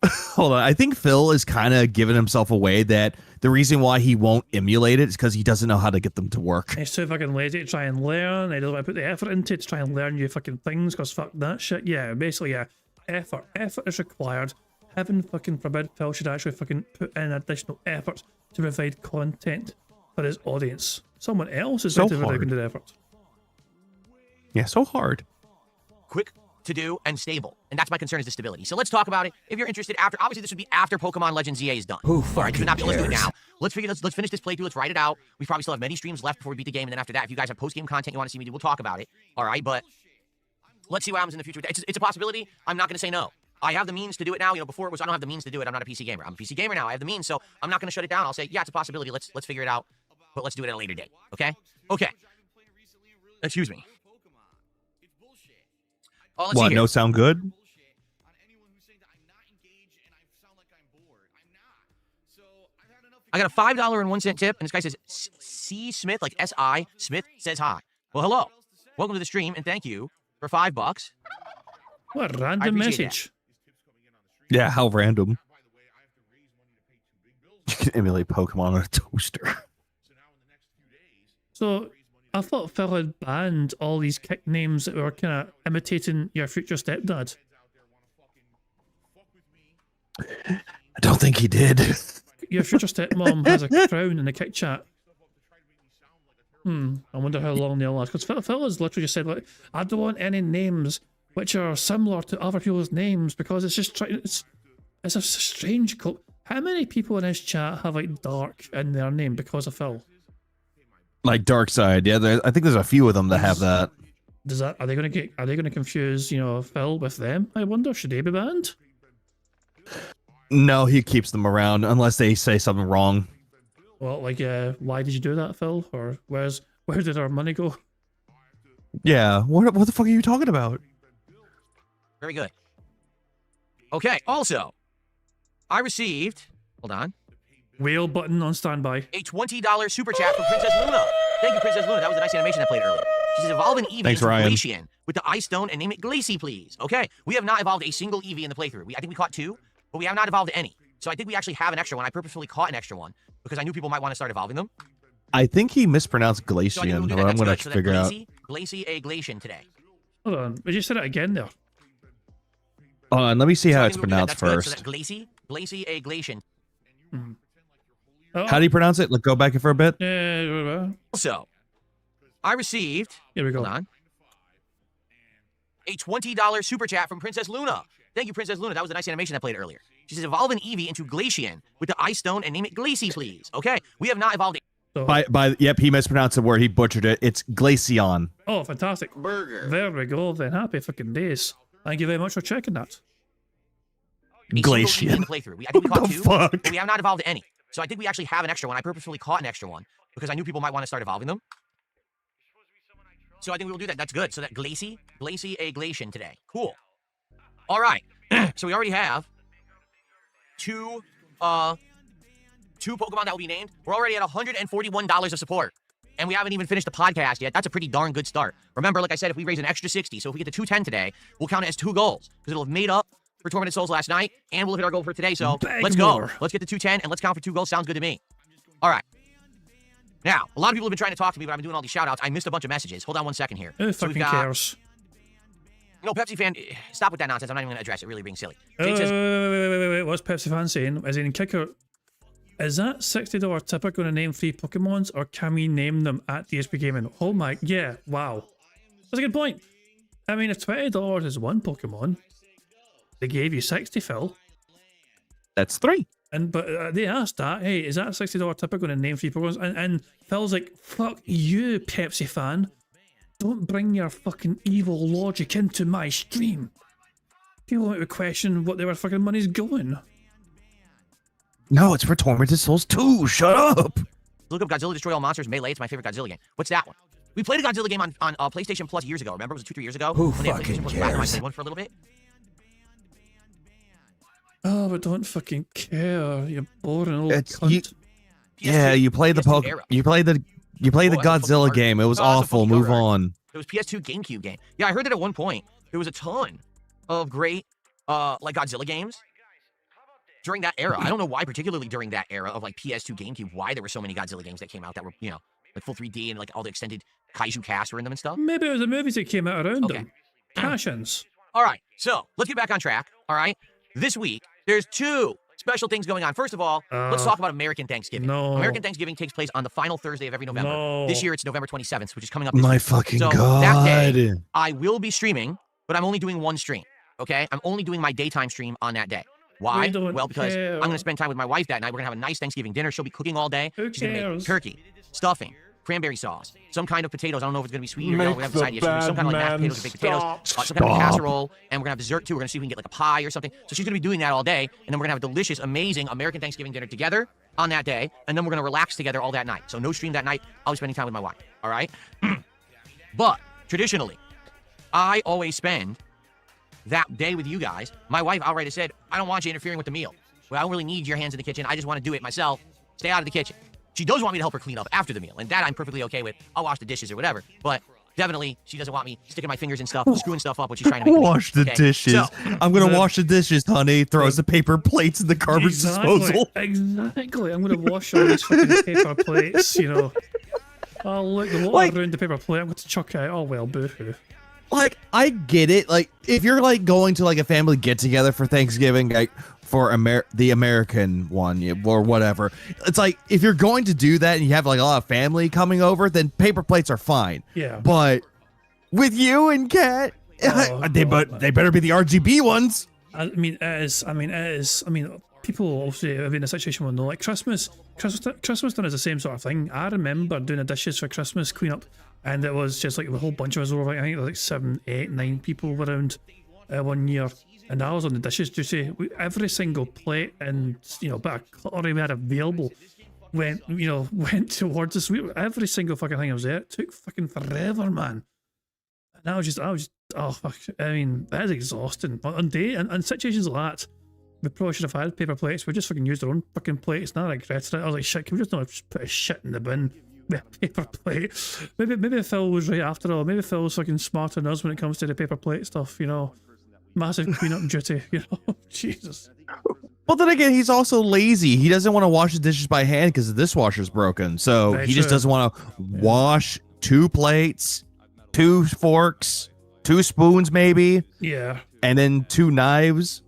Hold on. I think Phil is kind of giving himself away that the reason why he won't emulate it is because he doesn't know how to get them to work. He's too fucking lazy to try and learn. He doesn't want to put the effort into it to try and learn new fucking things because fuck that shit. Yeah, basically, yeah. Effort. Effort is required. Heaven fucking forbid Phil should actually fucking put in additional effort to provide content for his audience. Someone else is So going to hard. do the effort. Yeah, so hard. Quick to do and stable, and that's my concern is the stability. So let's talk about it. If you're interested, after obviously this would be after Pokemon Legends EA is done. All right, so let's do it now. Let's finish this playthrough. Let's write it out. We probably still have many streams left before we beat the game, and then after that, if you guys have post game content you want to see me do, we'll talk about it. All right, but let's see what happens in the future. It's a possibility. I'm not going to say no. I have the means to do it now. You know, before it was I don't have the means to do it. I'm not a PC gamer. I'm a PC gamer now. I have the means, so I'm not going to shut it down. I'll say yeah, it's a possibility. Let's figure it out, but let's do it at a later date. Okay? Okay. Excuse me. Oh, let's see What? here. No sound good? I got a $5.01 tip, and this guy says C Smith, like S-I Smith says hi. Well, hello, welcome to the stream, and thank you for $5. What a I random appreciate message. Yeah, how random. You can emulate Pokemon on a toaster. So I thought Phil had banned all these kick names that were kind of imitating your future stepdad. I don't think he did. Your future stepmom has a crown in the kick chat. I wonder how long they'll last. Because Phil has literally just said, like, I don't want any names which are similar to other people's names because it's just it's a strange cult. How many people in his chat have like Dark in their name because of Phil? Like Dark Side, yeah. I think there's a few of them that have that. Are they gonna confuse, you know, Phil with them? I wonder, should they be banned? No, he keeps them around unless they say something wrong. Well, like, why did you do that, Phil? Or where did our money go? Yeah, what the fuck are you talking about? Very good. Okay, also, I received, hold on, Whale button on standby. a $20 super chat from Princess Luna. Thank you, Princess Luna. That was a nice animation I played earlier. She says, evolve an Eevee Thanks, into Ryan. Glacian with the Ice Stone and name it Glacy, please. Okay, we have not evolved a single Eevee in the playthrough. I think we caught 2, but we have not evolved any. So I think we actually have an extra one. I purposefully caught an extra one because I knew people might want to start evolving them. I think he mispronounced So I think we'll Glacian, do or that. I'm That's gonna good. So that figure out. Glacy a Glacian today. Hold on, we just said it again there. Hold on, let me see So how I it's think we'll do that. pronounced That's good. first. So that Glacy a Glacian. How do you pronounce it? Look, go back for a bit. Also, I received, here we go. Hold on, a $20 super chat from Princess Luna. Thank you, Princess Luna. That was a nice animation I played earlier. She says, evolve an Eevee into Glacian with the Ice Stone and name it Glacy, please. Okay, we have not evolved Yep, he mispronounced the word. He butchered it. It's Glaceon. Oh, fantastic. Burger. There we go then. Happy fucking days. Thank you very much for checking that. a single Eevee in Glacian. the playthrough. I think we What caught the 2, fuck? but we have not evolved any. So I think we actually have an extra one. I purposefully caught an extra one because I knew people might want to start evolving them. So I think we will do that. That's good. So that Glacy a Glacian today. Cool. All right. So we already have 2 Pokemon that will be named. We're already at $141 of support. And we haven't even finished the podcast yet. That's a pretty darn good start. Remember, like I said, if we raise an extra 60, so if we get to 210 today, we'll count it as 2 goals. Because it'll have made up for Tormented Souls last night, and we'll hit our goal for today. So let's go. more. Let's get to 210, and let's count for 2 goals. Sounds good to me. All right. Now, a lot of people have been trying to talk to me, but I've been doing all these shout-outs. I missed a bunch of messages. Hold on one second here. Who So we've fucking got- cares? No, Pepsi fan, stop with that nonsense. I'm not even going to address it. Really being silly. Wait, Jake says, wait. What's Pepsi fan saying? As in, Is that $60 tipper going to name 3 Pokemons, or can we name them at DSP Gaming? Oh my, yeah, wow. That's a good point. I mean, if $20 is 1 Pokemon, they gave you 60, Phil. That's 3. But they asked that, hey, is that $60 tipper going to name 3 Pokemons? And Phil's like, fuck you, Pepsi fan. Don't bring your fucking evil logic into my stream. People might question what their fucking money's going. No, it's for Tormented Souls 2. Shut up. Look up Godzilla Destroy All Monsters Melee. It's my favorite Godzilla game. What's that one? We played a Godzilla game on PlayStation Plus years ago. Remember? It was 2-3 years ago. Who when they had fucking PlayStation Plus cares? I played one for a little bit. Oh, but don't fucking care, you boring old It's cunt. Yeah, you play the you play the Godzilla game. It was awful. Move on. It was PS2 GameCube game. Yeah, I heard that at one point there was a ton of great like Godzilla games during that era. I don't know why, particularly during that era of like PS2 GameCube, why there were so many Godzilla games that came out that were, you know, like full 3D and like all the extended kaiju cast were in them and stuff. Maybe it was the movies that came out around them. Cash-ins. All right, so let's get back on track. All right, this week there's 2 special things going on. First of all, let's talk about American Thanksgiving. No. American Thanksgiving takes place on the final Thursday of every November. No. This year it's November 27th, which is coming up this My week. fucking so God. That day, I will be streaming, but I'm only doing 1 stream, okay? I'm only doing my daytime stream on that day. Why? We don't Well, because care. I'm going to spend time with my wife that night. We're going to have a nice Thanksgiving dinner. She'll be cooking all day. Who She's going to make cares? turkey, stuffing, cranberry sauce, some kind of potatoes. I don't know if it's going to be sweet or we Make haven't the decided yet. Some kind of like mashed bad potatoes or baked potatoes, stop. some kind of casserole, and we're going to have dessert too. We're going to see if we can get like a pie or something. So she's going to be doing that all day, and then we're going to have a delicious, amazing American Thanksgiving dinner together on that day, and then we're going to relax together all that night. So no stream that night. I'll be spending time with my wife, all right? But traditionally, I always spend that day with you guys. My wife outright has said, I don't want you interfering with the meal. Well, I don't really need your hands in the kitchen. I just want to do it myself. Stay out of the kitchen. She does want me to help her clean up after the meal, and that I'm perfectly okay with. I'll wash the dishes or whatever. But definitely, she doesn't want me sticking my fingers in stuff, screwing stuff up when she's trying to make a meal. Wash the Okay? dishes. So, I'm gonna wash the dishes, honey. Throws the paper plates in the garbage disposal. Exactly. I'm going to wash all these fucking paper plates, you know. Oh, look, the water around the paper plate. I'm going to chuck it out. Oh, well, boo-hoo. Like, I get it. Like, if you're like going to like a family get together for Thanksgiving, like for the American one or whatever, it's like if you're going to do that and you have like a lot of family coming over, then paper plates are fine. Yeah. But with you and Kat, they better be the RGB ones. I mean, it is. I mean, people obviously have been in a situation where no, like Christmas done is the same sort of thing. I remember doing the dishes for Christmas cleanup, and it was just like a whole bunch of us over. Like, I think there was like 7, 8, 9 people around one year, and I was on the dishes duty. Every single plate and bit of cutlery we had available went towards us. Every single fucking thing was there. It took fucking forever, man. And I was just oh fuck. I mean, that is exhausting. On situations like that, we probably should have had paper plates. We just fucking used our own fucking plates. Now I regret it. I was like, shit, can we just not just put a shit in the bin with a paper plate? Maybe Phil was right after all. Maybe Phil was fucking smarter than us when it comes to the paper plate stuff, Massive cleanup duty, Jesus. Well, then again, he's also lazy. He doesn't want to wash the dishes by hand because the dishwasher's broken. So Very he just true. doesn't want to wash 2 plates, 2 forks, 2 spoons maybe, Yeah. and then 2 knives.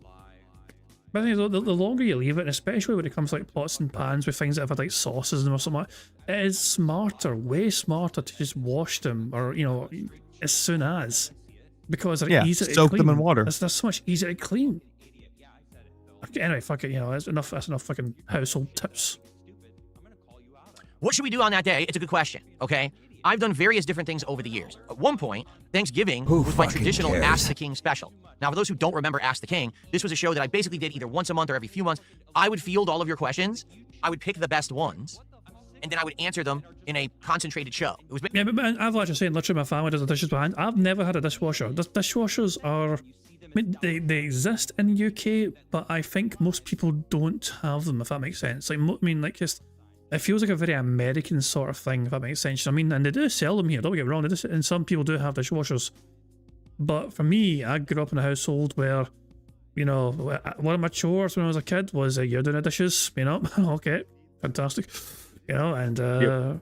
But I think the longer you leave it, and especially when it comes to like pots and pans with things that have had like sauces in them or something like that, it is smarter, way smarter to just wash them or, as soon as. Because they're easy to soak clean. them in water. They're so much easier to clean. Okay, anyway, fuck it, that's enough fucking household tips. what should we do on that day? It's a good question, okay? I've done various different things over the years. At one point, Thanksgiving was my traditional Ask the King special. Now, for those who don't remember Ask the King, this was a show that I basically did either once a month or every few months. I would field all of your questions. I would pick the best ones, and then I would answer them in a concentrated show. It was Yeah, but I've actually saying literally my family does the dishes by hand. I've never had a dishwasher. Dishwashers are, they exist in the UK, but I think most people don't have them, if that makes sense. It feels like a very American sort of thing, if that makes sense. And they do sell them here, don't get me wrong, and some people do have dishwashers. But for me, I grew up in a household where, one of my chores when I was a kid was, you're doing the dishes, okay, fantastic. Even to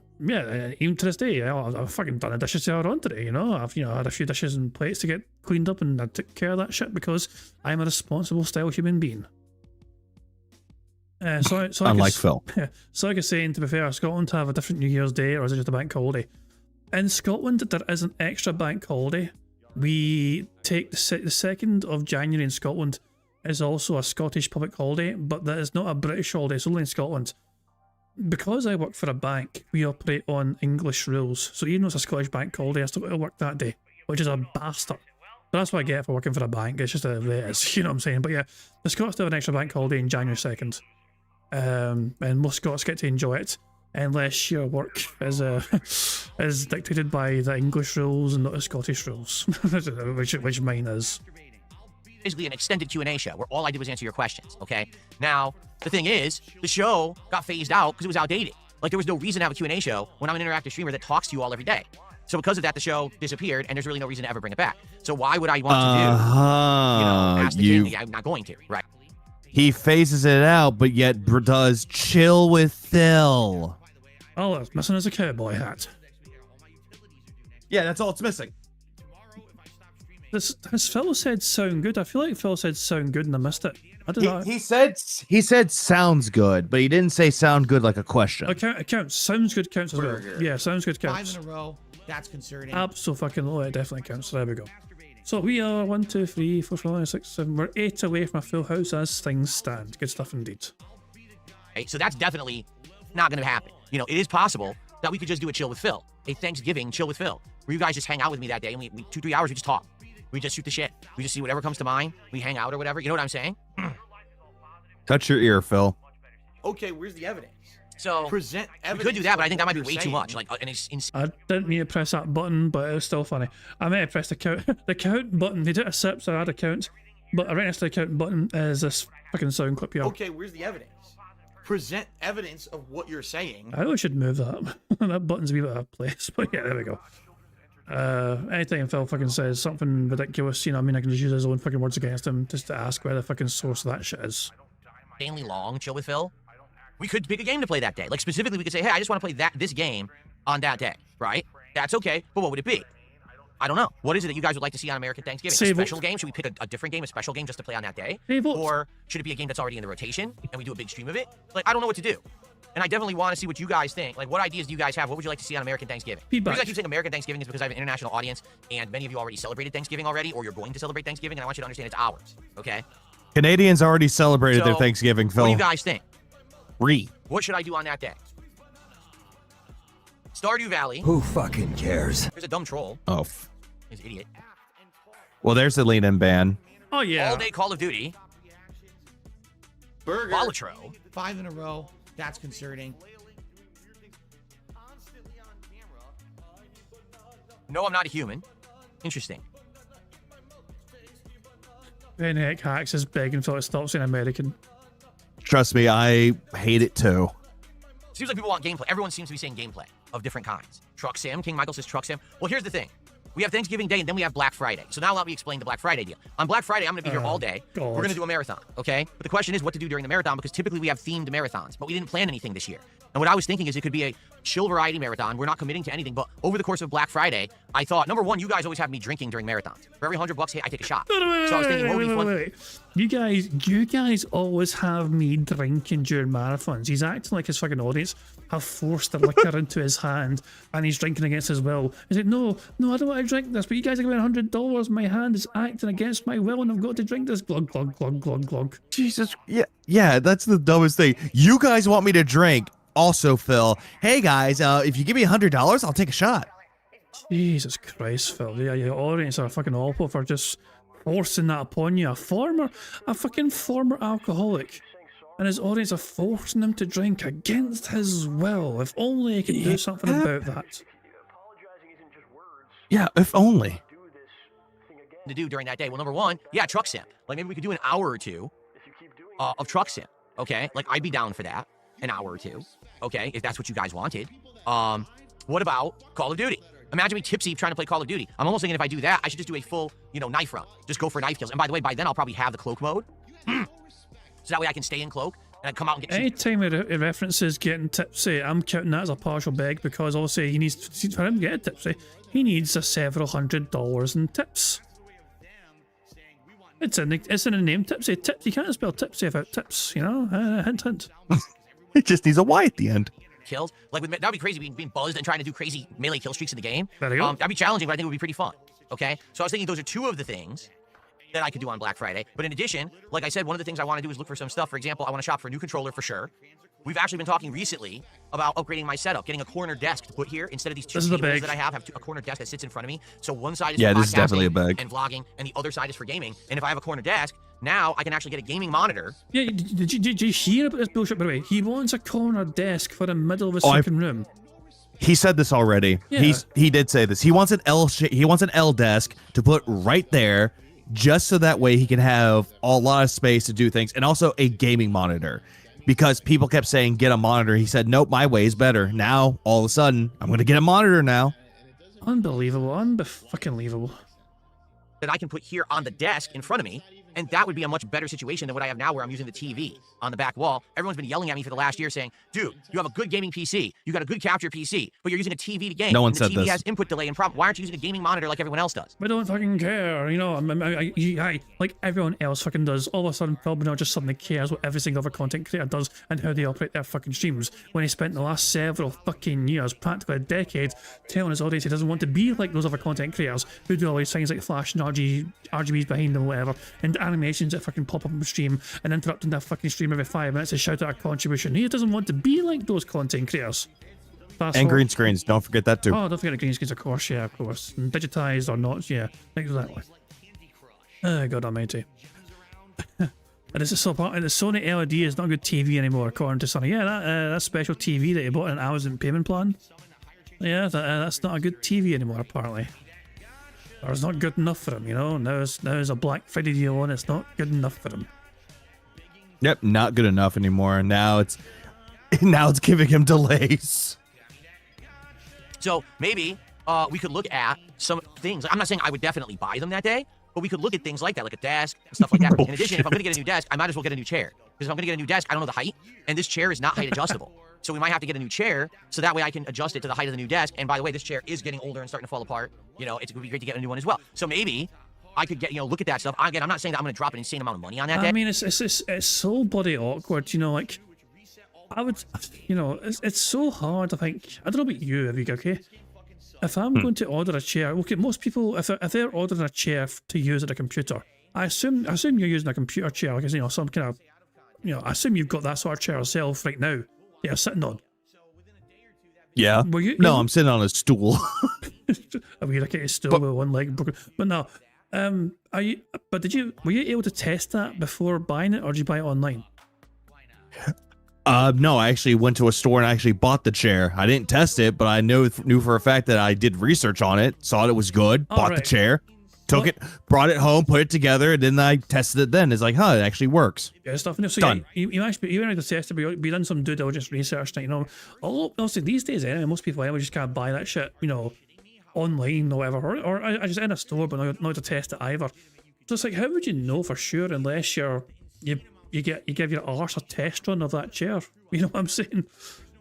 this day, I've fucking done the dishes earlier on today, I've had a few dishes and plates to get cleaned up, and I took care of that shit because I'm a responsible style human being. Unlike Phil. So like I was saying, to be fair, Scotland have a different New Year's Day, or is it just a bank holiday? In Scotland, there is an extra bank holiday. We take the 2nd of January in Scotland is also a Scottish public holiday, but that is not a British holiday, it's only in Scotland. Because I work for a bank, we operate on English rules, so even though it's a Scottish bank holiday, I still got to work that day, which is a bastard. But that's what I get for working for a bank, it's just the way it is, you know what I'm saying? But yeah, the Scots have an extra bank holiday in January 2nd. And most Scots get to enjoy it, unless your work is dictated by the English rules and not the Scottish rules, which mine is. Basically an extended Q&A show where all I did was answer your questions, okay? Now, the thing is, the show got phased out because it was outdated. Like, there was no reason to have a Q&A show when I'm an interactive streamer that talks to you all every day. So because of that, the show disappeared, and there's really no reason to ever bring it back. So why would I want to ask the king? Yeah, I'm not going to, right? He phases it out, but yet does chill with Phil. All it's missing is a cowboy hat. Yeah, that's all it's missing. Has Phil said sound good? I feel like Phil said sound good and I missed it. I don't know. He said sounds good, but he didn't say sound good like a question. It counts. Sounds good counts as well. Yeah, sounds good counts. 5 in a row. That's concerning. Absolutely, it definitely counts. So there we go. So we are 1, 2, 3, 4, 5, 6, 7. We're 8 away from a full house as things stand. Good stuff indeed. Okay, so that's definitely not going to happen. You know, it is possible that we could just do a chill with Phil, a Thanksgiving chill with Phil, where you guys just hang out with me that day and we 2-3 hours we just talk. We just shoot the shit. We just see whatever comes to mind. We hang out or whatever. You know what I'm saying? Touch your ear, Phil. Okay, where's the evidence? So present evidence. We could do that, but I think that might be way too much. Like, and it's I didn't mean to press that button, but it was still funny. I meant to press the count button. They did a sip, so I had a count. But right next to the count button is this fucking sound clip here. Okay, where's the evidence? Present evidence of what you're saying. I really should move that. That button's a wee bit out of place. But yeah, there we go. Anytime Phil fucking says something ridiculous, you know what I mean, I can just use his own fucking words against him just to ask where the fucking source of that shit is. insanely long chill with Phil. We could pick a game to play that day. Like, specifically, we could say, hey, I just want to play this game on that day, right? That's okay, but what would it be? I don't know. What is it that you guys would like to see on American Thanksgiving? A special game? Should we pick a different game, a special game just to play on that day? Or should it be a game that's already in the rotation and we do a big stream of it? Like, I don't know what to do. And I definitely want to see what you guys think. Like, what ideas do you guys have? What would you like to see on American Thanksgiving? The reason I keep saying American Thanksgiving is because I have an international audience, and many of you already celebrated Thanksgiving already, or you're going to celebrate Thanksgiving, and I want you to understand it's ours, okay? Canadians already celebrated their Thanksgiving, Phil. What do you guys think? Re. What should I do on that day? Stardew Valley. Who fucking cares? There's a dumb troll. Oh. He's an idiot. Well, there's the lean-in ban. Oh, yeah. All day Call of Duty. Burger. Volatro. 5 in a row. That's concerning. No, I'm not a human. Interesting. Redneck Hacks is begging Phil to stop saying American. Trust me, I hate it too. Seems like people want gameplay. Everyone seems to be saying gameplay of different kinds. Truck Sim. King Michael says Truck Sim. Well, here's the thing. We have Thanksgiving Day, and then we have Black Friday. So now let me explain the Black Friday deal. On Black Friday, I'm going to be here all day. God. We're going to do a marathon, okay? But the question is what to do during the marathon, because typically we have themed marathons, but we didn't plan anything this year. And what I was thinking is it could be a chill variety marathon. We're not committing to anything, but over the course of Black Friday, I thought, number one, you guys always have me drinking during marathons. For every $100 hit, I take a shot. So I was thinking, what would be fun? Wait. You guys always have me drinking during marathons. He's acting like his fucking audience have forced the liquor into his hand and he's drinking against his will. He's like, no, I don't want to drink this, but you guys are giving $100. My hand is acting against my will and I've got to drink this. Glug, glug, glug, glug, glug. Jesus. Yeah, that's the dumbest thing. You guys want me to drink. Also, Phil, hey guys, if you give me $100, I'll take a shot. Jesus Christ, Phil. Yeah, your audience are fucking awful for just forcing that upon you. A fucking former alcoholic. And his audience are forcing him to drink against his will. If only he could do something about that. Yeah, if only. To do during that day. Well, number one, yeah, Truck Sim. Like, maybe we could do an hour or two of Truck Sim, okay? Like, I'd be down for that. An hour or two, okay, if that's what you guys wanted. What about Call of Duty? Imagine me tipsy trying to play Call of Duty. I'm almost thinking if I do that, I should just do a full, knife run. Just go for knife kills. And by the way, by then I'll probably have the cloak mode. So that way I can stay in cloak and I come out and get... Anytime it references getting tipsy, I'm counting that as a partial beg because obviously he needs, for him to get tipsy, he needs several $100s in tips. It's in the name, Tipsy. Tips. You can't spell Tipsy without tips, you know? Hint, hint. It just needs a Y at the end. Kills. Like, that'd be crazy being buzzed and trying to do crazy melee kill streaks in the game. There you go. That'd be challenging, but I think it would be pretty fun. Okay? So I was thinking those are two of the things that I could do on Black Friday. But in addition, like I said, one of the things I want to do is look for some stuff. For example, I want to shop for a new controller for sure. We've actually been talking recently about upgrading my setup, getting a corner desk to put here instead of these two tables that I have a corner desk that sits in front of me. So one side is for this is definitely a bag. and vlogging, and the other side is for gaming. And if I have a corner desk, now I can actually get a gaming monitor. Yeah, did you hear about this bullshit, by the way? He wants a corner desk for the middle of his fucking room. He said this already. Yeah. He did say this. He wants an L desk to put right there, just so that way he can have a lot of space to do things, and also a gaming monitor. Because people kept saying, get a monitor. He said, nope, my way is better. Now, all of a sudden, I'm going to get a monitor now. Unbelievable. Unfucking-believable. That I can put here on the desk in front of me, and that would be a much better situation than what I have now where I'm using the TV on the back wall. Everyone's been yelling at me for the last year saying, dude, you have a good gaming PC, you got a good capture PC, but you're using a TV to game. No one and the said TV this. has input delay and problem. Why aren't you using a gaming monitor like everyone else does? I don't fucking care, you know, I like everyone else fucking does. All of a sudden, probably not just suddenly cares what every single other content creator does and how they operate their fucking streams, when he spent the last several fucking years, practically a decade, telling his audience he doesn't want to be like those other content creators who do all these things like flash and RGBs behind them, whatever, and animations that fucking pop up on the stream and interrupting their fucking stream every 5 minutes to shout out a contribution. He doesn't want to be like those content creators. And green screens, don't forget that too. Oh, don't forget the green screens, of course, yeah, of course. And digitized or not, yeah, exactly. God almighty. And this is so part of the Sony LED is not a good TV anymore, according to Sonny. Yeah, that special TV that he bought in an Amazon payment plan. Yeah, that's not a good TV anymore, apparently. Or it's not good enough for him, you know? Now it's a Black Friday deal and it's not good enough for him. Yep, not good enough anymore. Now it's giving him delays. So maybe we could look at some things. I'm not saying I would definitely buy them that day, but we could look at things like that, like a desk and stuff like that. In addition, if I'm going to get a new desk, I might as well get a new chair. Because if I'm going to get a new desk, I don't know the height, and this chair is not height adjustable. So we might have to get a new chair, so that way I can adjust it to the height of the new desk. And by the way, this chair is getting older and starting to fall apart. You know, it would be great to get a new one as well. So maybe I could get, look at that stuff. Again, I'm not saying that I'm going to drop an insane amount of money on that day. I mean, it's so bloody awkward, you know, like, I would, you know, it's so hard, I think. I don't know about you, okay? If I'm going to order a chair, okay, most people, if they're ordering a chair to use at a computer, I assume you're using a computer chair, because, you know, some kind of, you know, I assume you've got that sort of chair yourself right now that you're sitting on. Yeah. No, I'm sitting on a stool. I mean, like a stool with one leg broken. But no, were you able to test that before buying it, or did you buy it online? No, I actually went to a store and I actually bought the chair. I didn't test it, but I knew for a fact that I did research on it, saw it was good, bought the chair, took it, brought it home, put it together, and then I tested it then. It's like, it actually works. Yeah, stuff. So done. You actually, you went to test it, but you done some due diligence research, you know. Obviously, these days, anyway, most people anyway just can't buy that shit, you know, online or whatever, or I just in a store, but not to test it either. So it's like, how would you know for sure unless you give your arse a test run of that chair? You know what I'm saying?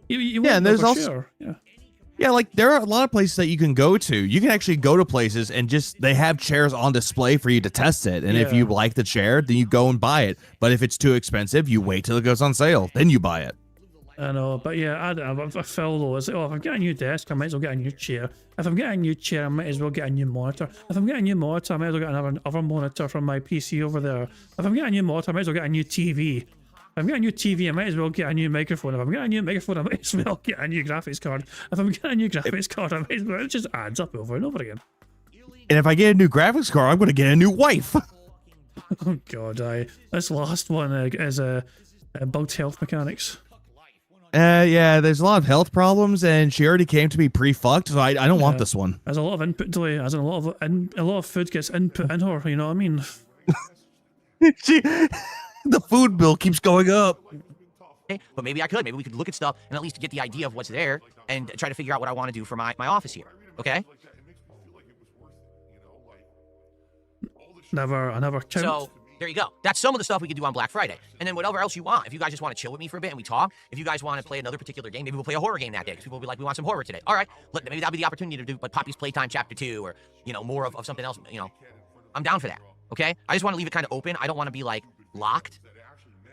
You and there's also sure. Yeah, like there are a lot of places that you can go to. You can actually go to places and they have chairs on display for you to test it. And if you like the chair, then you go and buy it. But if it's too expensive, you wait till it goes on sale, then you buy it. I know, but yeah, I feel though, it's like, if I'm getting a new desk, I might as well get a new chair. If I'm getting a new chair, I might as well get a new monitor. If I'm getting a new monitor, I might as well get another monitor from my PC over there. If I'm getting a new monitor, I might as well get a new TV. If I'm getting a new TV, I might as well get a new microphone. If I'm getting a new microphone, I might as well get a new graphics card. If I'm getting a new graphics card, I might as well. It just adds up over and over again. And if I get a new graphics card, I'm going to get a new wife. Oh God, this last one is bugged health mechanics. Yeah, there's a lot of health problems, and she already came to me pre-fucked, so I don't want this one. There's a lot of input delay, as in a lot of food gets input in her. You know what I mean? The food bill keeps going up. But maybe I could. Maybe we could look at stuff and at least get the idea of what's there and try to figure out what I want to do for my office here. Okay? I never count. So there you go. That's some of the stuff we can do on Black Friday. And then whatever else you want. If you guys just want to chill with me for a bit and we talk, if you guys want to play another particular game, maybe we'll play a horror game that day because people will be like, we want some horror today. All right, maybe that'll be the opportunity to do Poppy's Playtime Chapter 2 or, you know, more of something else. You know, I'm down for that. Okay? I just want to leave it kind of open. I don't want to be like locked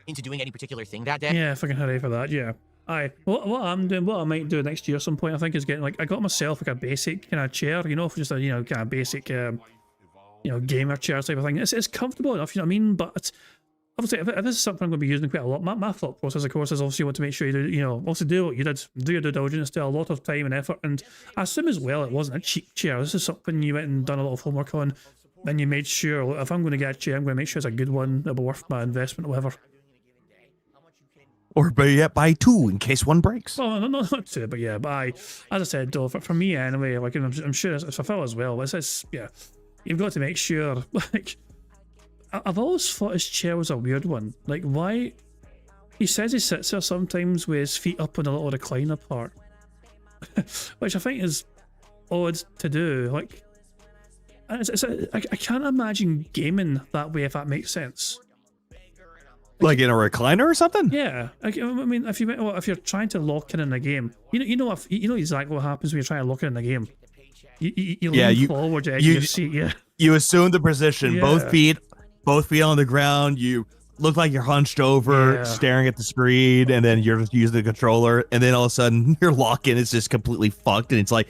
into doing any particular thing that day. Yeah, if I can hurry for that, yeah. Aye. What I'm doing, what I might do next year at some point, I think, is getting, like, I got myself, like, a basic kind of chair, you know, for just a, you know, kind of basic, you know, gamer chair type of thing. It's comfortable enough, you know what I mean? But obviously, if this is something I'm going to be using quite a lot, my thought process, of course, is obviously you want to make sure you do, you know, also do what you did, do your due diligence, do a lot of time and effort, and I assume as well it wasn't a cheap chair. This is something you went and done a lot of homework on, and you made sure, look, if I'm going to get a chair, I'm going to make sure it's a good one, it'll be worth my investment or whatever. Or better yet, buy two in case one breaks. Well, not two, but yeah, but as I said, though, for me anyway, like, I'm sure it's for Phil as well, it's yeah, you've got to make sure, like, I've always thought his chair was a weird one. Like, why? He says he sits there sometimes with his feet up on a little recliner part, which I think is odd to do. Like, I can't imagine gaming that way, if that makes sense. Like in a recliner or something? Yeah, I mean, if you're trying to lock in a game, you know exactly what happens when you're trying to lock in a game. You lean forward, edge of your seat. Yeah, you assume the position, Yeah. both feet on the ground. You look like you're hunched over, Yeah. staring at the screen, and then you're just using the controller, and then all of a sudden your lock-in is just completely fucked, and it's like,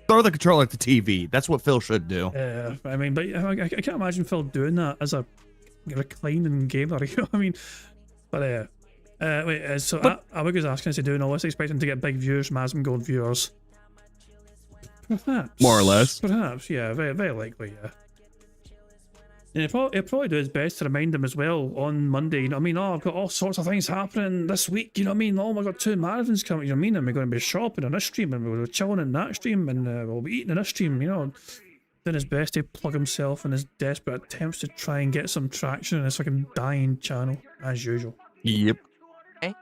throw the controller at the TV. That's what Phil should do. Yeah, I mean, but I can't imagine Phil doing that as a reclining gamer. You know what I mean? But wait, so I was asking, is he doing all this expecting to get big views from Asm Gold viewers? Perhaps. More or less. Perhaps, yeah, very, very likely, yeah. And he'll probably do his best to remind them as well on Monday, you know what I mean? Oh, I've got all sorts of things happening this week, you know what I mean? Oh, I've got 2 marathons coming, you know what I mean? And we're going to be shopping on this stream, and we'll be chilling in that stream, and we'll be eating in this stream, you know? Doing his best to plug himself in his desperate attempts to try and get some traction in his fucking dying channel, as usual. Yep. Okay.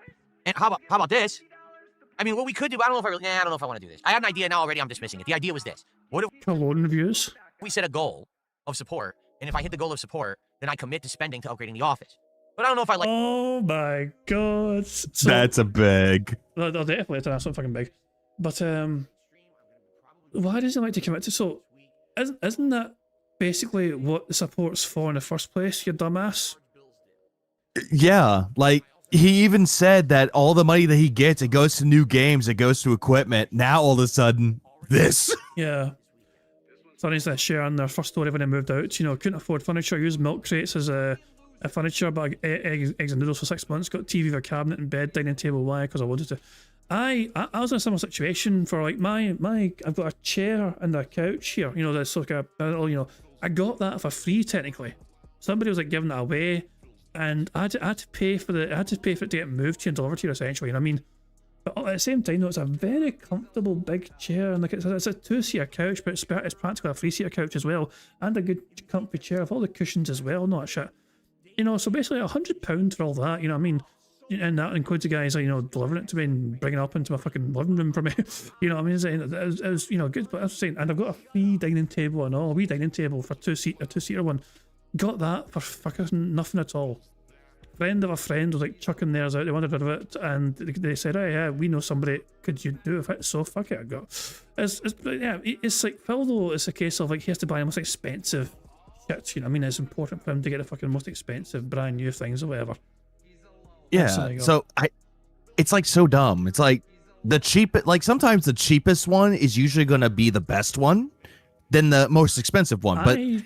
And how about this? I mean, what we could do, I don't know if I want to do this. I had an idea, now already I'm dismissing it. The idea was this. What if Cologne reviews? we set a goal of support, and if I hit the goal of support, then I commit to spending to upgrading the office. But I don't know if I like... Oh my god. So, That's a big. They'll definitely have to have something fucking big. But, why does he like to commit to... So, isn't that basically what the support's for in the first place, you dumbass? Yeah, like, he even said that all the money that he gets, it goes to new games, it goes to equipment. Now, all of a sudden, this. Yeah. Sonny's sharing their first story when they moved out. You know, couldn't afford furniture, used milk crates as a furniture, but eggs and noodles for 6 months, got TV, a cabinet and bed, dining table. Why? Because I wanted to. I was in a similar situation for like I've got a chair and a couch here, you know, that's like a little, you know, I got that for free technically. Somebody was like giving it away, and I had to pay for it to get moved to you and delivered to you essentially, you know what I mean? But at the same time, though, it's a very comfortable big chair, and like it's a 2-seater couch, but it's practically a 3-seater couch as well, and a good comfy chair with all the cushions as well, not shit. You know, so basically £100 for all that, you know what I mean? And that includes the guys, you know, delivering it to me and bringing it up into my fucking living room for me. You know what I mean? It was, you know, good, but I was saying, and I've got a free dining table and all, a wee dining table for a two-seater one. Got that for fucking nothing at all. Friend of a friend was like chucking theirs out, they wanted rid of it, and they said, oh yeah, we know somebody, could you do it? So fuck it, I got. It's like, Phil though, it's a case of like, he has to buy the most expensive shit, you know what I mean? It's important for him to get the fucking most expensive brand new things or whatever. Yeah, so it's like so dumb. It's like sometimes the cheapest one is usually going to be the best one than the most expensive one. But I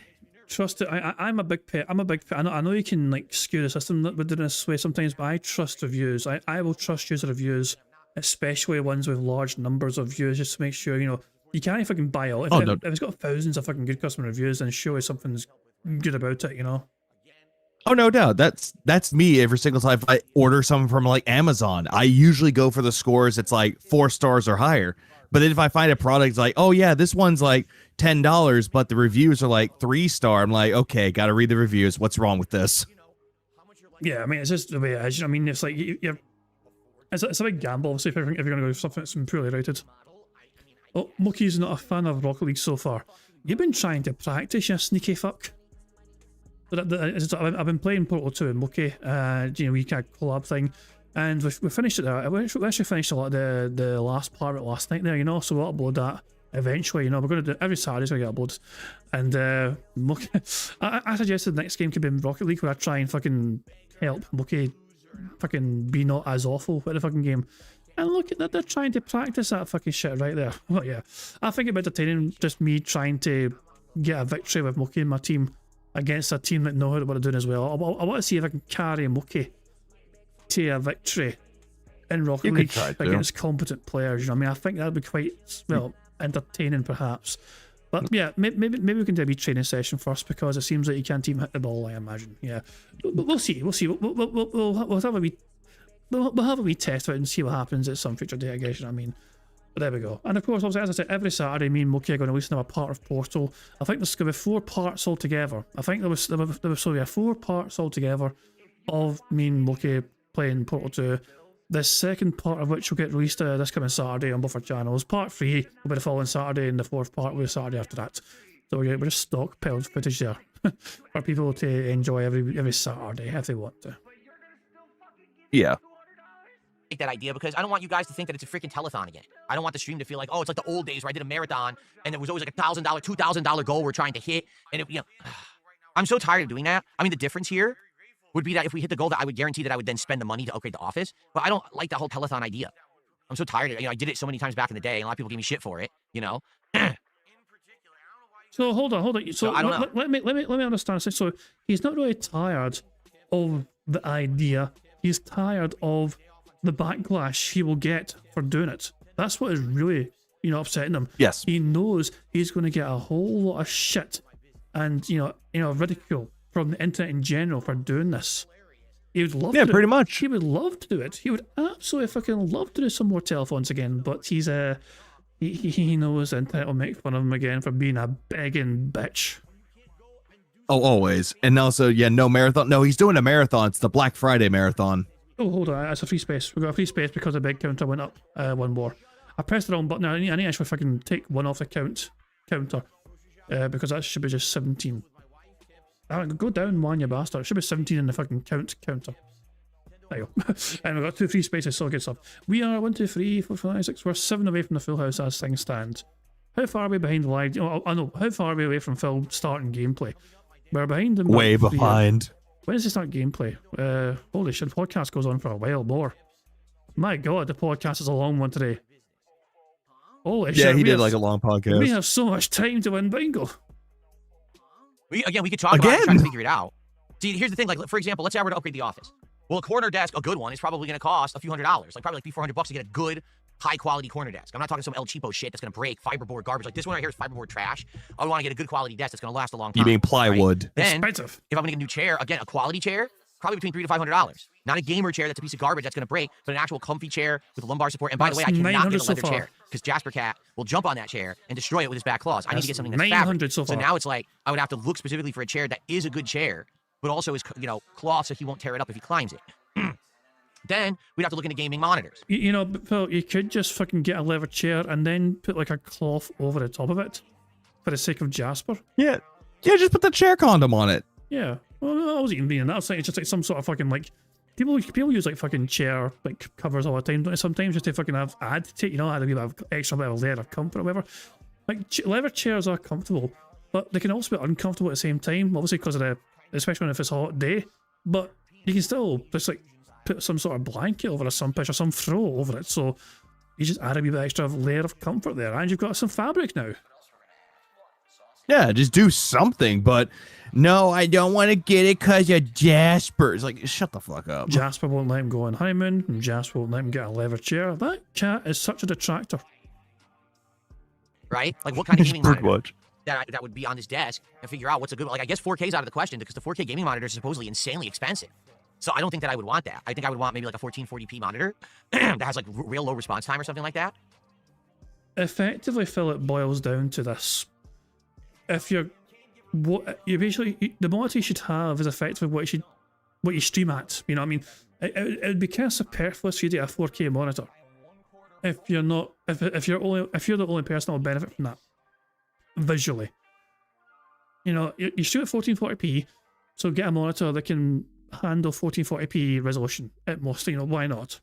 trust it. I'm a big fan. I know you can like skew the system with doing this way sometimes, but I trust reviews. I will trust user reviews, especially ones with large numbers of views, just to make sure, you know, you can't fucking buy it. If it's got thousands of fucking good customer reviews, then surely something's good about it, you know. Oh, no doubt. That's me every single time I order something from like Amazon. I usually go for the scores. It's like 4 stars or higher. But then if I find a product like, oh yeah, this one's like $10, but the reviews are like 3-star, I'm like, okay, got to read the reviews. What's wrong with this? Yeah, I mean, it's just the way it is. I mean, it's like it's a big gamble, obviously, if you're going to go with something that's been poorly rated. Oh, Mookie's not a fan of Rocket League so far. You've been trying to practice, you sneaky fuck. I've been playing Portal 2 and Mookie, you know, we kind of collab thing, and we finished it there. We actually finished a lot of the last part of it last night there, you know, so we'll upload that eventually. You know, we're going to do every Saturday's going to get uploads. And I suggested the next game could be Rocket League, where I try and fucking help Mookie fucking be not as awful with the fucking game. And look at that, they're trying to practice that fucking shit right there. But yeah, I think it'd be entertaining just me trying to get a victory with Mookie and my team against a team that know what they're doing as well. I want to see if I can carry Mookie to a victory in Rocket League against competent players. You know, I mean, I think that'd be quite, well, entertaining perhaps. But yeah, maybe we can do a wee training session first, because it seems like you can't even hit the ball, I imagine. Yeah, we'll see. We'll have a wee. We'll have a wee test of it and see what happens at some future day, I guess. You know what I mean? But there we go. And of course, obviously, as I said, every Saturday, me and Mookie are going to listen to a part of Portal. I think there's going to be 4 parts altogether. I think there was 4 parts altogether of me and Mookie playing Portal 2. The second part of which will get released this coming Saturday on both our channels. Part 3 will be the following Saturday, and the 4th part will be the Saturday after that. So we're just stockpiled footage there for people to enjoy every Saturday if they want to. Yeah. Take that idea, because I don't want you guys to think that it's a freaking telethon again. I don't want the stream to feel like, oh, it's like the old days where I did a marathon and there was always like a $1,000, $2,000 goal we're trying to hit, and it, you know, I'm so tired of doing that. I mean, the difference here would be that if we hit the goal, that I would guarantee that I would then spend the money to upgrade the office. But I don't like that whole telethon idea. I'm so tired of it. You know, I did it so many times back in the day, and a lot of people gave me shit for it. You know. So hold on. So I don't know. Let me understand. So he's not really tired of the idea. He's tired of the backlash he will get for doing it. That's what is really, you know, upsetting him. Yes. He knows he's going to get a whole lot of shit and you know ridicule from the internet in general for doing this. He would love to. Yeah, pretty much. He would love to do it. He would absolutely fucking love to do some more telephones again, but he's he knows the internet will make fun of him again for being a begging bitch. Oh, always. And also, yeah, no marathon. No, he's doing a marathon. It's the Black Friday marathon. Oh, hold on. It's a free space. We got a free space because the big counter went up one more. I pressed the wrong button. I need to actually fucking take one off the counter because that should be just 17. Go down one, you bastard. It should be 17 in the fucking counter. There you go. And we've got 2 free spaces, so good stuff. We are 1, 2, 3, 4, 5, 6. We're 7 away from the full house as things stand. How far are we behind the live? Oh, I know. How far are we away from Phil starting gameplay? We're behind him. Way behind. When does he start gameplay? Holy shit, the podcast goes on for a while more. My god, the podcast is a long one today. Holy shit. Yeah, he did like a long podcast. We have so much time to win bingo. We could talk about it and try to figure it out. See, here's the thing. Like, for example, let's say I were to upgrade the office. Well, a corner desk, a good one, is probably going to cost a few $100s. Like, probably like $400 to get a good, high-quality corner desk. I'm not talking some El Cheapo shit that's going to break, fiberboard garbage. Like, this one right here is fiberboard trash. I would want to get a good quality desk that's going to last a long time. You mean plywood? Right? Then, expensive. If I'm going to get a new chair, again, a quality chair, probably between $300 to $500. Not a gamer chair that's a piece of garbage that's going to break, but an actual comfy chair with a lumbar support. And by the way, I cannot get a leather chair because Jasper Cat will jump on that chair and destroy it with his back claws. I need to get something that's fabric. So now it's like I would have to look specifically for a chair that is a good chair, but also is, you know, cloth so he won't tear it up if he climbs it. Then we'd have to look into gaming monitors. You know, Phil, you could just fucking get a leather chair and then put like a cloth over the top of it for the sake of Jasper. Yeah, just put the chair condom on it. Yeah, well, I wasn't even being that. It's just like some sort of fucking like people use like fucking chair like covers all the time, don't they? Sometimes just to fucking add a bit of extra bit of layer of comfort or whatever. Like leather chairs are comfortable, but they can also be uncomfortable at the same time. Obviously because of especially if it's a hot day. But you can still just like put some sort of blanket over a sun pitch or some throw over it, so you just add a wee bit extra layer of comfort there, and you've got some fabric now. Yeah, just do something, but no, I don't want to get it because of Jasper. It's like, shut the fuck up. Jasper won't let him go on honeymoon, and Jasper won't let him get a leather chair. That cat is such a detractor. Right? Like, what kind of gaming monitor that would be on this desk and figure out what's a good, like, I guess 4K is out of the question because the 4K gaming monitors are supposedly insanely expensive. So I don't think that I would want that. I think I would want maybe like a 1440p monitor that has like real low response time or something like that. Effectively, Phil, it boils down to this. If you basically, the monitor you should have is effectively what you stream at. You know what I mean? It would be kind of superfluous for you to get a 4K monitor if you're not, if you're the only person that will benefit from that visually. You know, you shoot at 1440p, so get a monitor that can handle 1440p resolution at most. You know, why not?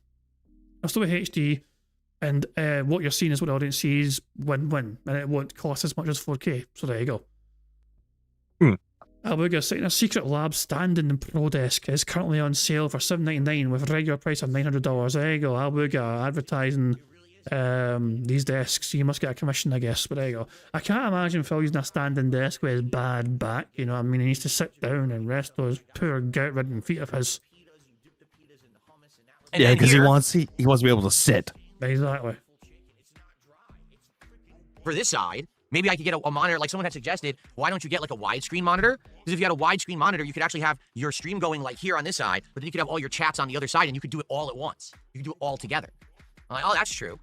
I'll still be HD. And what you're seeing is what the audience sees, win-win, and it won't cost as much as 4K. So there you go. Albuga sitting in a secret lab standing in Pro Desk is currently on sale for $7.99 with a regular price of $900. There you go, Albuga advertising these desks. You must get a commission, I guess, but there you go. I can't imagine Phil using a standing desk with his bad back, you know what I mean? He needs to sit down and rest those poor gout-ridden feet of his. Yeah, because he wants to be able to sit. Exactly. For this side, maybe I could get a monitor like someone had suggested. Why don't you get like a widescreen monitor? Because if you had a widescreen monitor, you could actually have your stream going like here on this side, but then you could have all your chats on the other side, and you could do it all at once. You could do it all together. I'm like, oh, that's true.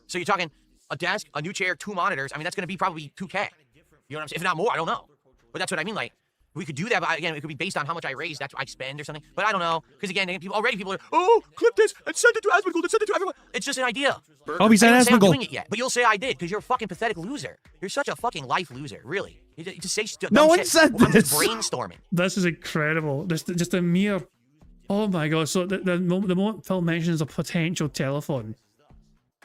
So you're talking a desk, a new chair, 2 monitors. I mean, that's going to be probably 2K. You know what I'm saying? If not more, I don't know. But that's what I mean. Like, we could do that, but again, it could be based on how much I raise, that's what I spend or something. But I don't know. Because again, people are, oh, clip this and send it to Asmongold and send it to everyone. It's just an idea. Oh, he said I'm Asmongold. doing it yet, but you'll say I did because you're a fucking pathetic loser. You're such a fucking life loser, really. You just say no one shit. said I'm this. just brainstorming. This is incredible. Just a mere... Oh my god, so the moment Phil mentions a potential telephone,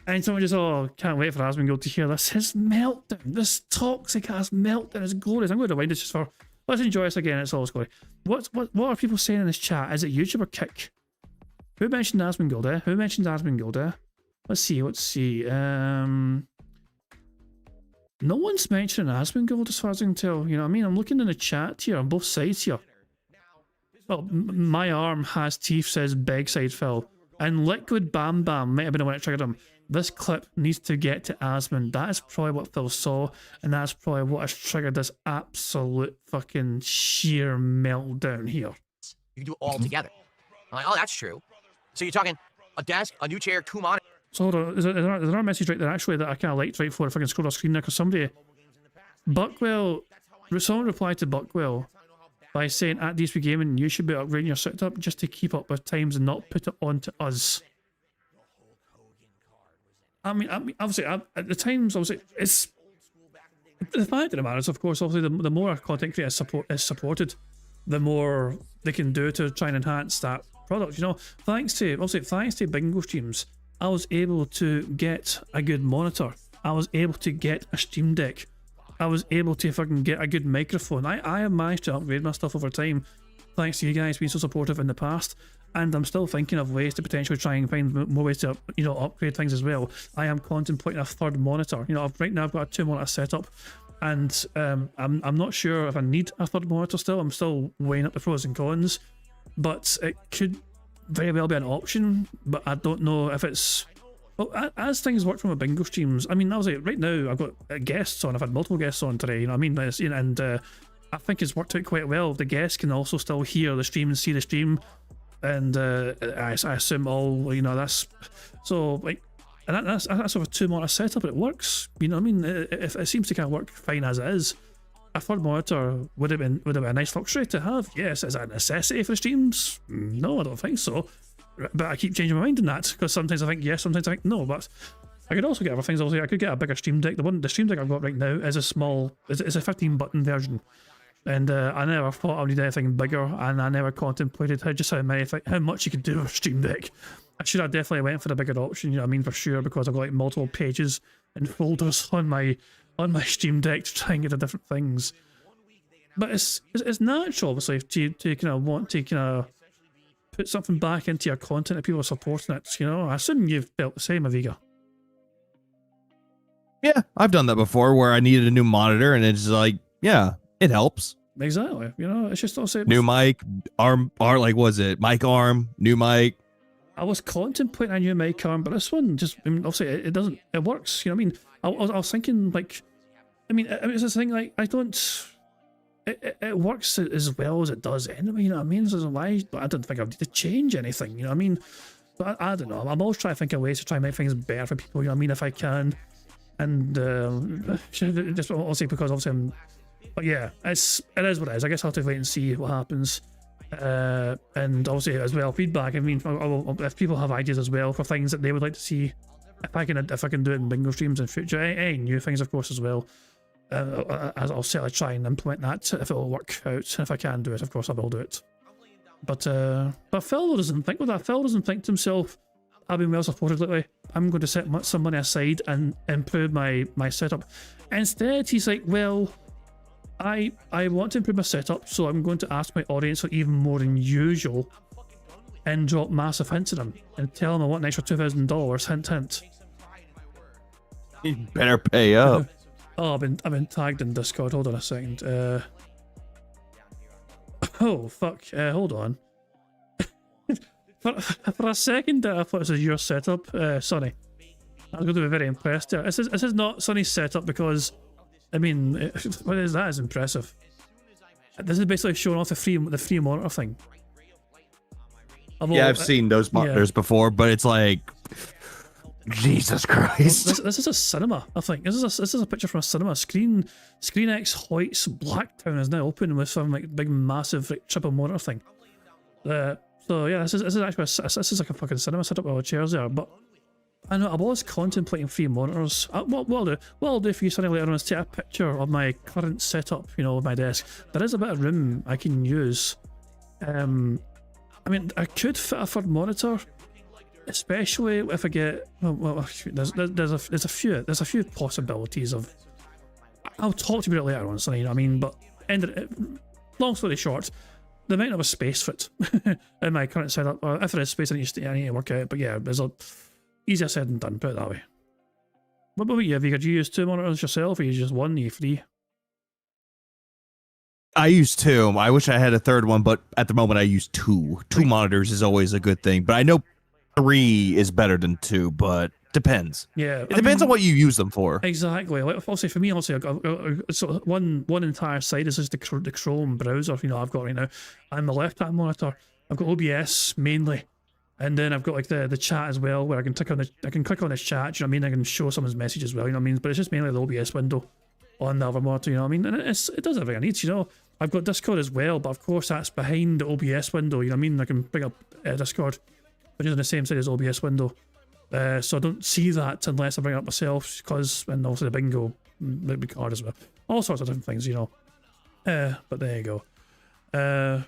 and someone just, oh, can't wait for Asmongold to hear this. His meltdown, this toxic ass meltdown is glorious. I'm going to rewind this just for... Let's enjoy this again, it's always glory. What are people saying in this chat? Is it YouTube or Kick? Who mentioned Asmongold, eh? Who mentioned Asmongold, eh? Let's see. No one's mentioning Asmongold as far as I can tell. You know what I mean? I'm looking in the chat here on both sides here. Well, my arm has teeth, says Beg Side Phil. And Liquid Bam Bam might have been the one that triggered him. This clip needs to get to Asmon. That is probably what Phil saw, and that's probably what has triggered this absolute fucking sheer meltdown here. You can do it all together. I'm like, oh, that's true. So you're talking a desk, a new chair, 2 monitors. So hold on, is there a message right there actually that I kind of liked right before if I can scroll off screen there? Because someone replied to Buckwell by saying at DSP Gaming, you should be upgrading your setup just to keep up with times and not put it on to us. I mean, obviously, at the times, obviously, it's the fact of the matter is, of course, obviously, the more content creators is supported, the more they can do to try and enhance that product. You know, thanks to Bingo streams, I was able to get a good monitor. I was able to get a Stream Deck. I was able to fucking get a good microphone. I have managed to upgrade my stuff over time, thanks to you guys being so supportive in the past. And I'm still thinking of ways to potentially try and find more ways to, you know, upgrade things as well. I am contemplating a 3rd monitor. You know, right now I've got a 2 monitor setup, and I'm not sure if I need a 3rd monitor still. I'm still weighing up the pros and cons, but it could very well be an option. But I don't know if it's... Well, as things work from a Bingo streams, I mean, obviously right now I've got guests on. I've had multiple guests on today. You know what I mean? And I think it's worked out quite well. The guests can also still hear the stream and see the stream. And I assume all, you know, that's so like, and that's sort of a 2 monitor setup, but it works. You know what I mean? It seems to kind of work fine as it is. A 3rd monitor would have been a nice luxury to have. Yes, is that a necessity for streams? No, I don't think so. But I keep changing my mind on that because sometimes I think yes, sometimes I think no. But I could also get other things. Obviously, I could get a bigger Stream Deck. The Stream Deck I've got right now is a small, it's a 15-button version. And I never thought I would need anything bigger, and I never contemplated how much you could do with a Stream Deck. I should have definitely went for the bigger option, you know what I mean, for sure, because I've got like multiple pages and folders on my Stream Deck to try and get the different things. But it's natural, obviously, to kind of want to kind of put something back into your content if people are supporting it. You know, I assume you've felt the same, Aviga. Yeah, I've done that before, where I needed a new monitor, and it's like, yeah. It helps. Exactly. You know, it's just also new mic, arm, like was it mic arm, new mic. I was contemplating a new mic arm, but this one just, I mean, obviously it works. You know what I mean? I was thinking like, I mean, it's this thing like it works as well as it does anyway. You know what I mean? So why? But I didn't think I need to change anything. You know what I mean? But I don't know. I'm always trying to think of ways to try and make things better for people. You know what I mean? If I can, and just also because obviously but yeah, it is what it is. I guess I'll have to wait and see what happens. And obviously as well, feedback. I mean, if people have ideas as well for things that they would like to see, if I can do it in Bingo streams in future, any new things, of course, as well. I'll certainly try and implement that if it will work out. If I can do it, of course, I will do it. But Phil doesn't think with that. Phil doesn't think to himself, I've been well supported lately. I'm going to set some money aside and improve my setup. Instead, he's like, well, I want to improve my setup, so I'm going to ask my audience for even more than usual and drop massive hints at them and tell them I want an extra $2,000. Hint, hint. You better pay up. Oh, I've been tagged in Discord. Hold on a second. Oh fuck. Hold on. for a second, I thought this was your setup, Sonny. I was going to be very impressed there. This is not Sonny's setup because, I mean, that is impressive. This is basically showing off the free monitor thing. Although, yeah, I've seen those monitors before, but it's like, Jesus Christ. This is a cinema, I think. This is a picture from a cinema. Screen X Hoyt's Blacktown is now open with some like big massive like, triple monitor thing. So yeah, this is actually this is like a fucking cinema setup with all the chairs there. But I know I was contemplating free monitors. What I'll do for you Sonny later on is take a picture of my current setup, you know, with my desk. There is a bit of room I can use. I mean, I could fit a third monitor, especially if I get well there's a few possibilities of. I'll talk to you about it later on, Sonny. You know what I mean? But long story short, there might not be space for it in my current setup. Or if there is space, I need to work out. But yeah, there's easier said than done. Put it that way. What about you? Have you used 2 monitors yourself, or you just 1? Are you 3? I use 2. I wish I had a third one, but at the moment I use 2. 2 monitors is always a good thing, but I know 3 is better than 2, but depends. Yeah, it depends on what you use them for. Exactly. Like, obviously, for me, also, so one entire side is just the Chrome browser. You know, I've got right now, and the left-hand monitor, I've got OBS mainly, and then I've got like the chat as well, where I can click on this chat. You know what I mean? I can show someone's message as well. You know what I mean? But it's just mainly the OBS window on the other monitor. You know what I mean? And it does everything I need. You know. I've got Discord as well, but of course that's behind the OBS window, you know what I mean? I can bring up Discord, which is on the same side as OBS window. So I don't see that unless I bring it up myself, because, and also the bingo card as well. All sorts of different things, you know. But there you go.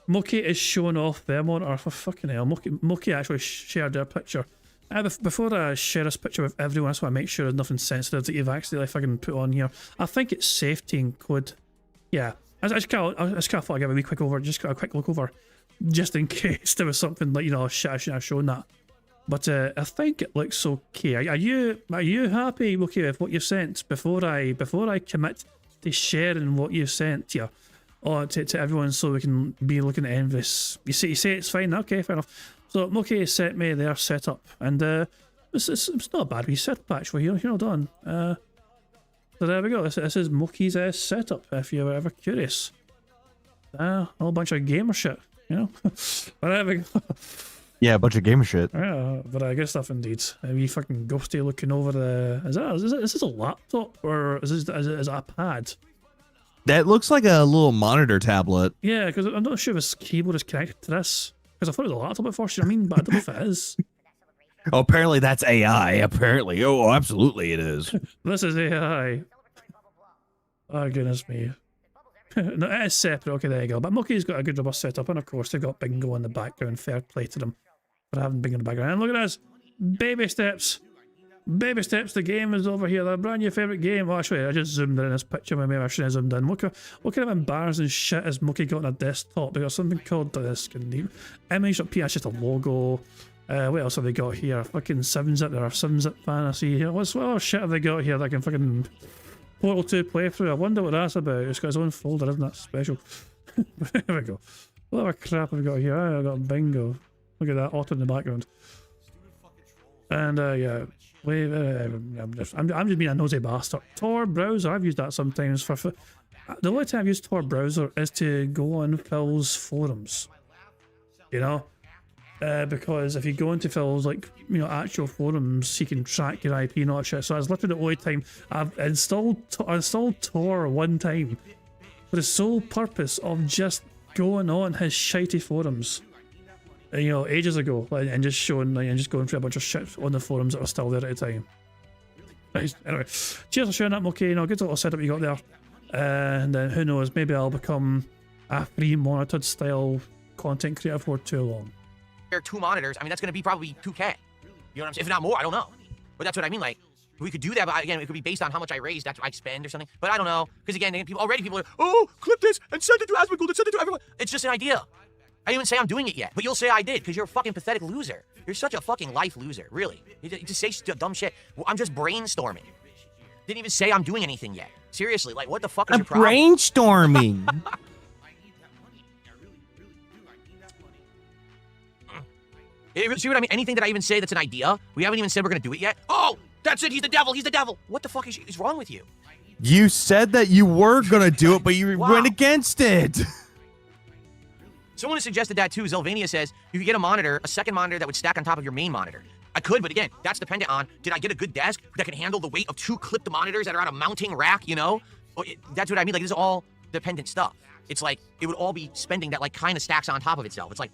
Moki is showing off their monitor, for fucking hell. Moki actually shared their picture. Before I share this picture with everyone, I just want to make sure there's nothing sensitive that you've accidentally fucking put on here. I think it's safety and code. Yeah, I just kind of thought I'd give a wee quick over, just got a quick look over, just in case there was something like, you know, shit, I shouldn't have shown that. But I think it looks okay. Are you happy, okay, with what you've sent before I commit to sharing what you've sent here, or to everyone, so we can be looking at envious? You say it's fine. Okay, fair enough. So Moki sent me their setup, and it's not a bad wee setup actually. You're not done. So there we go. This is Moki's setup, if you were ever curious. A whole bunch of gamer shit, you know. But there we go. Yeah, a bunch of gamer shit. Yeah, but good stuff indeed. A wee fucking ghosty looking over the. Is this a laptop, or is it a pad? That looks like a little monitor tablet. Yeah, because I'm not sure if this keyboard is connected to this. Because I thought it was a laptop at first, you know what I mean? But I don't know if it is. Oh, apparently that's AI. Apparently. Oh, absolutely it is. This is AI. Oh, goodness me. No, it is separate. Okay, there you go. But Moki's got a good robust setup, and of course they've got Bingo in the background. Fair play to them for having Bingo in the background. And look at this. Baby steps. Baby steps. The game is over here. The brand new favourite game. Well, actually, I just zoomed in this picture. Maybe I shouldn't have zoomed in. What kind of embarrassing shit has Moki got on a desktop? They got something called this. Image.p. That's just a logo. What else have they got here? Fucking 7-zip there, 7-zip fantasy here. What other shit have they got here that I can fucking Portal 2 playthrough? I wonder what that's about. It's got its own folder, isn't that special? There we go. What other crap have we got here? I've got Bingo. Look at that auto in the background. And yeah, I'm just being a nosy bastard. Tor browser, I've used that sometimes for the only time I've used Tor browser is to go on Phil's forums. You know? Because if you go into Phil's, like, you know, actual forums, he can track your IP and all that shit. So it's literally the only time I've installed Tor one time for the sole purpose of just going on his shitey forums, you know, ages ago, like, and just showing, like, and just going through a bunch of shit on the forums that are still there at the time. Anyway, cheers for sharing that, okay, you know, good little setup you got there. And then who knows, maybe I'll become a free monitored style content creator for too long. 2 monitors, I mean, that's going to be probably 2K. You know what I'm saying? If not more, I don't know. But that's what I mean. Like, we could do that, but again, it could be based on how much I raise, that's what I spend or something. But I don't know. Because again, people are, oh, clip this and send it to Asmongold and send it to everyone. It's just an idea. I didn't even say I'm doing it yet, but you'll say I did because you're a fucking pathetic loser. You're such a fucking life loser, really. You just say dumb shit. Well, I'm just brainstorming. Didn't even say I'm doing anything yet. Seriously, like, what the fuck is your problem? Brainstorming. See what I mean? Anything that I even say that's an idea, we haven't even said we're gonna do it yet. Oh, that's it. He's the devil. He's the devil. What the fuck is wrong with you? You said that you were gonna do it, but you went against it. Someone has suggested that too. Zelvania says you could get a second monitor that would stack on top of your main monitor. I could, but again, that's dependent on, did I get a good desk that can handle the weight of 2 clipped monitors that are on a mounting rack, you know? That's what I mean. Like, this is all dependent stuff. It's like, it would all be spending that, like, kind of stacks on top of itself. It's like,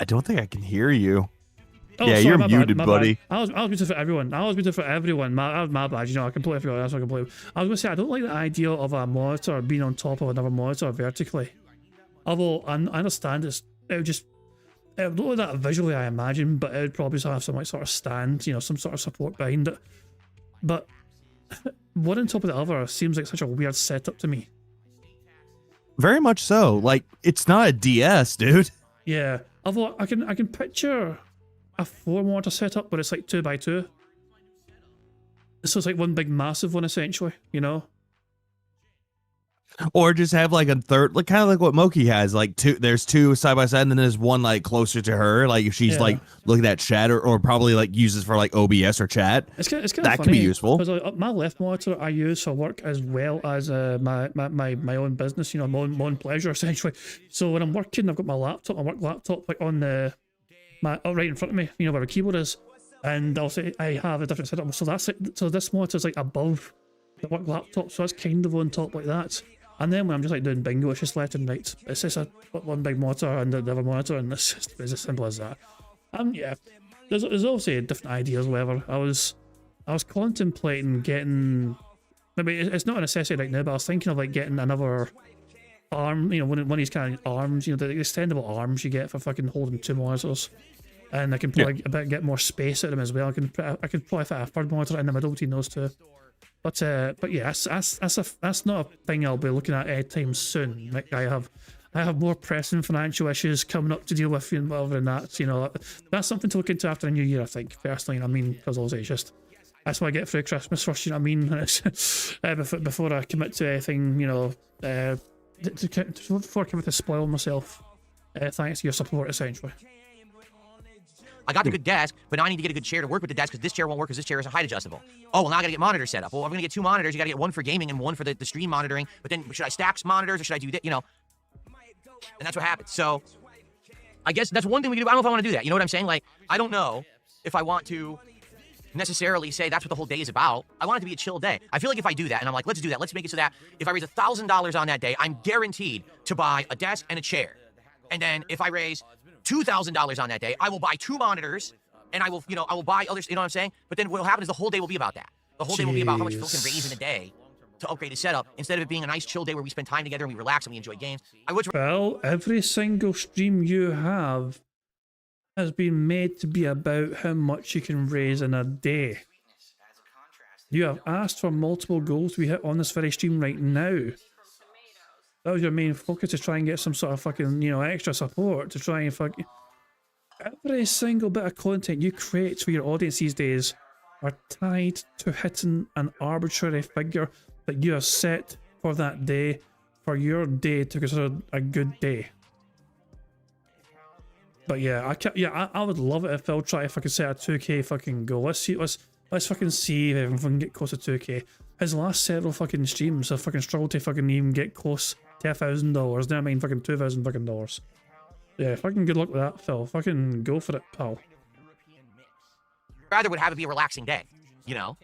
I don't think I can hear you. Oh, yeah, sorry, you're my muted, bad, buddy. I was muted for everyone. My bad. You know, I completely forgot. That's what I completely. I was gonna say I don't like the idea of a monitor being on top of another monitor vertically. Although I understand it would look like that visually, I imagine, but it would probably have some like sort of stand, you know, some sort of support behind it. But one on top of the other seems like such a weird setup to me. Very much so. Like, it's not a DS, dude. Yeah. Although I can picture a 4 monitor setup where it's like 2x2. So it's like one big massive one essentially, you know? Or just have like a third, like kind of like what Moki has, like there's 2 side by side, and then there's one like closer to her, like if she's like looking at chat or probably like uses for like OBS or chat. It's kind of that funny, can be useful. Because like, my left monitor I use for work as well as my own business, you know, my own pleasure essentially. So when I'm working, I've got my work laptop like on right in front of me, you know, where the keyboard is, and also I have a different setup. So this monitor is like above the work laptop, so it's kind of on top like that. And then when I'm just like doing bingo, it's just left and right. It's just one big monitor and the other monitor, and it's just as simple as that. Yeah, there's obviously different ideas, whatever. I was contemplating getting, maybe it's not a necessity right now, but I was thinking of like getting another arm, you know, one of these kind of arms, you know, the extendable arms you get for fucking holding 2 monitors. And I can probably get more space at them as well. I could probably fit a 3rd monitor in the middle between those 2. But yeah, that's not a thing I'll be looking at anytime soon. Like I have more pressing financial issues coming up to deal with and whatever, and that, you know, that's something to look into after the new year, I think, personally. You know what I mean? Because also it's just, that's what I get through Christmas first, you know what I mean? Before I commit to anything, you know, before I commit to spoil myself, thanks to your support, essentially. I got the good desk, but now I need to get a good chair to work with the desk because this chair won't work because this chair isn't height adjustable. Oh, well, now I gotta get monitors set up. Well, I'm gonna get 2 monitors. You gotta get one for gaming and one for the stream monitoring. But then should I stack monitors or should I do that? You know, and that's what happens. So I guess that's one thing we can do. I don't know if I want to do that. You know what I'm saying? Like, I don't know if I want to necessarily say that's what the whole day is about. I want it to be a chill day. I feel like if I do that, and I'm like, let's do that. Let's make it so that if I raise $1,000 on that day, I'm guaranteed to buy a desk and a chair. And then if I raise $2,000 on that day, I will buy 2 monitors, and I will buy others, you know what I'm saying? But then what will happen is the whole day will be about that. The whole day will be about how much Phil can raise in a day to upgrade his setup, instead of it being a nice chill day where we spend time together and we relax and we enjoy games. Well, every single stream you have has been made to be about how much you can raise in a day. You have asked for multiple goals to be hit on this very stream right now. That was your main focus, to try and get some sort of fucking, you know, extra support, to try and fucking... Every single bit of content you create for your audience these days are tied to hitting an arbitrary figure that you have set for that day, for your day to consider a good day. But yeah, I would love it if Phil tried, if I could set a 2K fucking goal. Let's fucking see if everyone can get close to 2K. His last several fucking streams have fucking struggled to fucking even get close to $1,000. Now I mean fucking $2,000 fucking dollars. Yeah, fucking good luck with that, Phil. Fucking go for it, pal. Rather would have it be a relaxing day, you know?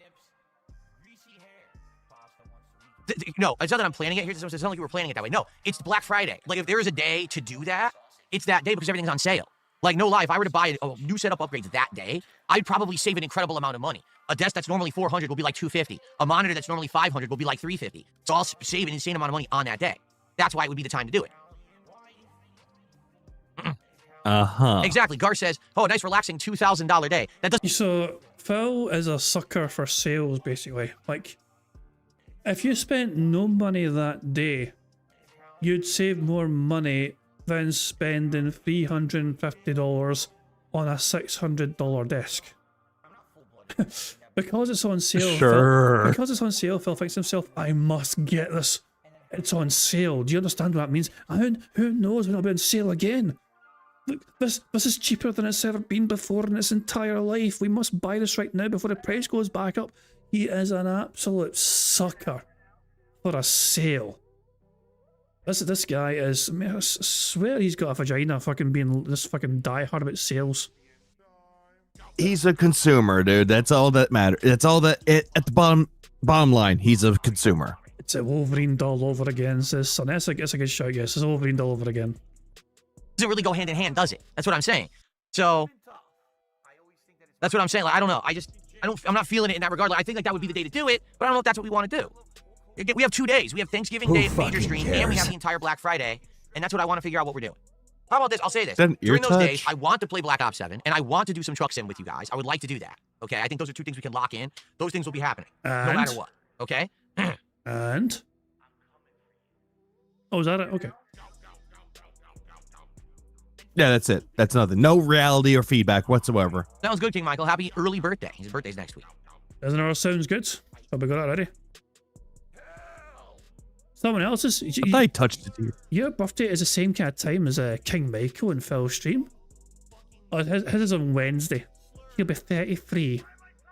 No, it's not that I'm planning it. It's not like we were planning it that way. No, it's Black Friday. Like, if there is a day to do that, it's that day because everything's on sale. Like, no lie, if I were to buy a new setup upgrades that day, I'd probably save an incredible amount of money. A desk that's normally $400 will be like $250. A monitor that's normally $500 will be like $350. So I'll save an insane amount of money on that day. That's why it would be the time to do it. Exactly. Gar says, oh, a nice relaxing $2,000 day. That doesn't. So Phil is a sucker for sales, basically. Like, if you spent no money that day, you'd save more money than spending $350 on a $600 desk. Because it's on sale. Because it's on sale, Phil thinks to himself, I must get this. It's on sale. Do you understand what that means? And who knows when it'll be on sale again? Look, this is cheaper than it's ever been before in its entire life. We must buy this right now before the price goes back up. He is an absolute sucker for a sale. This guy is, I mean, I swear he's got a vagina fucking being this fucking diehard about sales. He's a consumer, dude. That's all that matters. That's all that at the bottom line. He's a consumer. It's a Wolverine all over again, says son. That's a good shout, yes. It's a Wolverine all over again. Doesn't really go hand in hand, does it? That's what I'm saying. So that's what I'm saying. Like, I don't know. I'm not feeling it in that regard. Like, I think like that would be the day to do it, but I don't know if that's what we want to do. We have 2 days. We have Thanksgiving Day major stream, and we have the entire Black Friday, and that's what I want to figure out what we're doing. How about this? I'll say this. During those days, I want to play Black Ops 7, and I want to do some truck sim with you guys. I would like to do that. Okay? I think those are 2 things we can lock in. Those things will be happening, no matter what. Okay? And? Oh, is that it? Okay. Yeah, that's it. That's nothing. No reality or feedback whatsoever. Sounds good, King Michael. Happy early birthday. His birthday's next week. Doesn't it all sounds good? Probably got that ready. Someone else's. I thought I touched it to you. Your birthday is the same kind of time as King Michael and Phil's stream. Oh, his is on Wednesday. He'll be 33.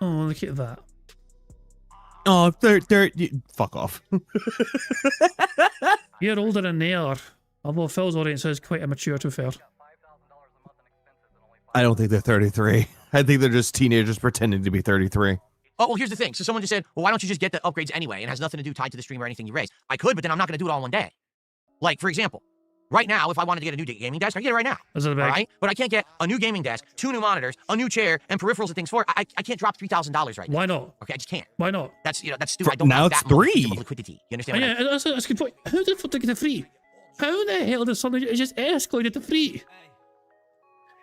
Oh, look at that. Oh, fuck off. You're older than they are. Although Phil's audience is quite immature, to be fair. I don't think they're 33. I think they're just teenagers pretending to be 33. Oh, well, here's the thing. So someone just said, well, why don't you just get the upgrades anyway? And it has nothing to do tied to the stream or anything you raise. I could, but then I'm not going to do it all in one day. Like, for example, right now, if I wanted to get a new gaming desk, I can get it right now. All right? But I can't get a new gaming desk, 2 new monitors, a new chair, and peripherals and things for it. I can't drop $3,000 right now. Why not? Okay, I just can't. Why not? That's stupid. I don't now have it's that much 3. liquidity. You understand? Oh, yeah, that's a good point. How the fuck did they get it free? How the hell did something just escalated to 3?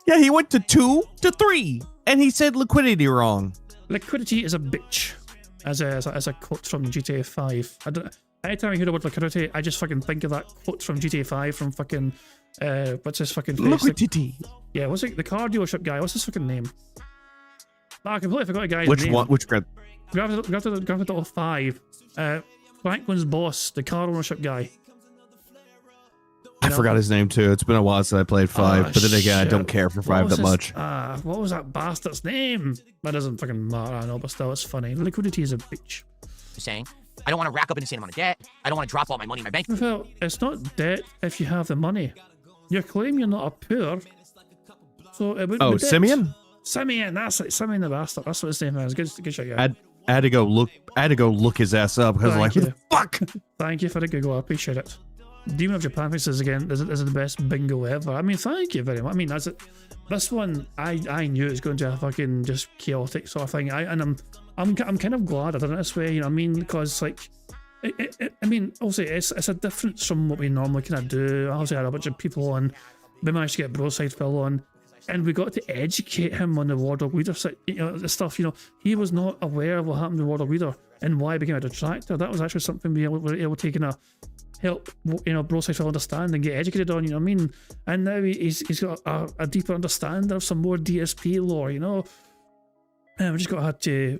Yeah, he went to 2 to 3, and he said liquidity wrong. Liquidity is a bitch, as a quote from GTA 5. Anytime I hear the word liquidity, I just fucking think of that quote from GTA 5 from fucking what's his fucking face? Liquidity. Yeah, what's it? The car dealership guy. What's his fucking name? I completely forgot the guy's Which name. one? Which grab? Grand Theft Auto 5. Franklin's boss, the car ownership guy. I forgot his name too. It's been a while since I played 5, but then again, I don't shit. care for 5 that much. What was that bastard's name? That doesn't fucking matter, I know, but still, it's funny. Liquidity is a bitch. Saying, I don't want to rack up an insane amount of debt. I don't want to drop all my money in my bank. Well, it's not debt if you have the money. You claim you're not a poor, so it would. Oh, be debt. Simeon? Simeon, that's it. Simeon the bastard. That's what his name is. Good shot, yeah. I had to go look his ass up because like, who the fuck? Thank you for the Google. I appreciate it. Demon of Japan faces again. This is the best bingo ever. I mean, thank you very much. I mean, that's it. This one, I knew it was going to a fucking just chaotic sort of thing. I'm kind of glad I did it this way. You know what I mean? Because like, I mean, obviously it's a difference from what we normally kind of do. Obviously, I had a bunch of people on. We managed to get Broside Phil on, and we got to educate him on the Wardog Leader, you know, the stuff. You know, he was not aware of what happened to Wardog Leader and why it became a detractor. That was actually something we were able to kind of help, you know, Broside Phil understand and get educated on. You know what I mean? And now he's got a deeper understanding of some more DSP lore. You know, and we got to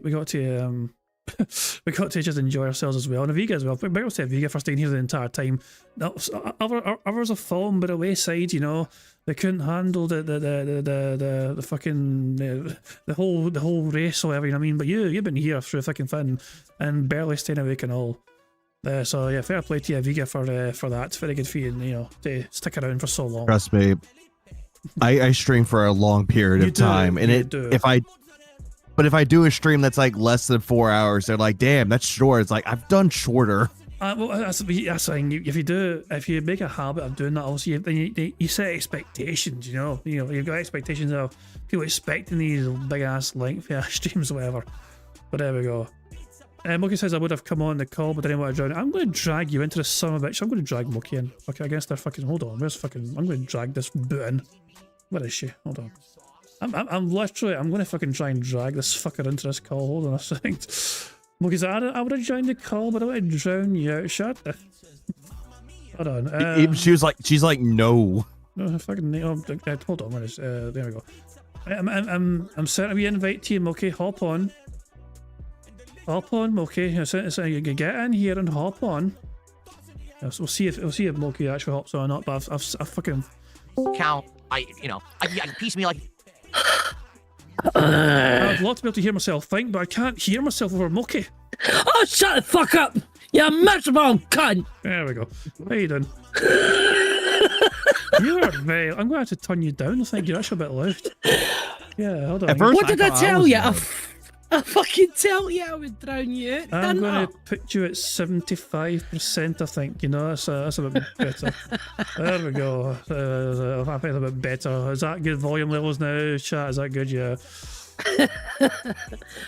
just enjoy ourselves as well. And Aviga as well. Big ups to Aviga for staying here the entire time. Others have fallen by the wayside, you know. They couldn't handle the fucking the whole race or whatever, you know what I mean? But you've been here through fucking fun and barely staying awake and all. So yeah, fair play to you, Aviga, for that. It's very good for you, you know, to stick around for so long. Trust me, I stream for a long period of time, and if I do a stream that's like less than 4 hours, they're like, damn, that's short. It's like, I've done shorter. Well, that's the thing. If you make a habit of doing that, also you set expectations. You've got expectations of people expecting these big ass lengthy streams or whatever. But there we go. Moki says I would have come on the call, but I didn't want to join. I'm going to drag you into the son of a bitch. I'm going to drag Moki in. Okay, I guess they're fucking. Hold on. Where's fucking? I'm going to drag this boot in. Where is she? Hold on. I'm literally. I'm going to fucking try and drag this fucker into this call. Hold on a second. Moki says I would have joined the call, but I would have drowned you out. Shut the. Hold on. She's like, no. No, fucking. Hold on. Where is? There we go. I'm sending a wee invite to you, Moki. Hop on. Hop on, Moki. So you can get in here and hop on. We'll see if Moki actually hops on or not. But I've fucking count. I piece me like. I'd love to be able to hear myself think, but I can't hear myself over Moki. Oh, shut the fuck up! You miserable cunt! There we go. How you doing? You are very. I'm going to have to turn you down. I think you're actually a bit loud. Yeah, hold on. What did I tell you? I fucking tell you I would drown you out. I'm going to put you at 75%, I think. That's a bit better. There we go. I think a bit better. Is that good volume levels now, chat? Is that good? Yeah.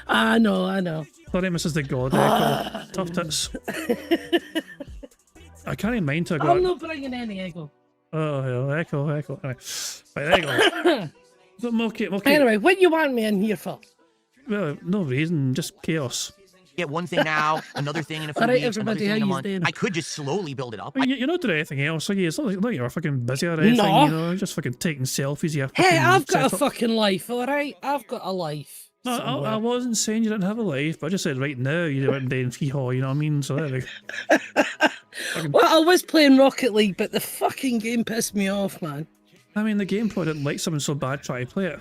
I know. Sorry, Mrs. The God Echo. Tough tits. I can't even mind to go. I'm not bringing any echo. Oh, yeah, echo. Anyway. Right, there you go. So, Moki. Anyway, what you want me in here for? Well, no reason, just chaos. Get one thing now, another thing in a few weeks, another thing in a month. I could just slowly build it up. You're not doing anything else, are you? It's not like you're fucking busy or anything, No. Just fucking taking selfies. Hey, I've got a fucking life, alright? I've got a life. No, I wasn't saying you didn't have a life, but I just said right now you weren't doing hee-haw, you know what I mean? So there we go. Well, I was playing Rocket League, but the fucking game pissed me off, man. I mean, the game probably didn't like something so bad, try to play it.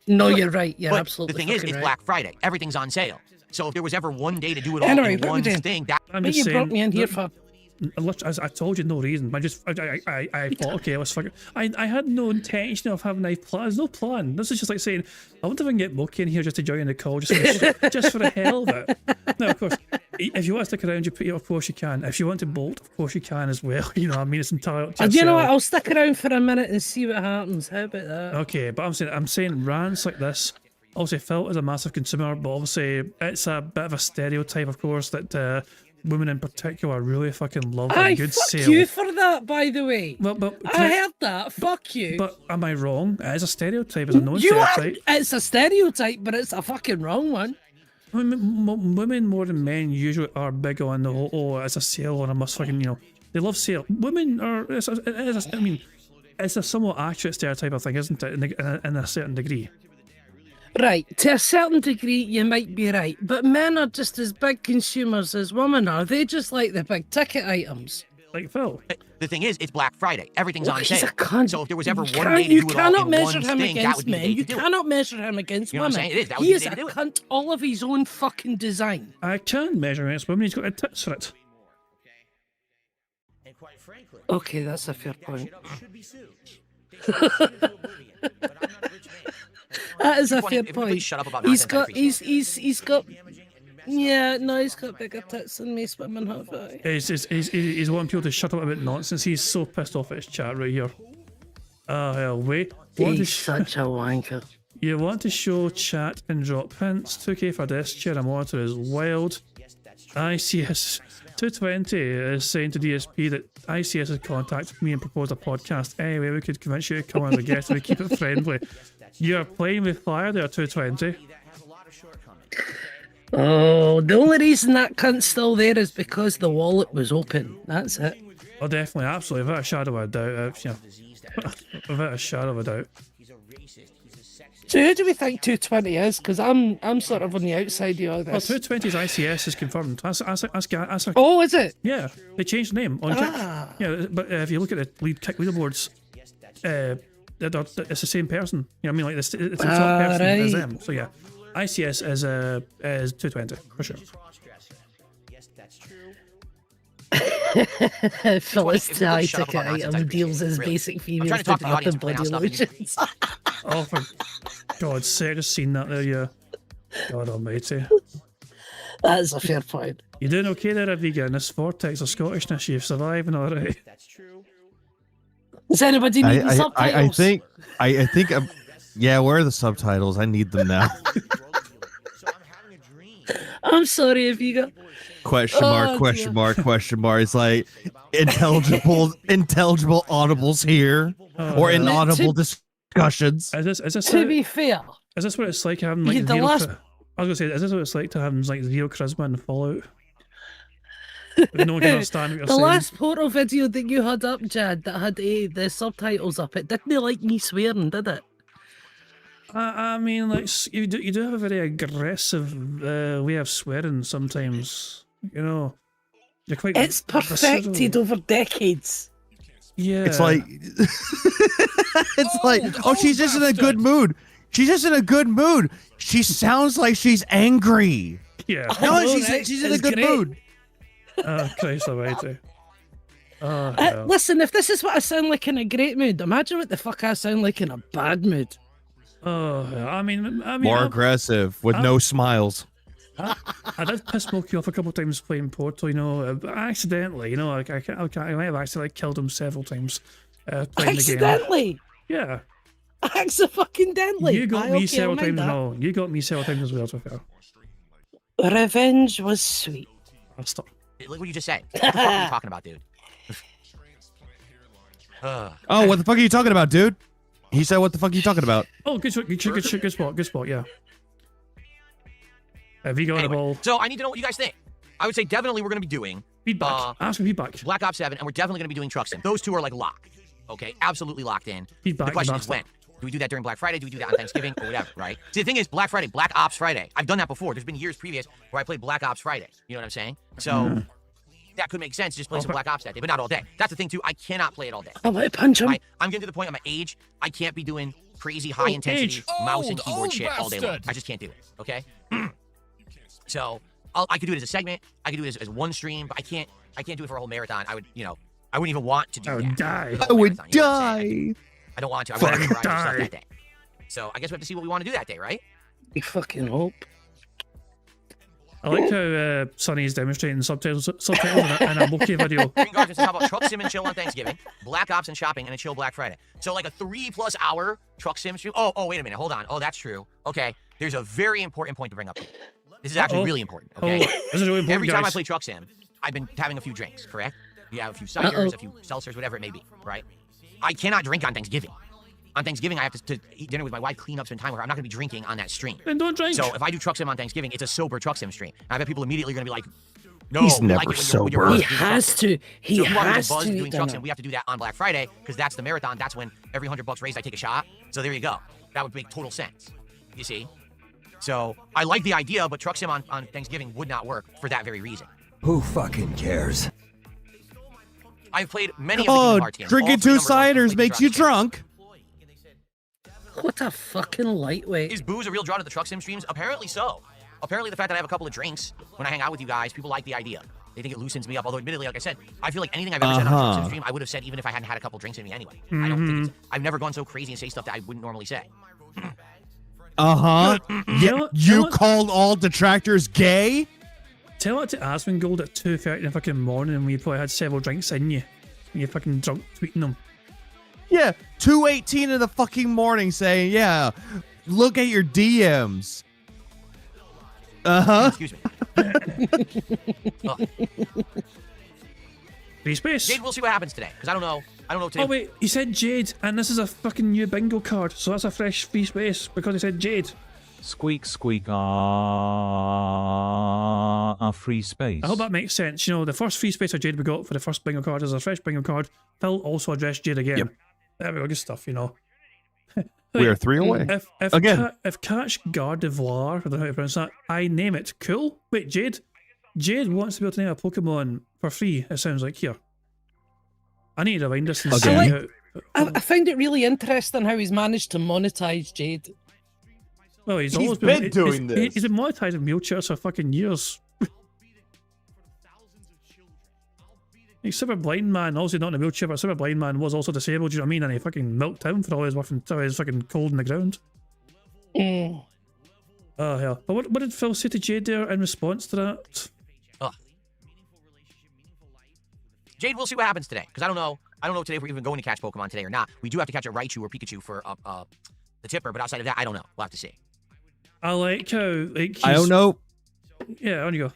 No, you're right. You're but absolutely the thing is, it's right. Black Friday. Everything's on sale. So if there was ever one day to do it all Anyway, in one thing, that. What you brought me in here for? As I told you, no reason. I thought, okay, let's fucking. I had no intention of having a plan. There's no plan. This is just like saying, I wonder if I can get Moki in here just to join the call, just for the hell of it. Now, of course, if you want to stick around, of course you can. If you want to bolt, of course you can as well. You know what I mean? It's entirely up to You know what? yourself. I'll stick around for a minute and see what happens. How about that? Okay, but I'm saying rants like this. Obviously, Phil is a massive consumer, but obviously it's a bit of a stereotype, of course, that women in particular really fucking love a good fuck sale. you for that, by the way. But I heard that. Fuck you. But am I wrong? It is a stereotype. It's a known You are. stereotype. It's a stereotype, but it's a fucking wrong one. Women more than men usually are big on the whole, it's a sale and I must fucking, they love sale. Women are, it's a somewhat accurate stereotype, I think, isn't it, in a certain degree? Right, to a certain degree, you might be right, but men are just as big consumers as women are. They just like the big ticket items. Like Phil. The thing is, it's Black Friday. Everything's on He's sale. a cunt. So if there was ever You one can't- day to you do it all cannot in measure one him thing, that against would be the men. day You to do it. cannot measure him against You know what I'm women. saying? It is. That would He be is the a day to do it. cunt all of his own fucking design. I can measure against women, he's got the tits for it. Okay, that's a fair point. That is a fair point. Shut up about He's nonsense, got, he's got. Yeah, no, he's got bigger tits than most women have. He's wanting people to shut up about nonsense. He's so pissed off at his chat right here. Oh, hell, wait. He's such a wanker. You want to show chat and drop hints. 2K for this chair and monitor is wild. ICS 220 is saying to DSP that ICS has contacted me and proposed a podcast. Anyway, we could convince you to come on as a guest and we keep it friendly. You're playing with fire there, 220. Oh, the only reason that cunt's still there is because the wallet was open. That's it. Oh, definitely, absolutely, without a shadow of a doubt. Without a shadow of a doubt. So who do we think 220 is? Because I'm sort of on the outside of all this. Well, 220's ICS is confirmed. That's Oh, is it? Yeah, they changed the name on Kick. Yeah, but if you look at the Kick leaderboards, it's the same person. You know what I mean? Like it's the top person as them. So yeah, ICS is 220 for sure. Phyllis high ticket item deals as basic females picking up in body lotions. Oh, for God's sake, I just seen that there, yeah. God almighty. That is a fair point. You doing okay there, Aviga? In this vortex of Scottishness, you've surviving all right. That's true. Does anybody need the subtitles? I think yeah, where are the subtitles? I need them now. I'm sorry if you got Question mark, question mark, question mark. It's like intelligible audibles here or inaudible discussions. Is this to be fair, is this what it's like having like the zero? last- I was gonna say, is this what it's like to having like zero charisma in Fallout? No one can understand what you're the saying. last Portal video that you had up, Jad, that had the subtitles up, it didn't like me swearing, did it? I mean, like you do have a very aggressive way of swearing sometimes. You know, you're quite. It's perfected over decades. Yeah, It's like it's like, oh, she's just in a good mood. She's just in a good mood. She sounds like she's angry. Yeah. No, know, she's right? in a It's good great. mood. Oh, Christ almighty. Oh, hell. Listen, if this is what I sound like in a great mood, imagine what the fuck I sound like in a bad mood. Oh, I mean, More aggressive with no smiles. I did piss Smokey off a couple of times playing Portal, you know, accidentally. You know, I might have actually like killed him several times playing the game. Accidentally? Yeah. Accidentally. You got Aye, me okay, several I'll mind times. that. No, you got me several times as well. To be fair. Revenge was sweet. I'll stop. Look what you just said. What the fuck are you talking about, dude? Oh, what the fuck are you talking about, dude? He said, "What the fuck are you talking about?" Oh, good spot. Yeah. Have you got Anyway, a ball? so I need to know what you guys think. I would say definitely we're going to be doing Feedback. Ask for feedback. Black Ops 7, and we're definitely going to be doing Truck Sim. Those two are like locked. Okay, absolutely locked in. Feedback, The question is bastard. when. Do we do that during Black Friday? Do we do that on Thanksgiving or whatever? Right? See, the thing is, Black Friday, Black Ops Friday. I've done that before. There's been years previous where I played Black Ops Friday. You know what I'm saying? So that could make sense. Just play some Black Ops that day, but not all day. That's the thing too. I cannot play it all day. I want to punch him. I'm getting to the point of my age. I can't be doing crazy high intensity mouse and keyboard shit all day long. I just can't do it. Okay. So I could do it as a segment. I could do it as one stream, but I can't do it for a whole marathon. I would, I wouldn't even want to do that. I would die. I would die. I don't want to. I want to Fucking grind stuff die. that day. So I guess we have to see what we want to do that day, right? We fucking hope. I like how Sonny's demonstrating subtitles in a Loki video. Green Guardians talk about truck sim and chill on Thanksgiving, Black Ops and shopping, and a chill Black Friday. So like a 3+ hour truck sim stream. Oh, wait a minute. Hold on. Oh, that's true. Okay. There's a very important point to bring up here. This is actually really important. Okay. This is really important, Every time I guys. play truck sim, I've been having a few drinks, correct? You have a few ciders, a few seltzers, whatever it may be, right? I cannot drink on Thanksgiving. On Thanksgiving, I have to eat dinner with my wife, clean up, spend time with her. I'm not going to be drinking on that stream. Then don't drink. So if I do truck sim on Thanksgiving, it's a sober truck sim stream. And I bet people immediately are going to be like, no, He's we never like it when sober. you're He doing truck has sim. to. He So if you want me has to buzz to doing eat truck dinner. sim, we have to do that on Black Friday because that's the marathon. That's when every $100 raised, I take a shot. So there you go. That would make total sense. You see? So I like the idea, but truck sim on Thanksgiving would not work for that very reason. Who fucking cares? I've played many of the Oh, Kingdom Hearts games. drinking All three two number ones, I've ciders played makes the you truck sim. drunk. What a fucking lightweight. Is booze a real draw to the truck sim streams? Apparently so. Apparently the fact that I have a couple of drinks when I hang out with you guys, people like the idea. They think it loosens me up. Although admittedly, like I said, I feel like anything I've ever said on a truck sim stream, I would have said even if I hadn't had a couple drinks in me anyway. I don't think it's, I've never gone so crazy and say stuff that I wouldn't normally say. Yeah, you called all detractors gay? Tell it to Asmongold at 2:30 in the fucking morning when you probably had several drinks in you. When you're fucking drunk tweeting them. Yeah, 2:18 in the fucking morning saying, yeah, look at your DMs. Excuse me. Free space. Jade, we'll see what happens today because I don't know. I don't know today. Oh wait, he said Jade, and this is a fucking new bingo card, so that's a fresh free space because he said Jade. Squeak, squeak, free space. I hope that makes sense. You know, the first free space of Jade we got for the first bingo card is a fresh bingo card. Phil also addressed Jade again. Yep. There we go, good stuff, you know. We are 3 away. If Catch Gardevoir, I don't know how to pronounce that, I name it. Cool. Wait, Jade wants to be able to name a Pokemon for free, it sounds like here. I need to rewind this and see how... I find it really interesting how he's managed to monetize Jade. Well, he's He's always been doing this. He's been monetizing wheelchairs for fucking years. He's super blind man, obviously not in a wheelchair, but super blind man was also disabled, you know what I mean? And he fucking milked him for all his work until he was fucking cold in the ground. Oh hell! But what did Phil say to Jade there in response to that? Jade, we'll see what happens today, because I don't know today if we're even going to catch Pokemon today or not. We do have to catch a Raichu or Pikachu for the tipper, but outside of that, I don't know. We'll have to see. I like how like I don't know. Yeah, on you go.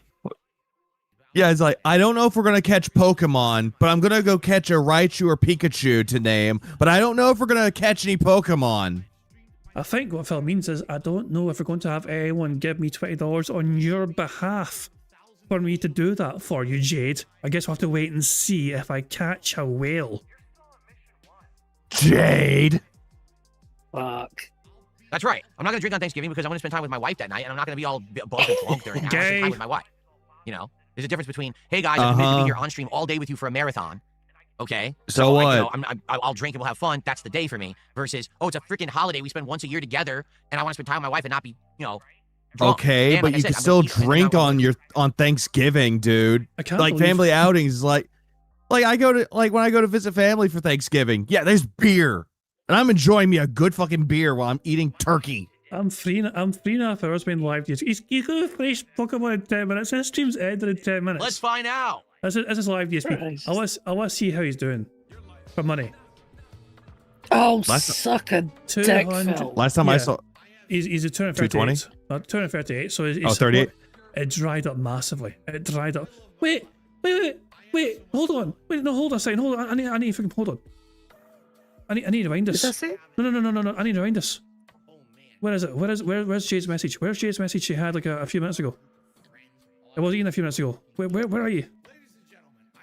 Yeah, it's like, I don't know if we're going to catch Pokemon, but I'm going to go catch a Raichu or Pikachu to name, but I don't know if we're going to catch any Pokemon. I think what Phil means is, I don't know if we're going to have anyone give me $20 on your behalf for me to do that for you, Jade. I guess we'll have to wait and see if I catch a whale. Jade! Fuck. That's right. I'm not going to drink on Thanksgiving because I'm going to spend time with my wife that night, and I'm not going to be all buzzed and drunk during that. I'm going to spend time with my wife. You know? There's a difference between, hey guys, I'm committed to be here on stream all day with you for a marathon. Okay? So what? I'll drink and we'll have fun. That's the day for me. Versus, oh, it's a freaking holiday we spend once a year together, and I want to spend time with my wife and not be, drunk. Okay, and but like I you said, can I'm still gonna keep spending drink time on Thanksgiving, dude. I can't Like believe- family outings, like when I go to visit family for Thanksgiving. Yeah, there's beer, and I'm enjoying me a good fucking beer while I'm eating turkey. I'm 3.5 hours being live. He's going to finish Pokemon in 10 minutes. His stream's ended in 10 minutes. Let's find out. This is live DSP. I want to see how he's doing for money. Oh, suck a dick, 200 Phil. Last time I saw, he's a 238. 238. So he's 38. It dried up massively. It dried up. Wait. Hold on. Wait, no, hold on a second. Hold on. I need to fucking hold on. I need to rewind this. Did I say? No. I need to rewind this. Where is it? Where's Jade's message? Where's Jade's message she had like a few minutes ago? It wasn't even a few minutes ago. Where are you?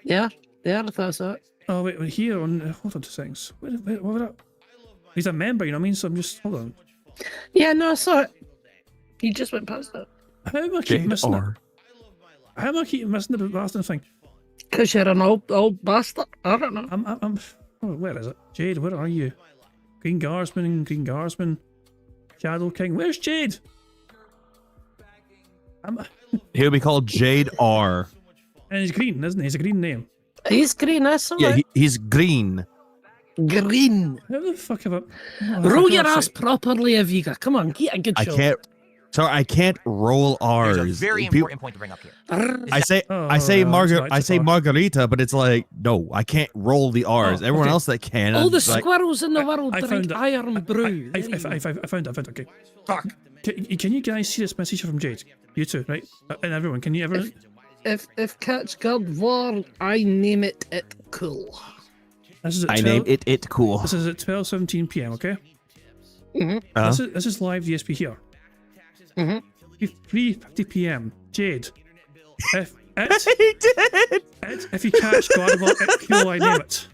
Yeah, I thought so. Oh wait, here on. Hold on 2 seconds. What? He's a member, you know what I mean? So I'm just hold on. Yeah, no, I saw it. You just went past it. How am I keep missing it? How am I keep missing the bastard thing? Because you're an old bastard. I don't know. I'm. Oh, where is it? Jade, where are you? Green Guardsman. Shadow King. Where's Jade? He'll be called Jade R. And he's green, isn't he? He's a green name. He's green, that's all Yeah, right. he's green. Green. How the fuck have I... Roll your ass properly, Aviga. Come on, get a good show. I can't roll R's. There's a very important point to bring up here. I say Margarita, but it's like, no, I can't roll the R's. Everyone else that can. All the like, squirrels in the world I drink found it. iron brew. I found it. Okay. Fuck. Can you guys see this message from Jade? You two, right? And everyone, can you ever... If catch God war, I name it cool. This is at I named it cool. This is at 12:17 p.m. Okay. Mm-hmm. This is live DSP here. Mm-hmm. 3:50 p.m. Jade. If he did. If you catch Gardevoir, it cool. I name it.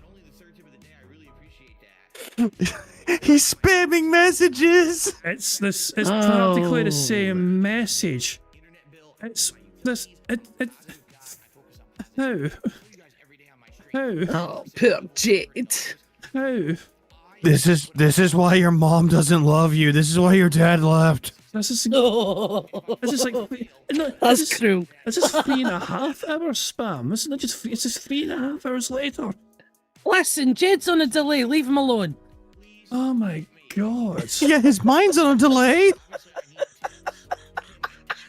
He's spamming messages. It's practically the same message. It's this. How? Oh, poor Jade. How? This is why your mom doesn't love you. This is why your dad left. This is like that's true. This is 3.5 hours spam. It's not just it's just 3.5 hours later. Listen, Jade's on a delay. Leave him alone. Oh my god. Yeah, his mind's on a delay.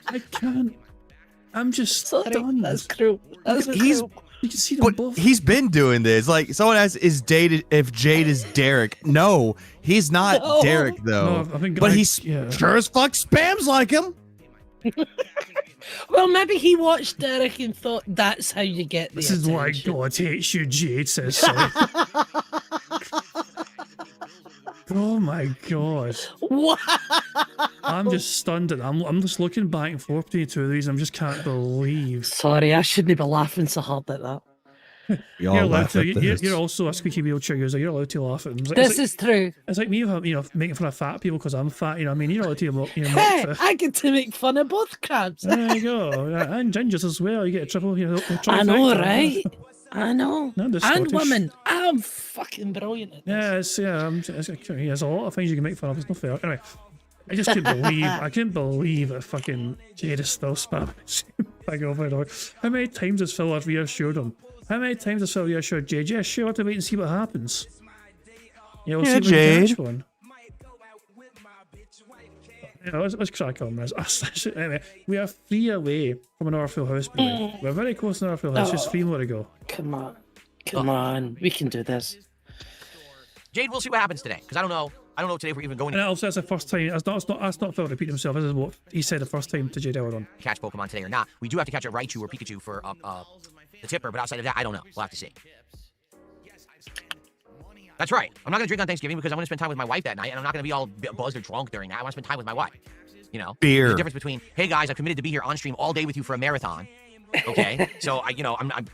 I can't. I'm just stunned. That's true. You can see them both. He's been doing this. Like someone asks, "Is Jade if Jade is Derek?" No, he's not No. Derek though. No, I think but he's sure as fuck spams like him. Well, maybe he watched Derek and thought that's how you get the This is why attention. God hates you, Jade says so. Oh my god. Wow. I'm just stunned at I'm just looking back and forth between the two of these. I just can't believe. Sorry, I shouldn't be laughing so hard at that. You're allowed to. You're also a squeaky wheelchair user. You're allowed to laugh at them. This is true. It's like me, making fun of fat people because I'm fat. You know what I mean? You're allowed to. Hey, I get to make fun of both crabs. There you go. Yeah, and gingers as well. You get a triple. I know, right? I know. No, they're And Scottish. women. I'm fucking brilliant at this. There's a lot of things you can make fun of. It's not fair. Anyway, I just couldn't believe. I couldn't believe that fucking Jade is still spamming Big over and over. How many times has Phil reassured him? How many times has Phil reassured Jade? Yeah, sure. We'll have to wait and see what happens. Yeah, we'll see if we can catch one. Yeah, let's crack on this. Anyway, we are 3 away from an Full House, boy. We're very close to an Full House, just 3 more to go. Come on, we can do this. Jade, we'll see what happens today, because I don't know today if we're even going to And also, that's the first time. That's not Phil repeating himself. This is what he said the first time to Jade Elron. catch Pokemon today or not. We do have to catch a Raichu or Pikachu for the tipper, but outside of that, I don't know. We'll have to see. That's right. I'm not going to drink on Thanksgiving because I'm going to spend time with my wife that night, and I'm not going to be all buzzed or drunk during that. I want to spend time with my wife. You know, Beer. There's a difference between, hey guys, I've committed to be here on stream all day with you for a marathon. Okay, so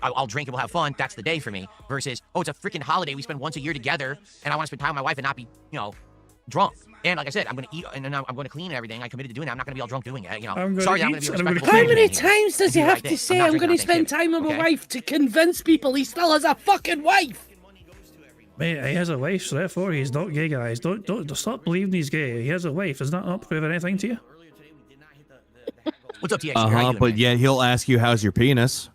I'll drink and we'll have fun. That's the day for me. Versus, oh, it's a freaking holiday. We spend once a year together, and I want to spend time with my wife and not be, drunk. And like I said, I'm going to eat and I'm going to clean everything. I committed to doing that. I'm not going to be all drunk doing it. Sorry, I'm going to be respectful. How many times does he have to say, I'm going to spend time with my wife to convince people he still has a fucking wife? Mate, he has a wife, so therefore he's not gay, guys. Don't stop believing he's gay. He has a wife. Does that not prove anything to you? What's up, TX? But yet he'll ask you, how's your penis?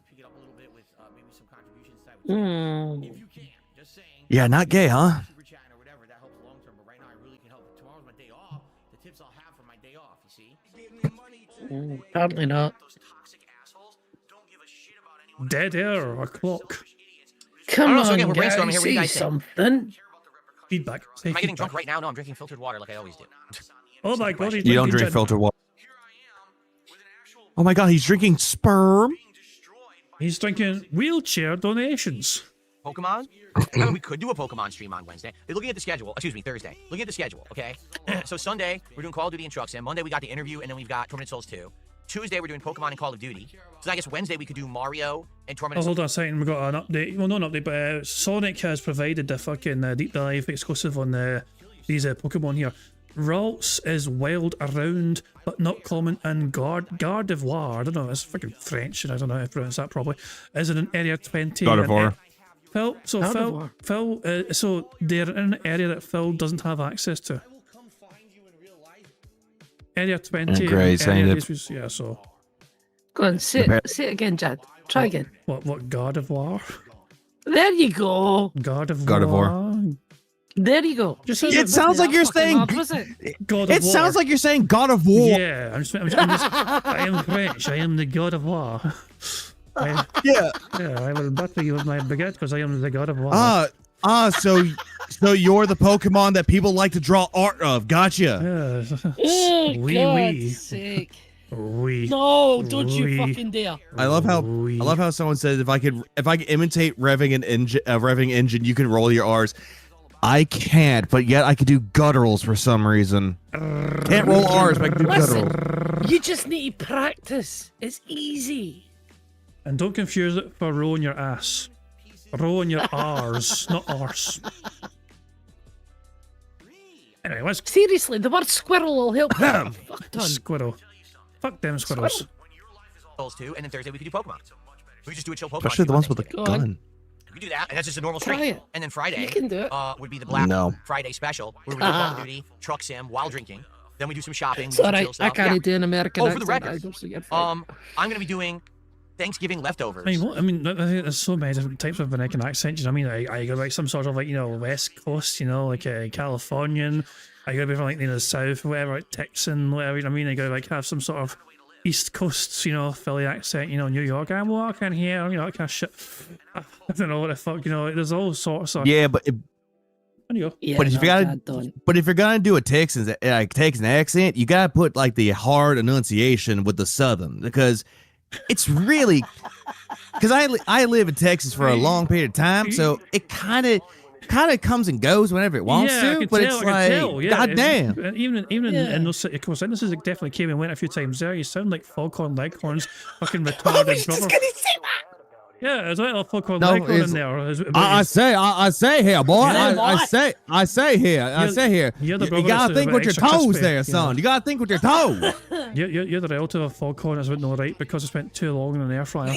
Yeah, not gay, huh? Apparently not. Dead air or clock? Come on, we're brainstorming here. What do you say guys think? something. Feedback. Am I getting drunk right now? No, I'm drinking filtered water like I always do. Oh my god, You don't drink filtered water. Oh my god, he's drinking sperm. He's drinking wheelchair donations. Pokemon? We could do a Pokemon stream on Wednesday. Looking at the schedule, Thursday. Looking at the schedule, okay? So Sunday, we're doing Call of Duty and Truck Sim. Monday, we got the interview, and then we've got Tormented Souls 2. Tuesday, we're doing Pokemon and Call of Duty. So I guess Wednesday, we could do Mario and Tormented Oh, Souls. hold on a second. We've got an update. Well, not an update, but Sonic has provided the fucking Deep Dive exclusive on these Pokemon here. Ralts is wild around, but not common, and Gardevoir, I don't know, it's fucking French, and I don't know how to pronounce that properly, is in an area 20. Gardevoir. Phil, so they're in an area that Phil doesn't have access to. Area 20. Great, saying it. Yeah, so. Go on, say it again, Jad. Try again. What Gardevoir? There you go. Gardevoir. There you go. It sounds like you're saying. It sounds like you're saying God of War. Yeah, I am French. I am the God of War. Yeah, I will battle you with my baguette because I am the God of War. So you're the Pokemon that people like to draw art of. Gotcha. Oh, God's sake. No, don't you fucking dare. I love how someone said if I could imitate revving engine, you can roll your R's. I can't, but yet I could do gutturals for some reason. Can't roll R's, but I can do gutturals. You just need to practice. It's easy. And don't confuse it for rolling your ass. Rolling your R's, not arse. Anyway, let's... Seriously, the word squirrel will help. Fuck done. Squirrel. Fuck them squirrels. Souls 2, and then Thursday, we could do Pokemon. We could just do a chill Pokemon. Especially the ones with the gun. We could do that, and that's just a normal Try stream. it. And then Friday You can do it. Would be the Black Friday special, where we do Call of Duty, Truck Sim, while drinking. Then we do some shopping. It's alright, I can't do an American accent. For the accent. record, I'm going to be doing Thanksgiving leftovers. I think there's so many different types of American accents. You know what I mean? I got like some sort of West Coast, like a Californian. I got to be from the South, whatever, like Texan, whatever. You know what I mean? I got to have some sort of East Coast, Philly accent. New York. I'm walking here. That kind of shit. I don't know what the fuck. There's all sorts of. Yeah, but. Yeah, but if you're gonna do a Texan accent, you gotta put the hard enunciation with the Southern, because it's really, because I live in Texas for a long period of time, so it kind of comes and goes whenever it wants to. But it's goddamn. Even in those city course, this is definitely came and went a few times there. You sound like Foghorn Leghorn's fucking retarded brother. Yeah, there's a little Foghorn Leghorn in there. I say here, boy. I say here. You gotta think with your toes there, son. You gotta think with your toes. You're the relative of Foghorn that's no right because it spent too long in an air fryer.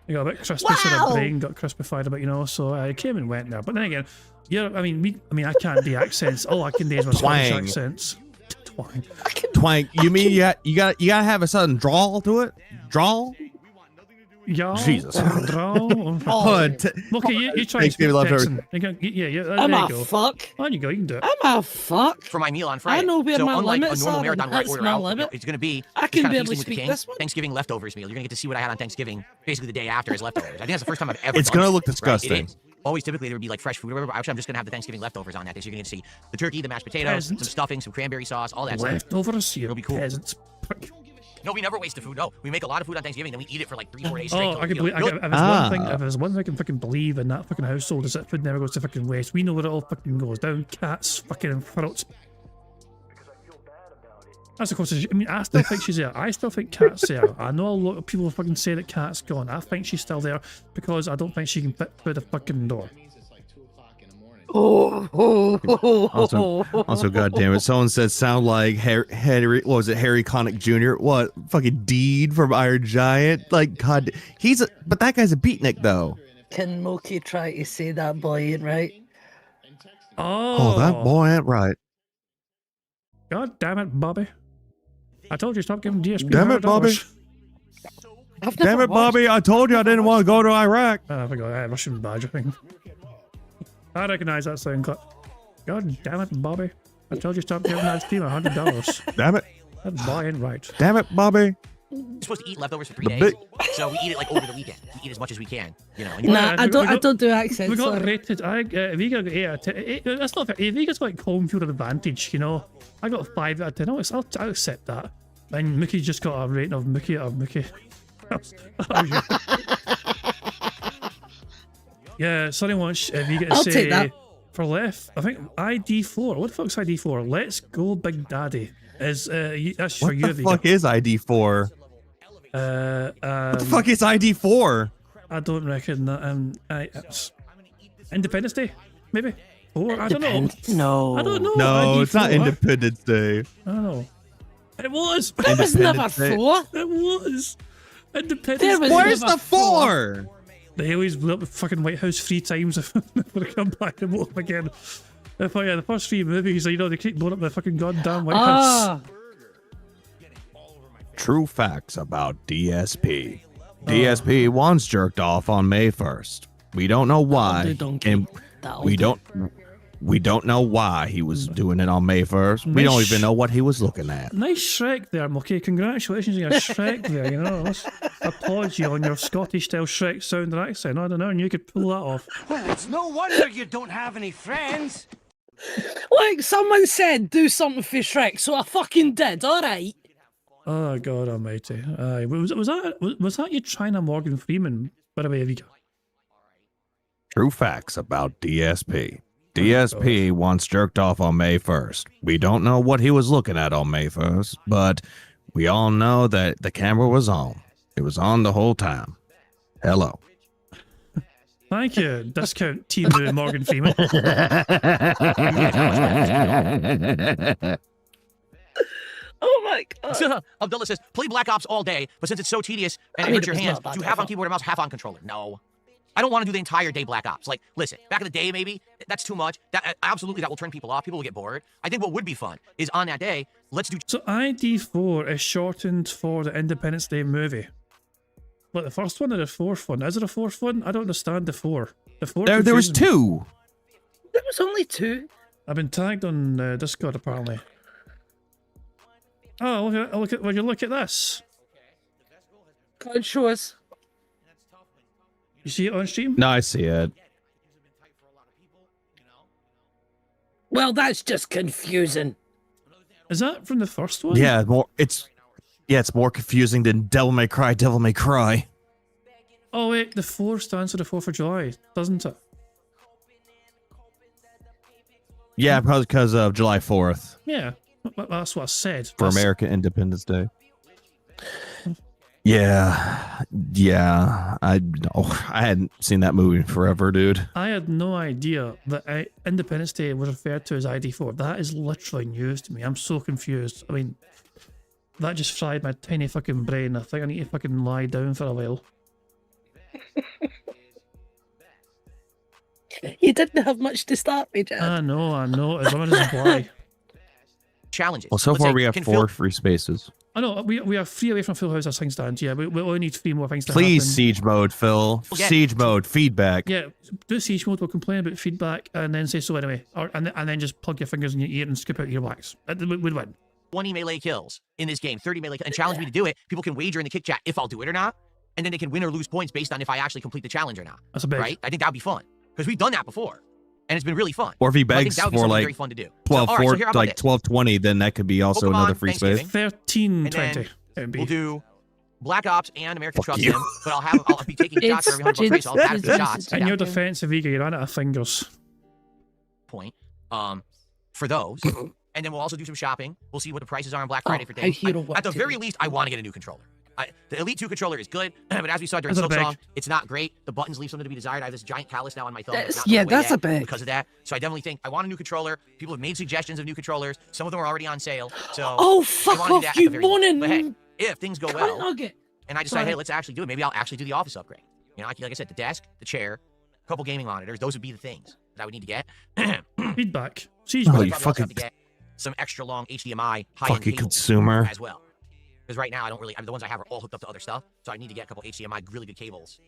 You got a bit crispy, so the brain got crispified a bit, so I came and went there. But then again, I can't do accents. All I can do is my Spanish accents. Twang. You mean you gotta have a sudden drawl to it? Drawl? Yeah. Jesus. Okay, you try and speak Texan. Yeah, I'm there a you go. fuck. On you go, you can do it. I'm a fuck. For my meal on Friday. I know where so my unlike limits a normal are, marathon and where I that's order my out, limit. it's going to be I just can kind of barely feasting with the speak king. this one. Thanksgiving leftovers meal. You're going to get to see what I had on Thanksgiving, basically the day after as leftovers. I think that's the first time I've ever It's done gonna it, look right? disgusting. It is. Always typically there would be like fresh food or whatever. Actually, I'm just going to have the Thanksgiving leftovers on that day. So you're going to see the turkey, the mashed potatoes, some stuffing, some cranberry sauce, all that stuff. Leftovers, you It'll be cool. peasants. No, we never waste the food. No, we make a lot of food on Thanksgiving, then we eat it for like 3-4 days straight. Oh, till I we can feel believe. good. If there's one thing I can fucking believe in that fucking household is that food never goes to fucking waste. We know where it all fucking goes down cats' fucking throats. That's of course. I mean, I still think she's there. I still think Kat's there. I know a lot of people fucking say that Kat's gone. I think she's still there because I don't think she can fit through the fucking door. Also, goddamn it! Someone said sound like Harry. What was it? Harry Connick Jr. What fucking Deed from Iron Giant? Like, God, but that guy's a beatnik though. Can Moki try to say that boy ain't right? Oh, that boy ain't right. God damn it, Bobby! I told you stop giving DSP. Damn it, Bobby! Damn it, Bobby! I told you I didn't want to go to Iraq. I forgot that Russian badger thing. I recognize that sound clip. God damn it, Bobby. I told you stop giving that team $100. Damn it. That boy ain't right. Damn it, Bobby. We're supposed to eat leftovers for 3 days, so we eat it like over the weekend. We eat as much as we can, you know. Nah, I don't do accents. We got sorry. rated. Vega got 8 out of 10. That's not fair. Vega's got like home field advantage, you know. I got 5 out of 10. I'll accept that. And Mickey just got a rating of Mickey out of Mickey. Yeah, somebody wants Vega to I'll say take that. for left. I think ID4. What the fuck's ID4? Let's go, Big Daddy. That's for What you, the Vega. fuck is ID4? What the fuck is ID4? I don't reckon that. It's Independence Day, maybe. Or I don't know. No. I don't know. No, it's not ID4. Independence Day. I don't know. It was. There was never Independence Day. 4. It was. Independence There was Day. Where's never the 4? They always blew up the fucking White House 3 times if they come back and vote again. The first 3 movies, you know, they keep blowing up the fucking goddamn White House. True facts about DSP. DSP once jerked off on May 1st. We don't know why, and we don't know why he was doing it on May 1st. We don't even know what he was looking at. Nice Shrek there, Mookie. Congratulations on your Shrek there, you know. Let's applaud you on your Scottish-style Shrek sound and accent. I don't know, and you could pull that off. Well, it's no wonder you don't have any friends. Like someone said, do something for Shrek, so I fucking did. All right. Oh, God almighty. Was that you trying to Morgan Freeman? By the way, Vika. True facts about DSP. DSP once jerked off on May 1st. We don't know what he was looking at on May 1st, but we all know that the camera was on. It was on the whole time. Hello. Thank you, discount team Morgan Freeman. Oh my God. Abdullah says, play Black Ops all day, but since it's so tedious and it hurts your hands, do half on keyboard and mouse, half on controller. No. I don't want to do the entire day Black Ops. Like, listen, back in the day, maybe, that's too much. Absolutely, that will turn people off. People will get bored. I think what would be fun is on that day, let's do... So ID4 is shortened for the Independence Day movie. Like the first one or the fourth one? Is there a fourth one? I don't understand the 4. The 4 There was confuses me. 2. There was only 2. I've been tagged on Discord apparently. Oh, will you look at this? Go and show us. You see it on stream? No, I see it. Well, that's just confusing. Is that from the first one? Yeah, it's more confusing than Devil May Cry, Devil May Cry. Oh wait, the 4 stands for the 4th of July, doesn't it? Yeah, probably because of July 4th. Yeah, that's what I said. For American Independence Day. Yeah, I hadn't seen that movie in forever, dude. I had no idea that Independence Day was referred to as ID4. That is literally news to me. I'm so confused. I mean, that just fried my tiny fucking brain. I think I need to fucking lie down for a while. You didn't have much to start me, Jed. I know. As long as it's why. Challenges. Well, so Let's far say, we have can 4 Phil- free spaces. I know we are 3 away from full house as things stand. Yeah, we only need 3 more things to Please, happen. siege mode, Phil. Siege mode, feedback. Yeah, do siege mode. We'll complain about feedback and then say so anyway, and then just plug your fingers in your ear and scoop out earwax. We'd win. 20 melee kills in this game, 30 melee kills, and challenge me to do it. People can wager in the kick chat if I'll do it or not, and then they can win or lose points based on if I actually complete the challenge or not. That's a big. Right? I think that would be fun because we've done that before, and it's been really fun. Or if he So I think begs that would be for something like very fun to do. 12, So, all right, so here, how about this? 1220, then that could be also Pokemon another free space. Thanksgiving. 1320. We'll do Black Ops and American Truck Sim, but I'll be taking shots for every 100 bucks, so I'll have the shots. In your defense, Viga, you ran out of fingers. Point. For those. And then we'll also do some shopping. We'll see what the prices are on Black Friday for things. At the very least, I want to get a new controller. The Elite 2 controller is good, but as we saw during Silksong, it's not great. The buttons leave something to be desired. I have this giant callus now on my thumb. That's a big. Because of that. So I definitely think I want a new controller. People have made suggestions of new controllers. Some of them are already on sale. So Oh, fuck off, you morning. But hey, if things go well, and I decide, hey, let's actually do it, maybe I'll actually do the office upgrade. You know, like I said, the desk, the chair, a couple gaming monitors, those would be the things that I would need to get. Feedback. Siege Oh, mode. you fucking some extra long HDMI high-end fucking cables consumer. as well. Because right now I don't really, the ones I have are all hooked up to other stuff, so I need to get a couple HDMI really good cables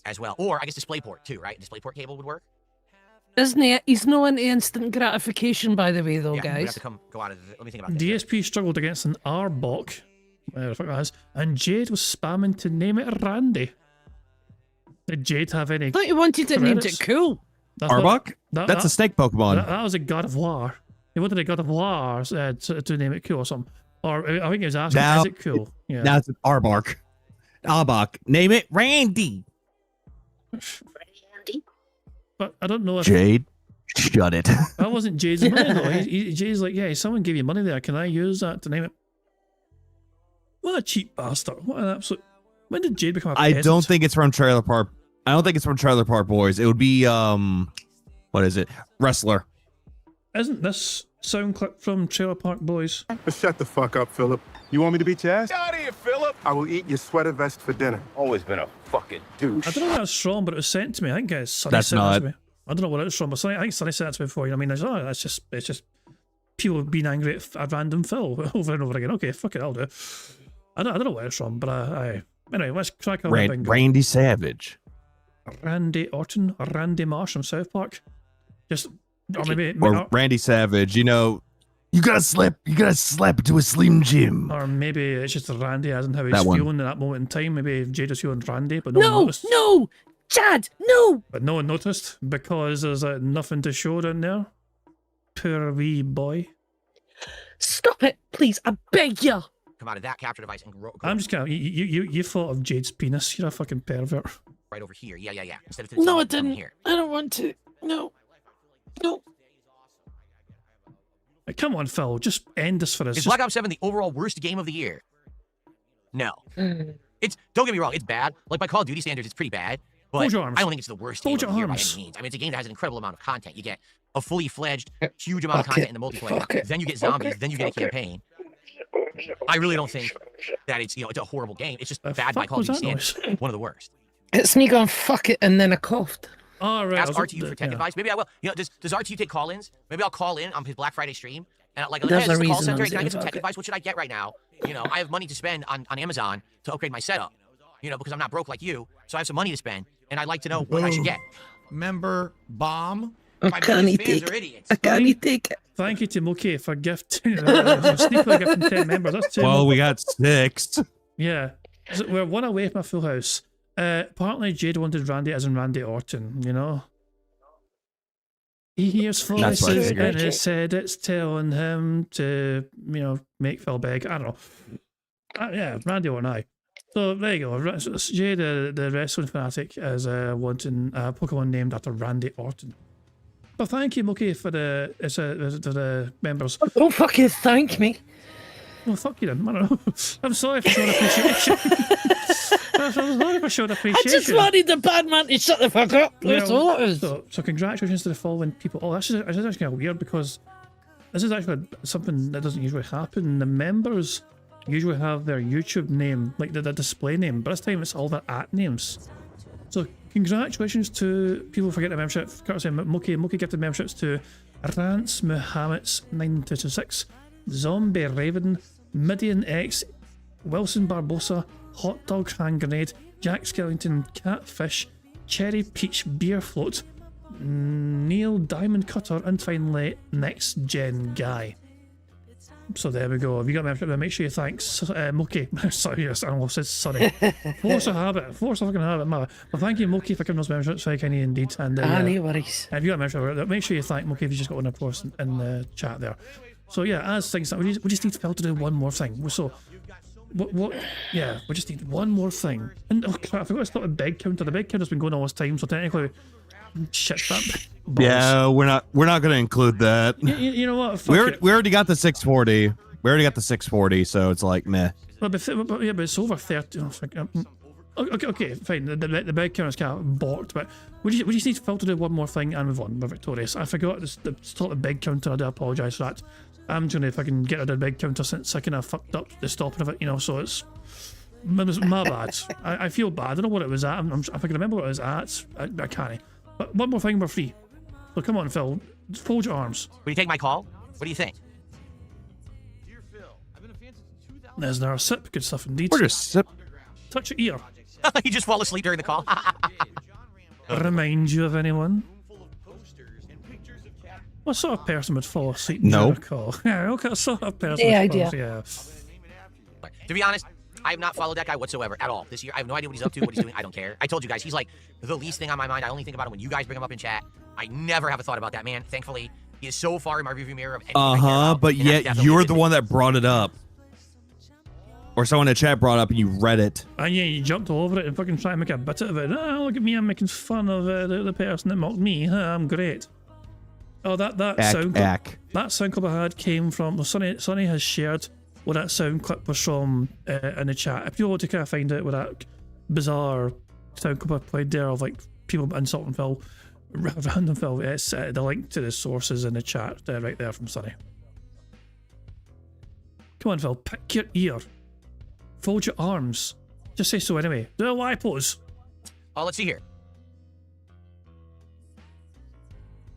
as well. Or I guess DisplayPort too, right? DisplayPort cable would work. Isn't he? He's no into instant gratification, by the way, though, Yeah, we guys. have to go out of it. Let me think about this. DSP struggled against an Arbok, whatever the fuck that is, and Jade was spamming to name it Randy. Did Jade have any? I thought you wanted it named it cool. Arbok? That's a snake Pokemon. That was a God of War. He wanted a God of War to name it cool or something. Or I think he was asking, Now- is it cool? Yeah. Now it's an Arbok. Arbok. Name it Randy. But I don't know if Jade, shut it. that wasn't Jade's money though. Jade's like, yeah, someone gave you money there. Can I use that to name it? What a cheap bastard! What an absolute. When did Jade become a I peasant? don't think it's from Trailer Park. I don't think it's from Trailer Park Boys. It would be what is it? Wrestler. Isn't this sound clip from Trailer Park Boys? Shut the fuck up, Philip. You want me to beat your ass? Get out of here, Philip. I will eat your sweater vest for dinner. Always been a fucking douche. I don't know where that's from, but it was sent to me. I think Sonny That's sent it not. to me. I don't know what it was from, but Sonny, I think Sonny sent it to me before. You know what I mean? It's just people being angry at random Phil over and over again. Okay, fuck it, I'll do it. I don't know where it's from, but anyway, let's crack on with bingo. Randy Savage. Randy Orton or Randy Marsh from South Park. Just or maybe Or Randy Savage. You know, you gotta slip into a Slim Jim. or maybe it's just Randy as in how he's That one. feeling in that moment in time. Maybe Jade is feeling Randy, but no one No, noticed. no, Chad, no. But no one noticed because there's nothing to show down there. Poor wee boy. Stop it, please. I beg you. Come out of that capture device and go I'm just kidding. You thought of Jade's penis. You're a fucking pervert. right over here. Yeah. Instead of to the No, I top, come didn't. here. I don't want to. No. Like, come on, Phil. Just end this for us. Is Just- Black Ops 7 the overall worst game of the year? No. It's, don't get me wrong, it's bad. Like by Call of Duty standards, it's pretty bad. But Hold your arms. I don't think it's the worst game Hold of the your year by arms. any means. I mean, it's a game that has an incredible amount of content. You get a fully fledged, huge amount of content in the multiplayer. Then you get zombies. Then you get a campaign. I really don't think that it's it's a horrible game. It's just bad by fuck Call of was Duty that standards. One of the worst. It's me going, fuck it, and then I coughed. All right. Ask I was- RTU for tech yeah. advice. Maybe I will. You know, does RTU take call-ins? Maybe I'll call in on his Black Friday stream and like, There's hey, a this is the call reason center. I'm Can I get some doing tech it. advice? What should I get right now? You know, I have money to spend on Amazon to upgrade my setup. You know, because I'm not broke like you, so I have some money to spend, and I'd like to know what I should get. Member bomb. I My can't biggest fans take are it. idiots. I can't take it. Thank you to Moki for gifting sneakily gifting 10 members. That's 2 Well, more. we got 6. Yeah. So we're 1 away from a full house. Apparently Jade wanted Randy as in Randy Orton, you know? He hears That's what I voices figured. in his head, it's telling him to, make Phil beg. I don't know. Yeah, Randy Orton, aye. So there you go. Jade, the wrestling fanatic, is wanting a Pokemon named after Randy Orton. But thank you, Moki, for the members. Don't fucking thank me. Well, fuck you then. I don't know. I'm sorry for showing appreciation. I'm sorry for showing I appreciation. just wanted the bad man to shut the fuck up. That's Well, all it is. So congratulations to the following people. Oh, this is actually kind of weird because this is actually something that doesn't usually happen. The members usually have their YouTube name, like the display name, but this time it's all their @ names. So congratulations to people for getting a membership. Courtesy of Moki gifted memberships to Rance Muhammad's 9226, Zombie Raven, Midian X Wilson Barbosa, Hot Dog Hand Grenade, Jack Skellington Catfish, Cherry Peach Beer Float, Neil Diamond Cutter, and finally Next Gen Guy. So there we go. Have you got membership? Make sure you thank Moki. Sorry, yes, I almost said sorry. Force a habit. Force a fucking habit. But thank you, Moki, for giving us memberships. Very kind indeed. And no worries. Have you got membership? Make sure you thank Moki if you just got one, of course, in the chat there. So yeah, as things we just need Phil to do one more thing. So what? Yeah, we just need one more thing. And oh crap, I forgot to start the beg counter. The beg counter's been going all this time, so technically, shit that. Yeah, we're not going to include that. You know what? We already got the 640. We already got the 640, so it's like meh. But it's over 30. Okay, fine. The big counter's kind of balked, but we just need Phil to do one more thing and move on. We're victorious. I forgot to start the big counter. I do apologise for that. I'm gonna if I can get rid of the big counter since I kind of fucked up the stopping of it. So it's my bad. I feel bad. I don't know what it was at. If I can remember what it was at, I can't. But one more thing, we're free. So come on, Phil. Fold your arms. Will you take my call? What do you think? There's our sip. Good stuff indeed. We're just sip. Touch your ear. You just fall asleep during the call. Remind you of anyone? What sort of person would fall asleep during a call? Yeah, okay, what sort of person would fall asleep? Yeah. To be honest, I have not followed that guy whatsoever at all this year. I have no idea what he's up to, what he's doing. I don't care. I told you guys, he's like the least thing on my mind. I only think about him when you guys bring him up in chat. I never have a thought about that man. Thankfully, he is so far in my rearview mirror of anything I care about, but and that's yet definitely you're a the good one that brought it up. Or someone in the chat brought it up and you read it. And yeah, you jumped all over it and fucking tried to make a bit out of it. Oh, look at me, I'm making fun of the person that mocked me. I'm great. Oh, that sound clip, that sound clip I had came from. Well, Sonny has shared what that sound clip was from in the chat. If you want to kind of find out what that bizarre sound clip I played there of like people insulting Phil, random Phil, it's the link to the sources in the chat right there from Sonny. Come on, Phil, pick your ear. Fold your arms. Just say so anyway. Do a Y pose. Oh, let's see here.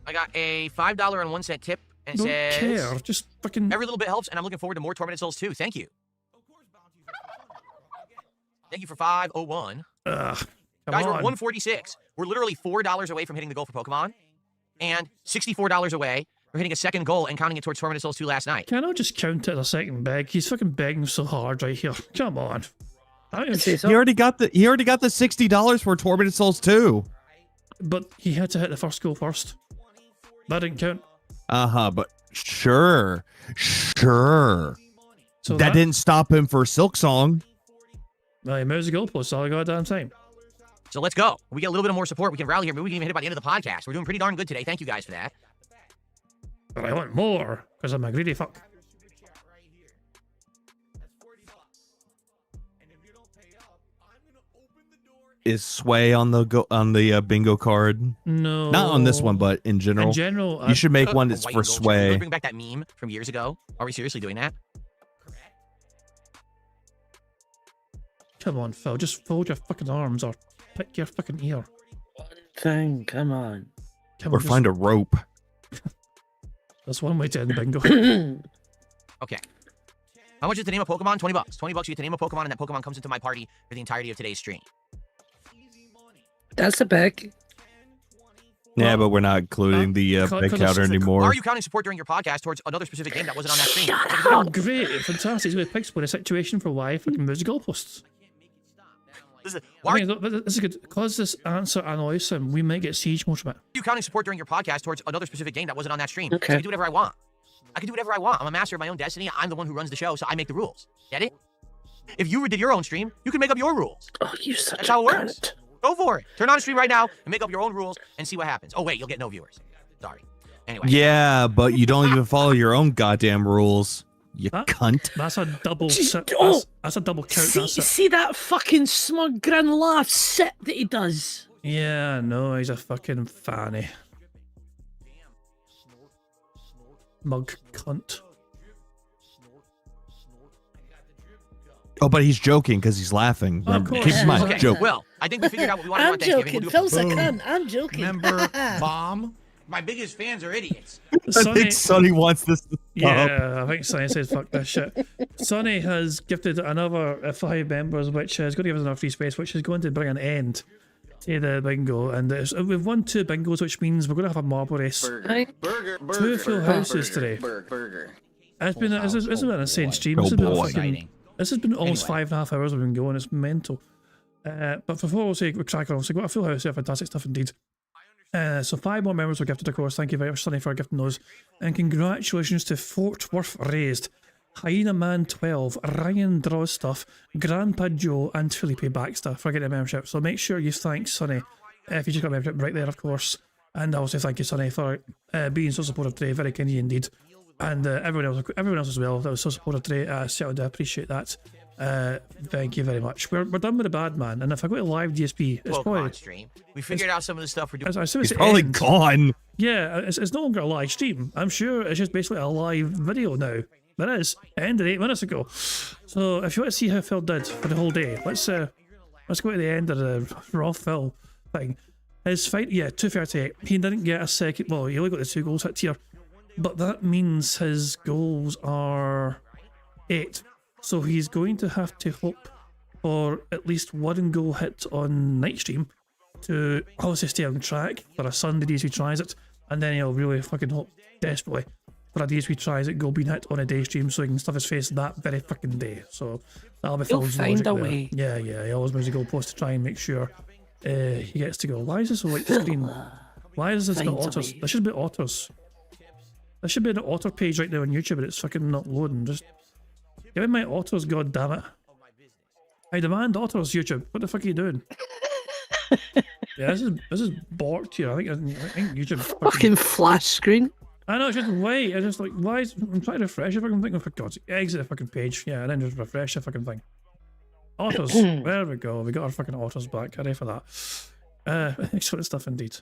I got a $5 and 1 cent tip, and it says, care. Just fucking. Every little bit helps, and I'm looking forward to more Tormented Souls too. Thank you. Thank you for 501. Guys, we're at 146. We're literally $4 away from hitting the goal for Pokemon, and $64 away from hitting a second goal and counting it towards Tormented Souls 2 last night. Can I just count it as a second beg? He's fucking begging so hard right here. Come on. He already got the $60 for Tormented Souls 2. But he had to hit the first goal first. That didn't count. But sure. So that didn't stop him for Silk Song. Well, he moves the goalpost all the goddamn time. So let's go. We get a little bit more support. We can rally here. Maybe we can even hit it by the end of the podcast. We're doing pretty darn good today. Thank you guys for that. But I want more, because I'm a greedy fuck. Is Sway on the bingo card? No. Not on this one, but in general. In general, you should make one that's for Sway. Bring back that meme from years ago. Are we seriously doing that? Come on, Phil. Just fold your fucking arms or pick your fucking ear. One thing, come on. Or find a rope. That's one way to end bingo. Okay. How much is to name a Pokemon? $20. $20 you get to name a Pokemon, and that Pokemon comes into my party for the entirety of today's stream. That's a big. Yeah, but we're not including the big counter anymore. Are you counting support during your podcast towards another specific game that wasn't on that stream? Oh, great. Fantastic. With Pixel in a situation for why fucking moves the goalposts. This is good. Because this answer annoys him, we might get siege mode from it. Are you counting support during your podcast towards another specific game that wasn't on that stream? Okay. So I can do whatever I want. I can do whatever I want. I'm a master of my own destiny. I'm the one who runs the show, so I make the rules. Get it? If you did your own stream, you can make up your rules. Oh, you're such That's how it works. Go for it. Turn on a stream right now and make up your own rules and see what happens. Oh, wait, you'll get no viewers. Sorry. Anyway. Yeah, but you don't even follow your own goddamn rules. You cunt. That's a double sit. That's a double count. See that fucking smug grin laugh sit that he does? Yeah, no, he's a fucking fanny. Mug cunt. Oh, but he's joking because he's laughing. Keep in mind, okay. joke. Well, I think we figured out what we wanted on Thanksgiving. Phil's a cunt. I'm joking. Remember Bomb? my biggest fans are idiots. I think Sonny wants this to stop. Yeah, I think Sonny says fuck this shit. Sonny has gifted another 5 members, which is going to give us another free space, which is going to bring an end to the bingo. And we've won 2 bingos, which means we're going to have a marble race. Burger. 2 full houses today. Burger. It's been this has been an insane stream. Oh, This has been, boy. this has been almost 5.5 hours we've been going. It's mental. But before we'll say we crack on, so we've got a full house here, fantastic stuff indeed. So 5 more members were gifted, of course. Thank you very much, Sonny, for gifting those. And congratulations to Fort Worth Raised, Hyena Man 12, Ryan Draws Stuff, Grandpa Joe, and Felipe Baxter for getting a membership. So make sure you thank Sonny if you just got a membership right there, of course. And also thank you, Sonny, for being so supportive today. Very kind of you indeed. And everyone else as well that was so supportive today. I certainly do appreciate that. Thank you very much. We're done with the bad man, and if I go to live DSP, it's probably on stream. We figured out some of the stuff we're doing. It's probably gone. Yeah, it's no longer a live stream. I'm sure it's just basically a live video now. It is. It ended 8 minutes ago. So if you want to see how Phil did for the whole day, let's go to the end of the Raw Phil thing. His fight, 238. He didn't get a second. Well, he only got the 2 goals hit here, but that means his goals are 8. So he's going to have to hope for at least 1 goal hit on night stream to obviously stay on track for a Sunday DSP tries it, and then he'll really fucking hope desperately for a DSP tries it goal being hit on a day stream so he can stuff his face that very fucking day. So that'll be He'll Phil's find logic a there. way. Yeah, he always moves a goal post to try and make sure he gets to go. Why is this so light the screen? Why is this got Finds a autos? way. There should be autos. There should be an auto page right now on YouTube, but it's fucking not loading. Just give me my autos, god damn it. I demand autos, YouTube. What the fuck are you doing? Yeah, this is borked here. I think YouTube Fucking flash screen. I know, it's just wait. I just like why is I'm trying to refresh the fucking thing. For God's sake, exit the fucking page. Yeah, and then just refresh the fucking thing. Autos. There we go. We got our fucking autos back. Hooray for that. Excellent stuff indeed.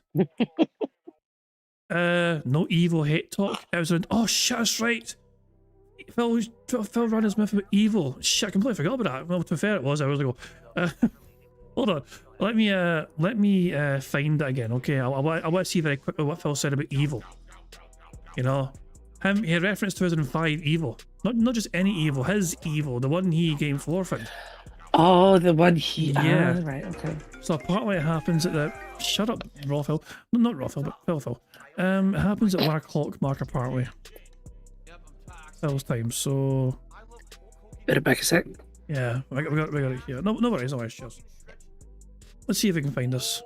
No evil hate talk. It was oh shit, that's right. Phil ran his mouth about evil. Shit, I completely forgot about that. Well, to be fair, it was hours ago. Hold on. Let me find it again. Okay, I want to see very quickly what Phil said about evil. You know, he referenced 2005 evil, not just any evil. His evil, the one he game forfeit. Oh, the one he. Yeah. Right. Okay. So apparently it happens at the shut up, Raw Phil. No, not Raw Phil, but Phil. It happens at 1 o'clock mark apparently. Phil's time. So. Better back a sec. Yeah, we got it here. No worries, no worries. Cheers. Let's see if we can find this.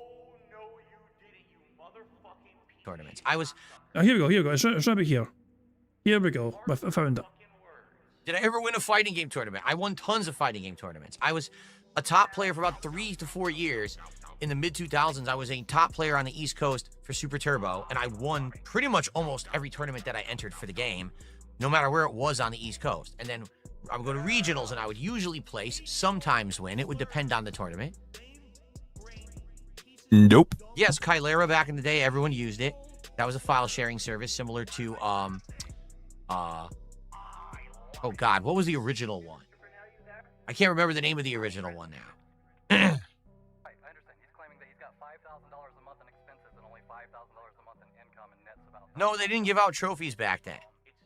Tournaments. I was. Oh, here we go. It's right about here. Here we go. I found it. Did I ever win a fighting game tournament? I won tons of fighting game tournaments. I was a top player for about 3 to 4 years. In the mid 2000s, I was a top player on the East Coast for Super Turbo, and I won pretty much almost every tournament that I entered for the game, no matter where it was on the East Coast. And then I would go to regionals, and I would usually place, sometimes win. It would depend on the tournament. Nope. Yes, Kylera back in the day, everyone used it. That was a file sharing service similar to oh god, what was the original one? I can't remember the name of the original one now. No, they didn't give out trophies back then.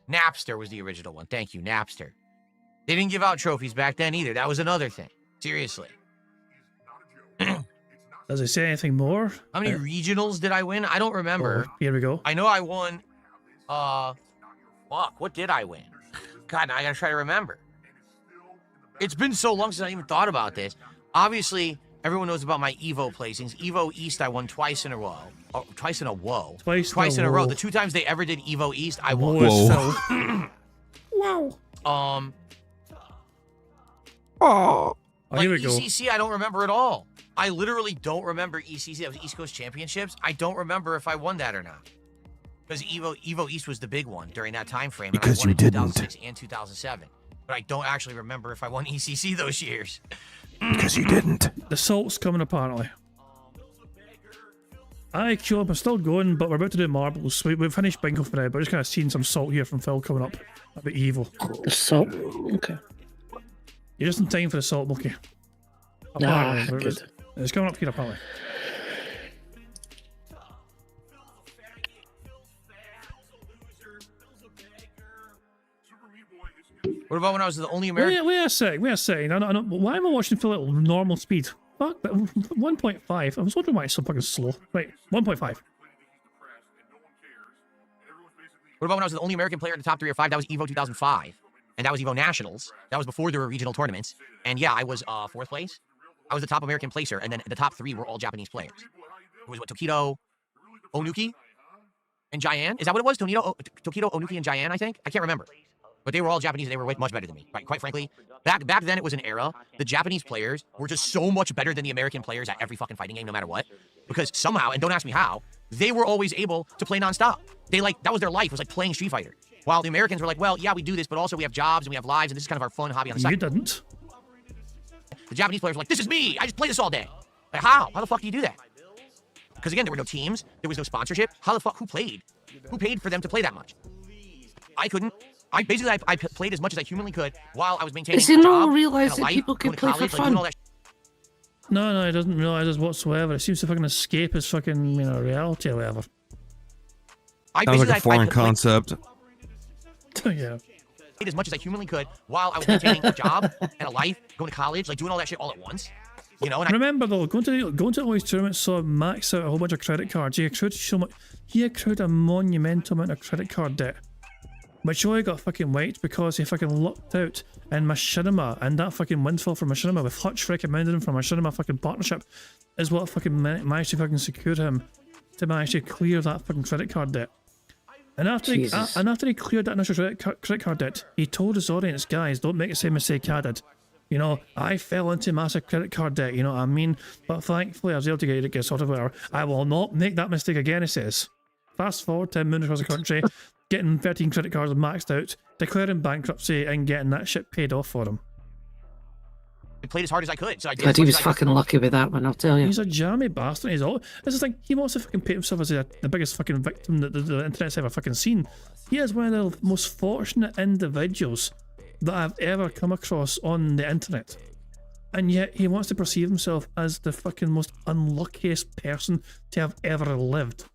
Napster was the original one. Thank you, Napster. They didn't give out trophies back then either. That was another thing. Seriously. Does it say anything more? How many regionals did I win? I don't remember. Oh, here we go. I know I won. Fuck, what did I win? God, now I gotta try to remember. It's been so long since I even thought about this. Obviously, everyone knows about my Evo placings. Evo East, I won twice in a row. Oh, twice in a row. Twice in a row. The 2 times they ever did Evo East, I won. Whoa. Wow. Like here we go. ECC, I don't remember at all. I literally don't remember ECC. That was East Coast Championships. I don't remember if I won that or not. Because Evo East was the big one during that time frame. And Because I won you in didn't. 2006 and 2007. But I don't actually remember if I won ECC those years. Because you didn't. The salt's coming apparently. Aye, cool. I'm still going, but we're about to do marbles. We've finished bingo for now, but just kind of seeing some salt here from Phil coming up. A bit evil. The salt. Okay. You're just in time for the salt, Mookie. Apparently, Good. It's coming up here apparently. What about when I was the only American? Wait a second. Why am I watching Phil at normal speed? Fuck, but 1.5. I was wondering why it's so fucking slow. Right, 1.5. What about when I was the only American player in the top 3 or 5? That was EVO 2005, and that was EVO Nationals. That was before there were regional tournaments. And yeah, I was 4th place. I was the top American placer, and then the top 3 were all Japanese players. It was what, Tokido, Onuki, and Jayan? Is that what it was? Tokido, Onuki, and Jayan, I think? I can't remember. But they were all Japanese, and they were much better than me. Right? Quite frankly, back then it was an era. The Japanese players were just so much better than the American players at every fucking fighting game, no matter what. Because somehow, and don't ask me how, they were always able to play nonstop. That was their life, was like playing Street Fighter. While the Americans were like, well, yeah, we do this, but also we have jobs and we have lives, and this is kind of our fun hobby on the side. You didn't. The Japanese players were like, this is me. I just play this all day. Like, how? How the fuck do you do that? Because again, there were no teams. There was no sponsorship. How the fuck? Who played? Who paid for them to play that much? I couldn't. I played as much as I humanly could while I was maintaining. Does he a not job realize and a that life, people can going to play college, for like, doing fun? all that No, he doesn't realise this whatsoever. It seems to fucking escape his fucking, reality or whatever. Sounds like a foreign concept. Yeah. As much as I humanly could while I was maintaining a job and a life, going to college, like doing all that shit all at once. You know, and Remember though, going to all these tournaments saw max out a whole bunch of credit cards. He accrued a monumental amount of credit card debt, which only got fucking wiped because he fucking lucked out in Machinima, and that fucking windfall from Machinima with Hutch recommended him from Machinima fucking partnership is what fucking managed to fucking secure him to manage to clear that fucking credit card debt. And after he cleared that initial credit card debt, he told his audience, guys, don't make the same mistake I did. You know, I fell into massive credit card debt, you know what I mean? But thankfully I was able to get it sorted whatever. I will not make that mistake again, he says. Fast forward 10 minutes across the country, getting 13 credit cards maxed out, declaring bankruptcy and getting that shit paid off for him. I played as hard as I could. So I did. God, he was fucking lucky with that one, I'll tell you. He's a jammy bastard. This is the thing, he wants to fucking paint himself as the biggest fucking victim that the internet's ever fucking seen. He is one of the most fortunate individuals that I've ever come across on the internet. And yet he wants to perceive himself as the fucking most unluckiest person to have ever lived.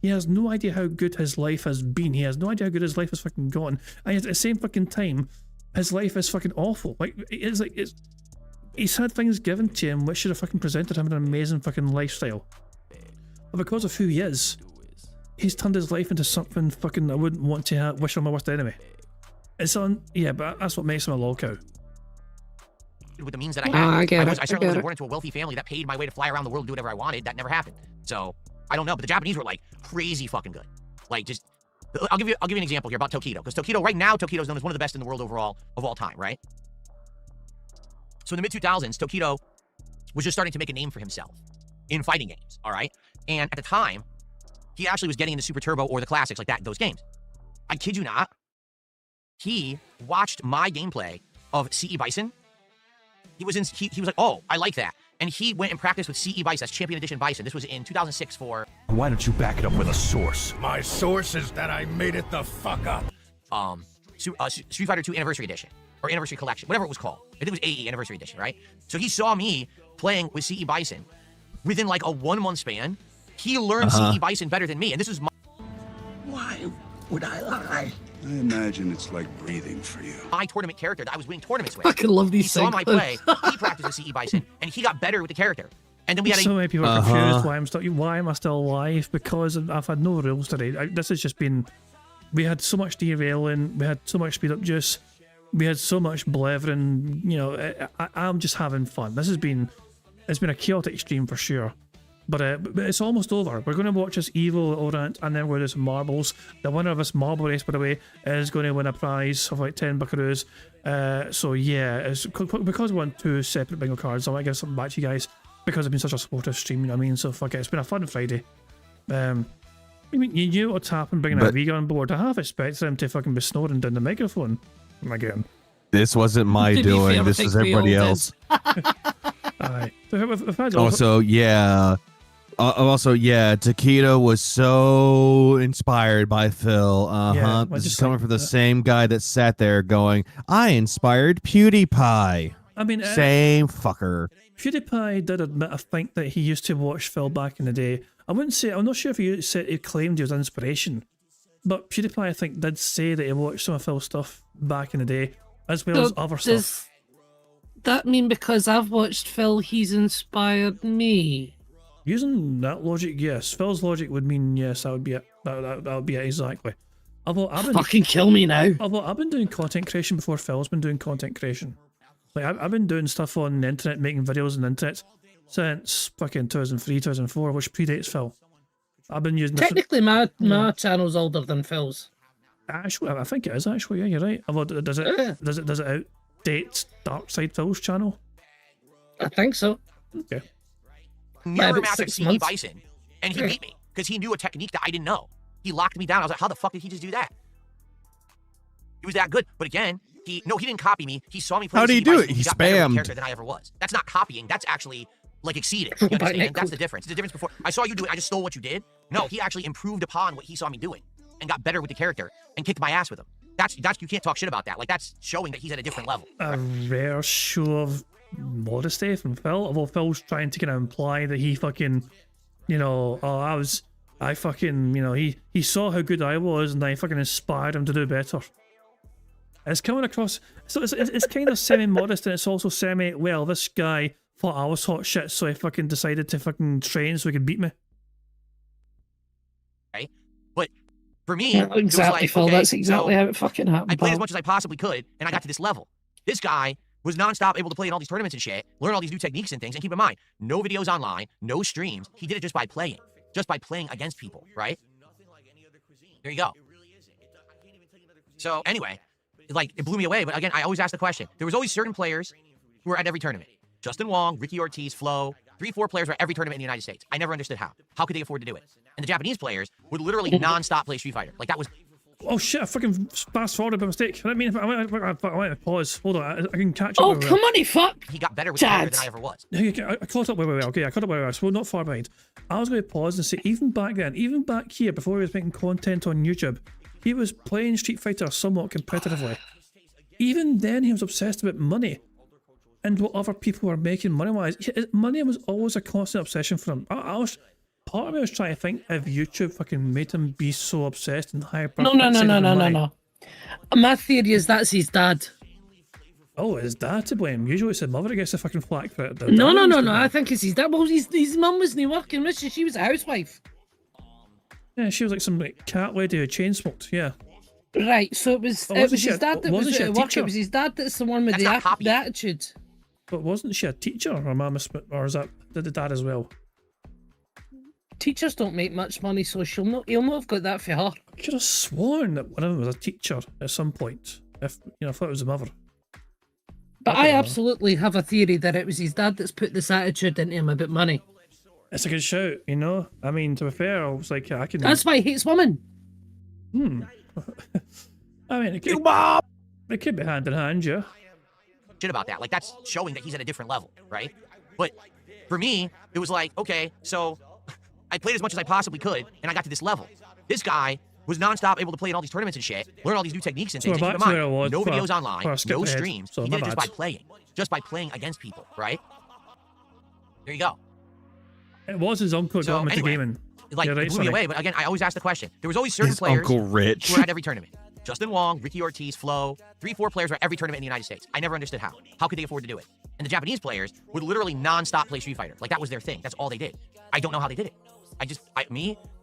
He has no idea how good his life has been. He has no idea how good his life has fucking gone. And yet at the same fucking time, his life is fucking awful. He's had things given to him which should have fucking presented him an amazing fucking lifestyle. But because of who he is, he's turned his life into something fucking I wouldn't want to wish on my worst enemy. But that's what makes him a lolcow. With the means that I had, I certainly wasn't born into a wealthy family that paid my way to fly around the world and do whatever I wanted. That never happened. So I don't know, but the Japanese were like crazy fucking good. Like just, I'll give you an example here about Tokido, because Tokido right now is known as one of the best in the world overall of all time, right? So in the mid-2000s, Tokido was just starting to make a name for himself in fighting games, all right? And at the time, he actually was getting into Super Turbo or the classics like that, those games. I kid you not, he watched my gameplay of CE Bison. He was like, oh, I like that. And he went and practiced with CE Bison, that's Champion Edition Bison. This was in 2006 for... Why don't you back it up with a source? My source is that I made it the fuck up. Street Fighter 2 Anniversary Edition. Or Anniversary Collection, whatever it was called. I think it was AE Anniversary Edition, right? So he saw me playing with CE Bison. Within like a 1 month span, he learned CE Bison better than me. And this was my... Why would I lie? I imagine it's like breathing for you. My tournament character that I was winning tournaments with. I fucking love these He saw my play, he practiced with CE Bison, and he got better with the character. And then we had so many people are confused why am I still alive, because I've had no rules today. This has just been... We had so much derailing, we had so much speed up juice, we had so much blethering, you know, I'm just having fun. It's been a chaotic stream for sure. But it's almost over. We're going to watch this Evo Orant, and then we're going to do some marbles. The winner of this marble race, by the way, is going to win a prize of like 10 buckaroos. So yeah, it's because we won 2 separate bingo cards, I might give something back to you guys, because it's been such a supportive stream, you know what I mean? So fuck it, it's been a fun Friday. I mean, you knew what's happened bringing a Vega on board. I half expected them to fucking be snoring down the microphone again. This wasn't my doing. This was everybody else. Aye. Also, yeah, Takedo was so inspired by Phil. Yeah, this is coming from the same guy that sat there going, I inspired PewDiePie. I mean, same fucker. PewDiePie did admit, I think, that he used to watch Phil back in the day. I'm not sure if he claimed he was inspiration, but PewDiePie, I think, did say that he watched some of Phil's stuff back in the day. as well as other stuff. Does that mean because I've watched Phil, he's inspired me? Using that logic, yes. Phil's logic would mean yes. That would be it. That would be it exactly. Although Fucking kill me now. Although I've been doing content creation before Phil's been doing content creation. Like I've been doing stuff on the internet, making videos on the internet since fucking 2003, 2004, which predates Phil. I've been using Technically, my channel's older than Phil's. Actually, I think it is actually. Yeah, you're right. Although does it outdate Dark Side Phil's channel? I think so. Okay. Mirror Master CD Bison, and he beat me because he knew a technique that I didn't know. He locked me down. I was like, how the fuck did he just do that? He was that good. But again, he didn't copy me. He saw me play. How did he do it? He got better of a character than I ever was. That's not copying. That's actually like exceeding. You understand? That's the difference. It's the difference before I saw you do it. I just stole what you did. No, he actually improved upon what he saw me doing and got better with the character and kicked my ass with him. That's you can't talk shit about that. Like that's showing that he's at a different level. A rare show of modesty from Phil. Although Phil's trying to kind of imply that he fucking, he saw how good I was and I fucking inspired him to do better. It's coming across, so it's kind of semi-modest and it's also well, this guy thought I was hot shit, so he fucking decided to fucking train so he could beat me. Right? But for me, exactly, it was like, Phil, okay, that's exactly how it fucking happened. I played as much as I possibly could, and I got to this level. This guy was nonstop able to play in all these tournaments and shit, learn all these new techniques and things, and keep in mind, no videos online, no streams. He did it just by playing against people, right? There you go. So anyway, like it blew me away. But again, I always ask the question. There was always certain players who were at every tournament. Justin Wong, Ricky Ortiz, Flo, 3-4 players were at every tournament in the United States. I never understood how. How could they afford to do it? And the Japanese players would literally nonstop play Street Fighter. Like that was. Oh shit! I fucking fast forwarded by mistake. I mean, I went to pause. Hold on, I can catch up. Oh come on, he fuck! He got better with the character than I ever was. I caught up. Wait. Okay, I caught up. So not far behind. I was going to pause and say, even back then, even back here, before he was making content on YouTube, he was playing Street Fighter somewhat competitively. Even then, he was obsessed about money and what other people were making money-wise. Money was always a constant obsession for him. Part of me was trying to think if YouTube fucking made him be so obsessed and hyper. No. My theory is that's his dad. Oh, his dad to blame. Usually it's his mother that gets the fucking flack for it. No. I think it's his dad. Well, his mum wasn't working, was she? She was a housewife. Yeah, she was like some cat lady who chain smoked. Yeah. Right. So it was his dad that was at work. It was his dad that's the one with the attitude. But wasn't she a teacher, or is that the dad as well? Teachers don't make much money, so he'll not have got that for her. I could have sworn that one of them was a teacher at some point. I thought it was the mother. But I absolutely have a theory that it was his dad that's put this attitude into him about money. It's a good shout, I mean, to be fair, I was like, I can. That's why he hates women. I mean, it could be hand in hand, yeah. Shit about that. Like that's showing that he's at a different level, right? But for me, it was like, okay, so I played as much as I possibly could, and I got to this level. This guy was nonstop able to play in all these tournaments and shit, learn all these new techniques and things. Keep in mind, no videos online, no streams. He did it just by playing against people, right? There you go. It was his uncle got him into gaming. Like, it blew me away, but again, I always ask the question. There was always certain players Uncle Rich. who were at every tournament. Justin Wong, Ricky Ortiz, Flo, 3-4 players were at every tournament in the United States. I never understood how. How could they afford to do it? And the Japanese players would literally nonstop play Street Fighter. Like that was their thing. That's all they did. I don't know how they did it.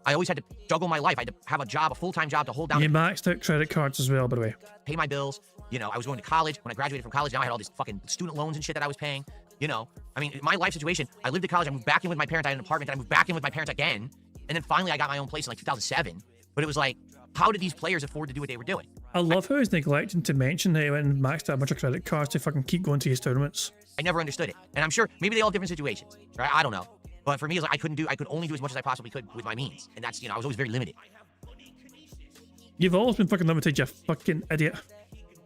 I always had to juggle my life. I had to have a job, a full-time job to hold down. You maxed out credit cards as well, by the way. Pay my bills. I was going to college. When I graduated from college, now I had all these fucking student loans and shit that I was paying. I mean, my life situation, I lived at college, I moved back in with my parents, I had an apartment, then I moved back in with my parents again. And then finally I got my own place in like 2007. But it was like, how did these players afford to do what they were doing? I love how he's neglecting to mention that he went and maxed out a bunch of credit cards to fucking keep going to his tournaments. I never understood it. And I'm sure maybe they all have different situations, right? I don't know. But for me, it's like I could only do as much as I possibly could with my means. And that's, I was always very limited. You've always been fucking limited, you fucking idiot.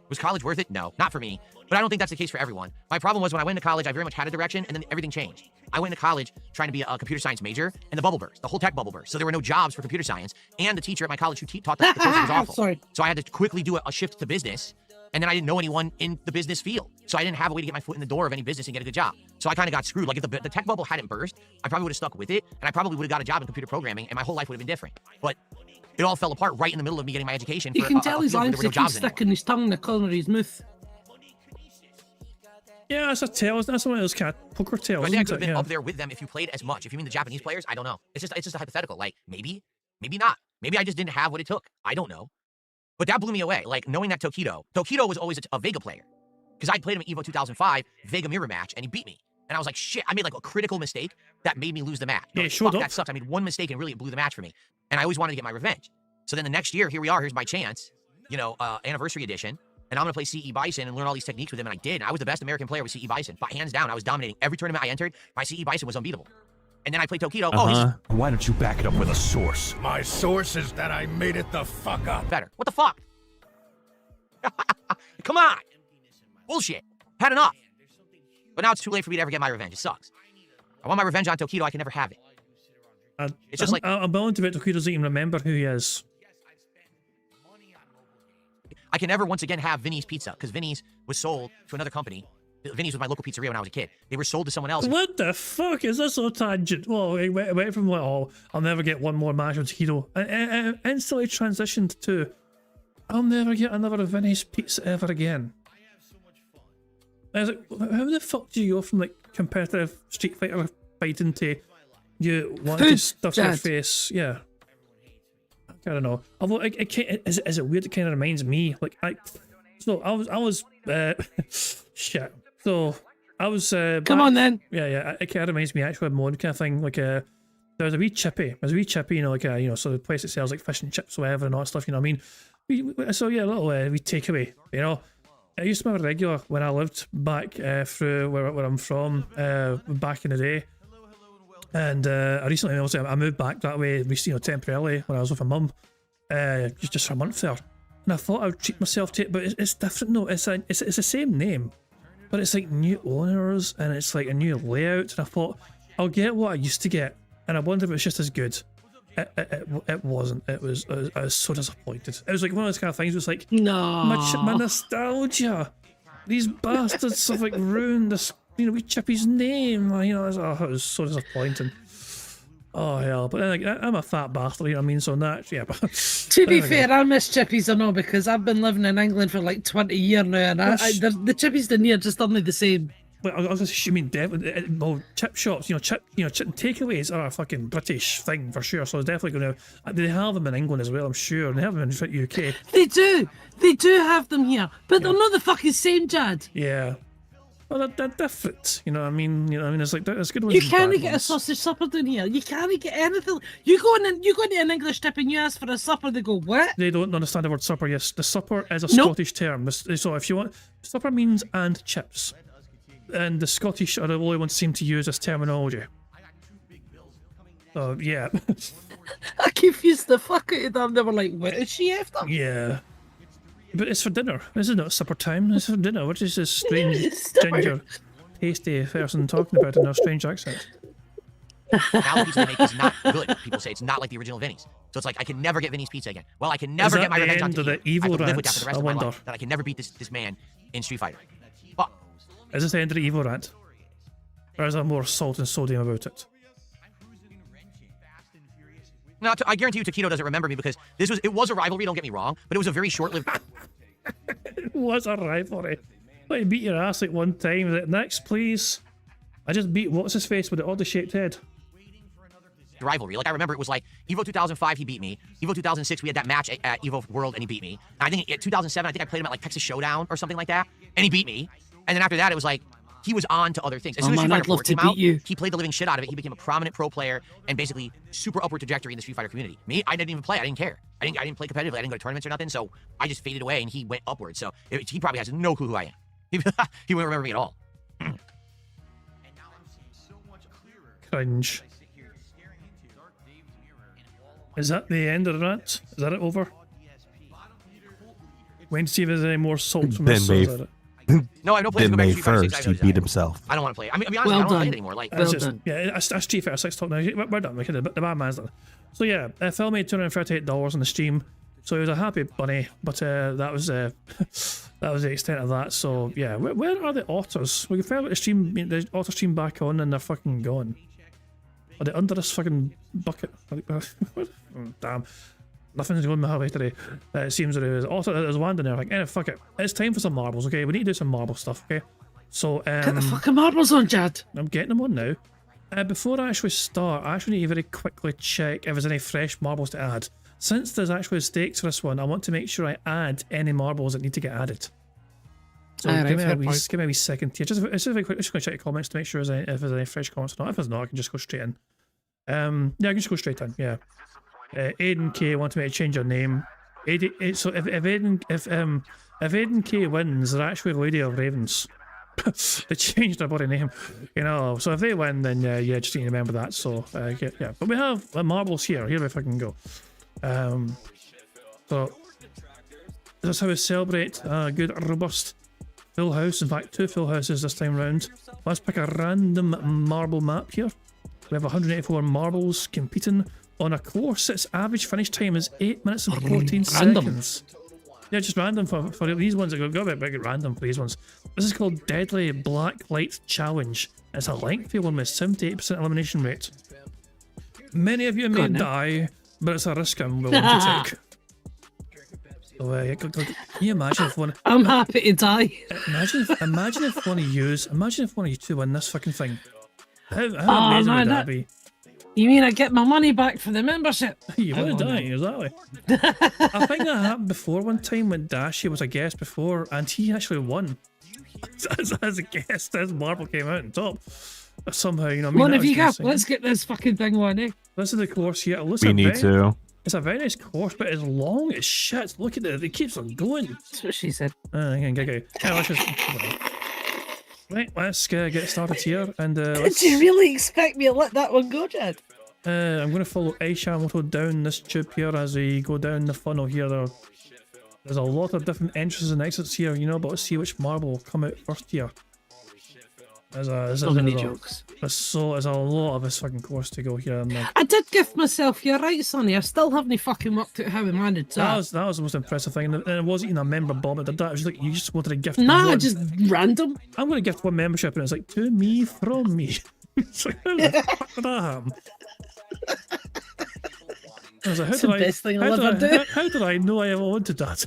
Was college worth it? No, not for me. But I don't think that's the case for everyone. My problem was when I went to college, I very much had a direction, and then everything changed. I went to college trying to be a computer science major, and the bubble burst, the whole tech bubble burst. So there were no jobs for computer science, and the teacher at my college who taught the course was awful. Sorry. So I had to quickly do a shift to business, and then I didn't know anyone in the business field. So I didn't have a way to get my foot in the door of any business and get a good job. So I kind of got screwed. Like if the tech bubble hadn't burst, I probably would have stuck with it, and I probably would have got a job in computer programming, and my whole life would have been different. But it all fell apart right in the middle of me getting my education. You can tell his lines if he's sticking his tongue in the corner of his mouth. Yeah, that's a tails. That's one of those kind of poker tails. I think I could isn't have it? been Yeah. up there with them if you played as much. If you mean the Japanese players, I don't know. It's just a hypothetical. Like maybe not. Maybe I just didn't have what it took. I don't know. But that blew me away. Like knowing that Tokido was always a Vega player. Because I played him at EVO 2005, Vega mirror match, and he beat me. And I was like, shit, I made like a critical mistake that made me lose the match. Yeah, like, showed fuck, up. that sucked. I made one mistake and really it blew the match for me. And I always wanted to get my revenge. So then the next year, here we are, here's my chance, anniversary edition. And I'm going to play CE Bison and learn all these techniques with him. And I did. And I was the best American player with CE Bison. But hands down, I was dominating. Every tournament I entered, my CE Bison was unbeatable. And then I played Tokido. Oh, he's Why don't you back it up with a source? My source is that I made it the fuck up. better. What the fuck? Come on. Bullshit. Had enough. But now it's too late for me to ever get my revenge. It sucks. I want my revenge on Tokido. I can never have it. It's just like... I'm willing to bet Tokido doesn't even remember who he is. I can never once again have Vinny's Pizza, because Vinny's was sold to another company. Vinny's was my local pizzeria when I was a kid. They were sold to someone else. What the fuck is this so tangent? Well, it went from like, oh, I'll never get one more match with Tokido, and instantly transitioned to, I'll never get another Vinny's Pizza ever again. I was like, how the fuck do you go from like competitive Street Fighter fighting to you want to stuff your face? Yeah. I don't know. Although is it weird? It kind of reminds me. Like I was shit. So I was. Come on then. Yeah. It kind of reminds me actually of Mon kind of thing. Like there was a wee chippy. So the place that sells like fish and chips, or whatever, and all that stuff. You know what I mean? So yeah, a little wee takeaway. You know, I used to be a regular when I lived back through where I'm from back in the day. And I recently also I moved back that way, temporarily when I was with my mum, just for a month there. And I thought I would treat myself to it, but it's different. No, it's the same name, but it's like new owners and it's like a new layout. And I thought I'll get what I used to get, and I wonder if it's just as good. It wasn't. I was so disappointed. It was like one of those kind of things. It was like no, my nostalgia. These bastards have like ruined this. We Chippy's name. It was so disappointing. Oh hell! But then, like, I'm a fat bastard. You know what I mean? So that, yeah. But to be fair, I miss Chippies, I know, because I've been living in England for like 20 years now, and the Chippies down here just aren't the same. But I was assuming definitely, well, chip shops, chip takeaways are a fucking British thing for sure. So it's definitely going to. They have them in England as well, I'm sure. They have them in the UK. They do have them here, but they're not the fucking same, Jad. Yeah. Well, they're different. You know what I mean? It's like there's good ones. You can't get a sausage supper down here. You can't get anything. You go into an English tip and you ask for a supper, they go, what? They don't understand the word supper. Yes, the supper is a Scottish term. So if you want, supper means and chips, and the Scottish are the only ones seem to use this terminology. So yeah. I confused the fuck out of them. They were like, what is she after? Yeah. But it's for dinner. This is not supper time. This is for dinner. What is this strange ginger, pasty person talking about in a strange accent? Now the pizza they make is not good. People say it's not like the original Vinny's. So it's like I can never get Vinny's Pizza again. Well, I can never get my revenge on Tokido. I have to live with that for the rest of my life. That I can never beat this man in Street Fighter. But is this the end of the evil rant? Or is there more salt and sodium about it? No, I guarantee you Tokido doesn't remember me because it was a rivalry, don't get me wrong, but it was a very short-lived... It was a rivalry. Let me beat your ass like one time. Like, next, please. I just beat what's-his-face with the oddly-shaped head. Rivalry. Like, I remember it was like, EVO 2005, he beat me. EVO 2006, we had that match at EVO World, and he beat me. And I think in 2007, I think I played him at like Texas Showdown or something like that, and he beat me. And then after that, it was like, he was on to other things. As soon as Street Fighter 4 came out, he played the living shit out of it. He became a prominent pro player and basically super upward trajectory in the Street Fighter community. Me, I didn't even play. I didn't care. I didn't play competitively. I didn't go to tournaments or nothing. So I just faded away and he went upward. So he probably has no clue who I am. He won't remember me at all. Cringe. Is that the end of the rant? Is that it over? Wait to see if there's any more salt from this. No, I have no plans to go back to Street Fighter 6. He beat himself. I don't want to play. I mean, honestly, I don't play it anymore. Like, that's Street Fighter 6 talk now. We're done. The bad man's done. So yeah, Phil made $238 on the stream. So he was a happy bunny, but that was the extent of that. So yeah, where are the otters? We can the otter stream back on and they're fucking gone. Are they under this fucking bucket? Damn. Nothing's going my way today. It seems that there's one in there. Like, fuck it. It's time for some marbles, okay? We need to do some marble stuff, okay? So, Get the fucking marbles on, Jad. I'm getting them on now. Before I actually start, I actually need to very quickly check if there's any fresh marbles to add. Since there's actually stakes for this one, I want to make sure I add any marbles that need to get added. So give me a wee second here. Just very quick, just going to check the comments to make sure if there's any fresh comments or not. If there's not, I can just go straight in. Yeah, I can just go straight in, yeah. Aiden K want me to change your name. So if Aiden K wins, they're actually Lady of Ravens. They changed their body name, you know. So if they win, then yeah, just need to remember that. So yeah. But we have marbles here. Here if I can go. So this is how we celebrate a good robust full house. In fact, 2 full houses this time round. Let's pick a random marble map here. We have 184 marbles competing on a course. Its average finish time is 8 minutes and 14 seconds. Yeah, just random for these ones. I've got a bit random for these ones. This is called Deadly Black Light Challenge. It's a lengthy one with 78% elimination rate. Many of you may die, but it's a risk I'm willing to take. So, can you imagine if one? I'm happy to die. Imagine if one of you two win this fucking thing. How amazing would that be? You mean I get my money back for the membership? You want to die, exactly. I think that happened before one time when Dashy was a guest before, and he actually won. As a guest, his marble came out on top. Somehow, you know. One of you go. Let's get this fucking thing on, eh? This is the course here. We need to. It's a very nice course, but it's long as shit. Look at it. It keeps on going. That's what she said. Okay. Right, let's get started here. And did you really expect me to let that one go, Jed? I'm going to follow Aisha Moto down this tube here as we go down the funnel here. There's a lot of different entrances and exits here, you know, but let's see which marble will come out first here. So many jokes. There's a lot of this fucking course to go here. I did gift myself, you're right, Sonny. I still haven't fucking worked out how I managed that. That was the most impressive thing, and it wasn't even a member bomb that did that. It was like you just wanted to gift. Nah, just random. I'm going to gift one membership, and it's like to me from me. It's like, how the fuck did that happen? I was like, how did I know I ever wanted that?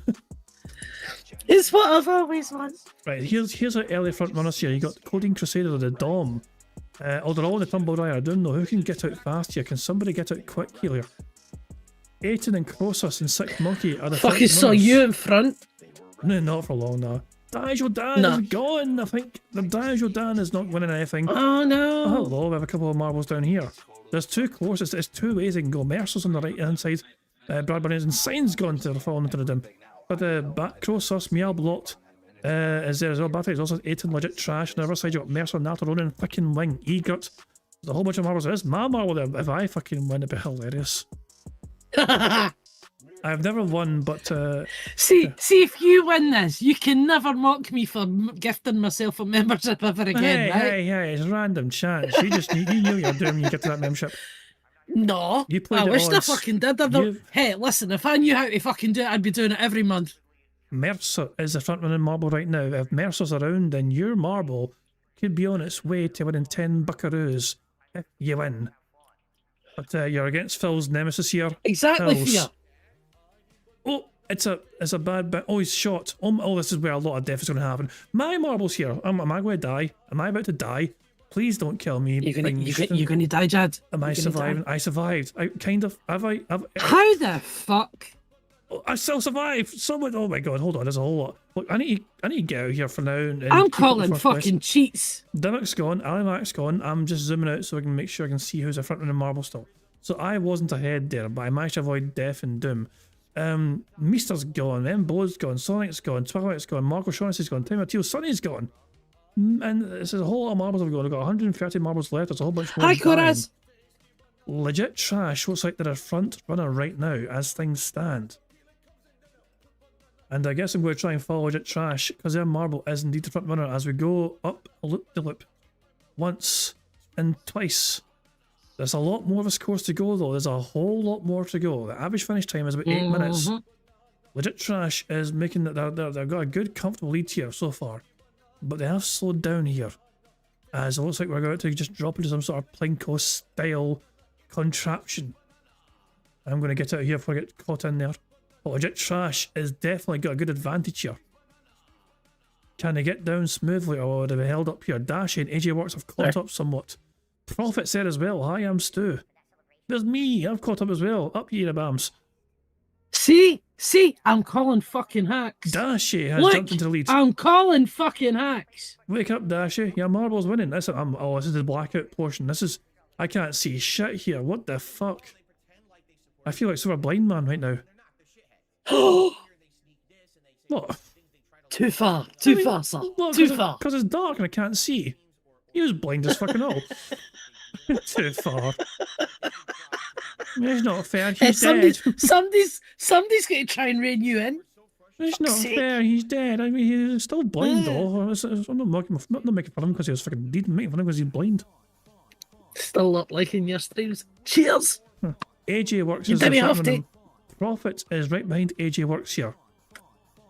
It's what I've always wanted. Right, here's our early front runners here. You got Coding Crusader of the Dom. Although all the Tumble Ride, I don't know who can get out fast here. Can somebody get out quick here? 18 and Crossus and Sick Monkey are the fucking saw you in front. No, not for long now. Dajo Dan is gone. I think the Dajo Dan is not winning anything. Oh no. Oh, hello, we have a couple of marbles down here. There's 2 courses. There's 2 ways they can go. Mercer's on the right hand side. Bradburn and Sign's gone to the falling into the dim. But the Crossus, Miel Blot is there as well. Battery is also 18 legit trash. On the other side, you've got Mercer, Natoronin, fucking Wing, Egert. There's a whole bunch of marbles. There's my marble there. If I fucking win, it'd be hilarious. I've never won, but see if you win this, you can never mock me for gifting myself a membership ever again. Hey, it's random chance. You knew you were doing when you get to that membership. No, you played I wish I fucking did. Hey, listen, if I knew how to fucking do it, I'd be doing it every month. Mercer is the front running marble right now. If Mercer's around, then your marble could be on its way to winning 10 buckaroos if you win. But you're against Phil's nemesis here. Exactly, Phil. Oh, it's a bad bit. Oh, he's shot. Oh, this is where a lot of death is going to happen. My marble's here. Am I going to die? Am I about to die? Please don't kill me. You're gonna die, Jad. Am I surviving? I survived. I kind of. Have I? How the fuck? Oh, I still survived. Someone. Oh my god. Hold on. There's a whole lot. Look, I need to get out of here for now. And I'm calling fucking cheats. Dimmock's gone. Alimac's gone. I'm just zooming out so I can make sure I can see who's in front of the marble still. So I wasn't ahead there, but I managed to avoid death and doom. Meester's gone. Embo's gone. Sonic's gone. Twilight's gone. Marco Shaughnessy's gone. Time Teal. Sonny's gone. And this is a whole lot of marbles I've got. I've got 130 marbles left. There's a whole bunch more. Hi, Coraz. Legit trash looks like they're a front runner right now as things stand. And I guess I'm going to try and follow Legit Trash because their marble is indeed the front runner as we go up a loop once and twice. There's a lot more of this course to go though. There's a whole lot more to go. The average finish time is about 8 minutes. Legit Trash is making that they've got a good comfortable lead here so far. But they have slowed down here, as it looks like we're about to just drop into some sort of Plinko style contraption. I'm going to get out of here before I get caught in there. But Legit Trash has definitely got a good advantage here. Can they get down smoothly or would they be held up here? Dashi and AJ Works have caught up somewhat. Prophet's there as well. Hi, I'm Stu. There's me. I've caught up as well. Up here, Bams. See, I'm calling fucking hacks. Dashi has Look, jumped into the lead. I'm calling fucking hacks. Wake up, Dashi. Your marble's winning. This is the blackout portion. I can't see shit here. What the fuck? I feel like sort of a blind man right now. What? Too far, sir. Look, Too far. Because it's dark and I can't see. He was blind as fucking all. Too far. It's not fair. He's dead. Somebody's going to try and rein you in. It's not fair. He's dead. I mean, he's still blind though. I'm not making fun of him because he was fucking dead. I'm making fun of him because he's blind. Still not liking your streams. Cheers. AJ Works You is did me in front off, of him. Prophet is right behind AJ Works here.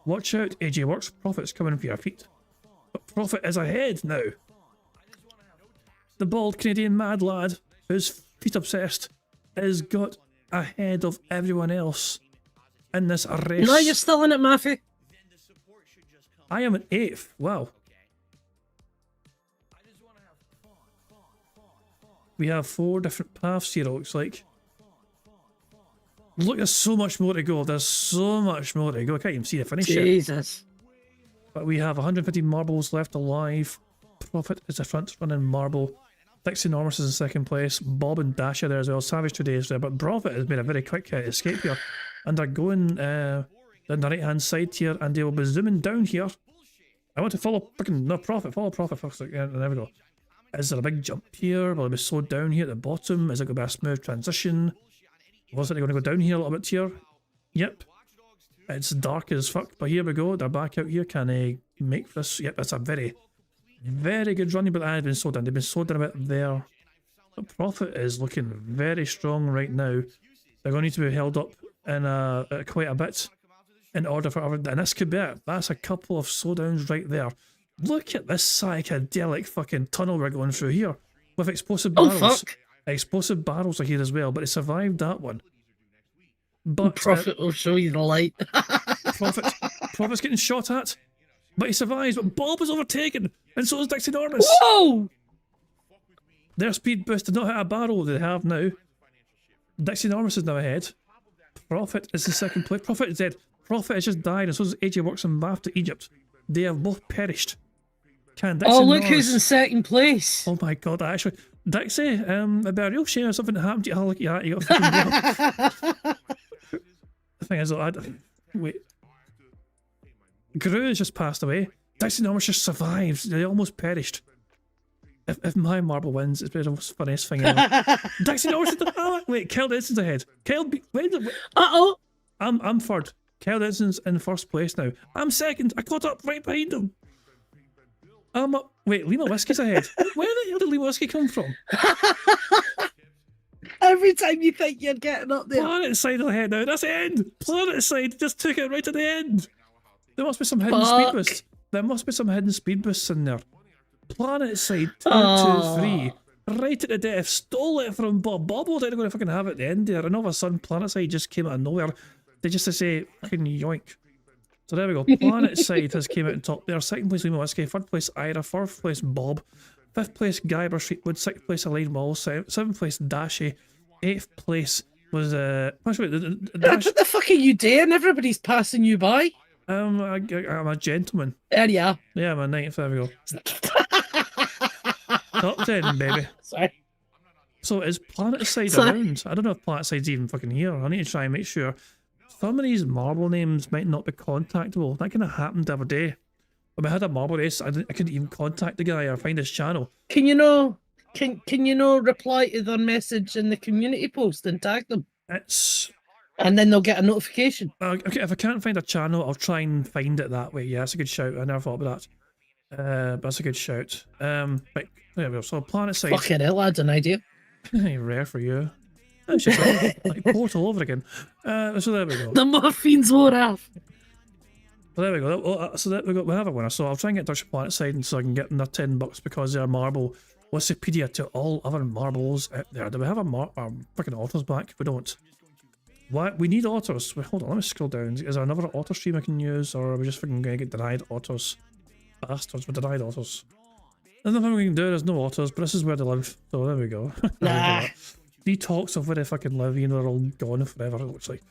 Watch out, AJ Works. Prophet's coming for your feet. But Prophet is ahead now. The bald Canadian mad lad, who's feet obsessed, has got ahead of everyone else in this race. No, you're still in it, Matthew. I am an 8th. Wow. We have 4 different paths here, it looks like. Look, there's so much more to go. There's so much more to go. I can't even see the finish yet. Jesus. But we have 150 marbles left alive. Prophet is the front running marble. Dixie Enormous is in second place. Bob and Dash are there as well. Savage today is there. But Prophet has made a very quick escape here. And they're going on the right hand side here. And they will be zooming down here. I want to follow freaking no Prophet. Follow Prophet first. Yeah, there we go. Is there a big jump here? Will it be slowed down here at the bottom? Is it going to be a smooth transition? Was it going to go down here a little bit here? Yep. It's dark as fuck, but here we go. They're back out here. Can they make this? Yep, that's a very, very good run, but they've been slowed down. They've been slowed down a bit there. The Prophet is looking very strong right now. They're going to need to be held up in quite a bit in order for and this could be it. That's a couple of slowdowns right there. Look at this psychedelic fucking tunnel we're going through here with explosive barrels. Oh, fuck. Explosive barrels are here as well, but it survived that one. But Prophet will show you the light. Prophet's getting shot at, but he survives. But Bob is overtaken, and so is Dixie Enormous. Whoa! Their speed boost did not hit a barrel they have now. Dixie Enormous is now ahead. Prophet is in second place. Prophet is dead. Prophet has just died, and so does AJ Works and Bath to Egypt. They have both perished. Dixie look Enormous, who's in second place. Oh my god, actually. Dixie, it'd be a real shame if something happened to you. Look at that, you got fucking The thing is, wait. Gru has just passed away. Dixie Enormous just survived. They almost perished. If my marble wins, it's the most funniest thing ever. Dixie Enormous wait, Kyle Edson's ahead. Uh-oh. I'm third. Kyle Edson's in first place now. I'm second. I caught up right behind him. I'm up. Wait, Lima Whiskey's ahead. Where the hell did Lima Whiskey come from? Every time you think you're getting up there. Planet Side ahead now. That's the end. Planet Side just took it right to the end. There must be some hidden speed boosts. There must be some hidden speed boosts in there. Planet Side 2, 2, 3. Right at the death. Stole it from Bob. Bob was going to fucking have it at the end there. And all of a sudden, Planet Side just came out of nowhere. They just to say, fucking yoink. So there we go. Planet Side has came out on top there. Second place, Lima Whiskey. Third place, Ira. Fourth place, Bob. Fifth place, Guyber Streetwood. Sixth place, Elaine Wall. Seventh place, Dashi. Eighth place was What the fuck are you doing? Everybody's passing you by. I'm a gentleman. There you are. Yeah, I'm a ninth. There we go. Top 10, baby. Sorry. So is Planet Side around? I don't know if Planet Side's even fucking here. I need to try and make sure. Some of these marble names might not be contactable. That kind of happened the other day. When I had a marble race, I couldn't even contact the guy or find his channel. Can you know? Can you know? Reply to their message in the community post and tag them. And then they'll get a notification. Okay, if I can't find a channel, I'll try and find it that way. Yeah, that's a good shout. I never thought about that. But that's a good shout. Right, there we go. So Planet Side. Fucking hell, that's an idea. Rare for you. That's just like Portal over again. So there we go. The morphine's wore off. So there we go. So there we go. We have a winner. So I'll try and get in touch with Planet Side and so I can get them their $10 because they're marble Wikipedia to all other marbles out there. Do we have a freaking authors back? We don't. Why? We need authors. Wait, hold on, let me scroll down. Is there another author stream I can use or are we just freaking going to get denied authors? bastards with denied autos. There's nothing we can do, there's no autos, but this is where they live. So there we go. Nah. 3 talks of where they fucking live, you know, they're all gone forever, it looks like.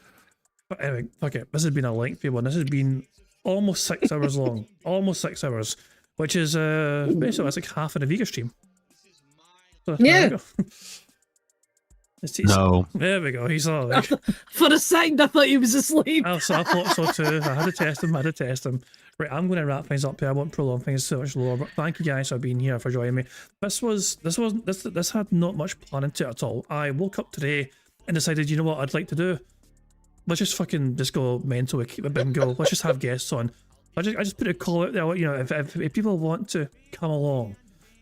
But anyway, fuck it. This has been a lengthy one. This has been almost 6 hours long. Almost 6 hours. Which is basically that's like half of the Vega stream. So, Yeah. No. There we go. He's all right. For a second, I thought he was asleep. I thought so too. I had to test him. Right, I'm going to wrap things up here. I won't prolong things too much longer. But thank you guys for being here, for joining me. This had not much planning to it at all. I woke up today and decided, you know what I'd like to do? Let's just go mental with a bingo. Let's just have guests on. I just put a call out there. You know, if people want to come along,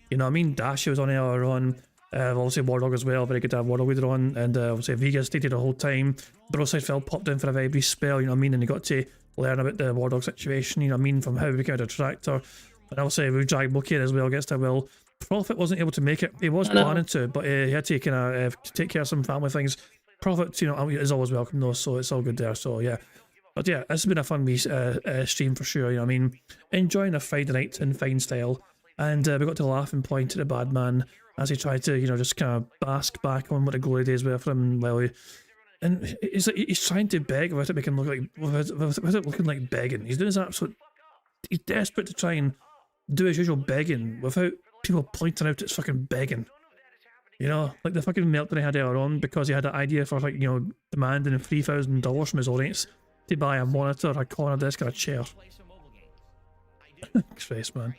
you know what I mean? Dashy was on earlier on. Obviously Wardog as well, very good to have Wardog later on, and obviously Vega stayed the whole time. Broside Phil popped in for a very brief spell, you know what I mean, and he got to learn about the Wardog situation, you know what I mean, from how we got a tractor. And obviously we dragged Mookie in as well, gets to Will. Prophet wasn't able to make it, he was planning to, but he had to kind of take care of some family things. Prophet, you know, is always welcome though, so it's all good there, so yeah. But yeah, this has been a fun wee stream for sure, you know what I mean, enjoying a Friday night in fine style, and we got to laugh and point at the bad man as he tried to, you know, just kind of bask back on what the glory days were for him. Well, and he's trying to beg without it making look like without it looking like begging. He's doing his absolute. He's desperate to try and do his usual begging without people pointing out it's fucking begging. You know, like the fucking meltdown he had earlier on because he had an idea for, like, you know, demanding $3,000 from his audience to buy a monitor, a corner desk, and a chair. Christ, man.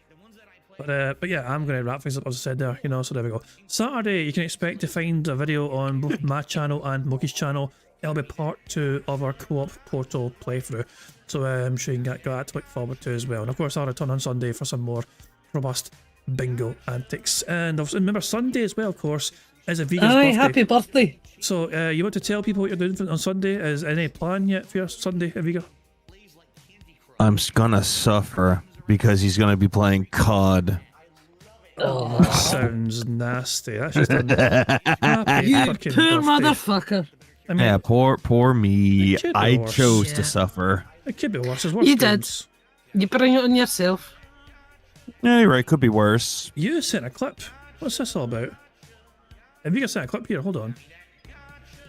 But yeah, I'm going to wrap things up as I said there, you know, so there we go. Saturday, you can expect to find a video on both my channel and Mookie's channel. It'll be part 2 of our co-op Portal playthrough, so I'm sure you can get that to look forward to as well. And of course, I'll return on Sunday for some more robust bingo antics. And also, remember, Sunday as well, of course, is a vegan's birthday. Happy birthday. So you want to tell people what you're doing on Sunday? Is any plan yet for your Sunday, Aviga? I'm gonna suffer because he's gonna be playing COD. Oh, that sounds nasty. That's just a happy You fucking poor birthday. motherfucker. I mean, Yeah, poor me. It could be I worse. chose Yeah. to suffer. it could be worse. There's worse You did. games. You bring it on yourself. Yeah, you're right. Could be worse. You sent a clip. What's this all about? Aviga sent a clip here. Hold on.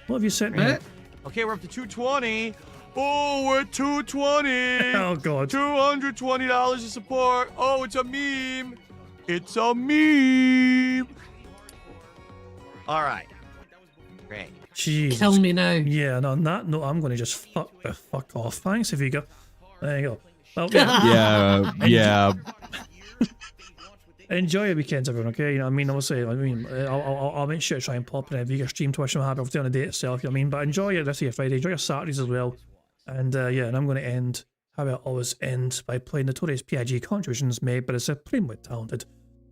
What have you sent me? Okay, we're up to 220. Oh, we're at 220. Oh, God. $220 of support. Oh, it's a meme. It's a meme. All right. Great. Jesus. Kill me now. Yeah, and on that note, I'm going to just fuck off. Thanks, Aviga. There you go. Well, yeah. Yeah. Enjoy your weekends, everyone. Okay, you know what I mean. I'll make sure to try and pop in a Vega stream Twitch and have on the day itself. You know what I mean. But enjoy your rest of your Friday. Enjoy your Saturdays as well. And yeah, and I'm going to end how I always end by playing notorious PIG contributions made by the supremely talented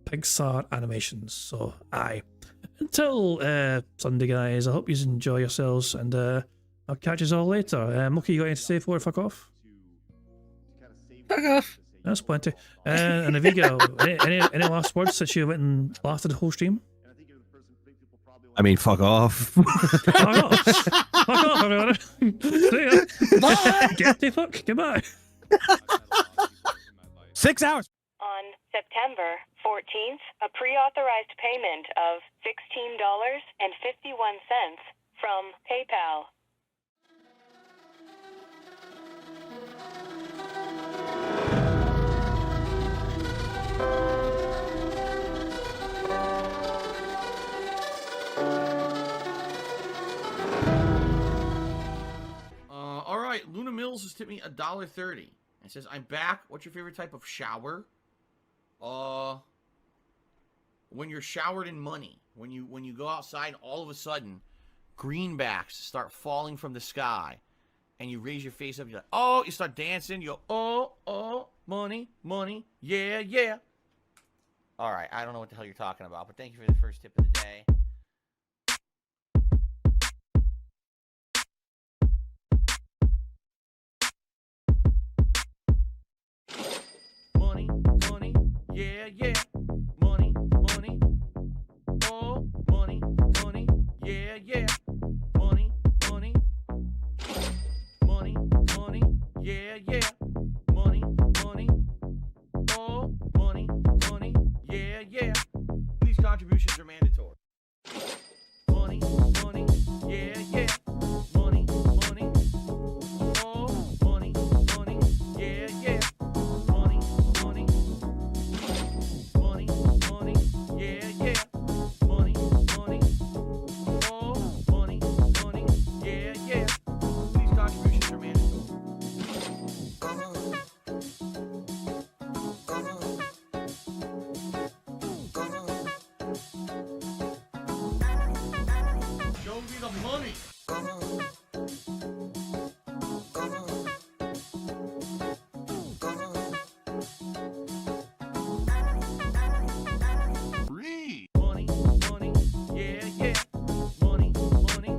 Pixar Animations. So aye. Until Sunday, guys. I hope you enjoy yourselves, and I'll catch you all later. Mookie, you got anything to say before we fuck off? Fuck off. That's plenty. And Aviga, any last words since you went and lasted the whole stream? I mean, fuck off. Fuck off. Fuck off, everyone. See ya. Bye. Get the fuck. Goodbye. 6 hours. On September 14th, a pre-authorized payment of $16.51 from PayPal. All right, Luna Mills has tipped me $1.30. It says, "I'm back. What's your favorite type of shower?" When you're showered in money. When you go outside, all of a sudden, greenbacks start falling from the sky, and you raise your face up. You're like, oh, you start dancing. You go, oh, money, money, yeah, yeah. All right, I don't know what the hell you're talking about, but thank you for the first tip of the day. Money, money, yeah, yeah. Money, money. Oh, money, money, yeah, yeah. Money, money. Money, money, yeah, yeah. Money, money. Oh, contributions are mandatory. Money, money, yeah, yeah. Money, money. Oh, money, money, yeah, yeah. Money, money. Money, money, yeah, yeah. Money, money. Oh, money, money, yeah, yeah. These contributions are mandatory. Show me the money. Money, money, yeah, yeah. Money, money.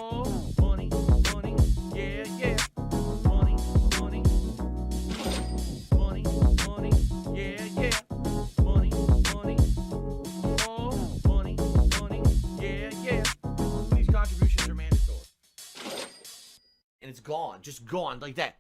Oh, money, money, yeah, yeah. Money, money. Money, money, yeah, yeah. Money, money. Oh, money, money, yeah, yeah. These contributions are mandatory. And it's gone, just gone like that.